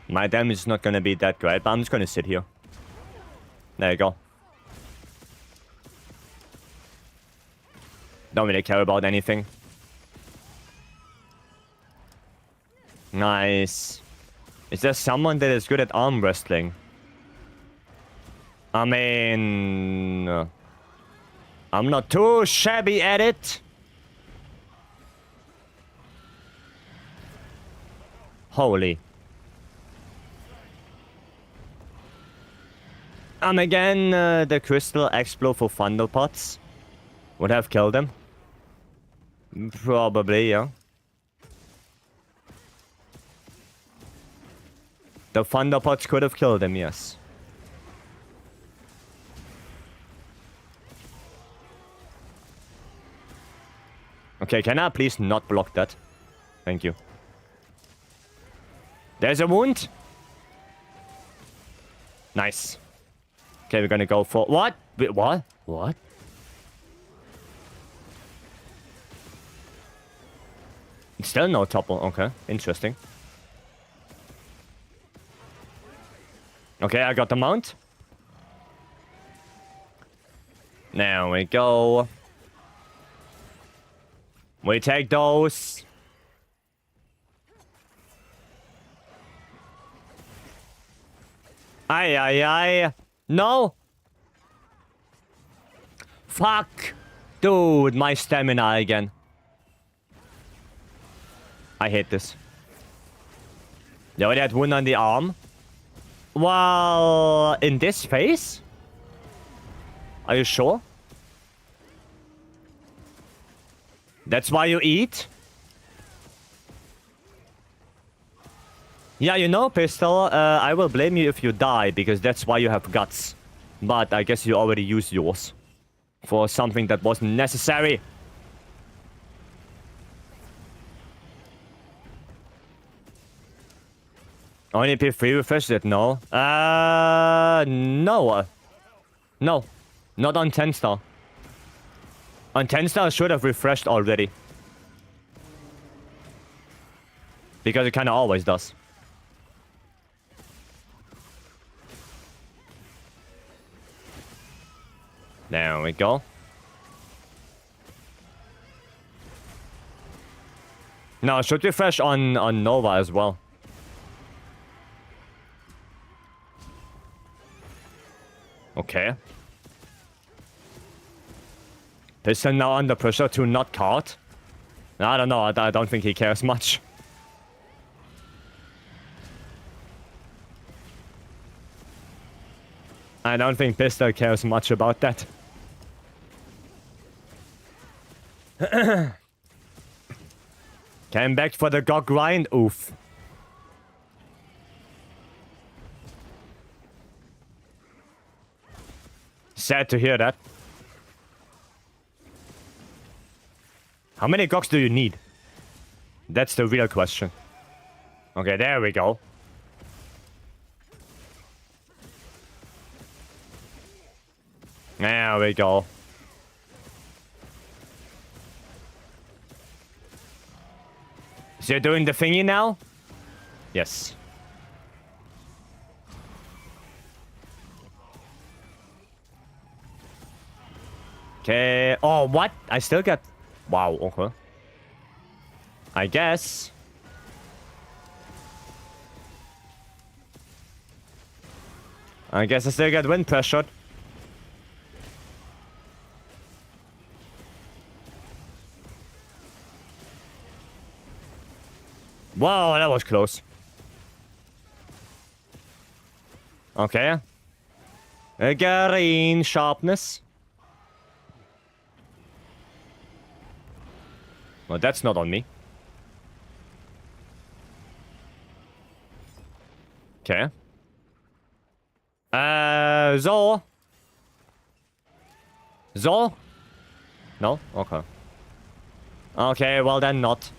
my damage is not gonna be that great, but I'm just gonna sit here. There you go. Don't really care about anything. Nice. Is there someone that is good at arm wrestling? I mean, I'm not too shabby at it. Holy. And again, the crystal explode for thunder pots would have killed him. Probably, yeah. The thunder pots could have killed him, yes. Okay, can I please not block that? Thank you. There's a wound. Nice. Okay, we're gonna go for... What? Wait, what? What? Still no topple. Okay, interesting. Okay, I got the mount. There we go. We take those. Aye, aye, aye. No. Fuck. Dude, my stamina again. I hate this. You already had one on the arm. Well, in this phase? Are you sure? That's why you eat? Yeah, you know, Pistol, I will blame you if you die, because that's why you have guts. But I guess you already used yours. For something that wasn't necessary. Only P3 refreshed it? No. No. No. Not on 10 star. On 10 star, I should have refreshed already. Because it kind of always does. There we go. No, should refresh on Nova as well. Okay. Piston now under pressure to not caught. I don't know. I don't think he cares much. I don't think Pistol cares much about that. Came back for the GOG grind. Oof. Sad to hear that. How many GOGs do you need? That's the real question. Okay, there we go. There we go. So you're doing the thingy now? Yes. Okay. Oh, what? I still got... Wow, okay. I guess. I still get wind pressured. Wow, that was close. Okay. Green sharpness. Well, that's not on me. Okay. Zol. Zol? No? Okay. Okay, well then not.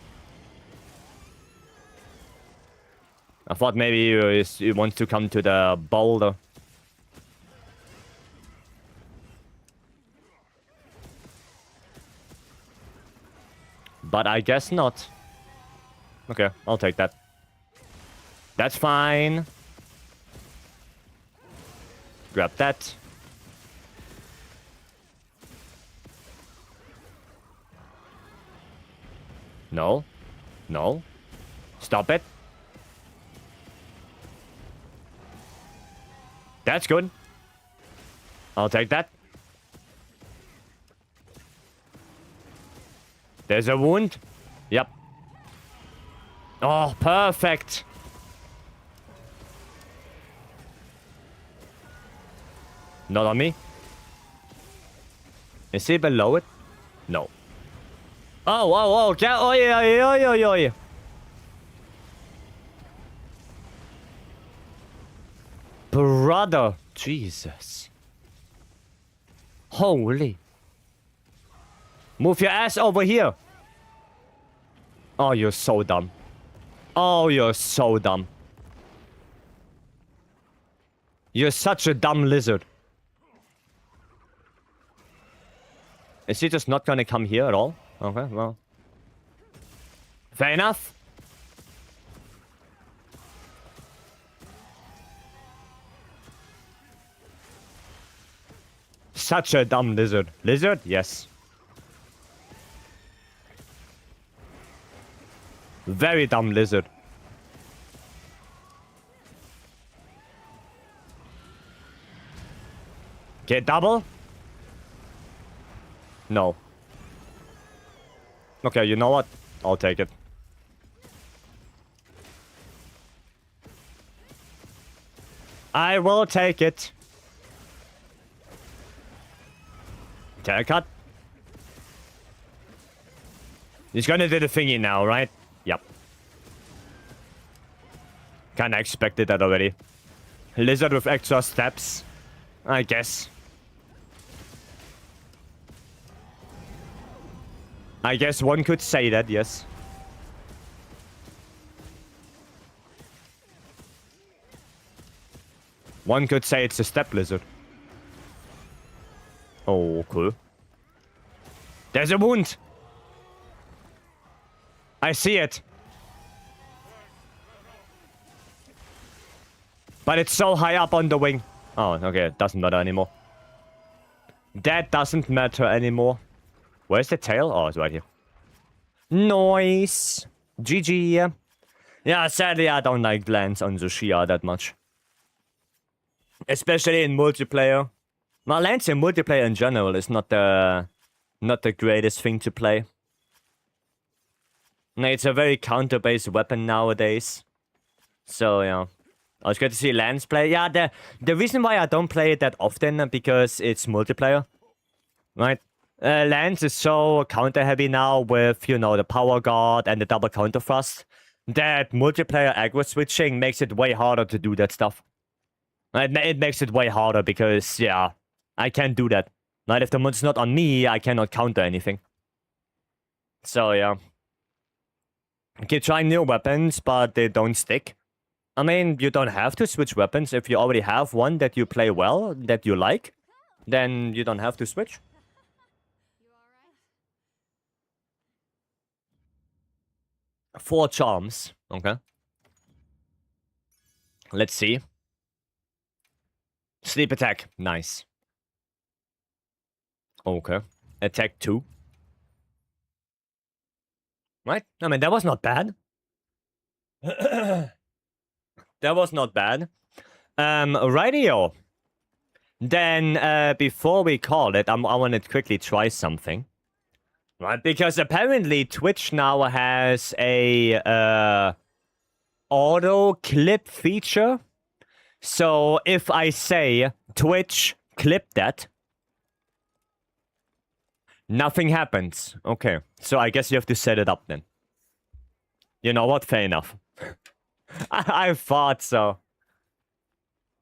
I thought maybe you want to come to the boulder. But I guess not. Okay, I'll take that. That's fine. Grab that. No. No. Stop it. That's good. I'll take that. There's a wound. Yep. Oh, perfect. Not on me. Is he below it? No. Oh, oh, oh. Oh, yeah, yeah, yeah, yeah, yeah. Brother. Jesus. Holy. Move your ass over here. Oh, you're so dumb. Oh, you're so dumb. You're such a dumb lizard. Is he just not gonna come here at all? Okay, well. Fair enough. Such a dumb lizard. Lizard? Yes. Very dumb lizard. Okay, double? No. Okay, you know what? I'll take it. I will take it. Okay, cut. He's gonna do the thingy now, right? Yep. Kinda expected that already. Lizard with extra steps. I guess. I guess one could say that, yes. One could say it's a step lizard. Oh, cool. There's a wound! I see it. But it's so high up on the wing. Oh, okay, it doesn't matter anymore. That doesn't matter anymore. Where's the tail? Oh, it's right here. Nice. GG. Yeah, sadly I don't like Lance on Zushia that much. Especially in multiplayer. Well, Lance in multiplayer in general is not the greatest thing to play. No, it's a very counter-based weapon nowadays. So yeah. I was good to see Lance play. Yeah, the reason why I don't play it that often because it's multiplayer. Right? Lance is so counter-heavy now with, you know, the power guard and the double counter thrust that multiplayer aggro switching makes it way harder to do that stuff. It makes it way harder because, yeah, I can't do that. Right? If the monster's not on me, I cannot counter anything. So, yeah. Keep trying new weapons, but they don't stick. I mean, you don't have to switch weapons. If you already have one that you play well, that you like, then you don't have to switch. You alright? 4 charms. Okay. Let's see. Sleep attack. Nice. Okay. Attack 2. Right? I mean, that was not bad. That was not bad. Radio. Then, before we call it, I want to quickly try something. Right? Because apparently Twitch now has a, auto clip feature. So, if I say, Twitch, clip that, nothing happens. Okay. So, I guess you have to set it up then. You know what? Fair enough. I thought so.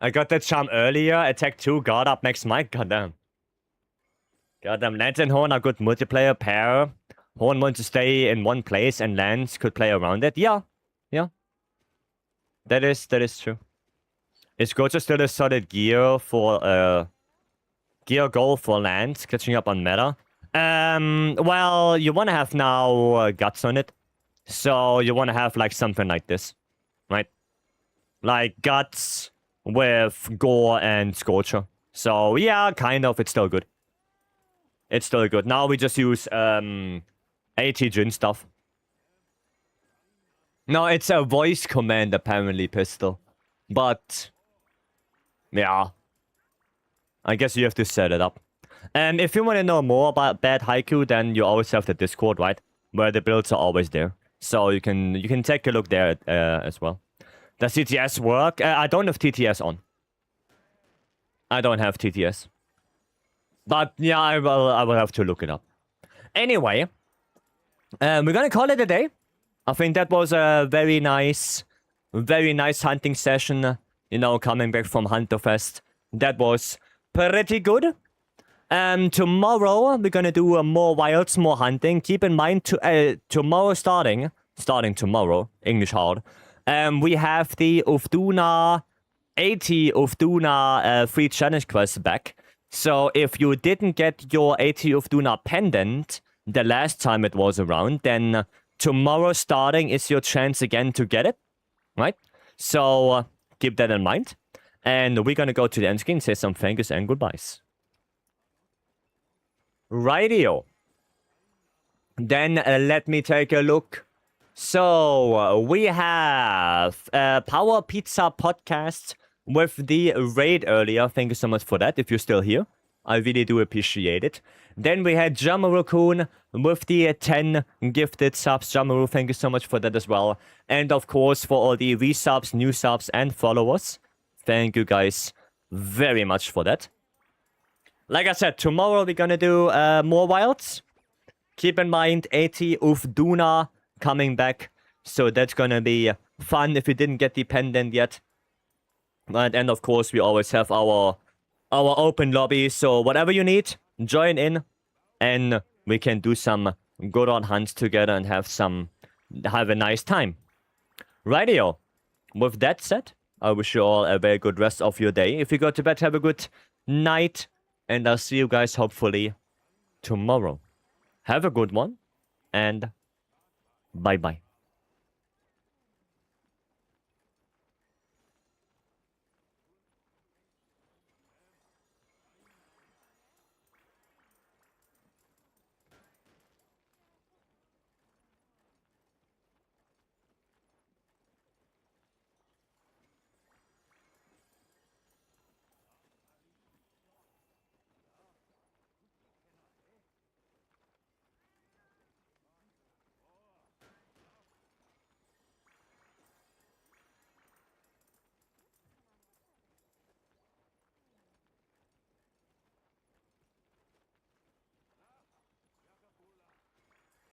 I got that charm earlier. Attack 2, guard up next mic. Goddamn. Goddamn, Lance and Horn are good multiplayer pair. Horn wants to stay in one place and Lance could play around it. Yeah. Yeah. That is true. Is Gojo still a solid gear for, gear goal for Lance, catching up on meta? Well, you want to have now guts on it. So you want to have like something like this. Right? Like guts with gore and scorcher. So yeah, kind of, it's still good. It's still good. Now we just use AT Jin stuff. No, it's a voice command apparently, pistol. But yeah. I guess you have to set it up. And if you want to know more about bad haiku, then you always have the Discord, right? Where the builds are always there. So you can take a look there as well. Does TTS work? I don't have TTS on. I don't have TTS. But yeah, I will have to look it up. Anyway, we're gonna call it a day. I think that was a very nice hunting session. You know, coming back from Hunterfest. That was pretty good. Tomorrow we're gonna do more wilds, more hunting. Keep in mind, tomorrow starting tomorrow, English hard. We have the Ufduna 80 Ufduna free challenge quest back. So if you didn't get your 80 Ufduna pendant the last time it was around, then tomorrow starting is your chance again to get it, right? So keep that in mind. And we're gonna go to the end screen, say some thank yous and goodbyes. Rightio. Then let me take a look. So we have Power Pizza Podcast with the raid earlier. Thank you so much for that. If you're still here, I really do appreciate it. Then we had Jamaru-kun with the 10 gifted subs. Jamaru, thank you so much for that as well. And of course for all the resubs, new subs, and followers. Thank you guys very much for that. Like I said, tomorrow we're gonna do more wilds. Keep in mind 80 Ufduna coming back. So that's gonna be fun if you didn't get the pendant yet. And of course we always have our open lobby. So whatever you need, join in. And we can do some good old hunts together and have a nice time. Rightio. With that said, I wish you all a very good rest of your day. If you go to bed, have a good night. And I'll see you guys hopefully tomorrow. Have a good one. And bye-bye.